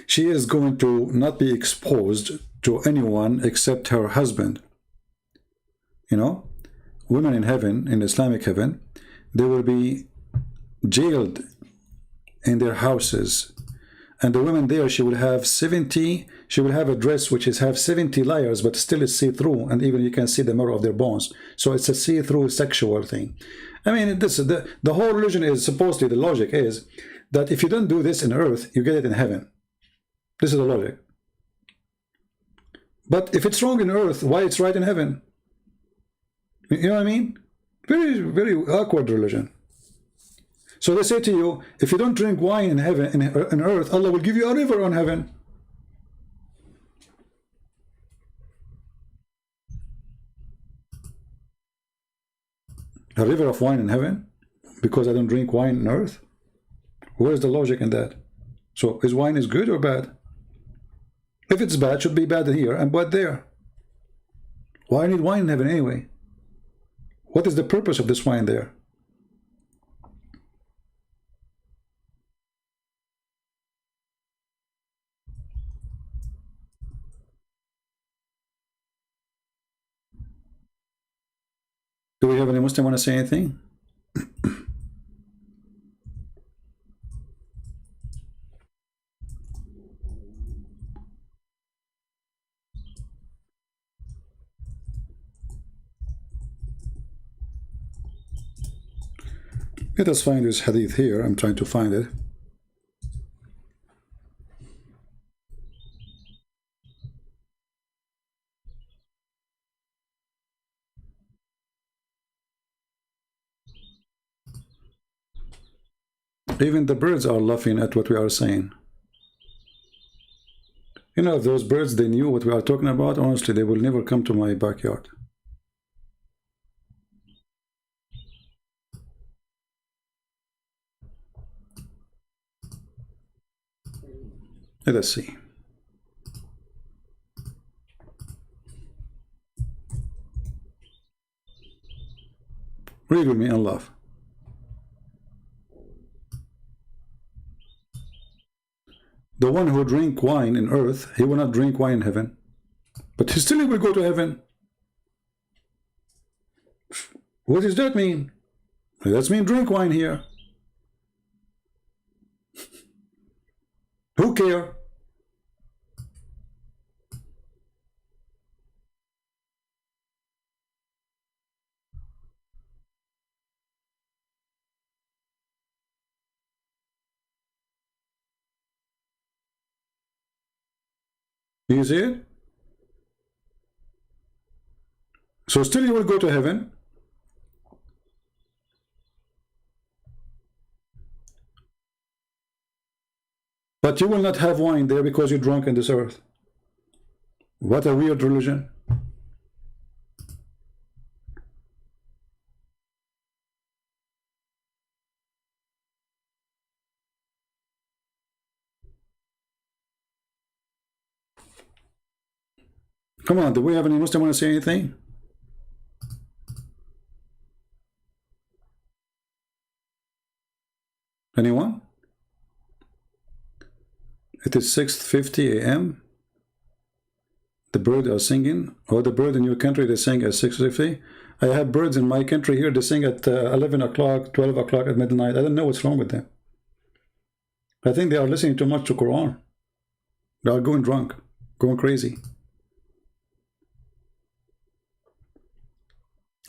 she is going to not be exposed to anyone except her husband. You know, women in heaven, in Islamic heaven, they will be jailed in their houses. And the woman there, she will have a dress which have 70 layers, but still is see-through, and even you can see the marrow of their bones. So it's a see-through sexual thing. I mean, this is the whole religion is supposedly, the logic is that if you don't do this in earth, you get it in heaven. This is the logic. But if it's wrong in earth, why it's right in heaven? You know what I mean? Very, very awkward religion. So they say to you, if you don't drink wine in heaven, in earth, Allah will give you a river on heaven. A river of wine in heaven? Because I don't drink wine on earth? Where is the logic in that? So is wine is good or bad? If it's bad, it should be bad here and bad there. Why need wine in heaven anyway? What is the purpose of this wine there? Do we have any Muslim want to say anything? Let us find this hadith here. I'm trying to find it. Even the birds are laughing at what we are saying. You know, if those birds, they knew what we are talking about, honestly, they will never come to my backyard. Let us see. Read with me and laugh. The one who drink wine in earth, he will not drink wine in heaven. But he still will go to heaven. What does that mean? That means drink wine here. Who care? You see it? So still you will go to heaven. But you will not have wine there because you're drunk in this earth. What a weird religion. Come on, do we have any Muslim want to say anything? Anyone? It is 6:50 a.m. The birds are singing. Or the bird in your country, they sing at 6:50. I have birds in my country here, they sing at 11 o'clock, 12 o'clock at midnight. I don't know what's wrong with them. I think they are listening too much to Quran. They are going drunk, going crazy.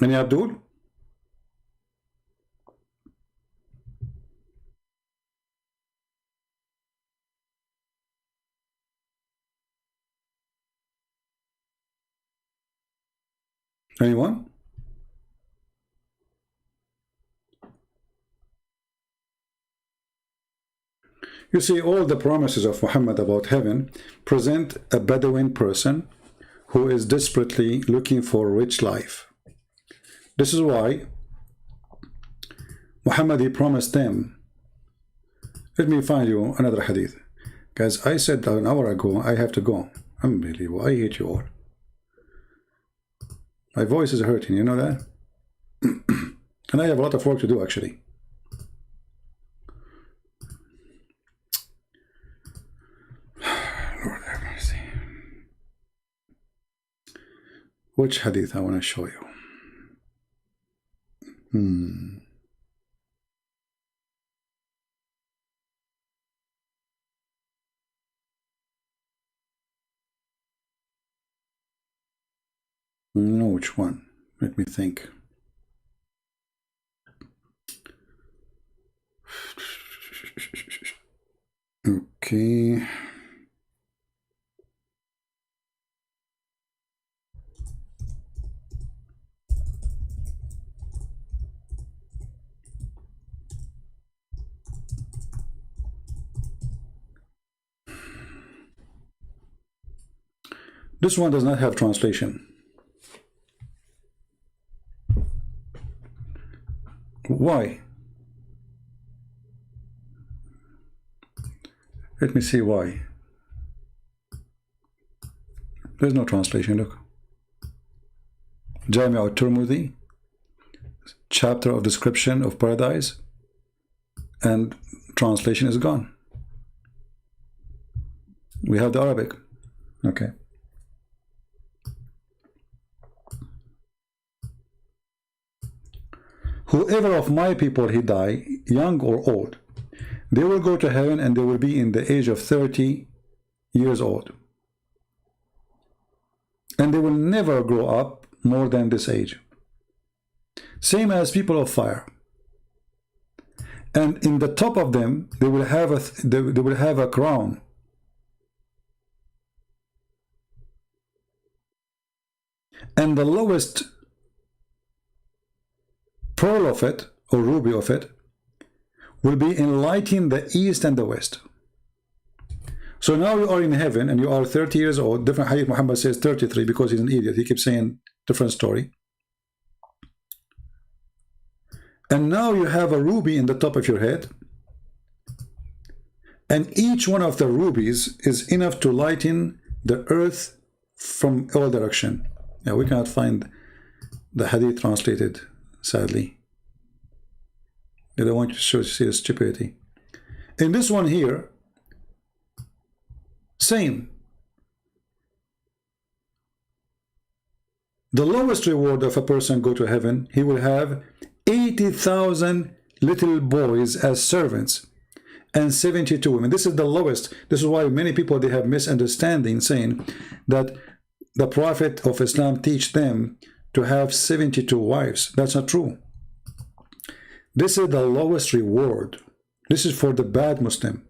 Any Abdul? Anyone? You see, all the promises of Muhammad about heaven present a Bedouin person who is desperately looking for rich life. This is why Muhammad, he promised them. Let me find you another hadith. Guys, I said an hour ago, I have to go. Unbelievable. I hate you all. My voice is hurting, you know that? And I have a lot of work to do, actually. Lord have mercy. Which hadith I want to show you? I don't know which one. Let me think. Okay. This one does not have translation. Why? Let me see why. There's no translation, look. Jami' al-Tirmidhi, chapter of description of paradise, and translation is gone. We have the Arabic. Okay. Whoever of my people he die, young or old, they will go to heaven and they will be in the age of 30 years old. And they will never grow up more than this age. Same as people of fire. And in the top of them, they will have a crown. And the lowest pearl of it, or ruby of it, will be enlightening the east and the west. So now you are in heaven and you are 30 years old. Different hadith, Muhammad says 33 because he's an idiot. He keeps saying different story. And now you have a ruby in the top of your head. And each one of the rubies is enough to lighten the earth from all direction. Yeah, we cannot find the hadith translated, sadly. They don't want you to see the stupidity. In this one here, same. The lowest reward of a person go to heaven, he will have 80,000 little boys as servants and 72 women. This is the lowest. This is why many people, they have misunderstanding saying that the Prophet of Islam teach them to have 72 wives. That's not true. This is the lowest reward. This is for the bad Muslim.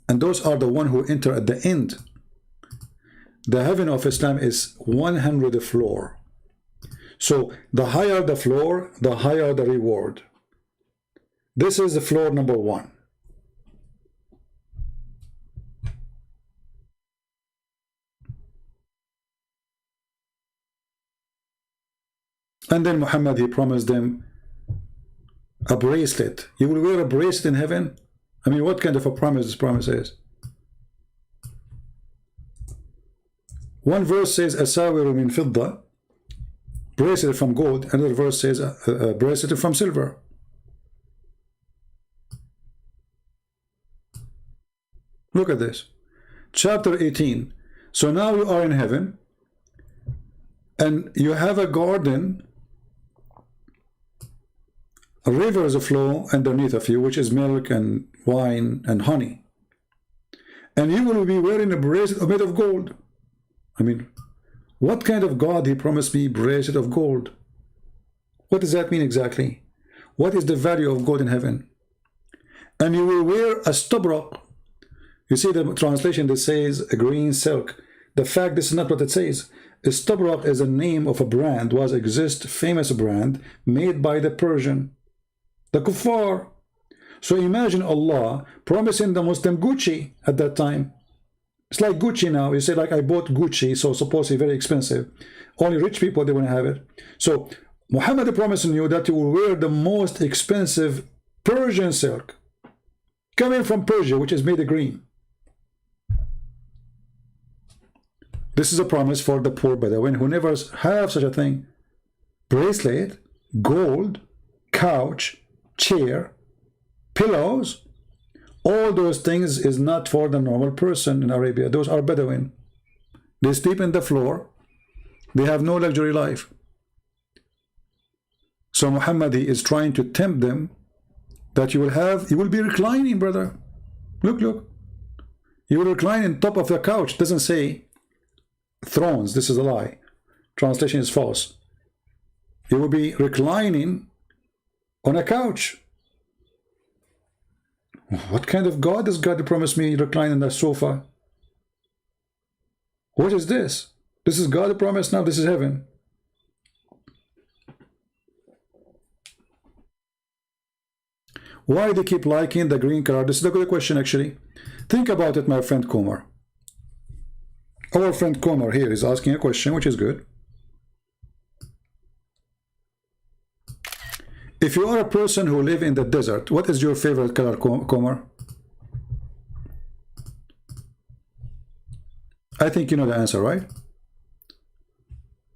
And those are the one who enter at the end. The heaven of Islam is 100 floor. So the higher the floor, the higher the reward. This is the floor number 1. And then Muhammad, he promised them a bracelet. You will wear a bracelet in heaven? I mean, what kind of a promise this promise is? One verse says, Asawiru min fidda, bracelet from gold. Another verse says, a bracelet from silver. Look at this. Chapter 18. So now you are in heaven, and you have a garden, rivers flow underneath of you, which is milk and wine and honey. And you will be wearing a bracelet made of gold. I mean, what kind of God he promised me bracelet of gold? What does that mean exactly? What is the value of gold in heaven? And you will wear a stubrak. You see the translation that says a green silk. The fact this is not what it says. Stubrak is a name of a brand, was exist famous brand made by the Persian, the kuffar. So imagine Allah promising the Muslim Gucci at that time. It's like Gucci now. You say like, I bought Gucci, so supposedly very expensive. Only rich people, they want to have it. So Muhammad is promising you that you will wear the most expensive Persian silk, coming from Persia, which is made of green. This is a promise for the poor Bedouin who never have such a thing. Bracelet, gold, couch, chair, pillows, all those things is not for the normal person in Arabia. Those are Bedouin. They sleep in the floor. They have no luxury life. So Muhammad is trying to tempt them that you will be reclining, brother. Look. You will recline on top of the couch. It doesn't say thrones. This is a lie. Translation is false. You will be reclining on a couch. What kind of God does God promise me recline on the sofa? What is this? This is God promise now. This is heaven. Why they keep liking the green color? This is a good question, actually. Think about it, my friend Kumar. Our friend Kumar here is asking a question, which is good. If you are a person who live in the desert, what is your favorite color, Kumar? I think you know the answer, right?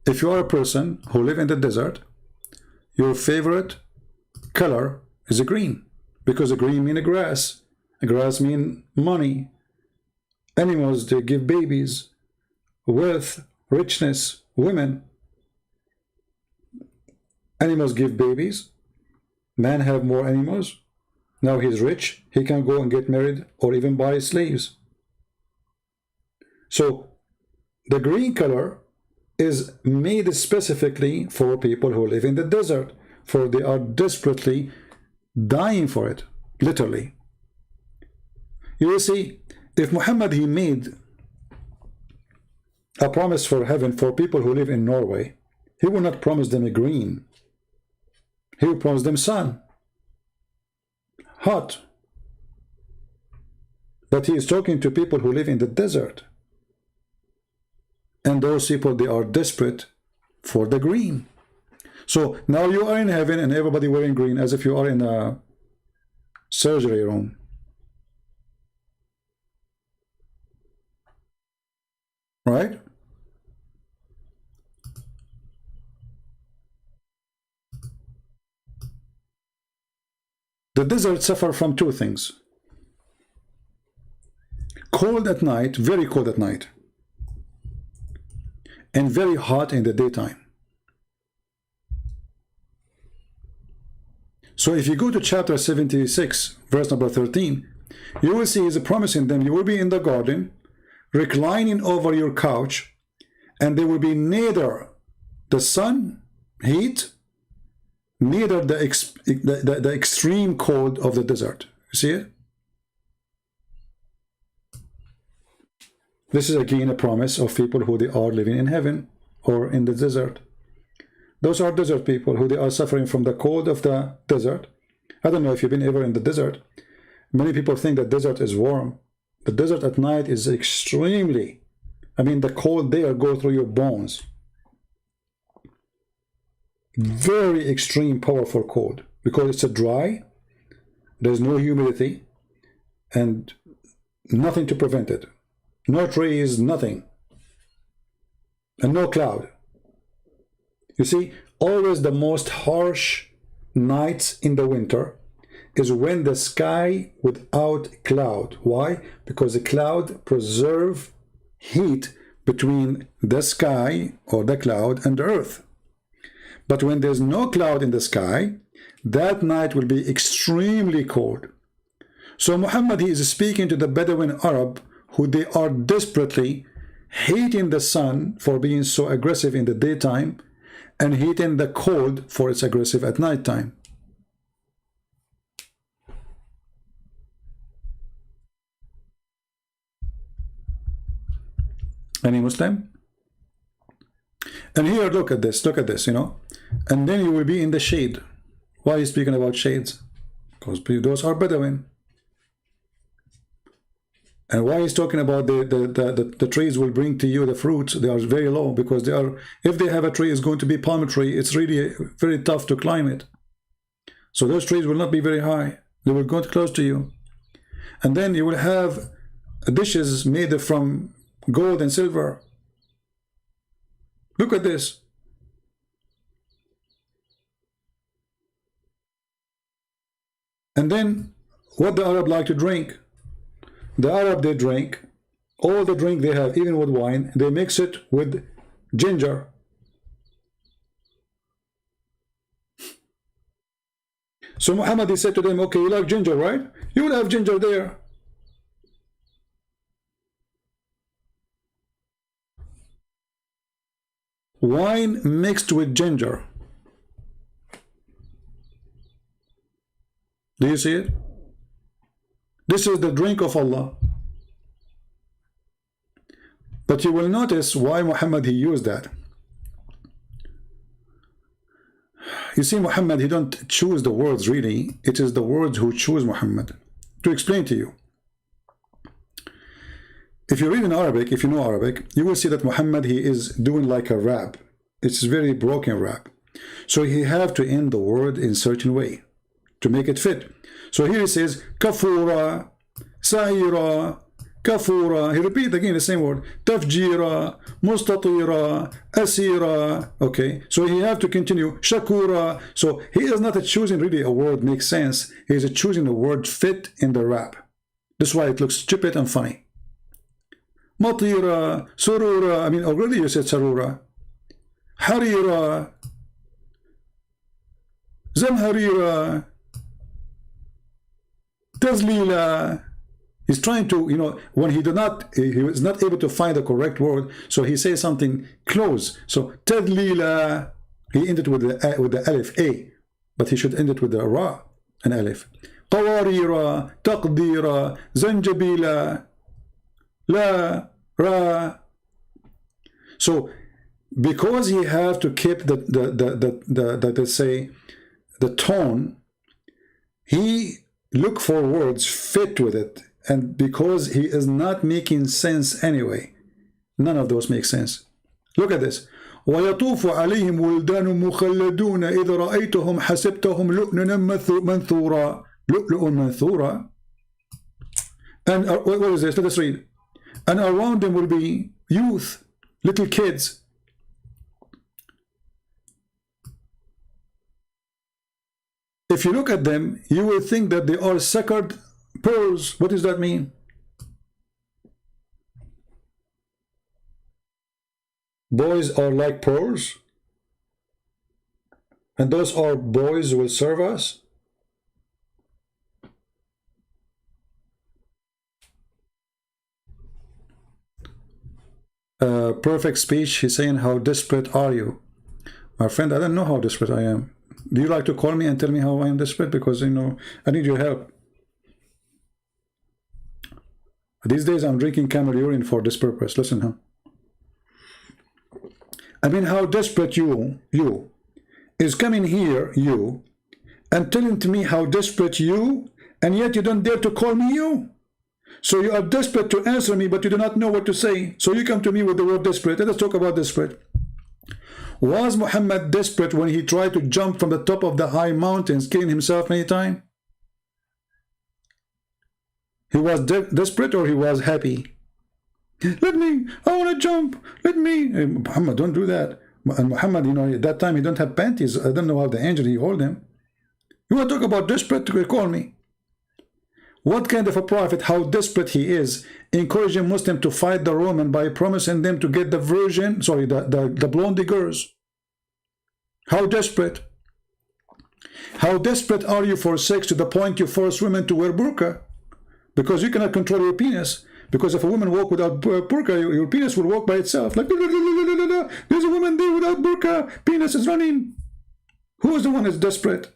If you are a person who live in the desert, your favorite color is a green, because a green means a grass. A grass means money. Animals, they give babies, wealth, richness, women. Animals give babies. Man have more animals. Now he's rich. He can go and get married or even buy slaves. So the green color is made specifically for people who live in the desert, for they are desperately dying for it, literally. You will see, if Muhammad, he made a promise for heaven for people who live in Norway, he will not promise them a green. He will promise them sun, hot. But he is talking to people who live in the desert. And those people, they are desperate for the green. So now you are in heaven and everybody wearing green, as if you are in a surgery room. Right? The desert suffers from two things. Cold at night, very cold at night, and very hot in the daytime. So if you go to chapter 76, verse number 13, you will see he's promising them, you will be in the garden, reclining over your couch, and there will be neither the sun, heat, neither the extreme cold of the desert. You see it? This is again a promise of people who they are living in heaven or in the desert. Those are desert people who they are suffering from the cold of the desert. I don't know if you've been ever in the desert. Many people think that desert is warm. The desert at night is extremely, the cold there go through your bones. Very extreme, powerful cold, because it's a dry, there's no humidity, and nothing to prevent it. No trees, nothing. And no cloud. You see, always the most harsh nights in the winter, is when the sky without cloud. Why? Because the cloud preserve heat between the sky or the cloud and the earth. But when there's no cloud in the sky, that night will be extremely cold. So Muhammad, he is speaking to the Bedouin Arab, who they are desperately hating the sun for being so aggressive in the daytime and hating the cold for its aggressive at nighttime. Any Muslim? And here, look at this, you know. And then you will be in the shade. Why are you speaking about shades? Because those are Bedouin. And why he's talking about the trees will bring to you the fruits? They are very low because they are, if they have a tree, it's going to be palm tree. It's really very tough to climb it. So those trees will not be very high. They will go close to you. And then you will have dishes made from gold and silver. Look at this. And then what the Arab like to drink? The Arab, they drink all the drink they have, even with wine, they mix it with ginger. So Muhammad, he said to them, okay, you like ginger, right? You will have ginger there. Wine mixed with ginger. Do you see it? This is the drink of Allah. But you will notice why Muhammad, he used that. You see, Muhammad, he don't choose the words really. It is the words who choose Muhammad. To explain to you. If you read in Arabic, if you know Arabic, you will see that Muhammad, he is doing like a rap. It's very broken rap. So he have to end the word in a certain way to make it fit. So here he says, kafura, sa'ira, kafura. He repeat again the same word. Tafjira, mustatira, asira. Okay, so he have to continue. Shakura. So he is not choosing really a word makes sense. He is choosing the word fit in the rap. That's why it looks stupid and funny. Matira, surura. I mean, already you said sarura. Harira, zamharira, tazlila. He's trying to, you know, when he was not able to find the correct word, so he says something close. So tadlila, he ended with the alif a, but he should end it with the ra and alif. Qawarira, taqdira, zanjabila, la, ra. So because he have to keep let's say the tone, he look for words fit with it, and because he is not making sense anyway, none of those make sense. Look at this. ويطوف عليهم ولدان مخلدون إذا رأيتهم حسبتهم لؤلؤا منثورا. لؤلؤ منثورا. And what is this? Let us read. And around them will be youth, little kids. If you look at them, you will think that they are suckered pearls. What does that mean? Boys are like pearls? And those are boys who will serve us? Perfect speech, he's saying, how desperate are you? My friend, I don't know how desperate I am. Do you like to call me and tell me how I am desperate? Because, you know, I need your help. These days I'm drinking camel urine for this purpose. Listen, huh? I mean, how desperate you is coming here, you, and telling to me how desperate you, and yet you don't dare to call me you. So you are desperate to answer me, but you do not know what to say. So you come to me with the word desperate. Let us talk about desperate. Was Muhammad desperate when he tried to jump from the top of the high mountains, killing himself many times? He was desperate, or he was happy? Let me, I want to jump, let me. Hey, Muhammad, don't do that. And Muhammad, you know, at that time he don't have panties. I don't know how the angel he hold him. You want to talk about desperate? Call me. What kind of a prophet, how desperate he is, encouraging Muslims to fight the Roman by promising them to get the virgin, sorry, the blonde girls. How desperate? How desperate are you for sex to the point you force women to wear burqa? Because you cannot control your penis. Because if a woman walk without burqa, your penis will walk by itself. Like, there's a woman there without burqa, penis is running. Who is the one that's desperate?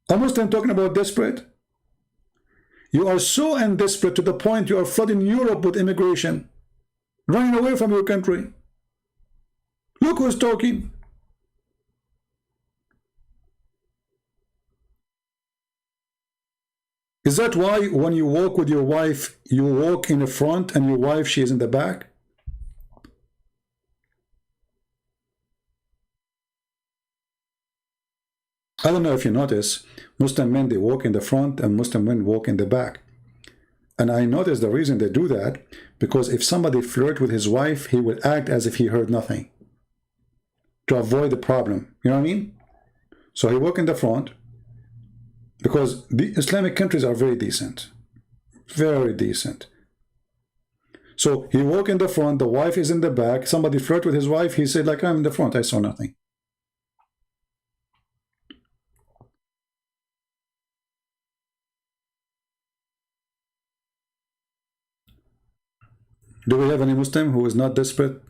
A Muslim talking about desperate? You are so desperate to the point you are flooding Europe with immigration, running away from your country. Look who's talking. Is that why when you walk with your wife, you walk in the front and your wife, she is in the back? I don't know if you notice, Muslim men, they walk in the front and Muslim women walk in the back. And I notice the reason they do that, because if somebody flirt with his wife, he will act as if he heard nothing to avoid the problem. You know what I mean? So he walk in the front, because the Islamic countries are very decent. Very decent. So he walk in the front, the wife is in the back, somebody flirt with his wife, he said, like, I'm in the front, I saw nothing. Do we have any Muslim who is not desperate?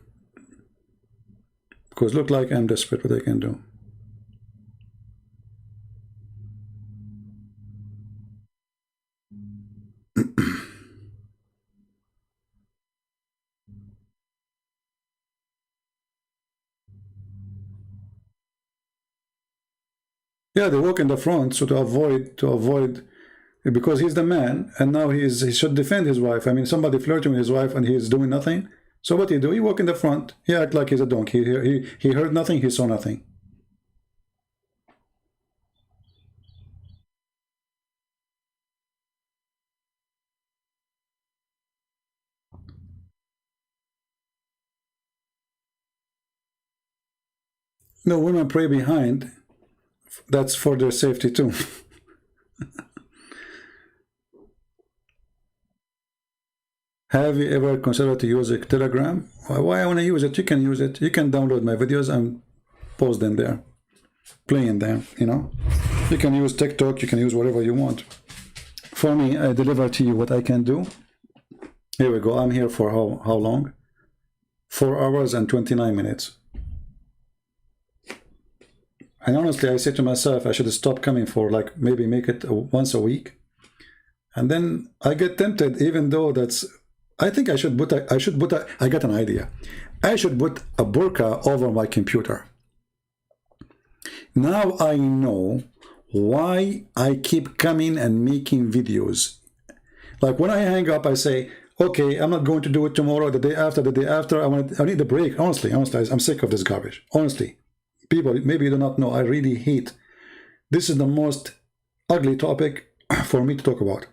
Because look like I'm desperate, what I can do. Yeah, they walk in the front, so to avoid, because he's the man, and now he should defend his wife. I mean, somebody flirting with his wife and he is doing nothing. So what do? He walk in the front. He act like he's a donkey. He heard nothing. He saw nothing. No, women pray behind. That's for their safety too. Have you ever considered to use a Telegram? Why I want to use it? You can use it. You can download my videos and post them there, playing them, you know. You can use TikTok, you can use whatever you want. For me, I deliver to you what I can do. Here we go. I'm here for how long? 4 hours and 29 minutes. And honestly, I say to myself, I should stop coming for, like, maybe make it once a week. And then I get tempted, even though that's, I think I should put I got an idea. I should put a burqa over my computer. Now I know why I keep coming and making videos. Like when I hang up, I say, okay, I'm not going to do it tomorrow, the day after, I need a break. Honestly, I'm sick of this garbage. Honestly. People, maybe you do not know, I really hate. This is the most ugly topic for me to talk about.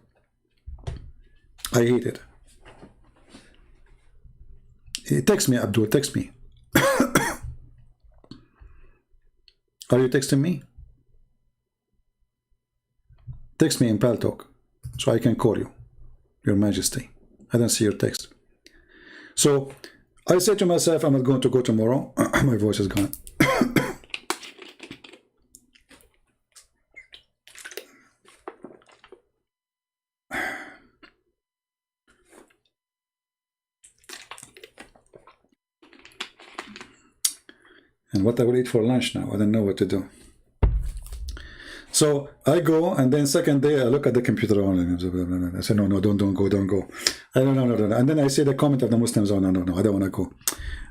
I hate it. Text me, Abdul, text me. Are you texting me? Text me in Paltalk so I can call you, Your Majesty. I don't see your text. So I said to myself, I'm not going to go tomorrow. My voice is gone. And what I will eat for lunch now, I don't know what to do. So I go, and then second day I look at the computer. I say, no, don't go. I don't know. And then I see the comment of the Muslims. Oh, no, I don't want to go.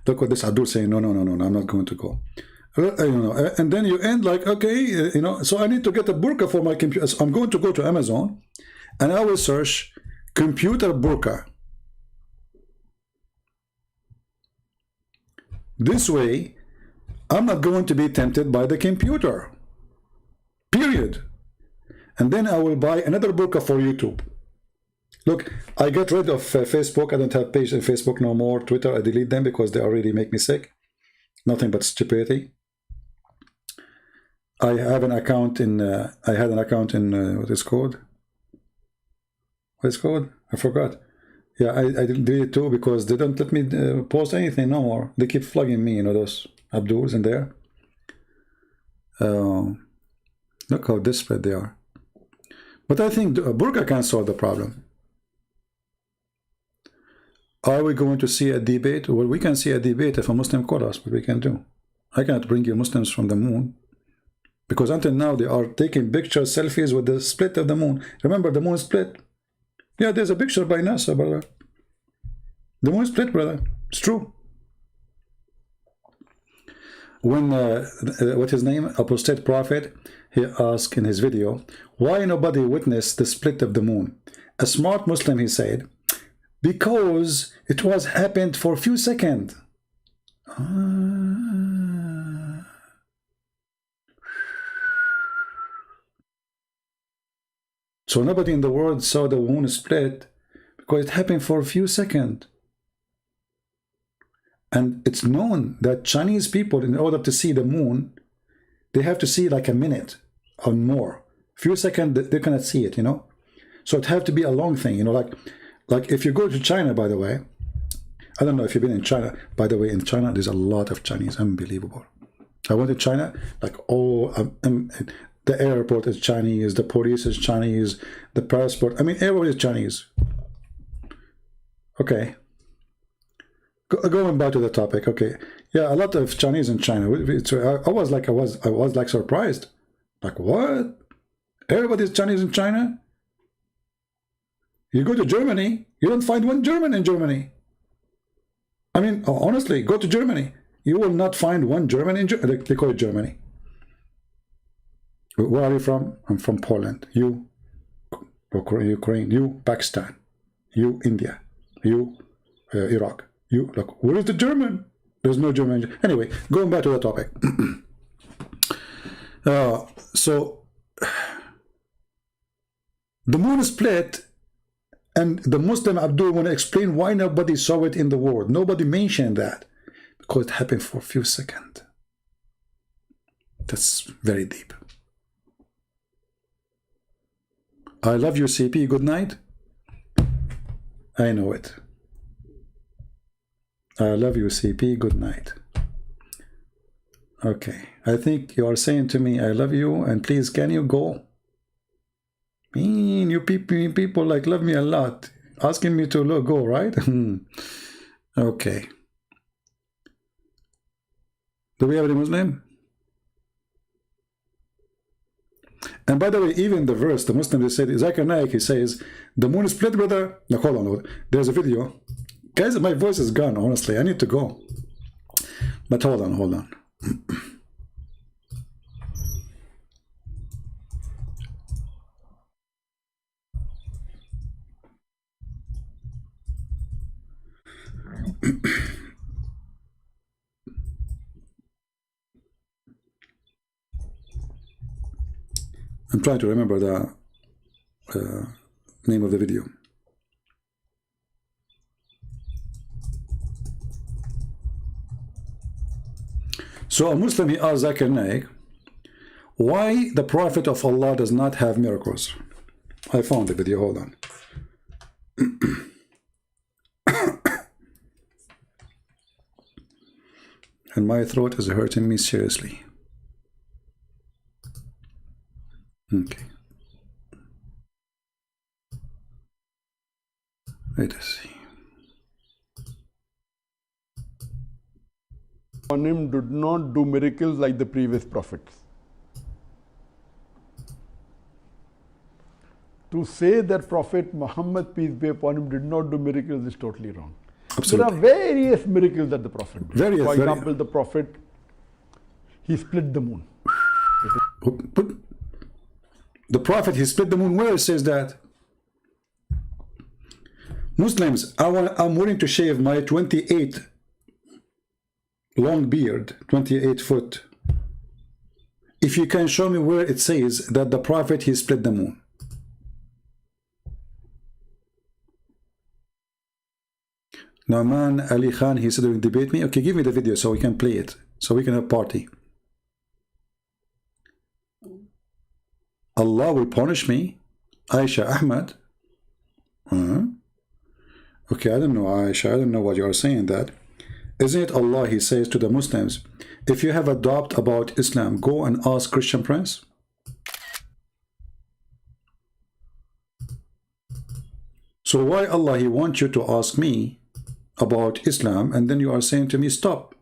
Look what this Abdul saying. No, I'm not going to go. And then you end like, okay, so I need to get a burqa for my computer. So I'm going to go to Amazon, and I will search computer burqa. This way, I'm not going to be tempted by the computer. Period. And then I will buy another burqa for YouTube. Look, I got rid of Facebook. I don't have page on Facebook no more. Twitter, I delete them because they already make me sick. Nothing but stupidity. I have an account in, I had an account in, what is called? What is called? I forgot. Yeah, I did it too because they don't let me post anything no more. They keep flogging me, you know, those Abduls in there. Look how desperate they are. But I think Burqa can solve the problem. Are we going to see a debate? Well, we can see a debate if a Muslim calls us, what we can do. I cannot bring you Muslims from the moon. Because until now, they are taking pictures, selfies with the split of the moon. Remember, the moon is split. Yeah, there's a picture by NASA, brother. The moon is split, brother. It's true. When, what's his name? Apostate Prophet, he asked in his video, why nobody witnessed the split of the moon? A smart Muslim, he said, because it was happened for a few seconds. So nobody in the world saw the moon split because it happened for a few seconds. And it's known that Chinese people, in order to see the moon, they have to see like a minute or more. Few seconds, they cannot see it, you know. So it have to be a long thing, you know, like if you go to China, by the way, I don't know if you've been in China. By the way, in China, there's a lot of Chinese, unbelievable. I went to China, like, the airport is Chinese, the police is Chinese, the passport, I mean, everybody is Chinese. Okay. Going back to the topic, okay. Yeah, a lot of Chinese in China. I was like surprised. Like, what? Everybody's Chinese in China? You go to Germany, you don't find one German in Germany. I mean, honestly, go to Germany. You will not find one German in Germany. They call it Germany. Where are you from? I'm from Poland. You, Ukraine. You, Pakistan. You, India. You, Iraq. You, look, where is the German? There's no German. Anyway, going back to the topic. So, the moon is split, and the Muslim Abdul want to explain why nobody saw it in the world. Nobody mentioned that. Because it happened for a few seconds. That's very deep. I love you, CP. Good night. I know it. I love you, CP. Good night. Okay. I think you are saying to me, I love you, and please, can you go? You people like love me a lot. Asking me to go, right? Okay. Do we have any Muslim? And by the way, even the verse, the Muslim, they said, Zakir Naik, he says, the moon is split, brother. Now, hold on. There's a video. Guys, my voice is gone, honestly. I need to go. But hold on. I'm trying to remember the name of the video. So a Muslim, he asked Zakir Naik, why the Prophet of Allah does not have miracles? I found the video, hold on. And my throat is hurting me seriously. Okay. Let us see. On him did not do miracles like the previous prophets. To say that Prophet Muhammad, peace be upon him, did not do miracles is totally wrong. Absolutely. There are various miracles that the Prophet did. For example, the Prophet, he split the moon. But the Prophet, he split the moon. Where it says that? Muslims, I'm willing to shave my 28 long beard, 28 foot. If you can show me where it says that the Prophet, he split the moon. Nauman Ali Khan, he said, will debate me. Okay, give me the video so we can play it, so we can have party. Allah will punish me? Aisha Ahmad? Okay, I don't know, Aisha. I don't know what you are saying that. Isn't it Allah, he says to the Muslims, if you have a doubt about Islam, go and ask Christian Prince? So why Allah, he wants you to ask me about Islam, and then you are saying to me, stop?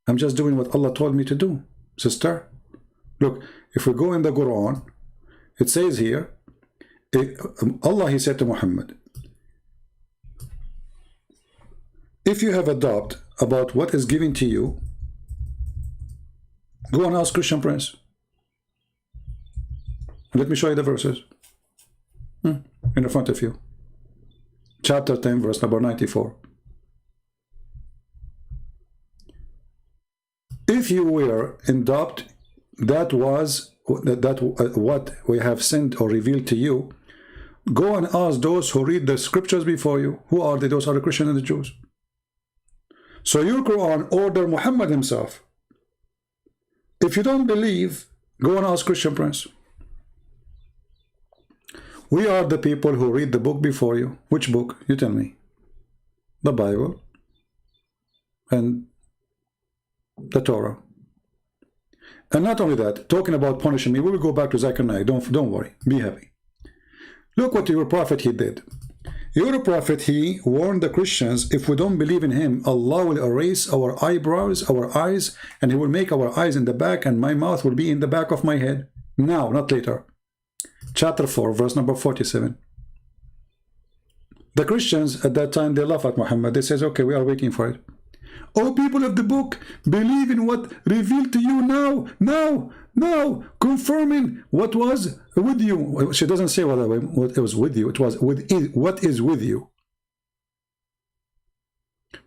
I'm just doing what Allah told me to do, sister. Look, if we go in the Quran, it says here, Allah, he said to Muhammad, if you have a doubt about what is given to you, go and ask Christian Prince. Let me show you the verses in the front of you. Chapter 10, verse number 94. If you were in doubt, that what we have sent or revealed to you, go and ask those who read the scriptures before you. Who are they? Those are the Christians and the Jews. So your Quran order Muhammad himself. If you don't believe, go and ask Christian Prince. We are the people who read the book before you. Which book? You tell me. The Bible and the Torah. And not only that, talking about punishing me, we will go back to Zechariah. Don't worry. Be happy. Look what your prophet he did. Your prophet, he warned the Christians, if we don't believe in him, Allah will erase our eyebrows, our eyes, and he will make our eyes in the back, and my mouth will be in the back of my head. Now, not later. Chapter 4, verse number 47. The Christians at that time, they laugh at Muhammad. They says, okay, we are waiting for it. Oh, people of the book, believe in what revealed to you now, confirming what was with you. She doesn't say what it was with you. It was with what is with you.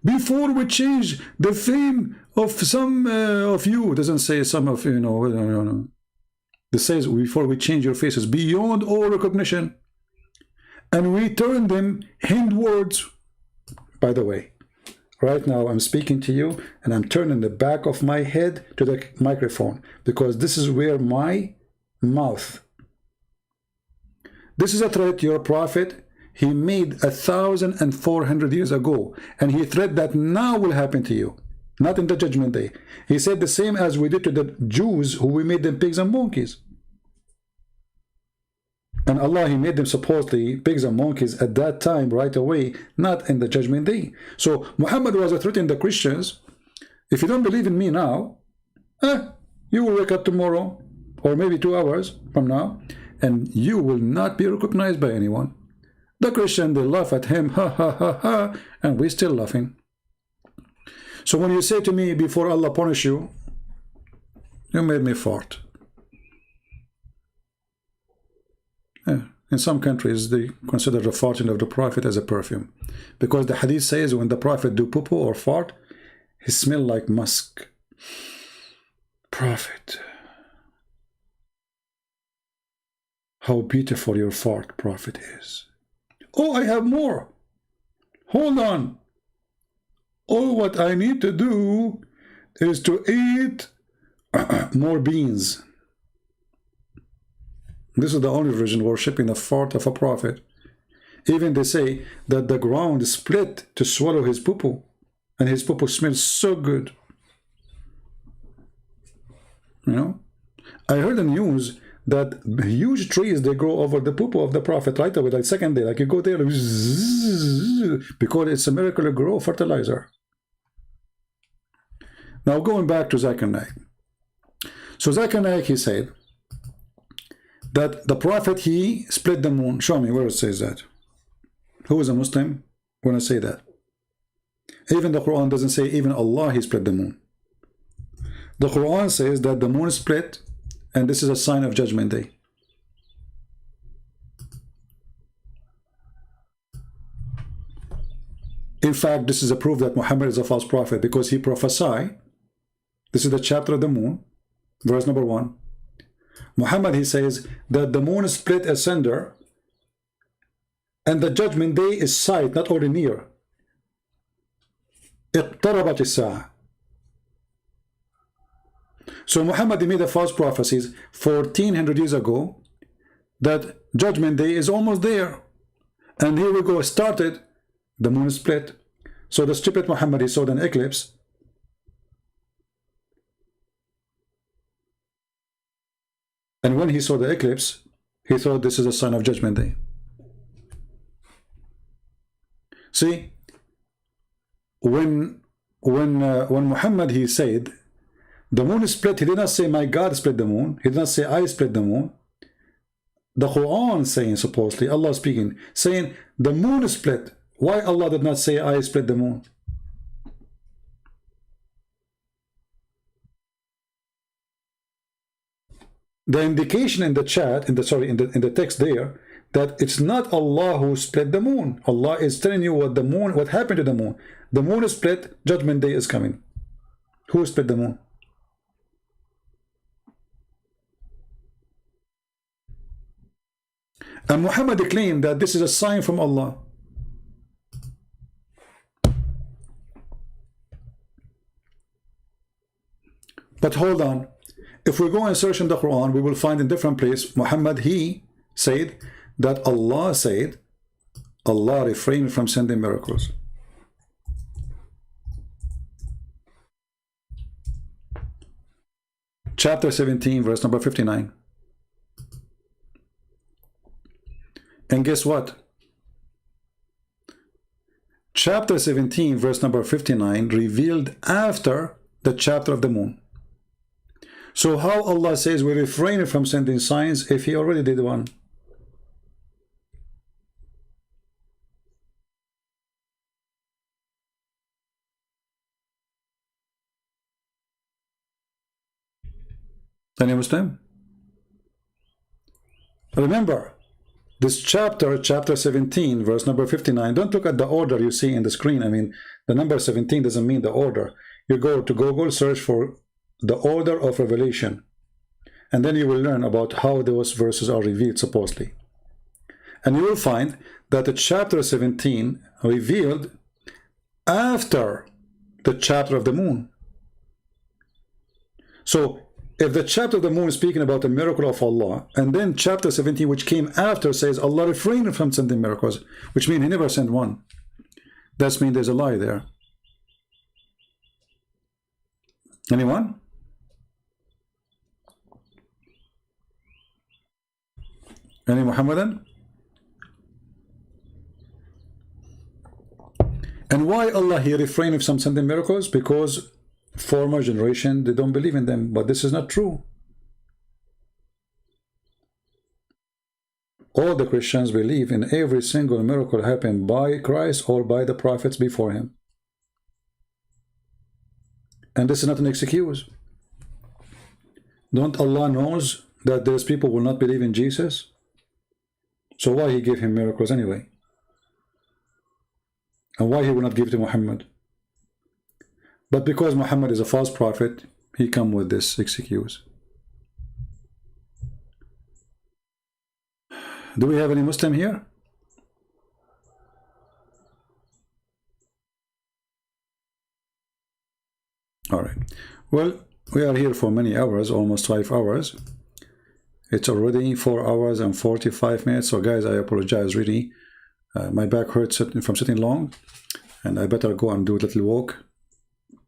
Before we change the fame of some of you, it doesn't say some of you, no. It says before we change your faces beyond all recognition, and we turn them hindwards. By the way, right now I'm speaking to you and I'm turning the back of my head to the microphone because this is where my mouth. This is a threat your prophet he made 1,400 years ago, and he threat that now will happen to you, not in the judgment day. He said the same as we did to the Jews who we made them pigs and monkeys. And Allah, he made them supposedly pigs and monkeys at that time right away, not in the judgment day. So Muhammad was a threat in the Christians. If you don't believe in me now, you will wake up tomorrow, or maybe 2 hours from now, and you will not be recognized by anyone. The Christian, they laugh at him, ha ha ha ha, and we're still laughing. So when you say to me, before Allah punish you, you made me fart. In some countries, they consider the farting of the Prophet as a perfume. Because the hadith says when the Prophet do poo-poo or fart, he smell like musk. Prophet. How beautiful your fart, Prophet, is. Oh, I have more. Hold on. All what I need to do is to eat more beans. This is the only religion worshipping the fart of a prophet. Even they say that the ground is split to swallow his poo-poo, and his poo-poo smells so good. You know, I heard in the news that huge trees, they grow over the poo-poo of the prophet right away, like second day, like you go there, because it's a miracle to grow fertilizer. Now going back to Zechariah. So Zechariah, he said that the prophet, he split the moon. Show me where it says that. Who is a Muslim when I say that? Even the Quran doesn't say even Allah, he split the moon. The Quran says that the moon is split, and this is a sign of judgment day. In fact, this is a proof that Muhammad is a false prophet, because he prophesied. This is the chapter of the moon, verse number 1. Muhammad, he says that the moon is split asunder, and the judgment day is sight, not only near. اقتربت الساعة. So Muhammad made a false prophecies 1400 years ago that Judgment Day is almost there. And here we go, started, the moon split. So the stupid Muhammad, he saw an eclipse. And when he saw the eclipse, he thought this is a sign of Judgment Day. See, when Muhammad, he said, the moon split, he did not say, my God split the moon. He did not say, I split the moon. The Quran saying, supposedly, Allah speaking, saying, the moon split. Why Allah did not say, I split the moon? The indication in the chat, in the text there, that it's not Allah who split the moon. Allah is telling you what happened to the moon. The moon is split, Judgment Day is coming. Who split the moon? And Muhammad claimed that this is a sign from Allah. But hold on. If we go and search in the Quran, we will find in different place, Muhammad, he said that Allah said, Allah refrained from sending miracles. Chapter 17, verse number 59. And guess what? Chapter 17, verse number 59, revealed after the chapter of the moon. So how Allah says we refrain from sending signs if he already did one? Any Muslim? Remember, this chapter 17, verse number 59, don't look at the order you see in the screen. I mean, the number 17 doesn't mean the order. You go to Google, search for the order of revelation, and then you will learn about how those verses are revealed, supposedly. And you will find that the chapter 17 revealed after the chapter of the moon. So, if the chapter of the moon is speaking about the miracle of Allah, and then chapter 17, which came after, says Allah refrained from sending miracles, which means he never sent one. That means there's a lie there. Anyone? Any Muhammadan? And why Allah here refrained from sending miracles? Because former generation, they don't believe in them. But this is not true. All the Christians believe in every single miracle happened by Christ or by the prophets before him. And this is not an excuse. Don't Allah knows that there's people who will not believe in Jesus? So why he gave him miracles anyway? And why he will not give to Muhammad? But because Muhammad is a false prophet, he come with this excuse. Do we have any Muslim here? All right. Well, we are here for many hours, almost 5 hours. It's already 4 hours and 45 minutes. So guys, I apologize really. My back hurts from sitting long, and I better go and do a little walk,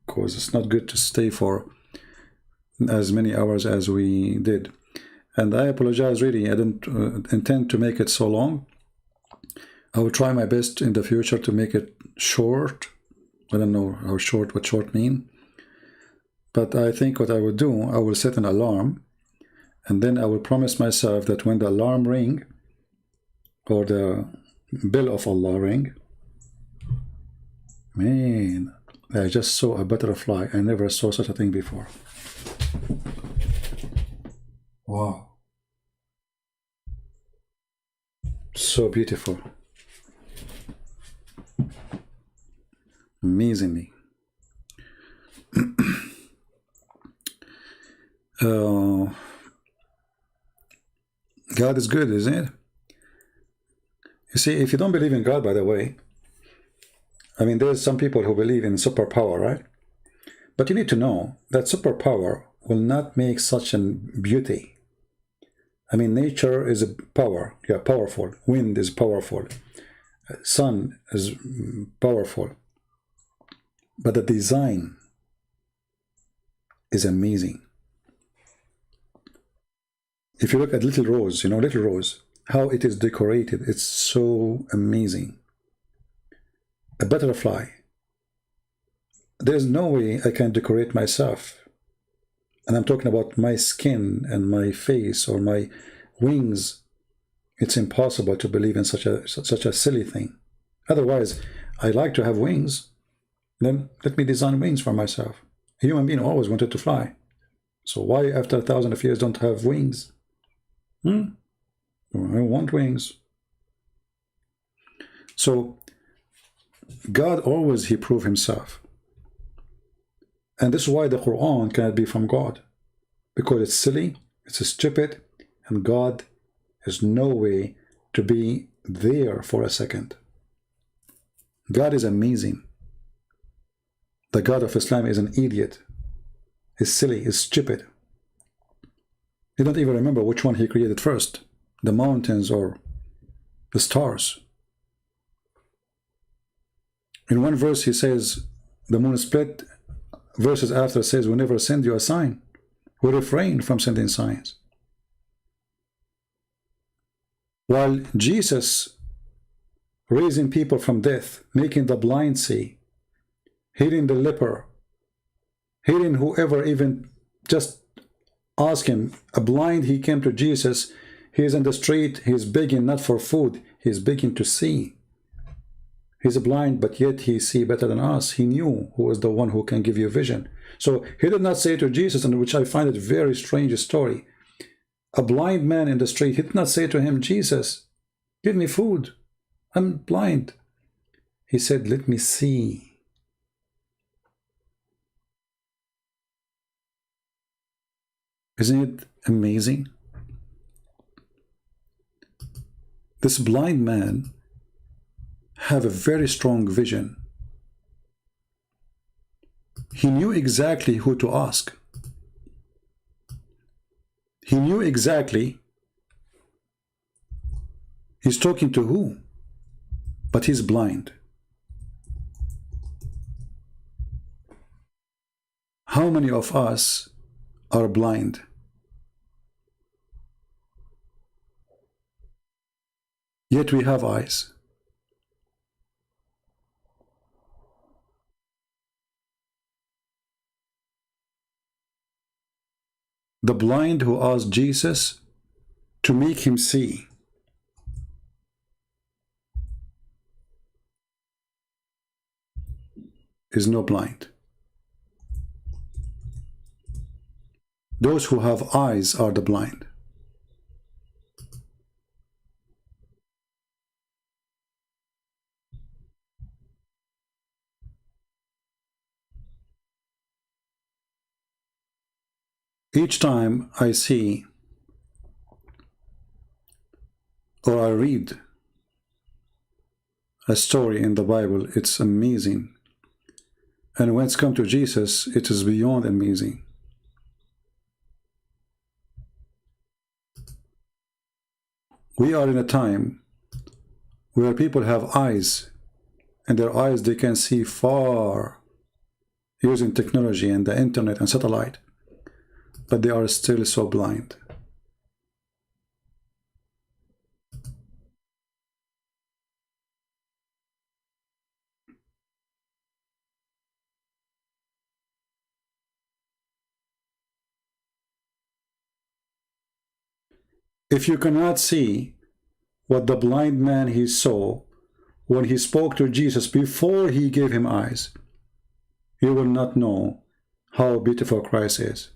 because it's not good to stay for as many hours as we did. And I apologize really. I didn't intend to make it so long. I will try my best in the future to make it short. I don't know how short, what short mean. But I think what I will do, I will set an alarm, and then I will promise myself that when the alarm ring, or the bell of Allah ring, man, I just saw a butterfly. I never saw such a thing before. Wow. So beautiful. Amazingly. God is good, isn't it? You see, if you don't believe in God, by the way, I mean, there's some people who believe in superpower, right? But you need to know that superpower will not make such a beauty. I mean, nature is a power, yeah, powerful. Wind is powerful. Sun is powerful. But the design is amazing. If you look at Little Rose, you know, Little Rose, how it is decorated, it's so amazing. A butterfly, there's no way I can decorate myself. And I'm talking about my skin and my face or my wings. It's impossible to believe in such a silly thing. Otherwise, I like to have wings. Then let me design wings for myself. A human being always wanted to fly. So why after 1,000 of years don't have wings? I want wings. So God always, he proved himself. And this is why the Quran cannot be from God. Because it's silly, it's stupid, and God has no way to be there for a second. God is amazing. The God of Islam is an idiot. He's silly, he's stupid. He don't even remember which one he created first, the mountains or the stars. In one verse he says, the moon split. Verses after says, we never send you a sign. We refrain from sending signs. While Jesus raising people from death, making the blind see, healing the leper, healing whoever even just ask him, a blind, he came to Jesus, he's in the street, he's begging not for food, he's begging to see. He's blind, but yet he see better than us. He knew who was the one who can give you vision. So he did not say to Jesus, and which I find it very strange story, a blind man in the street, he did not say to him, Jesus, give me food. I'm blind. He said, let me see. Isn't it amazing? This blind man have a very strong vision. He knew exactly who to ask. He knew exactly he's talking to who, but he's blind. How many of us are blind? Yet we have eyes. The blind who asked Jesus to make him see. Is no blind. Those who have eyes are the blind. Each time I see or I read a story in the Bible, it's amazing. And when it's come to Jesus, it is beyond amazing. We are in a time where people have eyes, and their eyes, they can see far using technology and the internet and satellite. But they are still so blind. If you cannot see what the blind man he saw when he spoke to Jesus before he gave him eyes, you will not know how beautiful Christ is.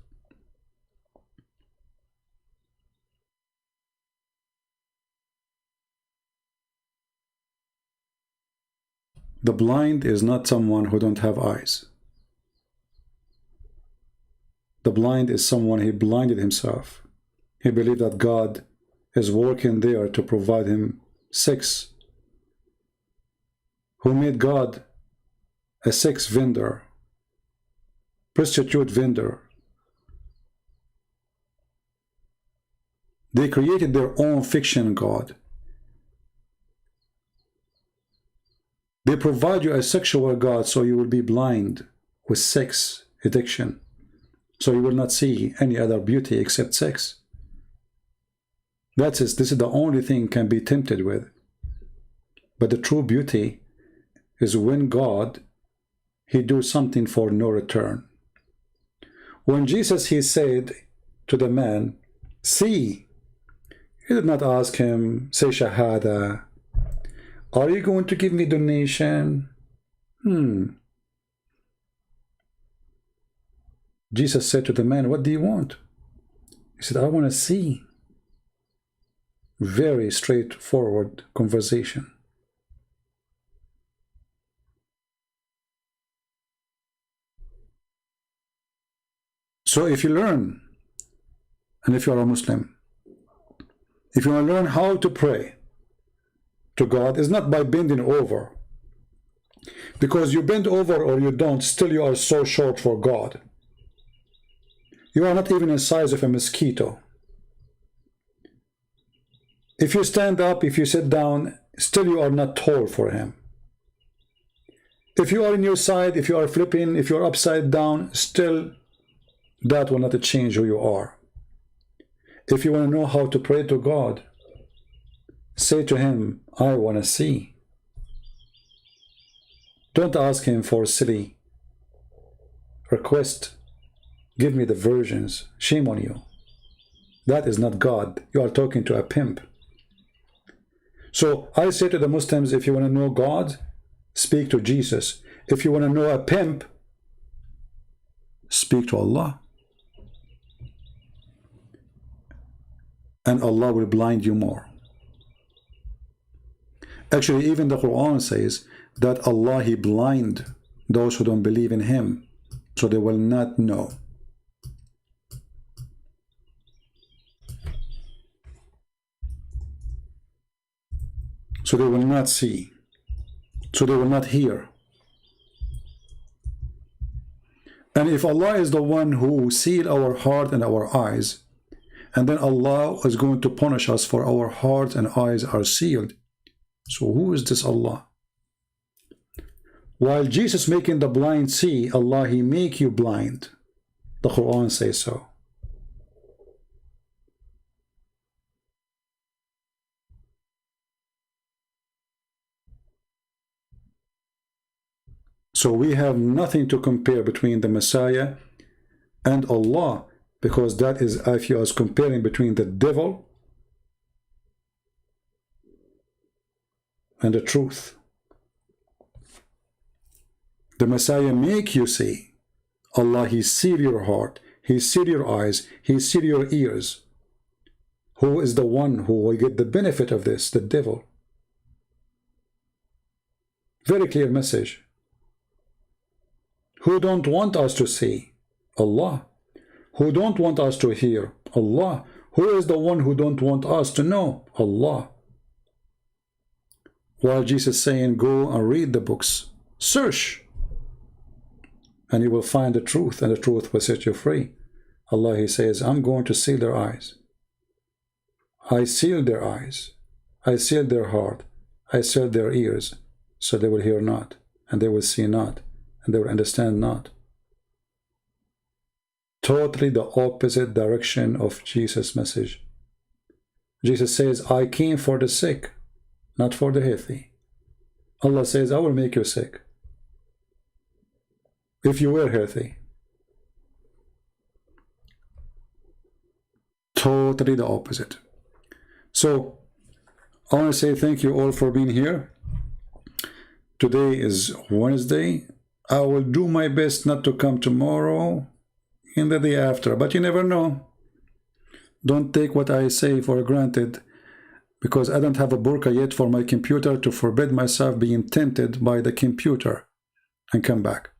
The blind is not someone who don't have eyes. The blind is someone he blinded himself. He believed that God is working there to provide him sex. Who made God a sex vendor, prostitute vendor, They created their own fiction God. They provide you a sexual God so you will be blind with sex addiction. So you will not see any other beauty except sex. That's it. This is the only thing can be tempted with. But the true beauty is when God, He do something for no return. When Jesus, He said to the man, see, He did not ask him, say shahada, are you going to give me donation? Jesus said to the man, what do you want? He said, I want to see. Very straightforward conversation. So if you learn, and if you are a Muslim, if you want to learn how to pray to God, it's not by bending over. Because you bend over or you don't, still you are so short for God. You are not even the size of a mosquito. If you stand up, if you sit down, still you are not tall for Him. If you are in your side, if you are flipping, if you are upside down, still that will not change who you are. If you want to know how to pray to God, say to Him, I want to see. Don't ask Him for silly request. Give me the versions. Shame on you. That is not God. You are talking to a pimp. So I say to the Muslims, if you want to know God, speak to Jesus. If you want to know a pimp, speak to Allah. And Allah will blind you more. Actually, even the Quran says that Allah, He blind those who don't believe in Him, so they will not know. So they will not see. So they will not hear. And if Allah is the one who sealed our heart and our eyes, and then Allah is going to punish us for our heart and eyes are sealed, so who is this Allah? While Jesus making the blind see, Allah, He make you blind. The Quran says so. So we have nothing to compare between the Messiah and Allah, because that is, if you are comparing between the devil and the truth. The Messiah make you see. Allah, He seal your heart, He seal your eyes, He seal your ears. Who is the one who will get the benefit of this? The devil. Very clear message. Who don't want us to see? Allah. Who don't want us to hear? Allah. Who is the one who don't want us to know? Allah. While Jesus saying, go and read the books, search, and you will find the truth, and the truth will set you free. Allah, He says, I'm going to seal their eyes. I sealed their eyes. I sealed their heart. I sealed their ears, so they will hear not, and they will see not, and they will understand not. Totally the opposite direction of Jesus' message. Jesus says, I came for the sick, not for the healthy. Allah says, I will make you sick if you were healthy. Totally the opposite. So I want to say thank you all for being here. Today is Wednesday. I will do my best not to come tomorrow and the day after, but you never know. Don't take what I say for granted, because I don't have a burqa yet for my computer to forbid myself being tempted by the computer and come back.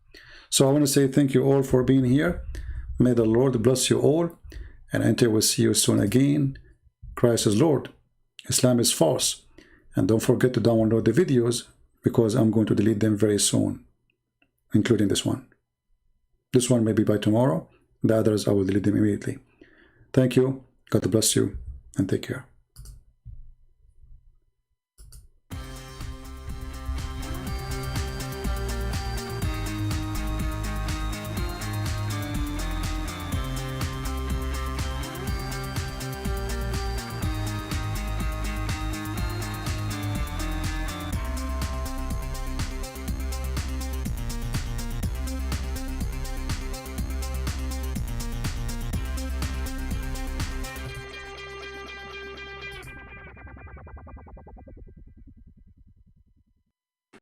So I want to say thank you all for being here. May the Lord bless you all, and until we see you soon again, Christ is Lord, Islam is false, and don't forget to download the videos, because I'm going to delete them very soon, including this one. This one may be by tomorrow, the others I will delete them immediately. Thank you. God bless you. and take care.